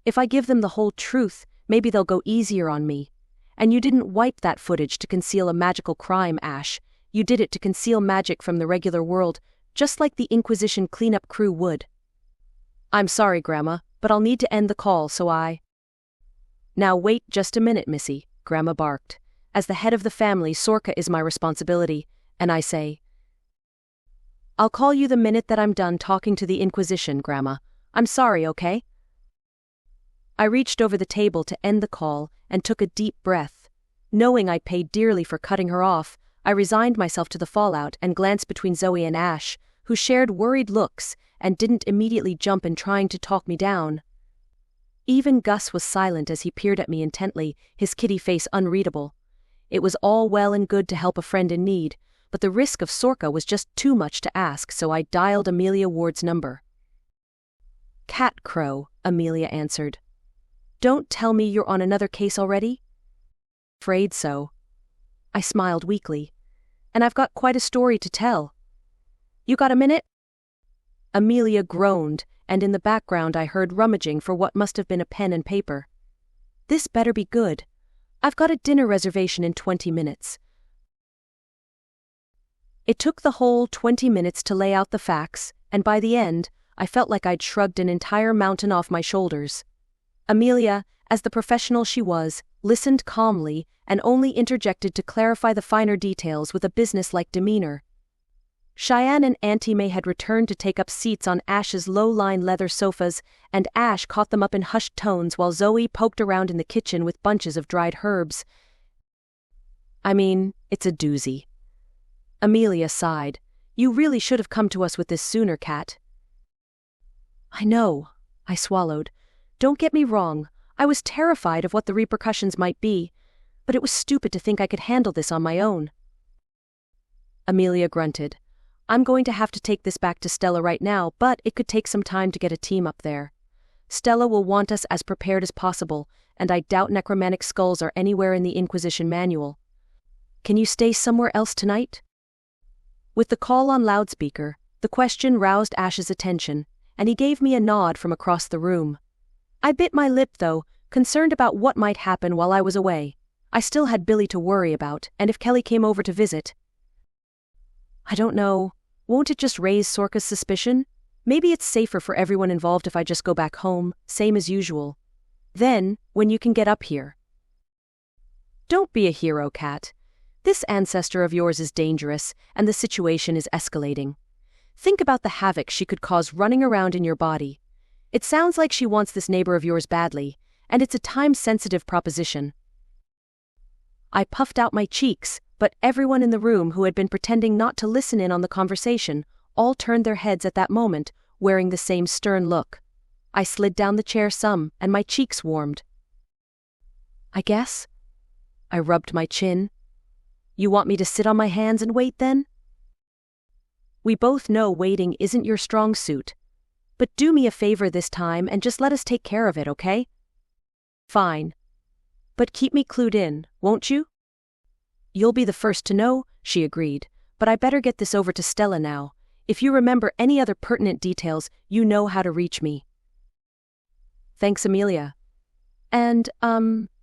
If I give them the whole truth, maybe they'll go easier on me. And you didn't wipe that footage to conceal a magical crime, Ash. You did it to conceal magic from the regular world, just like the Inquisition cleanup crew would." "I'm sorry, Grandma, but I'll need to end the call, so I—" "Now wait just a minute, Missy," Grandma barked. "As the head of the family, Sorka is my responsibility, and I say, I'll call you the minute that I'm done talking to the Inquisition, Grandma. I'm sorry, okay?" I reached over the table to end the call and took a deep breath. Knowing I'd paid dearly for cutting her off, I resigned myself to the fallout and glanced between Zoe and Ash, who shared worried looks and didn't immediately jump in trying to talk me down. Even Gus was silent as he peered at me intently, his kitty face unreadable. It was all well and good to help a friend in need, but the risk of Sorka was just too much to ask, so I dialed Amelia Ward's number. "Kat Crowe," Amelia answered. "Don't tell me you're on another case already?" "Afraid so." I smiled weakly. And I've got quite a story to tell. You got a minute? Amelia groaned, and in the background I heard rummaging for what must have been a pen and paper. This better be good. I've got a dinner reservation in 20 minutes. It took the whole 20 minutes to lay out the facts, and by the end, I felt like I'd shrugged an entire mountain off my shoulders. Amelia, as the professional she was, listened calmly and only interjected to clarify the finer details with a business-like demeanor. Shianne and Auntie May had returned to take up seats on Ash's low-lying leather sofas, and Ash caught them up in hushed tones while Zoe poked around in the kitchen with bunches of dried herbs. I mean, it's a doozy. Amelia sighed. You really should have come to us with this sooner, Kat. I know, I swallowed. Don't get me wrong, I was terrified of what the repercussions might be, but it was stupid to think I could handle this on my own. Amelia grunted. I'm going to have to take this back to Stella right now, but it could take some time to get a team up there. Stella will want us as prepared as possible, and I doubt necromantic skulls are anywhere in the Inquisition manual. Can you stay somewhere else tonight? With the call on loudspeaker, the question roused Ash's attention, and he gave me a nod from across the room. I bit my lip though, concerned about what might happen while I was away. I still had Billy to worry about, and if Kelly came over to visit. I don't know, won't it just raise Sorka's suspicion? Maybe it's safer for everyone involved if I just go back home, same as usual. Then, when you can get up here. Don't be a hero, Kat. This ancestor of yours is dangerous, and the situation is escalating. Think about the havoc she could cause running around in your body. It sounds like she wants this neighbor of yours badly, and it's a time-sensitive proposition. I puffed out my cheeks, but everyone in the room who had been pretending not to listen in on the conversation all turned their heads at that moment, wearing the same stern look. I slid down the chair some, and my cheeks warmed. I guess? I rubbed my chin. You want me to sit on my hands and wait then? We both know waiting isn't your strong suit. But do me a favor this time and just let us take care of it, okay? Fine. But keep me clued in, won't you? You'll be the first to know, she agreed, but I better get this over to Stella now. If you remember any other pertinent details, you know how to reach me. Thanks, Amelia. And,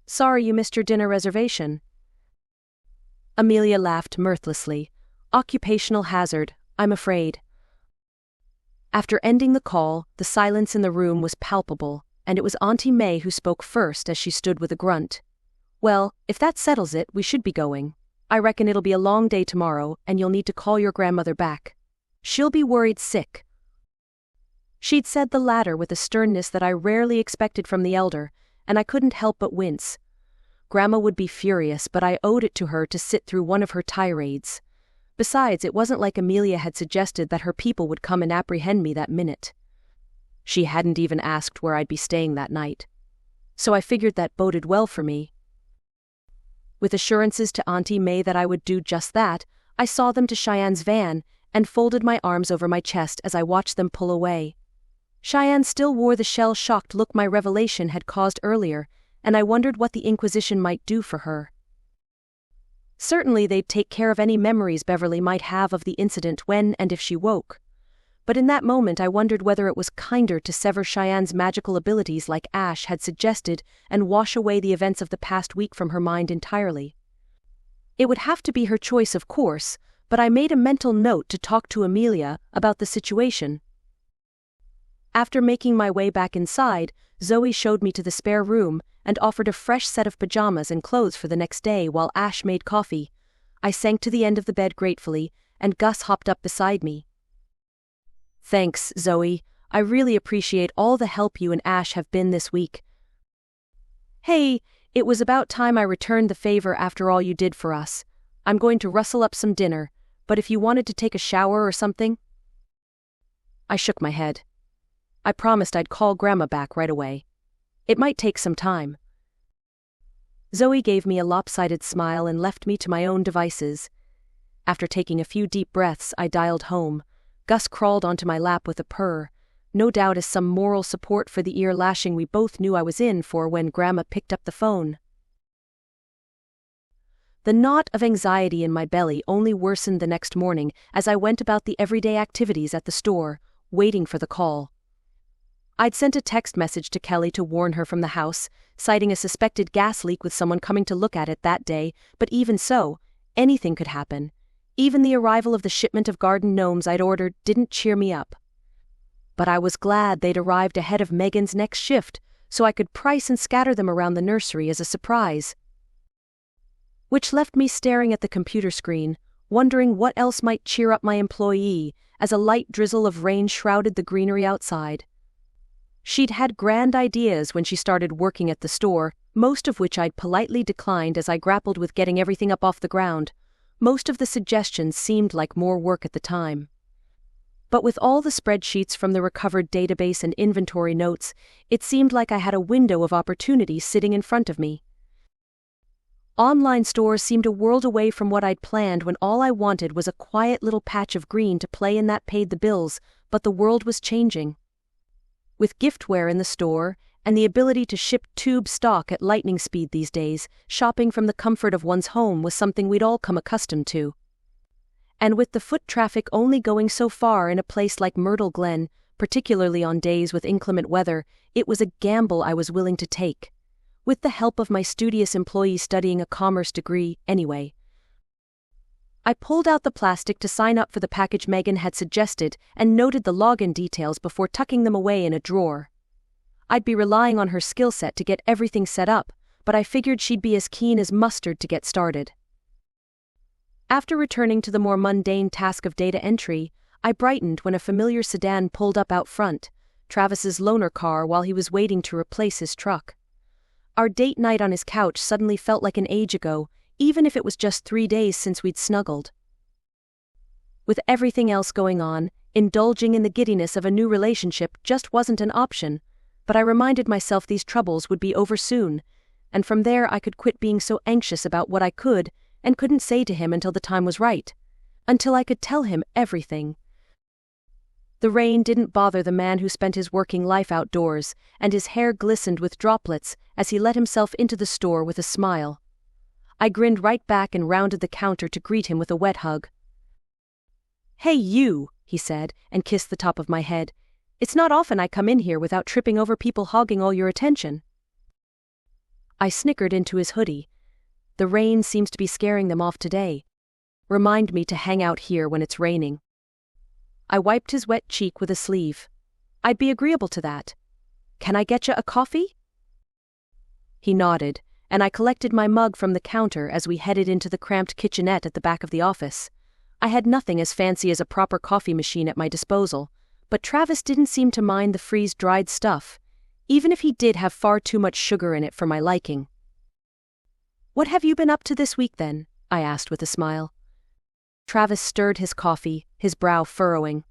sorry you missed your dinner reservation. Amelia laughed mirthlessly. Occupational hazard, I'm afraid. After ending the call, the silence in the room was palpable, and it was Auntie May who spoke first as she stood with a grunt. Well, if that settles it, we should be going. I reckon it'll be a long day tomorrow, and you'll need to call your grandmother back. She'll be worried sick. She'd said the latter with a sternness that I rarely expected from the elder, and I couldn't help but wince. Grandma would be furious, but I owed it to her to sit through one of her tirades. Besides, it wasn't like Amelia had suggested that her people would come and apprehend me that minute. She hadn't even asked where I'd be staying that night. So I figured that boded well for me. With assurances to Auntie May that I would do just that, I saw them to Cheyenne's van and folded my arms over my chest as I watched them pull away. Shianne still wore the shell-shocked look my revelation had caused earlier, and I wondered what the Inquisition might do for her. Certainly they'd take care of any memories Beverley might have of the incident when and if she woke. But in that moment I wondered whether it was kinder to sever Cheyenne's magical abilities like Ash had suggested and wash away the events of the past week from her mind entirely. It would have to be her choice, of course, but I made a mental note to talk to Amelia about the situation. After making my way back inside, Zoe showed me to the spare room and offered a fresh set of pajamas and clothes for the next day while Ash made coffee. I sank to the end of the bed gratefully, and Gus hopped up beside me. Thanks, Zoe. I really appreciate all the help you and Ash have been this week. Hey, it was about time I returned the favor after all you did for us. I'm going to rustle up some dinner, but if you wanted to take a shower or something? I shook my head. I promised I'd call Grandma back right away. It might take some time. Zoe gave me a lopsided smile and left me to my own devices. After taking a few deep breaths, I dialed home. Gus crawled onto my lap with a purr, no doubt as some moral support for the ear lashing we both knew I was in for when Grandma picked up the phone. The knot of anxiety in my belly only worsened the next morning as I went about the everyday activities at the store, waiting for the call. I'd sent a text message to Kelly to warn her from the house, citing a suspected gas leak with someone coming to look at it that day, but even so, anything could happen. Even the arrival of the shipment of garden gnomes I'd ordered didn't cheer me up. But I was glad they'd arrived ahead of Megan's next shift, so I could price and scatter them around the nursery as a surprise. Which left me staring at the computer screen, wondering what else might cheer up my employee, as a light drizzle of rain shrouded the greenery outside. She'd had grand ideas when she started working at the store, most of which I'd politely declined as I grappled with getting everything up off the ground. Most of the suggestions seemed like more work at the time. But with all the spreadsheets from the recovered database and inventory notes, it seemed like I had a window of opportunity sitting in front of me. Online stores seemed a world away from what I'd planned when all I wanted was a quiet little patch of green to play in that paid the bills, but the world was changing. With giftware in the store, and the ability to ship tube stock at lightning speed these days, shopping from the comfort of one's home was something we'd all come accustomed to. And with the foot traffic only going so far in a place like Myrtle Glen, particularly on days with inclement weather, it was a gamble I was willing to take. With the help of my studious employee studying a commerce degree, anyway. I pulled out the plastic to sign up for the package Megan had suggested and noted the login details before tucking them away in a drawer. I'd be relying on her skill set to get everything set up, but I figured she'd be as keen as mustard to get started. After returning to the more mundane task of data entry, I brightened when a familiar sedan pulled up out front, Travis's loaner car, while he was waiting to replace his truck. Our date night on his couch suddenly felt like an age ago, even if it was just 3 days since we'd snuggled. With everything else going on, indulging in the giddiness of a new relationship just wasn't an option, but I reminded myself these troubles would be over soon, and from there I could quit being so anxious about what I could and couldn't say to him until the time was right, until I could tell him everything. The rain didn't bother the man who spent his working life outdoors, and his hair glistened with droplets as he let himself into the store with a smile. I grinned right back and rounded the counter to greet him with a wet hug. "Hey you," he said, and kissed the top of my head. "It's not often I come in here without tripping over people hogging all your attention." I snickered into his hoodie. The rain seems to be scaring them off today. Remind me to hang out here when it's raining. I wiped his wet cheek with a sleeve. "I'd be agreeable to that. Can I get you a coffee?" He nodded, and I collected my mug from the counter as we headed into the cramped kitchenette at the back of the office. I had nothing as fancy as a proper coffee machine at my disposal, but Travis didn't seem to mind the freeze-dried stuff, even if he did have far too much sugar in it for my liking. "What have you been up to this week then?" I asked with a smile. Travis stirred his coffee, his brow furrowing.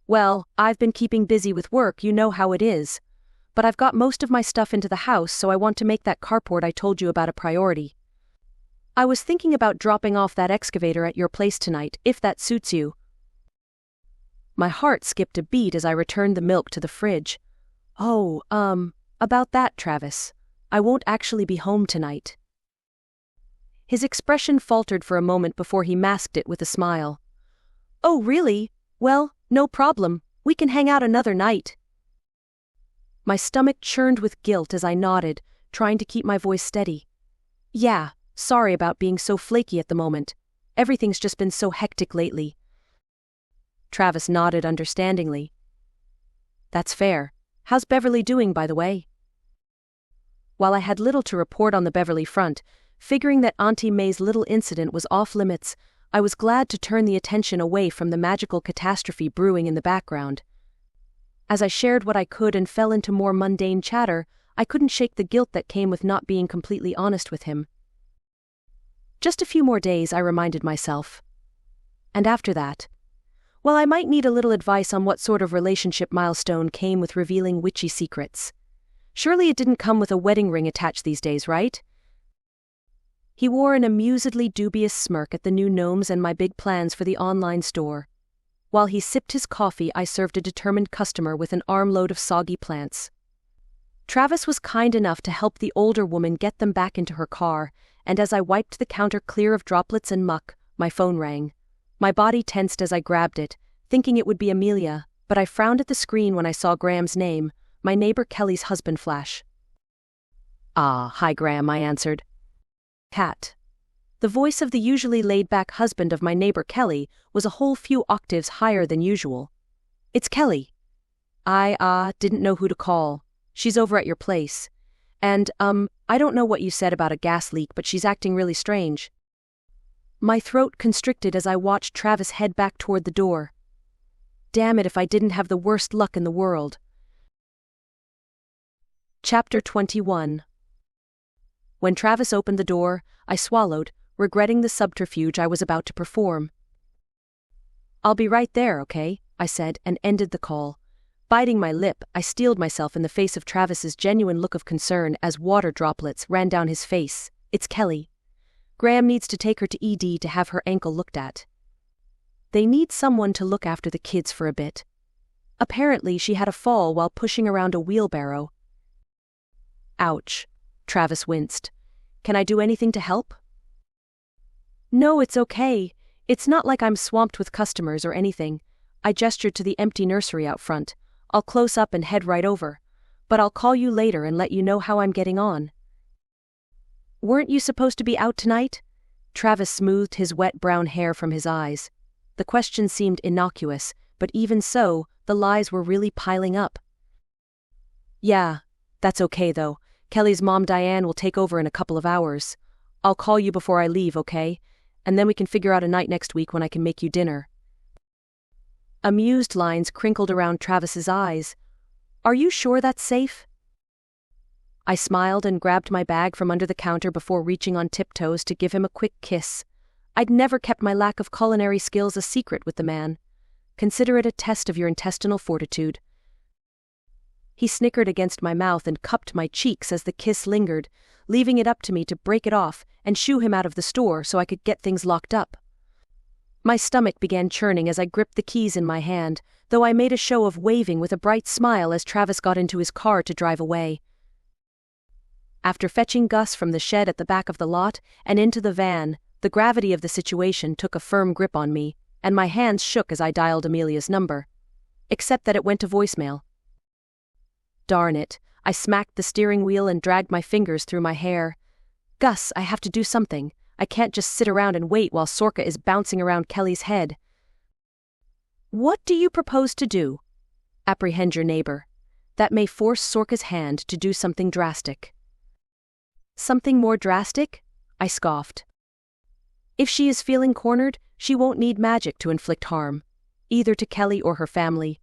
"Well, I've been keeping busy with work, you know how it is. But I've got most of my stuff into the house, so I want to make that carport I told you about a priority. I was thinking about dropping off that excavator at your place tonight, if that suits you." My heart skipped a beat as I returned the milk to the fridge. "Oh, about that, Travis. I won't actually be home tonight." His expression faltered for a moment before he masked it with a smile. "Oh, really? Well, no problem. We can hang out another night." My stomach churned with guilt as I nodded, trying to keep my voice steady. "Yeah, sorry about being so flaky at the moment. Everything's just been so hectic lately." Travis nodded understandingly. "That's fair. How's Beverley doing, by the way?" While I had little to report on the Beverley front, figuring that Auntie May's little incident was off limits, I was glad to turn the attention away from the magical catastrophe brewing in the background. As I shared what I could and fell into more mundane chatter, I couldn't shake the guilt that came with not being completely honest with him. Just a few more days, I reminded myself. And after that, well, I might need a little advice on what sort of relationship milestone came with revealing witchy secrets. Surely it didn't come with a wedding ring attached these days, right? He wore an amusedly dubious smirk at the new gnomes and my big plans for the online store. While he sipped his coffee, I served a determined customer with an armload of soggy plants. Travis was kind enough to help the older woman get them back into her car, and as I wiped the counter clear of droplets and muck, my phone rang. My body tensed as I grabbed it, thinking it would be Amelia, but I frowned at the screen when I saw Graham's name, my neighbor Kelly's husband, flash. "Ah, hi Graham," I answered. "Kat." The voice of the usually laid-back husband of my neighbor Kelly was a whole few octaves higher than usual. "It's Kelly. I didn't know who to call. She's over at your place. And, I don't know what you said about a gas leak, but she's acting really strange." My throat constricted as I watched Travis head back toward the door. Damn it if I didn't have the worst luck in the world. Chapter 21. When Travis opened the door, I swallowed, regretting the subterfuge I was about to perform. "I'll be right there, okay?" I said, and ended the call. Biting my lip, I steeled myself in the face of Travis's genuine look of concern as water droplets ran down his face. "It's Kelly. Graham needs to take her to ED to have her ankle looked at. They need someone to look after the kids for a bit. Apparently she had a fall while pushing around a wheelbarrow." "Ouch." Travis winced. "Can I do anything to help?" "No, it's okay. It's not like I'm swamped with customers or anything." I gestured to the empty nursery out front. "I'll close up and head right over. But I'll call you later and let you know how I'm getting on." "Weren't you supposed to be out tonight?" Travis smoothed his wet brown hair from his eyes. The question seemed innocuous, but even so, the lies were really piling up. "Yeah, that's okay though. Kelly's mom Diane will take over in a couple of hours. I'll call you before I leave, okay? And then we can figure out a night next week when I can make you dinner." Amused lines crinkled around Travis's eyes. "Are you sure that's safe?" I smiled and grabbed my bag from under the counter before reaching on tiptoes to give him a quick kiss. I'd never kept my lack of culinary skills a secret with the man. Consider it a test of your intestinal fortitude. He snickered against my mouth and cupped my cheeks as the kiss lingered, leaving it up to me to break it off and shoo him out of the store so I could get things locked up. My stomach began churning as I gripped the keys in my hand, though I made a show of waving with a bright smile as Travis got into his car to drive away. After fetching Gus from the shed at the back of the lot and into the van, the gravity of the situation took a firm grip on me, and my hands shook as I dialed Amelia's number. Except that it went to voicemail. Darn it, I smacked the steering wheel and dragged my fingers through my hair. "Gus, I have to do something. I can't just sit around and wait while Sorka is bouncing around Kelly's head." "What do you propose to do?" "Apprehend your neighbor. That may force Sorka's hand to do something drastic." "Something more drastic?" I scoffed. "If she is feeling cornered, she won't need magic to inflict harm, either to Kelly or her family."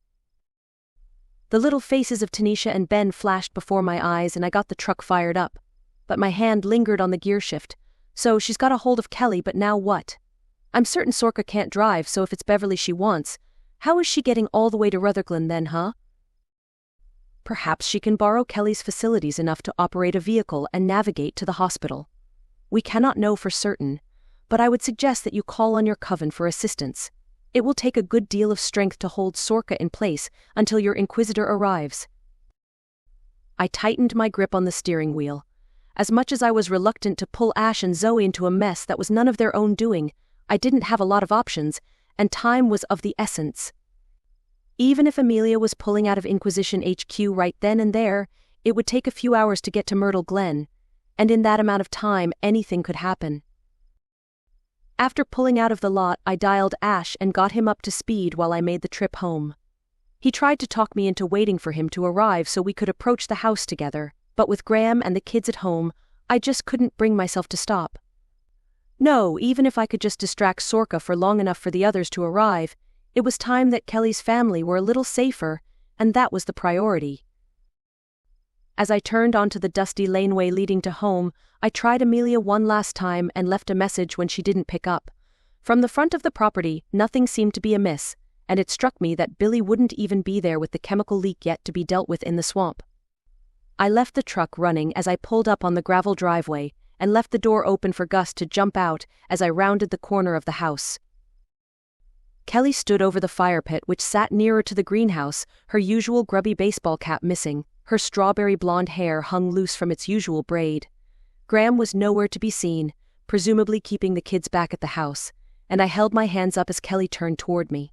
The little faces of Tanisha and Ben flashed before my eyes and I got the truck fired up. But my hand lingered on the gear shift. So she's got a hold of Kelly, but now what? I'm certain Sorka can't drive, so if it's Beverley she wants, how is she getting all the way to Rutherglen then, huh? Perhaps she can borrow Kelly's facilities enough to operate a vehicle and navigate to the hospital. We cannot know for certain, but I would suggest that you call on your coven for assistance. It will take a good deal of strength to hold Sorka in place until your inquisitor arrives. I tightened my grip on the steering wheel. As much as I was reluctant to pull Ash and Zoe into a mess that was none of their own doing, I didn't have a lot of options, and time was of the essence. Even if Amelia was pulling out of Inquisition HQ right then and there, it would take a few hours to get to Myrtle Glen, and in that amount of time anything could happen. After pulling out of the lot, I dialed Ash and got him up to speed while I made the trip home. He tried to talk me into waiting for him to arrive so we could approach the house together, but with Graham and the kids at home, I just couldn't bring myself to stop. No, even if I could just distract Sorka for long enough for the others to arrive, it was time that Kelly's family were a little safer, and that was the priority. As I turned onto the dusty laneway leading to home, I tried Amelia one last time and left a message when she didn't pick up. From the front of the property, nothing seemed to be amiss, and it struck me that Billy wouldn't even be there with the chemical leak yet to be dealt with in the swamp. I left the truck running as I pulled up on the gravel driveway and left the door open for Gus to jump out as I rounded the corner of the house. Kelly stood over the fire pit which sat nearer to the greenhouse, her usual grubby baseball cap missing, Her strawberry blonde hair hung loose from its usual braid. Graham was nowhere to be seen, presumably keeping the kids back at the house, and I held my hands up as Kelly turned toward me.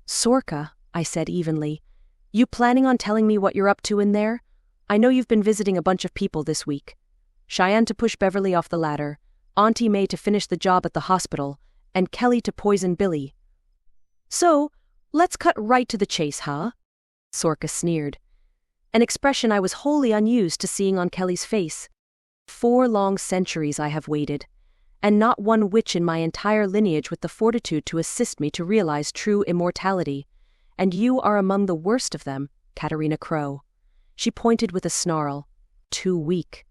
"Sorka," I said evenly, "you planning on telling me what you're up to in there? I know you've been visiting a bunch of people this week. Shianne to push Beverley off the ladder, Auntie May to finish the job at the hospital, and Kelly to poison Billy. So, let's cut right to the chase, huh?" Sorka sneered, an expression I was wholly unused to seeing on Kelly's face. 4 long centuries I have waited, and not one witch in my entire lineage with the fortitude to assist me to realize true immortality, and you are among the worst of them, Kat Crowe. She pointed with a snarl. "Too weak.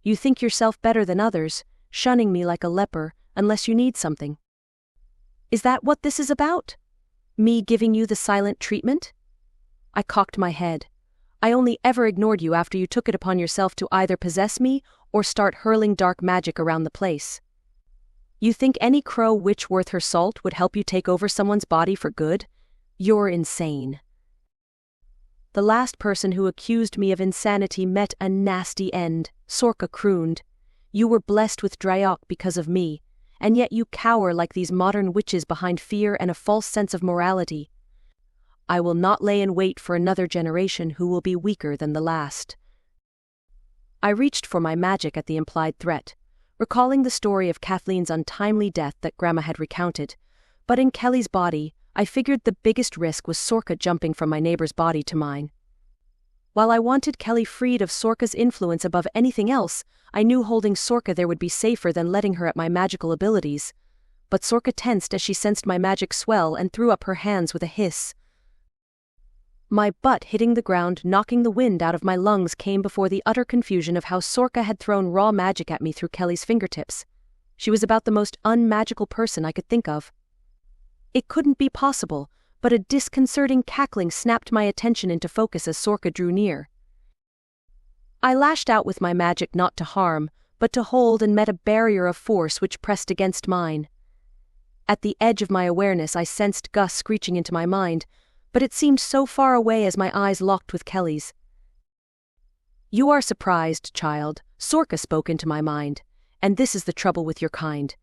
You think yourself better than others, shunning me like a leper, unless you need something. Is that what this is about? Me giving you the silent treatment?" I cocked my head. "I only ever ignored you after you took it upon yourself to either possess me or start hurling dark magic around the place. You think any Crow witch worth her salt would help you take over someone's body for good? You're insane." "The last person who accused me of insanity met a nasty end," Sorka crooned. "You were blessed with Dryok because of me, and yet you cower like these modern witches behind fear and a false sense of morality. I will not lay in wait for another generation who will be weaker than the last." I reached for my magic at the implied threat, recalling the story of Kathleen's untimely death that Grandma had recounted, but in Kelly's body, I figured the biggest risk was Sorka jumping from my neighbor's body to mine. While I wanted Kelly freed of Sorka's influence above anything else, I knew holding Sorka there would be safer than letting her at my magical abilities. But Sorka tensed as she sensed my magic swell and threw up her hands with a hiss. My butt hitting the ground, knocking the wind out of my lungs, came before the utter confusion of how Sorka had thrown raw magic at me through Kelly's fingertips. She was about the most unmagical person I could think of. It couldn't be possible, but a disconcerting cackling snapped my attention into focus as Sorka drew near. I lashed out with my magic not to harm, but to hold, and met a barrier of force which pressed against mine. At the edge of my awareness I sensed Gus screeching into my mind, but it seemed so far away as my eyes locked with Kelly's. "You are surprised, child," Sorka spoke into my mind, "and this is the trouble with your kind.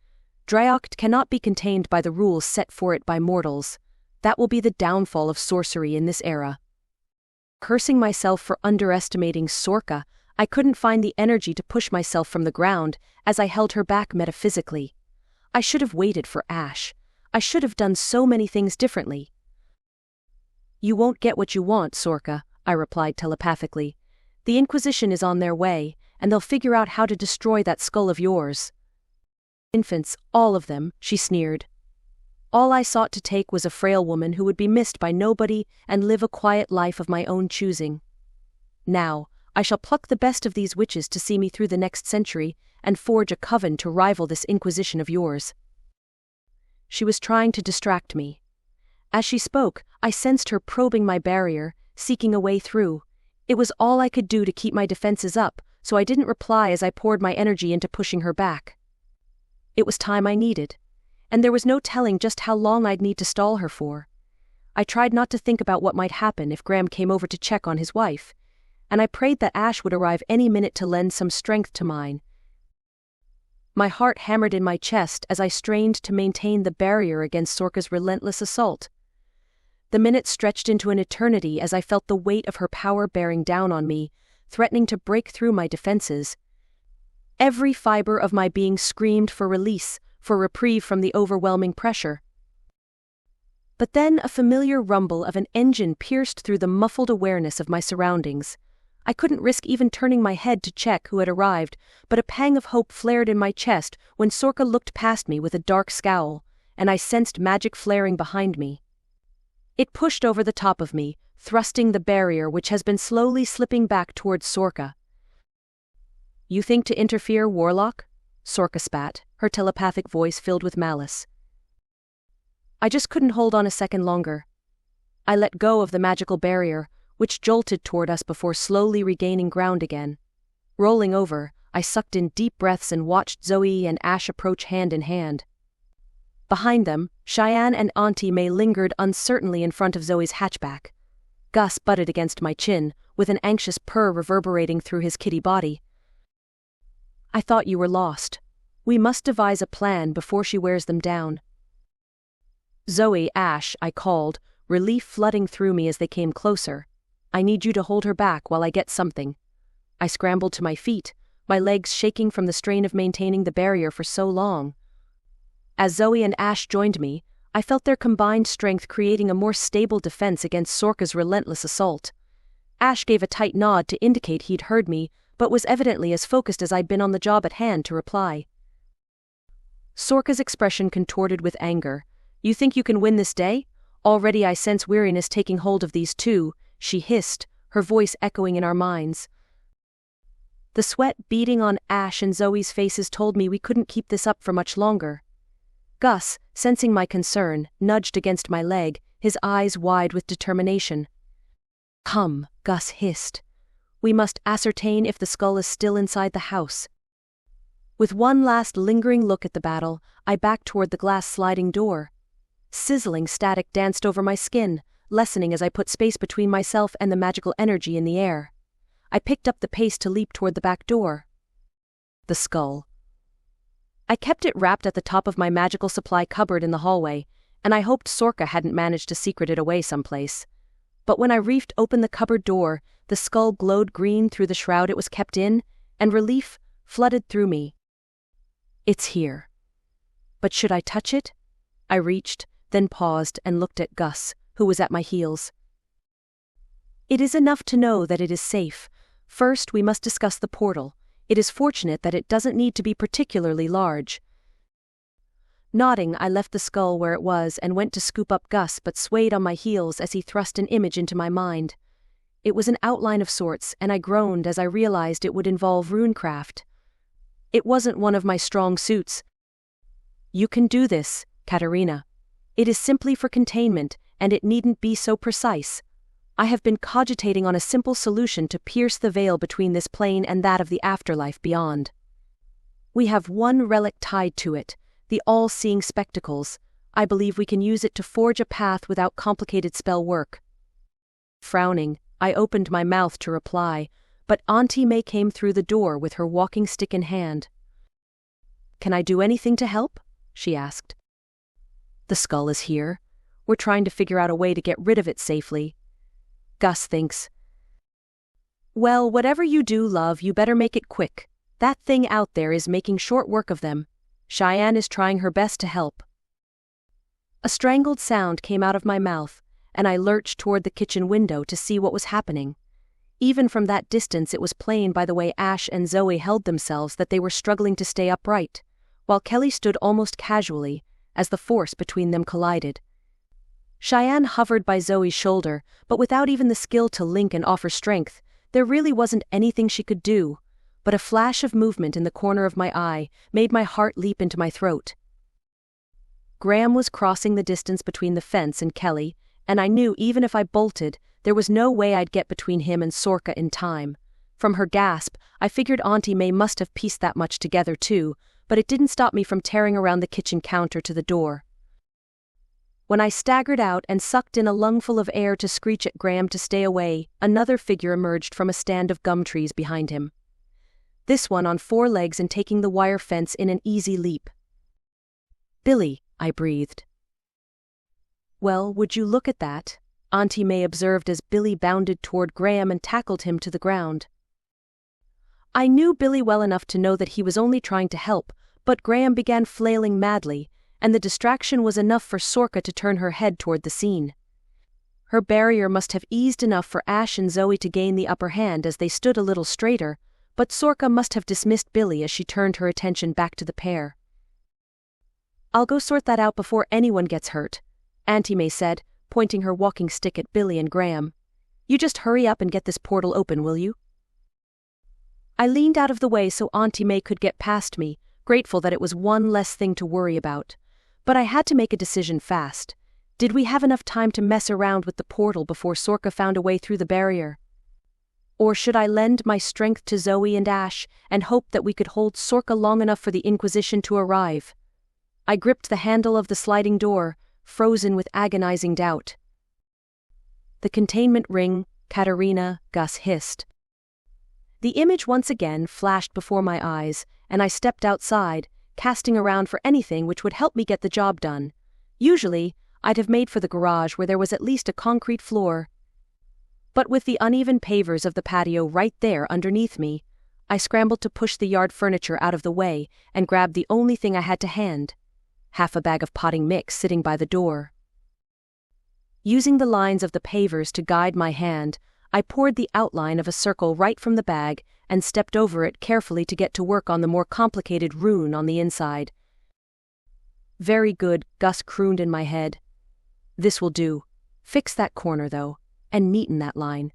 Dryok cannot be contained by the rules set for it by mortals. That will be the downfall of sorcery in this era." Cursing myself for underestimating Sorka, I couldn't find the energy to push myself from the ground as I held her back metaphysically. I should have waited for Ash. I should have done so many things differently. "You won't get what you want, Sorka," I replied telepathically. "The Inquisition is on their way, and they'll figure out how to destroy that skull of yours." "Infants, all of them," she sneered. "All I sought to take was a frail woman who would be missed by nobody and live a quiet life of my own choosing. Now, I shall pluck the best of these witches to see me through the next century and forge a coven to rival this Inquisition of yours." She was trying to distract me. As she spoke, I sensed her probing my barrier, seeking a way through. It was all I could do to keep my defenses up, so I didn't reply as I poured my energy into pushing her back. It was time I needed, and there was no telling just how long I'd need to stall her for. I tried not to think about what might happen if Graham came over to check on his wife, and I prayed that Ash would arrive any minute to lend some strength to mine. My heart hammered in my chest as I strained to maintain the barrier against Sorka's relentless assault. The minutes stretched into an eternity as I felt the weight of her power bearing down on me, threatening to break through my defenses. Every fiber of my being screamed for release, for reprieve from the overwhelming pressure. But then a familiar rumble of an engine pierced through the muffled awareness of my surroundings. I couldn't risk even turning my head to check who had arrived, but a pang of hope flared in my chest when Sorka looked past me with a dark scowl, and I sensed magic flaring behind me. It pushed over the top of me, thrusting the barrier which has been slowly slipping back towards Sorka. "You think to interfere, Warlock?" Sorka spat, her telepathic voice filled with malice. I just couldn't hold on a second longer. I let go of the magical barrier, which jolted toward us before slowly regaining ground again. Rolling over, I sucked in deep breaths and watched Zoe and Ash approach hand in hand. Behind them, Shianne and Auntie May lingered uncertainly in front of Zoe's hatchback. Gus butted against my chin, with an anxious purr reverberating through his kitty body. "I thought you were lost. We must devise a plan before she wears them down." "Zoe, Ash," I called, relief flooding through me as they came closer. "I need you to hold her back while I get something." I scrambled to my feet, my legs shaking from the strain of maintaining the barrier for so long. As Zoe and Ash joined me, I felt their combined strength creating a more stable defense against Sorka's relentless assault. Ash gave a tight nod to indicate he'd heard me, but was evidently as focused as I'd been on the job at hand to reply. Sorka's expression contorted with anger. "You think you can win this day? Already I sense weariness taking hold of these two," she hissed, her voice echoing in our minds. The sweat beading on Ash and Zoe's faces told me we couldn't keep this up for much longer. Gus, sensing my concern, nudged against my leg, his eyes wide with determination. "Come," Gus hissed. "We must ascertain if the skull is still inside the house." With one last lingering look at the battle, I backed toward the glass sliding door. Sizzling static danced over my skin, lessening as I put space between myself and the magical energy in the air. I picked up the pace to leap toward the back door. The skull. I kept it wrapped at the top of my magical supply cupboard in the hallway, and I hoped Sorka hadn't managed to secret it away someplace. But when I reefed open the cupboard door, the skull glowed green through the shroud it was kept in, and relief flooded through me. It's here. But should I touch it? I reached, then paused and looked at Gus, who was at my heels. It is enough to know that it is safe. First, we must discuss the portal. It is fortunate that it doesn't need to be particularly large. Nodding, I left the skull where it was and went to scoop up Gus, but swayed on my heels as he thrust an image into my mind. It was an outline of sorts, and I groaned as I realized it would involve runecraft. It wasn't one of my strong suits. "You can do this, Katerina. It is simply for containment, and it needn't be so precise. I have been cogitating on a simple solution to pierce the veil between this plane and that of the afterlife beyond. We have one relic tied to it, the all-seeing spectacles. I believe we can use it to forge a path without complicated spell work." Frowning, I opened my mouth to reply, but Auntie May came through the door with her walking stick in hand. "Can I do anything to help?" she asked. "The skull is here. We're trying to figure out a way to get rid of it safely. Gus thinks." "Well, whatever you do, love, you better make it quick. That thing out there is making short work of them. Shianne is trying her best to help." A strangled sound came out of my mouth, and I lurched toward the kitchen window to see what was happening. Even from that distance it was plain by the way Ash and Zoe held themselves that they were struggling to stay upright, while Kelly stood almost casually, as the force between them collided. Shianne hovered by Zoe's shoulder, but without even the skill to link and offer strength, there really wasn't anything she could do. But a flash of movement in the corner of my eye made my heart leap into my throat. Graham was crossing the distance between the fence and Kelly, and I knew even if I bolted, there was no way I'd get between him and Sorka in time. From her gasp, I figured Auntie May must have pieced that much together too, but it didn't stop me from tearing around the kitchen counter to the door. When I staggered out and sucked in a lungful of air to screech at Graham to stay away, another figure emerged from a stand of gum trees behind him. This one on 4 legs and taking the wire fence in an easy leap. "Billy," I breathed. "Well, would you look at that?" Auntie May observed as Billy bounded toward Graham and tackled him to the ground. I knew Billy well enough to know that he was only trying to help, but Graham began flailing madly, and the distraction was enough for Sorka to turn her head toward the scene. Her barrier must have eased enough for Ash and Zoe to gain the upper hand as they stood a little straighter, but Sorka must have dismissed Billy as she turned her attention back to the pair. "I'll go sort that out before anyone gets hurt," Auntie May said, pointing her walking stick at Billy and Graham. "You just hurry up and get this portal open, will you?" I leaned out of the way so Auntie May could get past me, grateful that it was one less thing to worry about. But I had to make a decision fast. Did we have enough time to mess around with the portal before Sorka found a way through the barrier? Or should I lend my strength to Zoe and Ash and hope that we could hold Sorka long enough for the Inquisition to arrive? I gripped the handle of the sliding door, frozen with agonizing doubt. The containment ring, Katerina, Gus hissed. The image once again flashed before my eyes, and I stepped outside, casting around for anything which would help me get the job done. Usually, I'd have made for the garage where there was at least a concrete floor. But with the uneven pavers of the patio right there underneath me, I scrambled to push the yard furniture out of the way and grabbed the only thing I had to hand: half a bag of potting mix sitting by the door. Using the lines of the pavers to guide my hand, I poured the outline of a circle right from the bag and stepped over it carefully to get to work on the more complicated rune on the inside. "Very good," Gus crooned in my head. "This will do. Fix that corner, though, and neaten that line."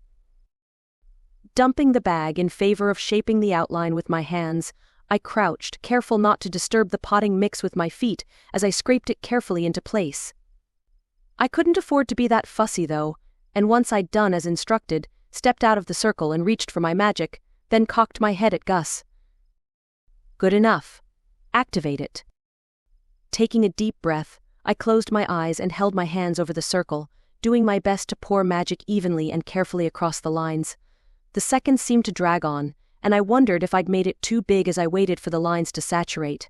Dumping the bag in favor of shaping the outline with my hands, I crouched, careful not to disturb the potting mix with my feet as I scraped it carefully into place. I couldn't afford to be that fussy, though, and once I'd done as instructed, stepped out of the circle and reached for my magic, then cocked my head at Gus. "Good enough. Activate it." Taking a deep breath, I closed my eyes and held my hands over the circle, doing my best to pour magic evenly and carefully across the lines. The seconds seemed to drag on, and I wondered if I'd made it too big as I waited for the lines to saturate.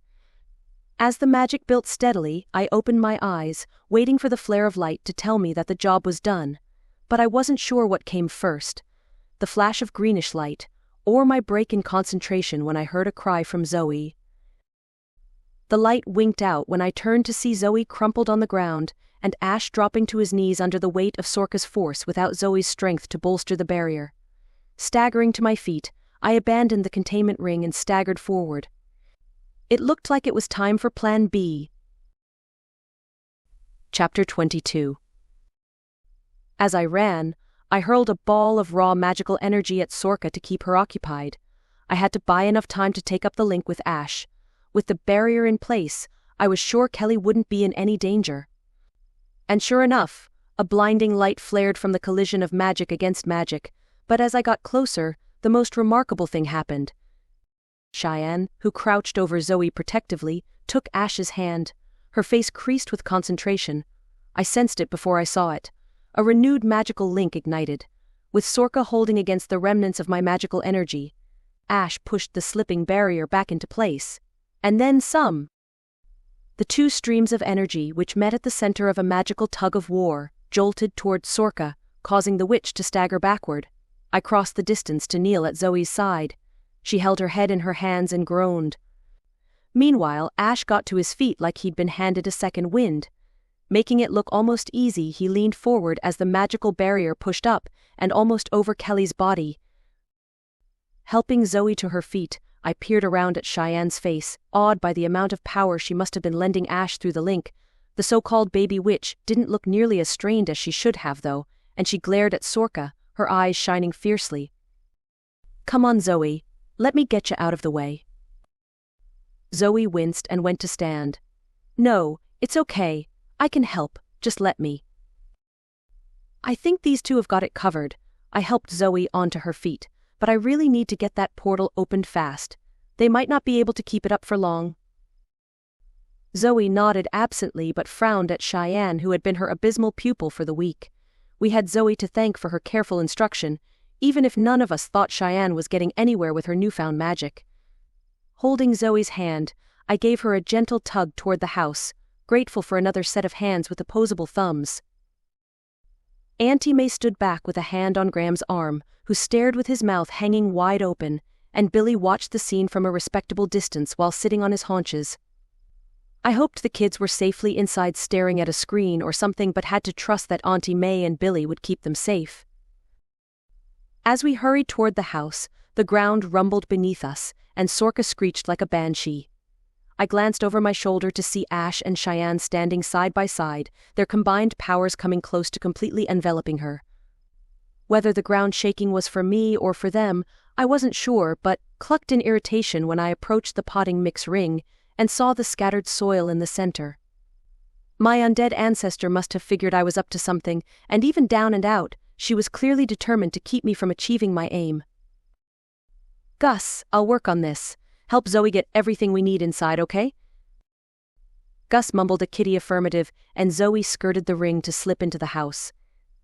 As the magic built steadily, I opened my eyes, waiting for the flare of light to tell me that the job was done. But I wasn't sure what came first: the flash of greenish light, or my break in concentration when I heard a cry from Zoe. The light winked out when I turned to see Zoe crumpled on the ground, and Ash dropping to his knees under the weight of Sorka's force without Zoe's strength to bolster the barrier. Staggering to my feet, I abandoned the containment ring and staggered forward. It looked like it was time for Plan B. Chapter 22. As I ran, I hurled a ball of raw magical energy at Sorka to keep her occupied. I had to buy enough time to take up the link with Ash. With the barrier in place, I was sure Kelly wouldn't be in any danger. And sure enough, a blinding light flared from the collision of magic against magic, but as I got closer, the most remarkable thing happened. Shianne, who crouched over Zoe protectively, took Ash's hand. Her face creased with concentration. I sensed it before I saw it. A renewed magical link ignited. With Sorka holding against the remnants of my magical energy, Ash pushed the slipping barrier back into place. And then some. The two streams of energy, which met at the center of a magical tug-of-war, jolted toward Sorka, causing the witch to stagger backward. I crossed the distance to kneel at Zoe's side. She held her head in her hands and groaned. Meanwhile, Ash got to his feet like he'd been handed a second wind. Making it look almost easy, he leaned forward as the magical barrier pushed up and almost over Kelly's body. Helping Zoe to her feet, I peered around at Shianne's face, awed by the amount of power she must have been lending Ash through the link. The so-called baby witch didn't look nearly as strained as she should have, though, and she glared at Sorka, her eyes shining fiercely. "Come on, Zoe. Let me get you out of the way." Zoe winced and went to stand. "No, it's okay. I can help, just let me." "I think these two have got it covered." I helped Zoe onto her feet, "but I really need to get that portal opened fast. They might not be able to keep it up for long." Zoe nodded absently but frowned at Shianne, who had been her abysmal pupil for the week. We had Zoe to thank for her careful instruction, even if none of us thought Shianne was getting anywhere with her newfound magic. Holding Zoe's hand, I gave her a gentle tug toward the house, grateful for another set of hands with opposable thumbs. Auntie May stood back with a hand on Graham's arm, who stared with his mouth hanging wide open, and Billy watched the scene from a respectable distance while sitting on his haunches. I hoped the kids were safely inside staring at a screen or something, but had to trust that Auntie May and Billy would keep them safe. As we hurried toward the house, the ground rumbled beneath us, and Sorka screeched like a banshee. I glanced over my shoulder to see Ash and Shianne standing side by side, their combined powers coming close to completely enveloping her. Whether the ground shaking was for me or for them, I wasn't sure, but clucked in irritation when I approached the potting mix ring and saw the scattered soil in the center. My undead ancestor must have figured I was up to something, and even down and out, she was clearly determined to keep me from achieving my aim. "Gus, I'll work on this. Help Zoe get everything we need inside, okay?" Gus mumbled a kitty affirmative, and Zoe skirted the ring to slip into the house.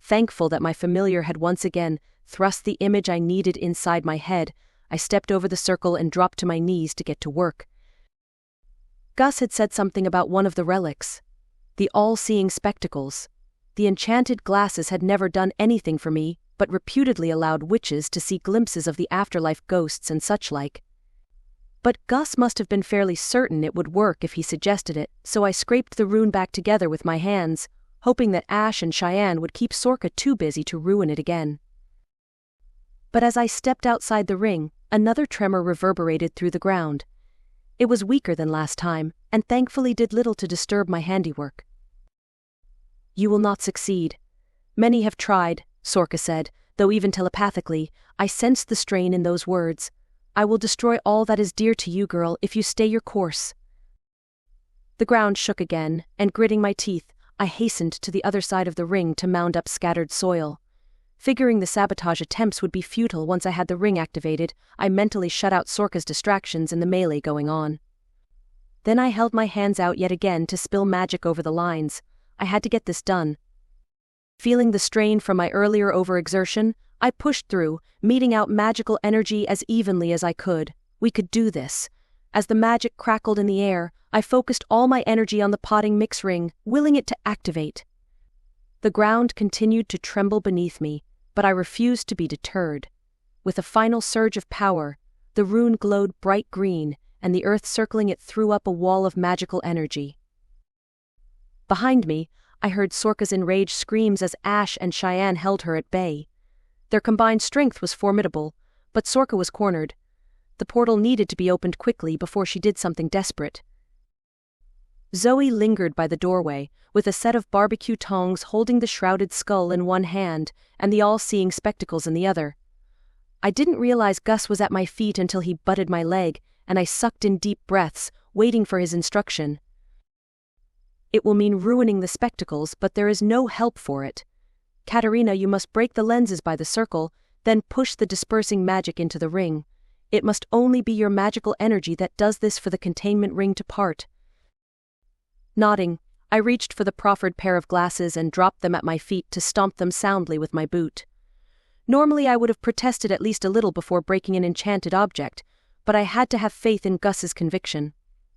Thankful that my familiar had once again thrust the image I needed inside my head. I stepped over the circle and dropped to my knees to get to work. Gus had said something about one of the relics. The all-seeing spectacles. The enchanted glasses had never done anything for me, but reputedly allowed witches to see glimpses of the afterlife, ghosts and such like. But Gus must have been fairly certain it would work if he suggested it, so I scraped the rune back together with my hands, hoping that Ash and Shianne would keep Sorka too busy to ruin it again. But as I stepped outside the ring, another tremor reverberated through the ground. It was weaker than last time, and thankfully did little to disturb my handiwork. "You will not succeed. Many have tried," Sorka said, though even telepathically, I sensed the strain in those words. "I will destroy all that is dear to you, girl, if you stay your course." The ground shook again, and gritting my teeth, I hastened to the other side of the ring to mound up scattered soil. Figuring the sabotage attempts would be futile once I had the ring activated, I mentally shut out Sorka's distractions and the melee going on. Then I held my hands out yet again to spill magic over the lines. I had to get this done. Feeling the strain from my earlier overexertion, I pushed through, meting out magical energy as evenly as I could. We could do this. As the magic crackled in the air, I focused all my energy on the potting mix ring, willing it to activate. The ground continued to tremble beneath me, but I refused to be deterred. With a final surge of power, the rune glowed bright green, and the earth circling it threw up a wall of magical energy. Behind me, I heard Sorka's enraged screams as Ash and Shianne held her at bay. Their combined strength was formidable, but Sorka was cornered. The portal needed to be opened quickly before she did something desperate. Zoe lingered by the doorway, with a set of barbecue tongs holding the shrouded skull in one hand and the all-seeing spectacles in the other. I didn't realize Gus was at my feet until he butted my leg, and I sucked in deep breaths, waiting for his instruction. "It will mean ruining the spectacles, but there is no help for it. Katerina, you must break the lenses by the circle, then push the dispersing magic into the ring. It must only be your magical energy that does this for the containment ring to part." Nodding, I reached for the proffered pair of glasses and dropped them at my feet to stomp them soundly with my boot. Normally I would have protested at least a little before breaking an enchanted object, but I had to have faith in Gus's conviction.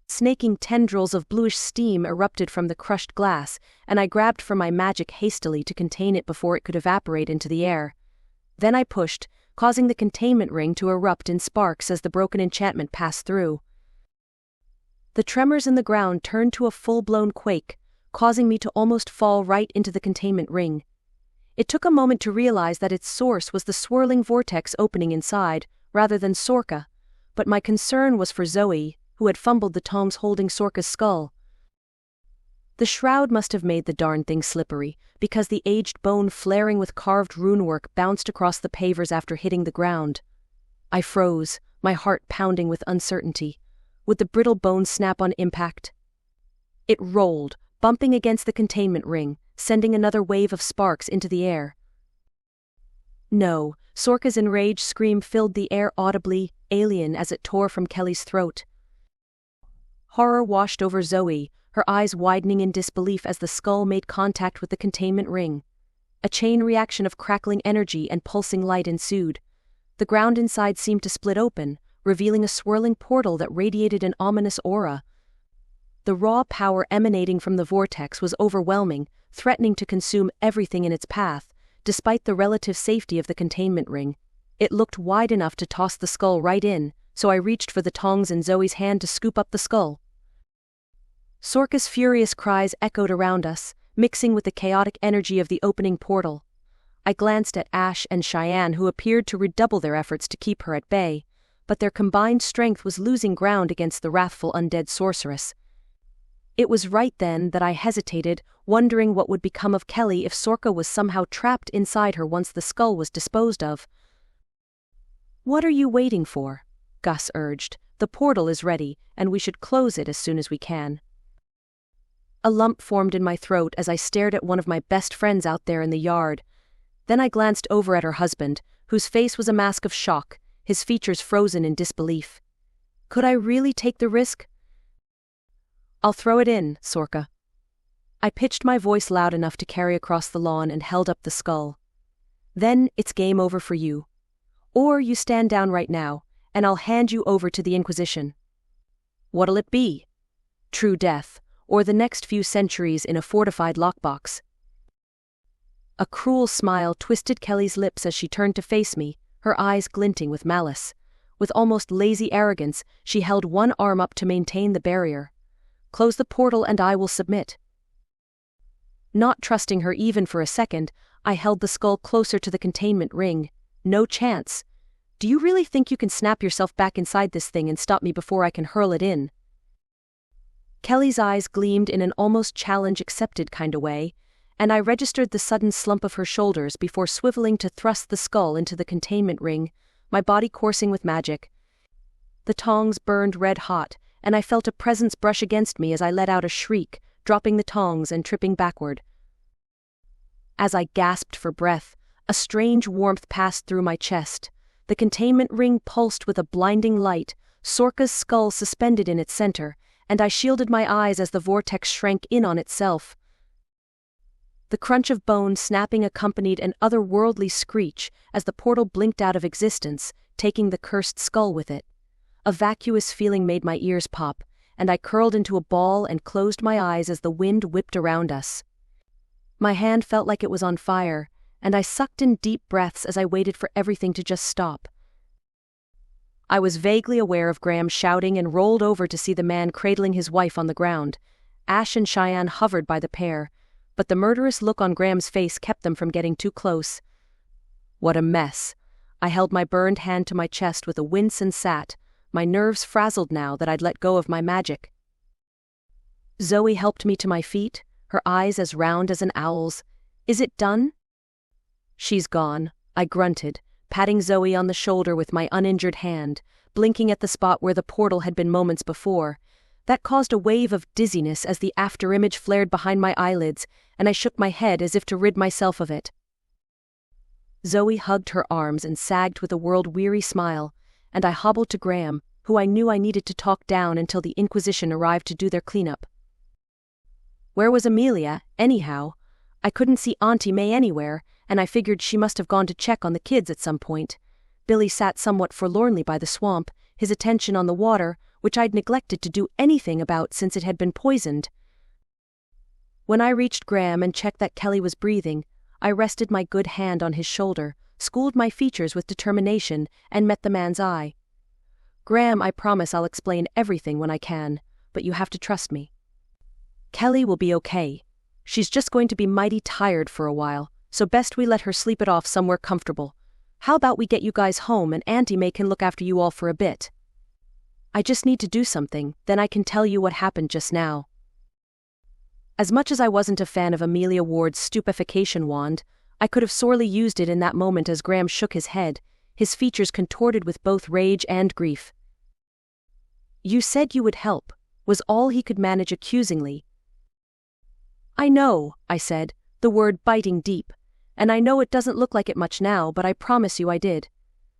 Snaking tendrils of bluish steam erupted from the crushed glass, and I grabbed for my magic hastily to contain it before it could evaporate into the air. Then I pushed, causing the containment ring to erupt in sparks as the broken enchantment passed through. The tremors in the ground turned to a full-blown quake, causing me to almost fall right into the containment ring. It took a moment to realize that its source was the swirling vortex opening inside, rather than Sorka, but my concern was for Zoe, who had fumbled the tongs holding Sorka's skull. The shroud must have made the darn thing slippery, because the aged bone flaring with carved runework bounced across the pavers after hitting the ground. I froze, my heart pounding with uncertainty. Would the brittle bone snap on impact? It rolled, bumping against the containment ring, sending another wave of sparks into the air. No, Sorka's enraged scream filled the air audibly, alien as it tore from Kelly's throat. Horror washed over Zoe, her eyes widening in disbelief as the skull made contact with the containment ring. A chain reaction of crackling energy and pulsing light ensued. The ground inside seemed to split open, revealing a swirling portal that radiated an ominous aura. The raw power emanating from the vortex was overwhelming, threatening to consume everything in its path, despite the relative safety of the containment ring. It looked wide enough to toss the skull right in, so I reached for the tongs in Zoe's hand to scoop up the skull. Sorka's furious cries echoed around us, mixing with the chaotic energy of the opening portal. I glanced at Ash and Shianne, who appeared to redouble their efforts to keep her at bay, but their combined strength was losing ground against the wrathful undead sorceress. It was right then that I hesitated, wondering what would become of Kelly if Sorka was somehow trapped inside her once the skull was disposed of. "What are you waiting for?" Gus urged. "The portal is ready, and we should close it as soon as we can." A lump formed in my throat as I stared at one of my best friends out there in the yard. Then I glanced over at her husband, whose face was a mask of shock, his features frozen in disbelief. Could I really take the risk? "I'll throw it in, Sorka." I pitched my voice loud enough to carry across the lawn and held up the skull. Then it's game over for you. Or you stand down right now, and I'll hand you over to the Inquisition. What'll it be? True death, or the next few centuries in a fortified lockbox? A cruel smile twisted Kelly's lips as she turned to face me, her eyes glinting with malice. With almost lazy arrogance, she held one arm up to maintain the barrier. Close the portal and I will submit. Not trusting her even for a second, I held the skull closer to the containment ring. No chance. Do you really think you can snap yourself back inside this thing and stop me before I can hurl it in? Kelly's eyes gleamed in an almost challenge-accepted kind of way, and I registered the sudden slump of her shoulders before swiveling to thrust the skull into the containment ring, my body coursing with magic. The tongs burned red hot, and I felt a presence brush against me as I let out a shriek, dropping the tongs and tripping backward. As I gasped for breath, a strange warmth passed through my chest. The containment ring pulsed with a blinding light, Sorka's skull suspended in its center, and I shielded my eyes as the vortex shrank in on itself. The crunch of bone snapping accompanied an otherworldly screech as the portal blinked out of existence, taking the cursed skull with it. A vacuous feeling made my ears pop, and I curled into a ball and closed my eyes as the wind whipped around us. My hand felt like it was on fire, and I sucked in deep breaths as I waited for everything to just stop. I was vaguely aware of Graham shouting and rolled over to see the man cradling his wife on the ground. Ash and Shianne hovered by the pair, but the murderous look on Graham's face kept them from getting too close. What a mess. I held my burned hand to my chest with a wince and sat, my nerves frazzled now that I'd let go of my magic. Zoe helped me to my feet, her eyes as round as an owl's. Is it done? She's gone, I grunted, patting Zoe on the shoulder with my uninjured hand, blinking at the spot where the portal had been moments before. That caused a wave of dizziness as the afterimage flared behind my eyelids, and I shook my head as if to rid myself of it. Zoe hugged her arms and sagged with a world-weary smile, and I hobbled to Graham, who I knew I needed to talk down until the Inquisition arrived to do their cleanup. Where was Amelia, anyhow? I couldn't see Auntie May anywhere, and I figured she must have gone to check on the kids at some point. Billy sat somewhat forlornly by the swamp, his attention on the water, which I'd neglected to do anything about since it had been poisoned. When I reached Graham and checked that Kelly was breathing, I rested my good hand on his shoulder, schooled my features with determination, and met the man's eye. Graham, I promise I'll explain everything when I can, but you have to trust me. Kelly will be okay. She's just going to be mighty tired for a while, so best we let her sleep it off somewhere comfortable. How about we get you guys home and Auntie May can look after you all for a bit? I just need to do something, then I can tell you what happened just now. As much as I wasn't a fan of Amelia Ward's stupefaction wand, I could have sorely used it in that moment as Graham shook his head, his features contorted with both rage and grief. You said you would help, was all he could manage accusingly. I know, I said, the word biting deep, and I know it doesn't look like it much now, but I promise you I did.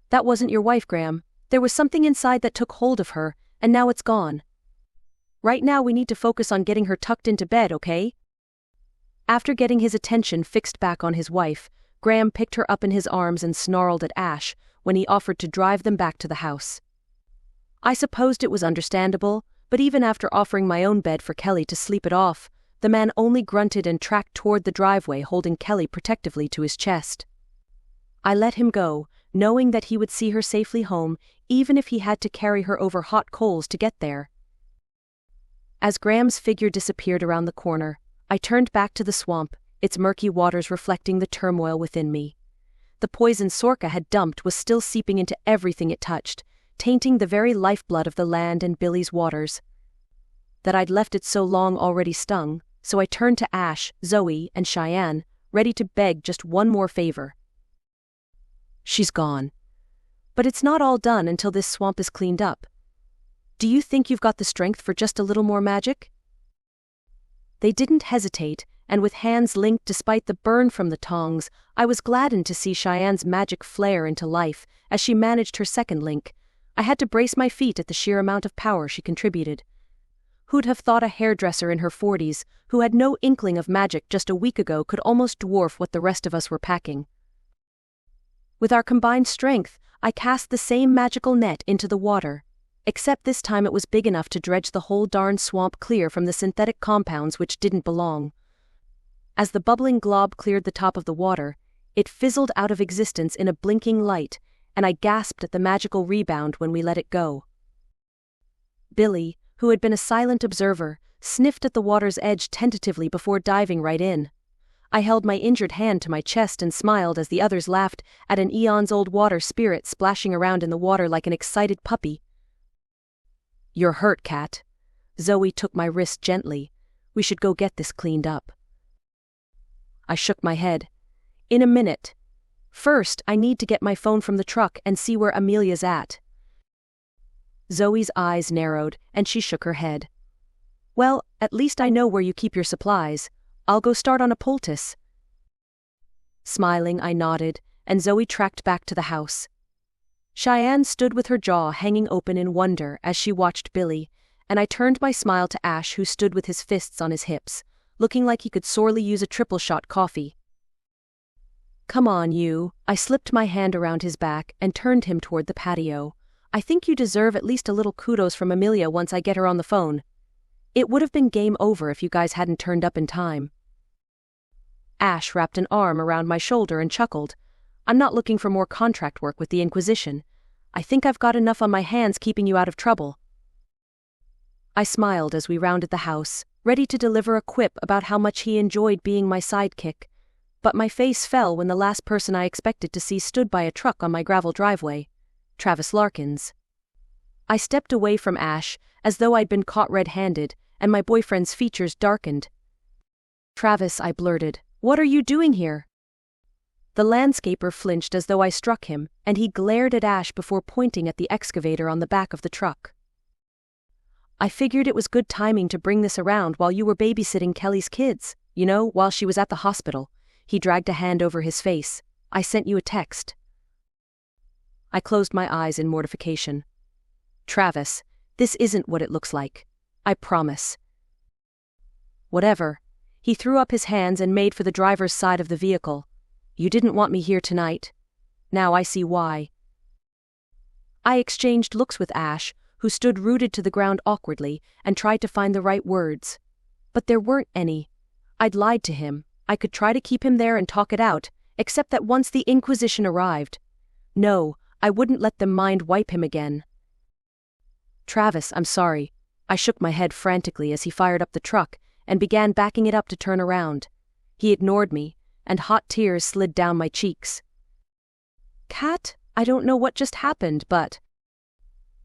That wasn't your wife, Graham. There was something inside that took hold of her, and now it's gone. Right now we need to focus on getting her tucked into bed, okay? After getting his attention fixed back on his wife, Graham picked her up in his arms and snarled at Ash when he offered to drive them back to the house. I supposed it was understandable, but even after offering my own bed for Kelly to sleep it off, the man only grunted and tracked toward the driveway, holding Kelly protectively to his chest. I let him go, knowing that he would see her safely home, even if he had to carry her over hot coals to get there. As Graham's figure disappeared around the corner, I turned back to the swamp, its murky waters reflecting the turmoil within me. The poison Sorka had dumped was still seeping into everything it touched, tainting the very lifeblood of the land and Billy's waters. That I'd left it so long already stung, so I turned to Ash, Zoe, and Shianne, ready to beg just one more favor. She's gone. But it's not all done until this swamp is cleaned up. Do you think you've got the strength for just a little more magic? They didn't hesitate, and with hands linked despite the burn from the tongs, I was gladdened to see Cheyenne's magic flare into life as she managed her second link. I had to brace my feet at the sheer amount of power she contributed. Who'd have thought a hairdresser in her 40s, who had no inkling of magic just a week ago, could almost dwarf what the rest of us were packing? With our combined strength, I cast the same magical net into the water. Except this time it was big enough to dredge the whole darn swamp clear from the synthetic compounds which didn't belong. As the bubbling glob cleared the top of the water, it fizzled out of existence in a blinking light, and I gasped at the magical rebound when we let it go. Billy, who had been a silent observer, sniffed at the water's edge tentatively before diving right in. I held my injured hand to my chest and smiled as the others laughed at an eons-old water spirit splashing around in the water like an excited puppy. "You're hurt, Kat." Zoe took my wrist gently. "We should go get this cleaned up." I shook my head. "In a minute. First, I need to get my phone from the truck and see where Amelia's at." Zoe's eyes narrowed, and she shook her head. "Well, at least I know where you keep your supplies. I'll go start on a poultice." Smiling, I nodded, and Zoe tracked back to the house. Shianne stood with her jaw hanging open in wonder as she watched Billy, and I turned my smile to Ash, who stood with his fists on his hips, looking like he could sorely use a triple-shot coffee. "Come on, you." I slipped my hand around his back and turned him toward the patio. "I think you deserve at least a little kudos from Amelia once I get her on the phone. It would have been game over if you guys hadn't turned up in time." Ash wrapped an arm around my shoulder and chuckled. "I'm not looking for more contract work with the Inquisition. I think I've got enough on my hands keeping you out of trouble." I smiled as we rounded the house, ready to deliver a quip about how much he enjoyed being my sidekick. But my face fell when the last person I expected to see stood by a truck on my gravel driveway. Travis Larkins. I stepped away from Ash, as though I'd been caught red-handed, and my boyfriend's features darkened. "Travis," I blurted, "what are you doing here?" The landscaper flinched as though I struck him, and he glared at Ash before pointing at the excavator on the back of the truck. "I figured it was good timing to bring this around while you were babysitting Kelly's kids, while she was at the hospital." He dragged a hand over his face. "I sent you a text." I closed my eyes in mortification. "Travis, this isn't what it looks like. I promise." "Whatever." He threw up his hands and made for the driver's side of the vehicle. "You didn't want me here tonight. Now I see why." I exchanged looks with Ash, who stood rooted to the ground awkwardly, and tried to find the right words. But there weren't any. I'd lied to him. I could try to keep him there and talk it out, except that once the Inquisition arrived, no, I wouldn't let them mind-wipe him again. "Travis, I'm sorry." I shook my head frantically as he fired up the truck and began backing it up to turn around. He ignored me, and hot tears slid down my cheeks. "Kat, I don't know what just happened, but..."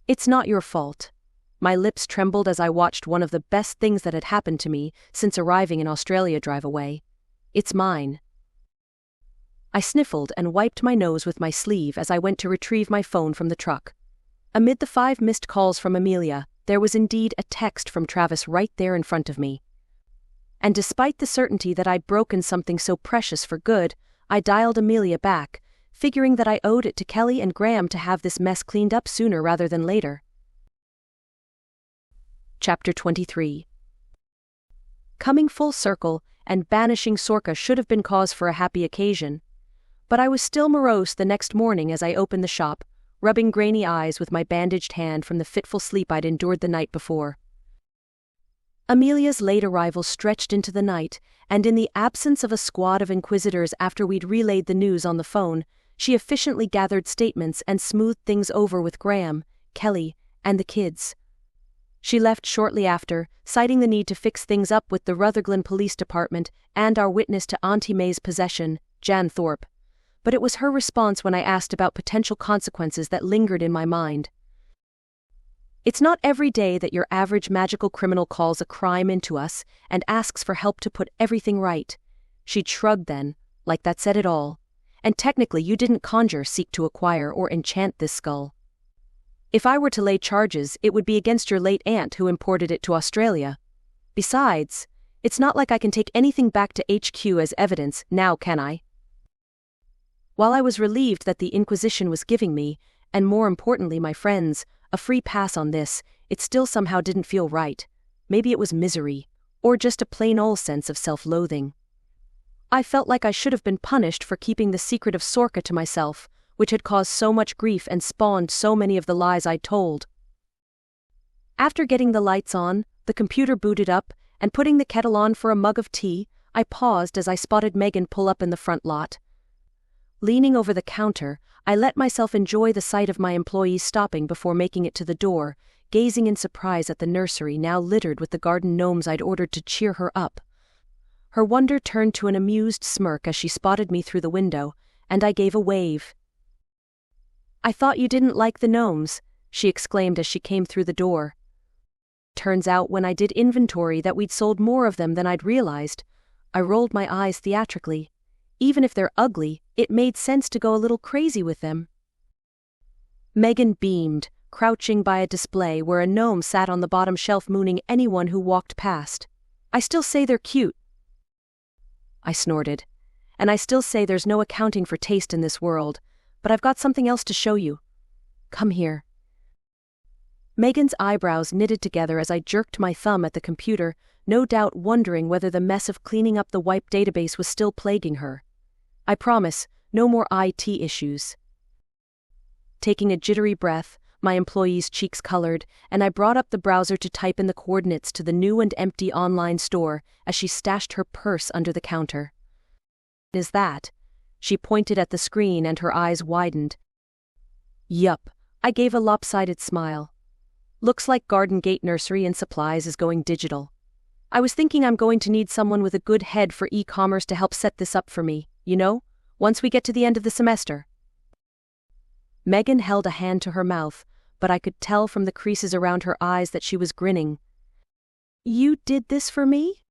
"It's not your fault." My lips trembled as I watched one of the best things that had happened to me since arriving in Australia drive away. "It's mine." I sniffled and wiped my nose with my sleeve as I went to retrieve my phone from the truck. Amid the 5 missed calls from Amelia, there was indeed a text from Travis right there in front of me. And despite the certainty that I'd broken something so precious for good, I dialed Amelia back, figuring that I owed it to Kelly and Graham to have this mess cleaned up sooner rather than later. Chapter 23. Coming full circle, and banishing Sorka should have been cause for a happy occasion. But I was still morose the next morning as I opened the shop, rubbing grainy eyes with my bandaged hand from the fitful sleep I'd endured the night before. Amelia's late arrival stretched into the night, and in the absence of a squad of inquisitors after we'd relayed the news on the phone, she efficiently gathered statements and smoothed things over with Graham, Kelly, and the kids. She left shortly after, citing the need to fix things up with the Rutherglen Police Department and our witness to Auntie May's possession, Jan Thorpe. But it was her response when I asked about potential consequences that lingered in my mind. "It's not every day that your average magical criminal calls a crime into us and asks for help to put everything right." She shrugged then, like that said it all. "And technically you didn't conjure, seek to acquire, or enchant this skull. If I were to lay charges, it would be against your late aunt who imported it to Australia. Besides, it's not like I can take anything back to HQ as evidence, now can I?" While I was relieved that the Inquisition was giving me, and more importantly my friends, a free pass on this, it still somehow didn't feel right. Maybe it was misery, or just a plain old sense of self-loathing. I felt like I should have been punished for keeping the secret of Sorka to myself, which had caused so much grief and spawned so many of the lies I'd told. After getting the lights on, the computer booted up, and putting the kettle on for a mug of tea, I paused as I spotted Megan pull up in the front lot. Leaning over the counter, I let myself enjoy the sight of my employees stopping before making it to the door, gazing in surprise at the nursery now littered with the garden gnomes I'd ordered to cheer her up. Her wonder turned to an amused smirk as she spotted me through the window, and I gave a wave. "I thought you didn't like the gnomes," she exclaimed as she came through the door. Turns out when I did inventory that we'd sold more of them than I'd realized. I rolled my eyes theatrically. Even if they're ugly, it made sense to go a little crazy with them. Megan beamed, crouching by a display where a gnome sat on the bottom shelf mooning anyone who walked past. "I still say they're cute." I snorted. "And I still say there's no accounting for taste in this world, but I've got something else to show you. Come here." Megan's eyebrows knitted together as I jerked my thumb at the computer, no doubt wondering whether the mess of cleaning up the wipe database was still plaguing her. I promise, no more IT issues. Taking a jittery breath, my employee's cheeks colored, and I brought up the browser to type in the coordinates to the new and empty online store as she stashed her purse under the counter. "Is that?" She pointed at the screen and her eyes widened. "Yup," I gave a lopsided smile. "Looks like Garden Gate Nursery and Supplies is going digital. I was thinking I'm going to need someone with a good head for e-commerce to help set this up for me, once we get to the end of the semester." Megan held a hand to her mouth, but I could tell from the creases around her eyes that she was grinning. "You did this for me?"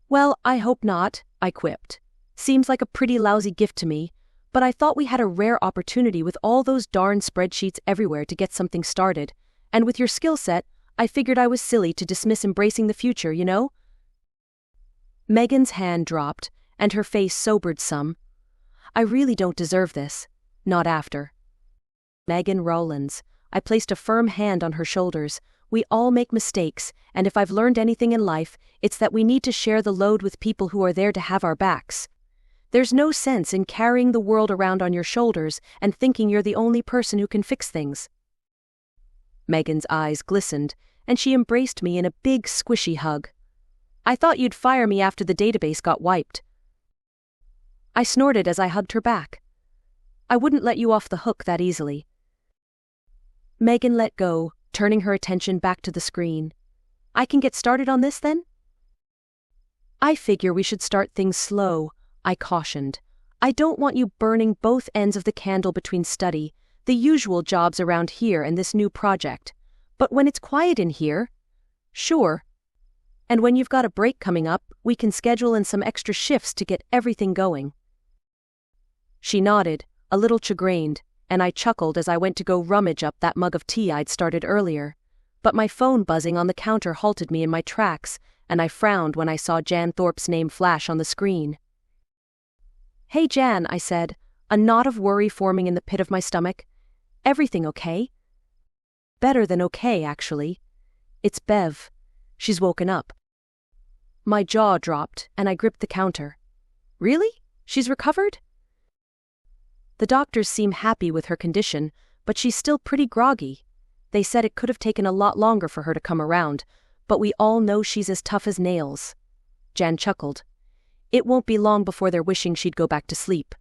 "Well, I hope not," I quipped. "Seems like a pretty lousy gift to me, but I thought we had a rare opportunity with all those darn spreadsheets everywhere to get something started, and with your skill set, I figured I was silly to dismiss embracing the future, Megan's hand dropped, and her face sobered some. "I really don't deserve this. Not after." Megan Rowlands. I placed a firm hand on her shoulders. "We all make mistakes, and if I've learned anything in life, it's that we need to share the load with people who are there to have our backs. There's no sense in carrying the world around on your shoulders and thinking you're the only person who can fix things." Megan's eyes glistened, and she embraced me in a big, squishy hug. "I thought you'd fire me after the database got wiped." I snorted as I hugged her back. "I wouldn't let you off the hook that easily." Megan let go, turning her attention back to the screen. "I can get started on this then?" "I figure we should start things slow," I cautioned. "I don't want you burning both ends of the candle between study, the usual jobs around here, and this new project. But when it's quiet in here, sure. And when you've got a break coming up, we can schedule in some extra shifts to get everything going." She nodded, a little chagrined, and I chuckled as I went to go rummage up that mug of tea I'd started earlier. But my phone buzzing on the counter halted me in my tracks, and I frowned when I saw Jan Thorpe's name flash on the screen. "Hey Jan," I said, a knot of worry forming in the pit of my stomach. "Everything okay?" "Better than okay, actually. It's Bev. She's woken up." My jaw dropped, and I gripped the counter. "Really? She's recovered?" "The doctors seem happy with her condition, but she's still pretty groggy. They said it could have taken a lot longer for her to come around, but we all know she's as tough as nails." Jan chuckled. "It won't be long before they're wishing she'd go back to sleep."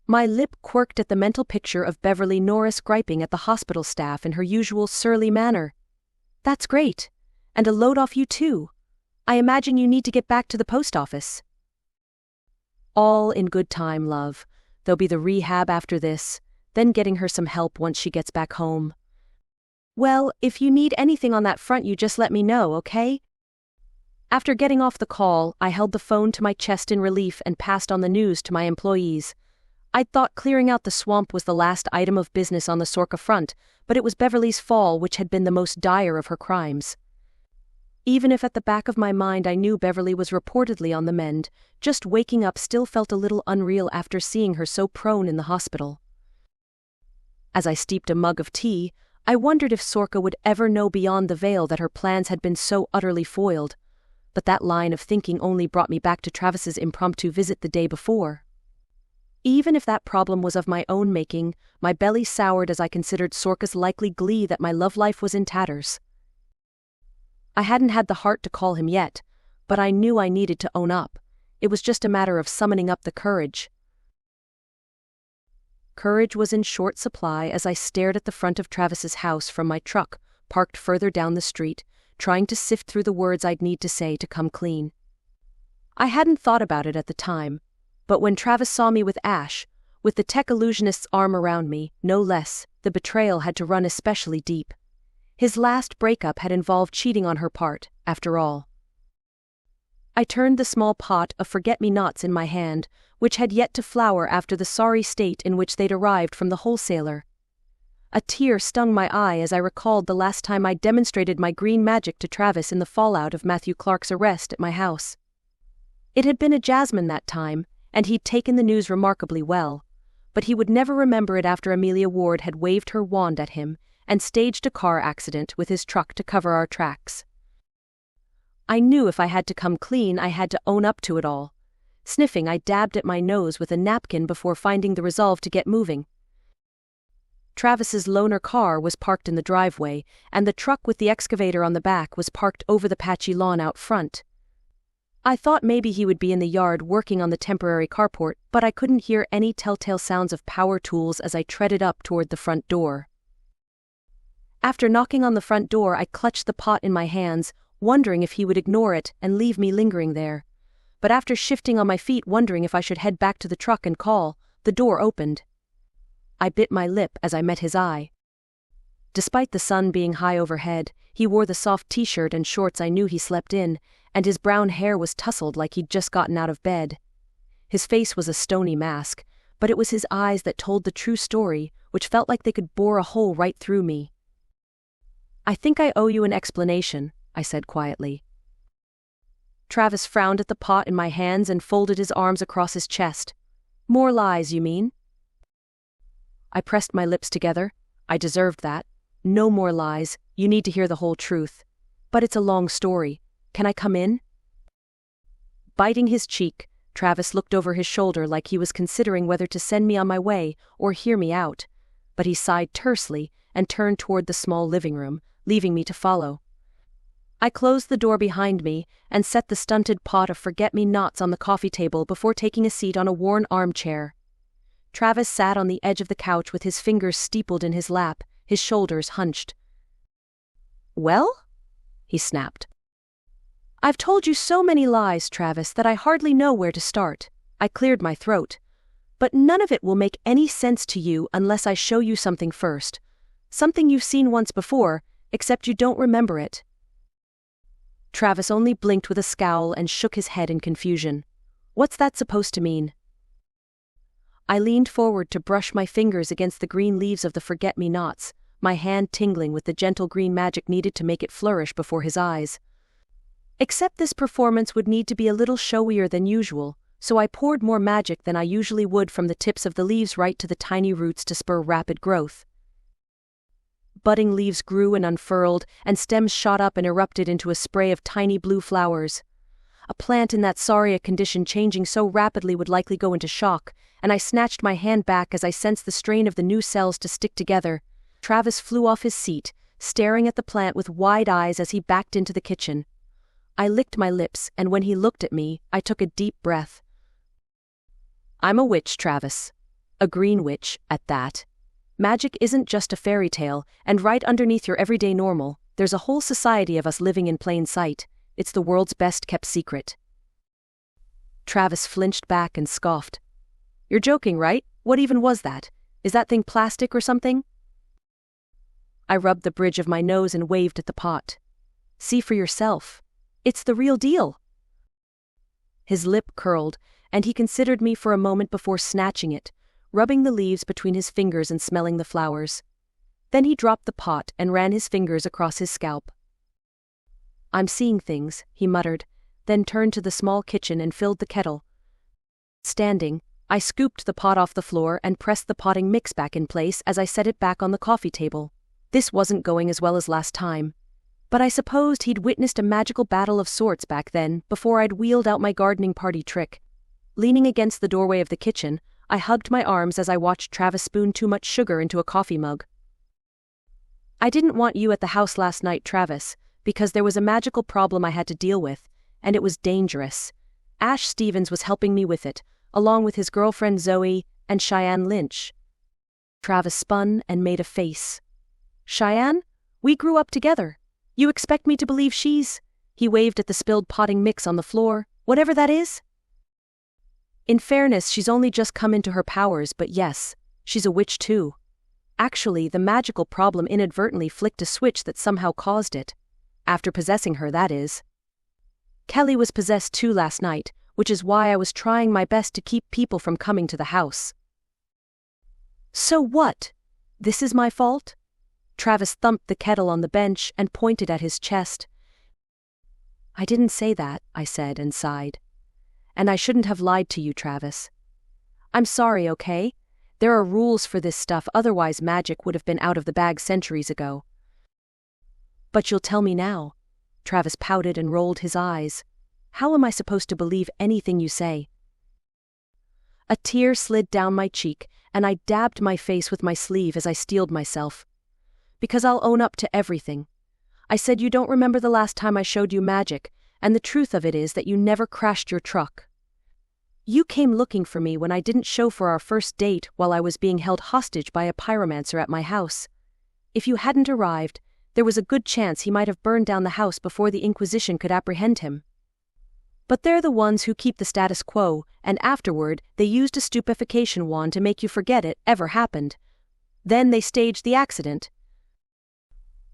My lip quirked at the mental picture of Beverley Norris griping at the hospital staff in her usual surly manner. "That's great. And a load off you too. I imagine you need to get back to the post office." "All in good time, love. There'll be the rehab after this, then getting her some help once she gets back home." "Well, if you need anything on that front, you just let me know, okay?" After getting off the call, I held the phone to my chest in relief and passed on the news to my employees. I'd thought clearing out the swamp was the last item of business on the Sorka front, but it was Beverley's fall which had been the most dire of her crimes. Even if at the back of my mind I knew Beverley was reportedly on the mend, just waking up still felt a little unreal after seeing her so prone in the hospital. As I steeped a mug of tea, I wondered if Sorka would ever know beyond the veil that her plans had been so utterly foiled, but that line of thinking only brought me back to Travis's impromptu visit the day before. Even if that problem was of my own making, my belly soured as I considered Sorka's likely glee that my love life was in tatters. I hadn't had the heart to call him yet, but I knew I needed to own up. It was just a matter of summoning up the courage. Courage was in short supply as I stared at the front of Travis's house from my truck, parked further down the street, trying to sift through the words I'd need to say to come clean. I hadn't thought about it at the time, but when Travis saw me with Ash, with the tech illusionist's arm around me, no less, the betrayal had to run especially deep. His last breakup had involved cheating on her part, after all. I turned the small pot of forget-me-nots in my hand, which had yet to flower after the sorry state in which they'd arrived from the wholesaler. A tear stung my eye as I recalled the last time I demonstrated my green magic to Travis in the fallout of Matthew Clark's arrest at my house. It had been a jasmine that time, and he'd taken the news remarkably well, but he would never remember it after Amelia Ward had waved her wand at him and staged a car accident with his truck to cover our tracks. I knew if I had to come clean, I had to own up to it all. Sniffing, I dabbed at my nose with a napkin before finding the resolve to get moving. Travis's loaner car was parked in the driveway, and the truck with the excavator on the back was parked over the patchy lawn out front. I thought maybe he would be in the yard working on the temporary carport, but I couldn't hear any telltale sounds of power tools as I treaded up toward the front door. After knocking on the front door, I clutched the pot in my hands, wondering if he would ignore it and leave me lingering there. But after shifting on my feet, wondering if I should head back to the truck and call, the door opened. I bit my lip as I met his eye. Despite the sun being high overhead, he wore the soft t-shirt and shorts I knew he slept in, and his brown hair was tousled like he'd just gotten out of bed. His face was a stony mask, but it was his eyes that told the true story, which felt like they could bore a hole right through me. "I think I owe you an explanation," I said quietly. Travis frowned at the pot in my hands and folded his arms across his chest. "More lies, you mean?" I pressed my lips together. I deserved that. "No more lies, you need to hear the whole truth. But it's a long story. Can I come in?" Biting his cheek, Travis looked over his shoulder like he was considering whether to send me on my way or hear me out, but he sighed tersely and turned toward the small living room, leaving me to follow. I closed the door behind me and set the stunted pot of forget-me-nots on the coffee table before taking a seat on a worn armchair. Travis sat on the edge of the couch with his fingers steepled in his lap, his shoulders hunched. "Well?" he snapped. "I've told you so many lies, Travis, that I hardly know where to start." I cleared my throat. "But none of it will make any sense to you unless I show you something first. Something you've seen once before, except you don't remember it." Travis only blinked with a scowl and shook his head in confusion. "What's that supposed to mean?" I leaned forward to brush my fingers against the green leaves of the forget-me-nots, my hand tingling with the gentle green magic needed to make it flourish before his eyes. Except this performance would need to be a little showier than usual, so I poured more magic than I usually would from the tips of the leaves right to the tiny roots to spur rapid growth. Budding leaves grew and unfurled, and stems shot up and erupted into a spray of tiny blue flowers. A plant in that sorry condition changing so rapidly would likely go into shock, and I snatched my hand back as I sensed the strain of the new cells to stick together. Travis flew off his seat, staring at the plant with wide eyes as he backed into the kitchen. I licked my lips, and when he looked at me, I took a deep breath. "I'm a witch, Travis. A green witch, at that. Magic isn't just a fairy tale, and right underneath your everyday normal, there's a whole society of us living in plain sight. It's the world's best-kept secret." Travis flinched back and scoffed. "You're joking, right? What even was that? Is that thing plastic or something?" I rubbed the bridge of my nose and waved at the pot. "See for yourself. It's the real deal." His lip curled, and he considered me for a moment before snatching it, rubbing the leaves between his fingers and smelling the flowers. Then he dropped the pot and ran his fingers across his scalp. "I'm seeing things," he muttered, then turned to the small kitchen and filled the kettle. Standing, I scooped the pot off the floor and pressed the potting mix back in place as I set it back on the coffee table. This wasn't going as well as last time, but I supposed he'd witnessed a magical battle of sorts back then before I'd wheeled out my gardening party trick. Leaning against the doorway of the kitchen, I hugged my arms as I watched Travis spoon too much sugar into a coffee mug. I didn't want you at the house last night, Travis, because there was a magical problem I had to deal with, and it was dangerous. Ash Stevens was helping me with it, along with his girlfriend Zoe and Shianne Lynch. Travis spun and made a face. Shianne? We grew up together. You expect me to believe she's… He waved at the spilled potting mix on the floor, whatever that is? In fairness, she's only just come into her powers, but yes, she's a witch too. Actually, the magical problem inadvertently flicked a switch that somehow caused it. After possessing her, that is. Kelly was possessed too last night, which is why I was trying my best to keep people from coming to the house. So what? This is my fault? Travis thumped the kettle on the bench and pointed at his chest. I didn't say that, I said and sighed. And I shouldn't have lied to you, Travis. I'm sorry, okay? There are rules for this stuff, otherwise magic would have been out of the bag centuries ago. But you'll tell me now. Travis pouted and rolled his eyes. How am I supposed to believe anything you say? A tear slid down my cheek, and I dabbed my face with my sleeve as I steeled myself. Because I'll own up to everything. I said you don't remember the last time I showed you magic, and the truth of it is that you never crashed your truck. You came looking for me when I didn't show for our first date while I was being held hostage by a pyromancer at my house. If you hadn't arrived, there was a good chance he might have burned down the house before the Inquisition could apprehend him. But they're the ones who keep the status quo, and afterward they used a stupefaction wand to make you forget it ever happened. Then they staged the accident.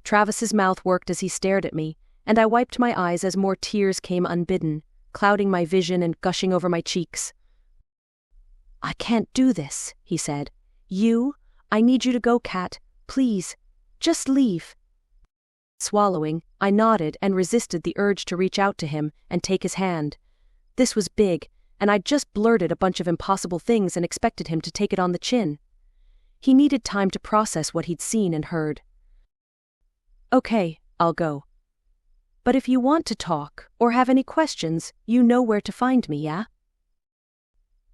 Travis's mouth worked as he stared at me, and I wiped my eyes as more tears came unbidden, clouding my vision and gushing over my cheeks. I can't do this, he said. I need you to go, Kat, please. Just leave. Swallowing, I nodded and resisted the urge to reach out to him and take his hand. This was big, and I'd just blurted a bunch of impossible things and expected him to take it on the chin. He needed time to process what he'd seen and heard. Okay, I'll go. But if you want to talk, or have any questions, you know where to find me, yeah?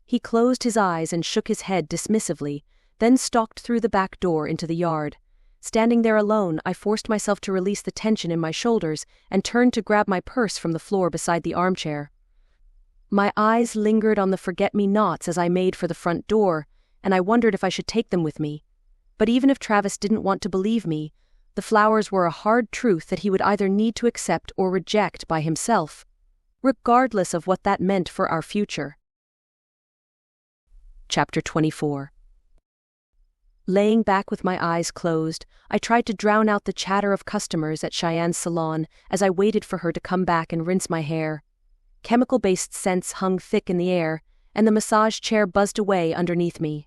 He closed his eyes and shook his head dismissively, then stalked through the back door into the yard. Standing there alone, I forced myself to release the tension in my shoulders and turned to grab my purse from the floor beside the armchair. My eyes lingered on the forget-me-nots as I made for the front door, and I wondered if I should take them with me. But even if Travis didn't want to believe me, the flowers were a hard truth that he would either need to accept or reject by himself, regardless of what that meant for our future. Chapter 24. Laying back with my eyes closed, I tried to drown out the chatter of customers at Shianne's salon as I waited for her to come back and rinse my hair. Chemical-based scents hung thick in the air, and the massage chair buzzed away underneath me.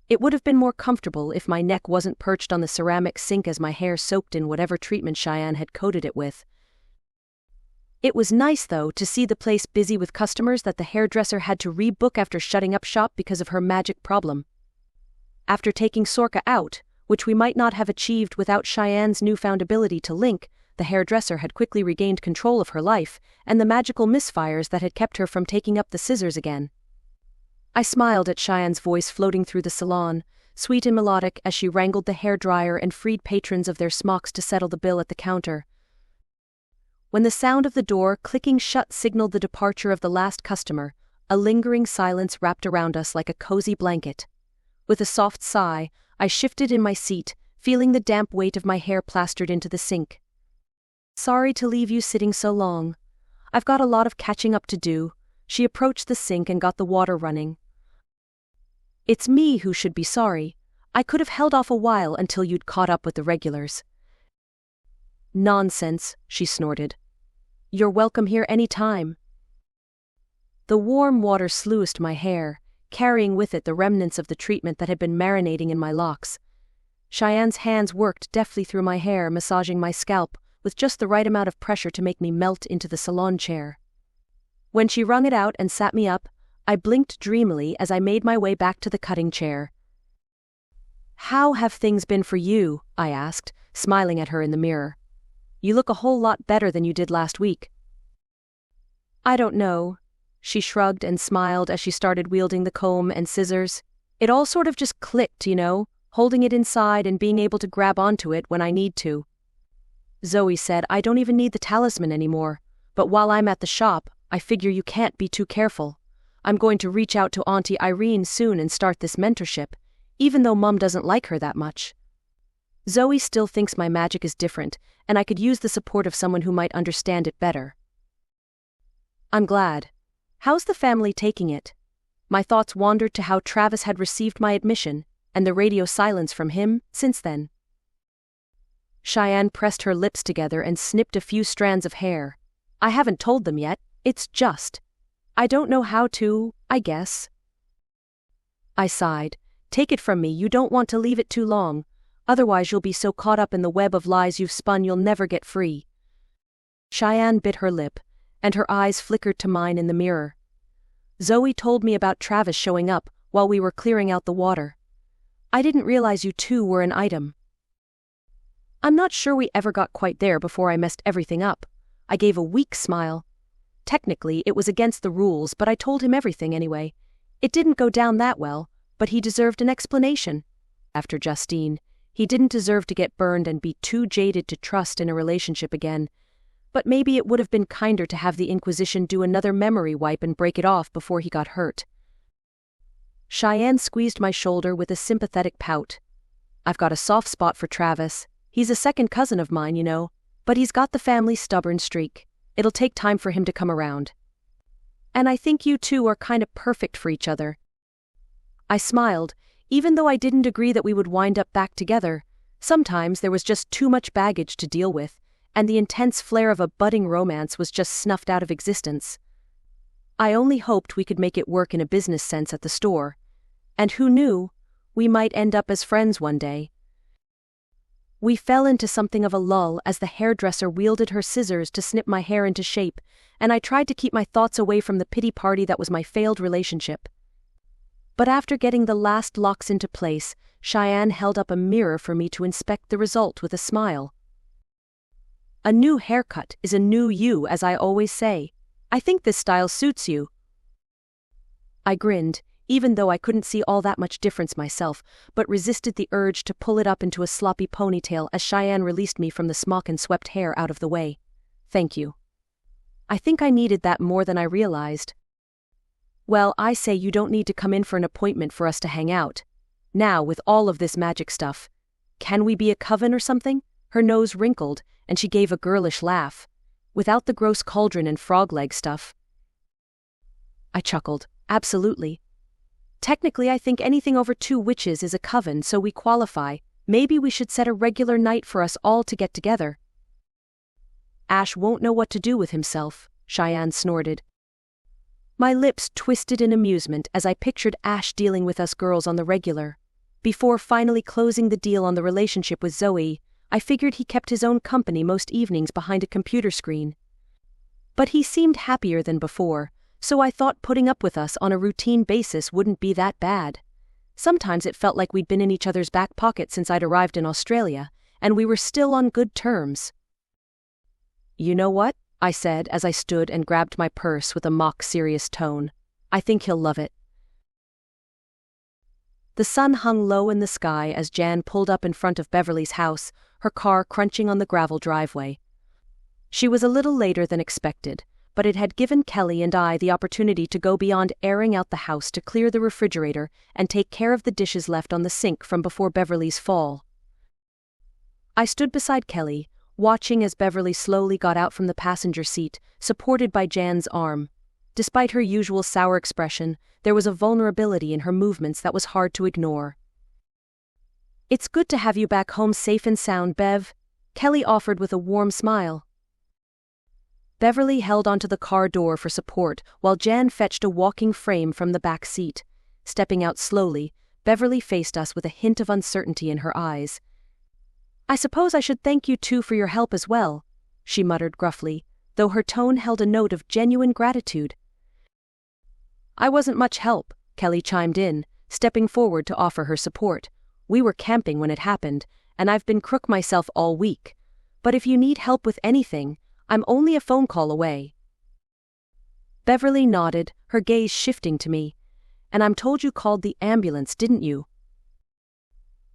It would have been more comfortable if my neck wasn't perched on the ceramic sink as my hair soaked in whatever treatment Shianne had coated it with. It was nice, though, to see the place busy with customers that the hairdresser had to rebook after shutting up shop because of her magic problem. After taking Sorka out, which we might not have achieved without Shianne's newfound ability to link, the hairdresser had quickly regained control of her life and the magical misfires that had kept her from taking up the scissors again. I smiled at Shianne's voice floating through the salon, sweet and melodic as she wrangled the hairdryer and freed patrons of their smocks to settle the bill at the counter. When the sound of the door clicking shut signaled the departure of the last customer, a lingering silence wrapped around us like a cozy blanket. With a soft sigh, I shifted in my seat, feeling the damp weight of my hair plastered into the sink. Sorry to leave you sitting so long. I've got a lot of catching up to do. She approached the sink and got the water running. It's me who should be sorry. I could have held off a while until you'd caught up with the regulars. Nonsense, she snorted. You're welcome here any time. The warm water sluiced my hair, carrying with it the remnants of the treatment that had been marinating in my locks. Shianne's hands worked deftly through my hair, massaging my scalp, with just the right amount of pressure to make me melt into the salon chair. When she wrung it out and sat me up, I blinked dreamily as I made my way back to the cutting chair. How have things been for you? I asked, smiling at her in the mirror. You look a whole lot better than you did last week. I don't know. she shrugged and smiled as she started wielding the comb and scissors. It all sort of just clicked, holding it inside and being able to grab onto it when I need to. Zoe said I don't even need the talisman anymore, but while I'm at the shop, I figure you can't be too careful. I'm going to reach out to Auntie Irene soon and start this mentorship, even though Mum doesn't like her that much. Zoe still thinks my magic is different, and I could use the support of someone who might understand it better. I'm glad. How's the family taking it? My thoughts wandered to how Travis had received my admission, and the radio silence from him since then. Shianne pressed her lips together and snipped a few strands of hair. I haven't told them yet, it's just. I don't know how to, I guess. I sighed. Take it from me, you don't want to leave it too long, otherwise you'll be so caught up in the web of lies you've spun you'll never get free. Shianne bit her lip, and her eyes flickered to mine in the mirror. Zoe told me about Travis showing up while we were clearing out the water. I didn't realize you two were an item. I'm not sure we ever got quite there before I messed everything up. I gave a weak smile. Technically, it was against the rules, but I told him everything anyway. It didn't go down that well, but he deserved an explanation. After Justine, he didn't deserve to get burned and be too jaded to trust in a relationship again. But maybe it would have been kinder to have the Inquisition do another memory wipe and break it off before he got hurt. Shianne squeezed my shoulder with a sympathetic pout. I've got a soft spot for Travis. He's a second cousin of mine, but he's got the family stubborn streak. It'll take time for him to come around. And I think you two are kind of perfect for each other. I smiled, even though I didn't agree that we would wind up back together. Sometimes there was just too much baggage to deal with, and the intense flair of a budding romance was just snuffed out of existence. I only hoped we could make it work in a business sense at the store. And who knew, we might end up as friends one day. We fell into something of a lull as the hairdresser wielded her scissors to snip my hair into shape, and I tried to keep my thoughts away from the pity party that was my failed relationship. But after getting the last locks into place, Shianne held up a mirror for me to inspect the result with a smile. A new haircut is a new you, as I always say. I think this style suits you. I grinned, even though I couldn't see all that much difference myself, but resisted the urge to pull it up into a sloppy ponytail as Shianne released me from the smock and swept hair out of the way. Thank you. I think I needed that more than I realized. Well, I say you don't need to come in for an appointment for us to hang out. Now, with all of this magic stuff, can we be a coven or something? Her nose wrinkled, and she gave a girlish laugh. Without the gross cauldron and frog leg stuff. I chuckled. Absolutely. Technically, I think anything over 2 witches is a coven, so we qualify. Maybe we should set a regular night for us all to get together. Ash won't know what to do with himself, Shianne snorted. My lips twisted in amusement as I pictured Ash dealing with us girls on the regular. Before finally closing the deal on the relationship with Zoe, I figured he kept his own company most evenings behind a computer screen. But he seemed happier than before, so I thought putting up with us on a routine basis wouldn't be that bad. Sometimes it felt like we'd been in each other's back pocket since I'd arrived in Australia, and we were still on good terms. You know what? I said as I stood and grabbed my purse with a mock-serious tone. I think he'll love it. The sun hung low in the sky as Jan pulled up in front of Beverley's house, her car crunching on the gravel driveway. She was a little later than expected, but it had given Kelly and I the opportunity to go beyond airing out the house to clear the refrigerator and take care of the dishes left on the sink from before Beverley's fall. I stood beside Kelly, watching as Beverley slowly got out from the passenger seat, supported by Jan's arm. Despite her usual sour expression, there was a vulnerability in her movements that was hard to ignore. It's good to have you back home safe and sound, Bev, Kelly offered with a warm smile. Beverley held onto the car door for support while Jan fetched a walking frame from the back seat. Stepping out slowly, Beverley faced us with a hint of uncertainty in her eyes. I suppose I should thank you two for your help as well, she muttered gruffly, though her tone held a note of genuine gratitude. I wasn't much help, Kelly chimed in, stepping forward to offer her support. We were camping when it happened, and I've been crook myself all week. But if you need help with anything, I'm only a phone call away. Beverley nodded, her gaze shifting to me. And I'm told you called the ambulance, didn't you?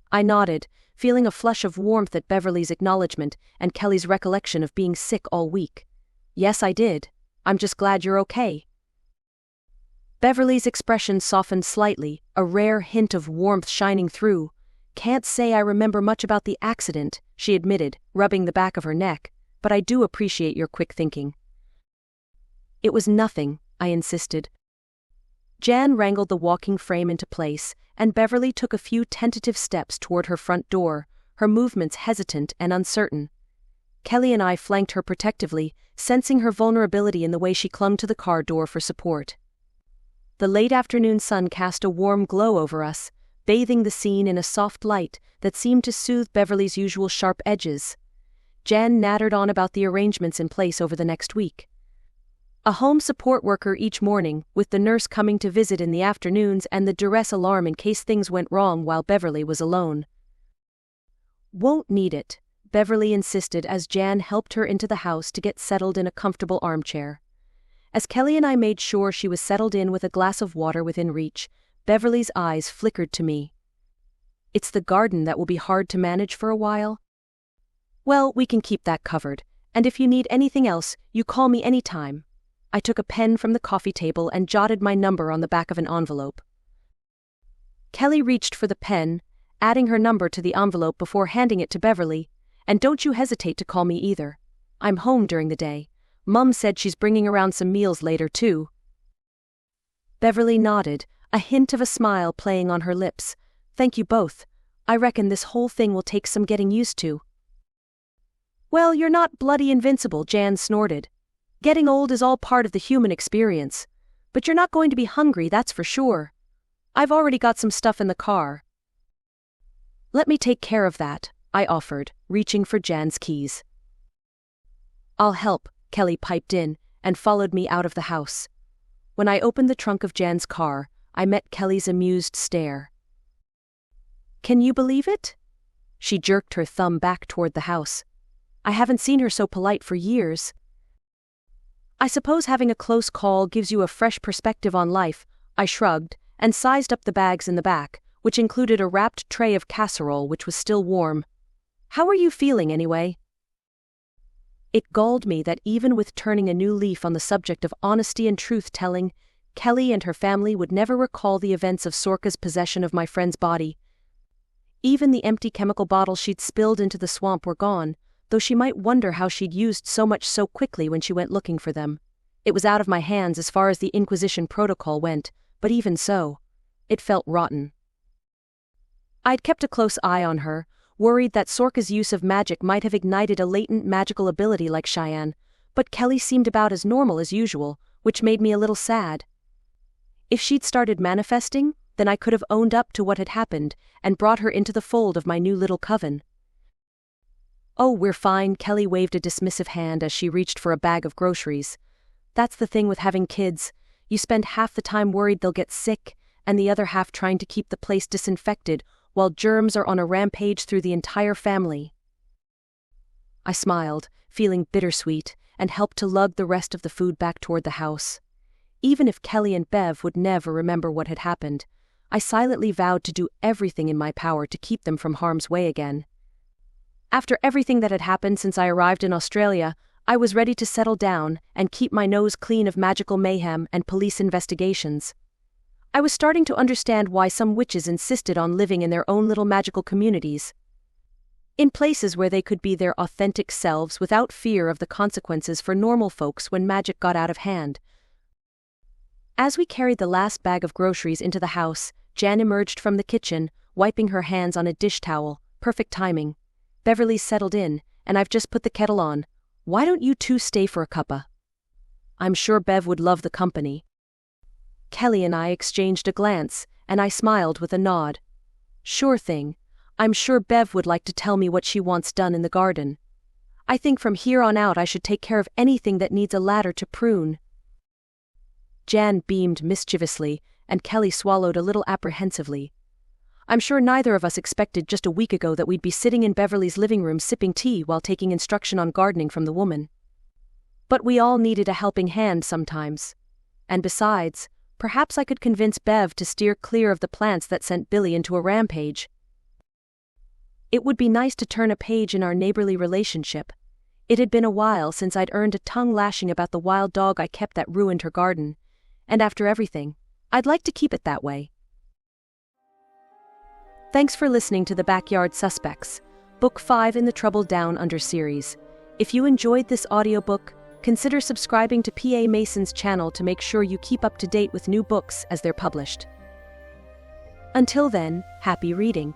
I nodded, feeling a flush of warmth at Beverley's acknowledgement and Kelly's recollection of being sick all week. Yes, I did. I'm just glad you're okay. Beverley's expression softened slightly, a rare hint of warmth shining through. Can't say I remember much about the accident, she admitted, rubbing the back of her neck, but I do appreciate your quick thinking. It was nothing, I insisted. Jan wrangled the walking frame into place, and Beverley took a few tentative steps toward her front door, her movements hesitant and uncertain. Kelly and I flanked her protectively, sensing her vulnerability in the way she clung to the car door for support. The late afternoon sun cast a warm glow over us, bathing the scene in a soft light that seemed to soothe Beverley's usual sharp edges. Jan nattered on about the arrangements in place over the next week. A home support worker each morning, with the nurse coming to visit in the afternoons and the duress alarm in case things went wrong while Beverley was alone. Won't need it, Beverley insisted as Jan helped her into the house to get settled in a comfortable armchair. As Kelly and I made sure she was settled in with a glass of water within reach, Beverley's eyes flickered to me. It's the garden that will be hard to manage for a while? Well, we can keep that covered, and if you need anything else, you call me anytime. I took a pen from the coffee table and jotted my number on the back of an envelope. Kelly reached for the pen, adding her number to the envelope before handing it to Beverley. And don't you hesitate to call me either. I'm home during the day. Mum said she's bringing around some meals later too. Beverley nodded, a hint of a smile playing on her lips. Thank you both. I reckon this whole thing will take some getting used to. Well, you're not bloody invincible, Jan snorted. Getting old is all part of the human experience. But you're not going to be hungry, that's for sure. I've already got some stuff in the car. Let me take care of that, I offered, reaching for Jan's keys. I'll help, Kelly piped in, and followed me out of the house. When I opened the trunk of Jan's car, I met Kelly's amused stare. Can you believe it? She jerked her thumb back toward the house. I haven't seen her so polite for years. I suppose having a close call gives you a fresh perspective on life, I shrugged, and sized up the bags in the back, which included a wrapped tray of casserole which was still warm. How are you feeling anyway? It galled me that even with turning a new leaf on the subject of honesty and truth-telling, Kelly and her family would never recall the events of Sorka's possession of my friend's body. Even the empty chemical bottles she'd spilled into the swamp were gone, though she might wonder how she'd used so much so quickly when she went looking for them. It was out of my hands as far as the Inquisition protocol went, but even so, it felt rotten. I'd kept a close eye on her, worried that Sorka's use of magic might have ignited a latent magical ability like Shianne, but Kelly seemed about as normal as usual, which made me a little sad. If she'd started manifesting, then I could have owned up to what had happened and brought her into the fold of my new little coven. Oh, we're fine, Kelly waved a dismissive hand as she reached for a bag of groceries. That's the thing with having kids. You spend half the time worried they'll get sick, and the other half trying to keep the place disinfected, while germs are on a rampage through the entire family. I smiled, feeling bittersweet, and helped to lug the rest of the food back toward the house. Even if Kelly and Bev would never remember what had happened, I silently vowed to do everything in my power to keep them from harm's way again. After everything that had happened since I arrived in Australia, I was ready to settle down and keep my nose clean of magical mayhem and police investigations. I was starting to understand why some witches insisted on living in their own little magical communities, in places where they could be their authentic selves without fear of the consequences for normal folks when magic got out of hand. As we carried the last bag of groceries into the house, Jan emerged from the kitchen, wiping her hands on a dish towel. Perfect timing. Beverley's settled in, and I've just put the kettle on. Why don't you two stay for a cuppa? I'm sure Bev would love the company. Kelly and I exchanged a glance, and I smiled with a nod. Sure thing. I'm sure Bev would like to tell me what she wants done in the garden. I think from here on out I should take care of anything that needs a ladder to prune. Jan beamed mischievously, and Kelly swallowed a little apprehensively. I'm sure neither of us expected just a week ago that we'd be sitting in Beverley's living room sipping tea while taking instruction on gardening from the woman. But we all needed a helping hand sometimes. And besides, perhaps I could convince Bev to steer clear of the plants that sent Billy into a rampage. It would be nice to turn a page in our neighborly relationship. It had been a while since I'd earned a tongue lashing about the wild dog I kept that ruined her garden, and after everything, I'd like to keep it that way. Thanks for listening to The Backyard Suspects, Book 5 in the Trouble Down Under series. If you enjoyed this audiobook, consider subscribing to PA Mason's channel to make sure you keep up to date with new books as they're published. Until then, happy reading.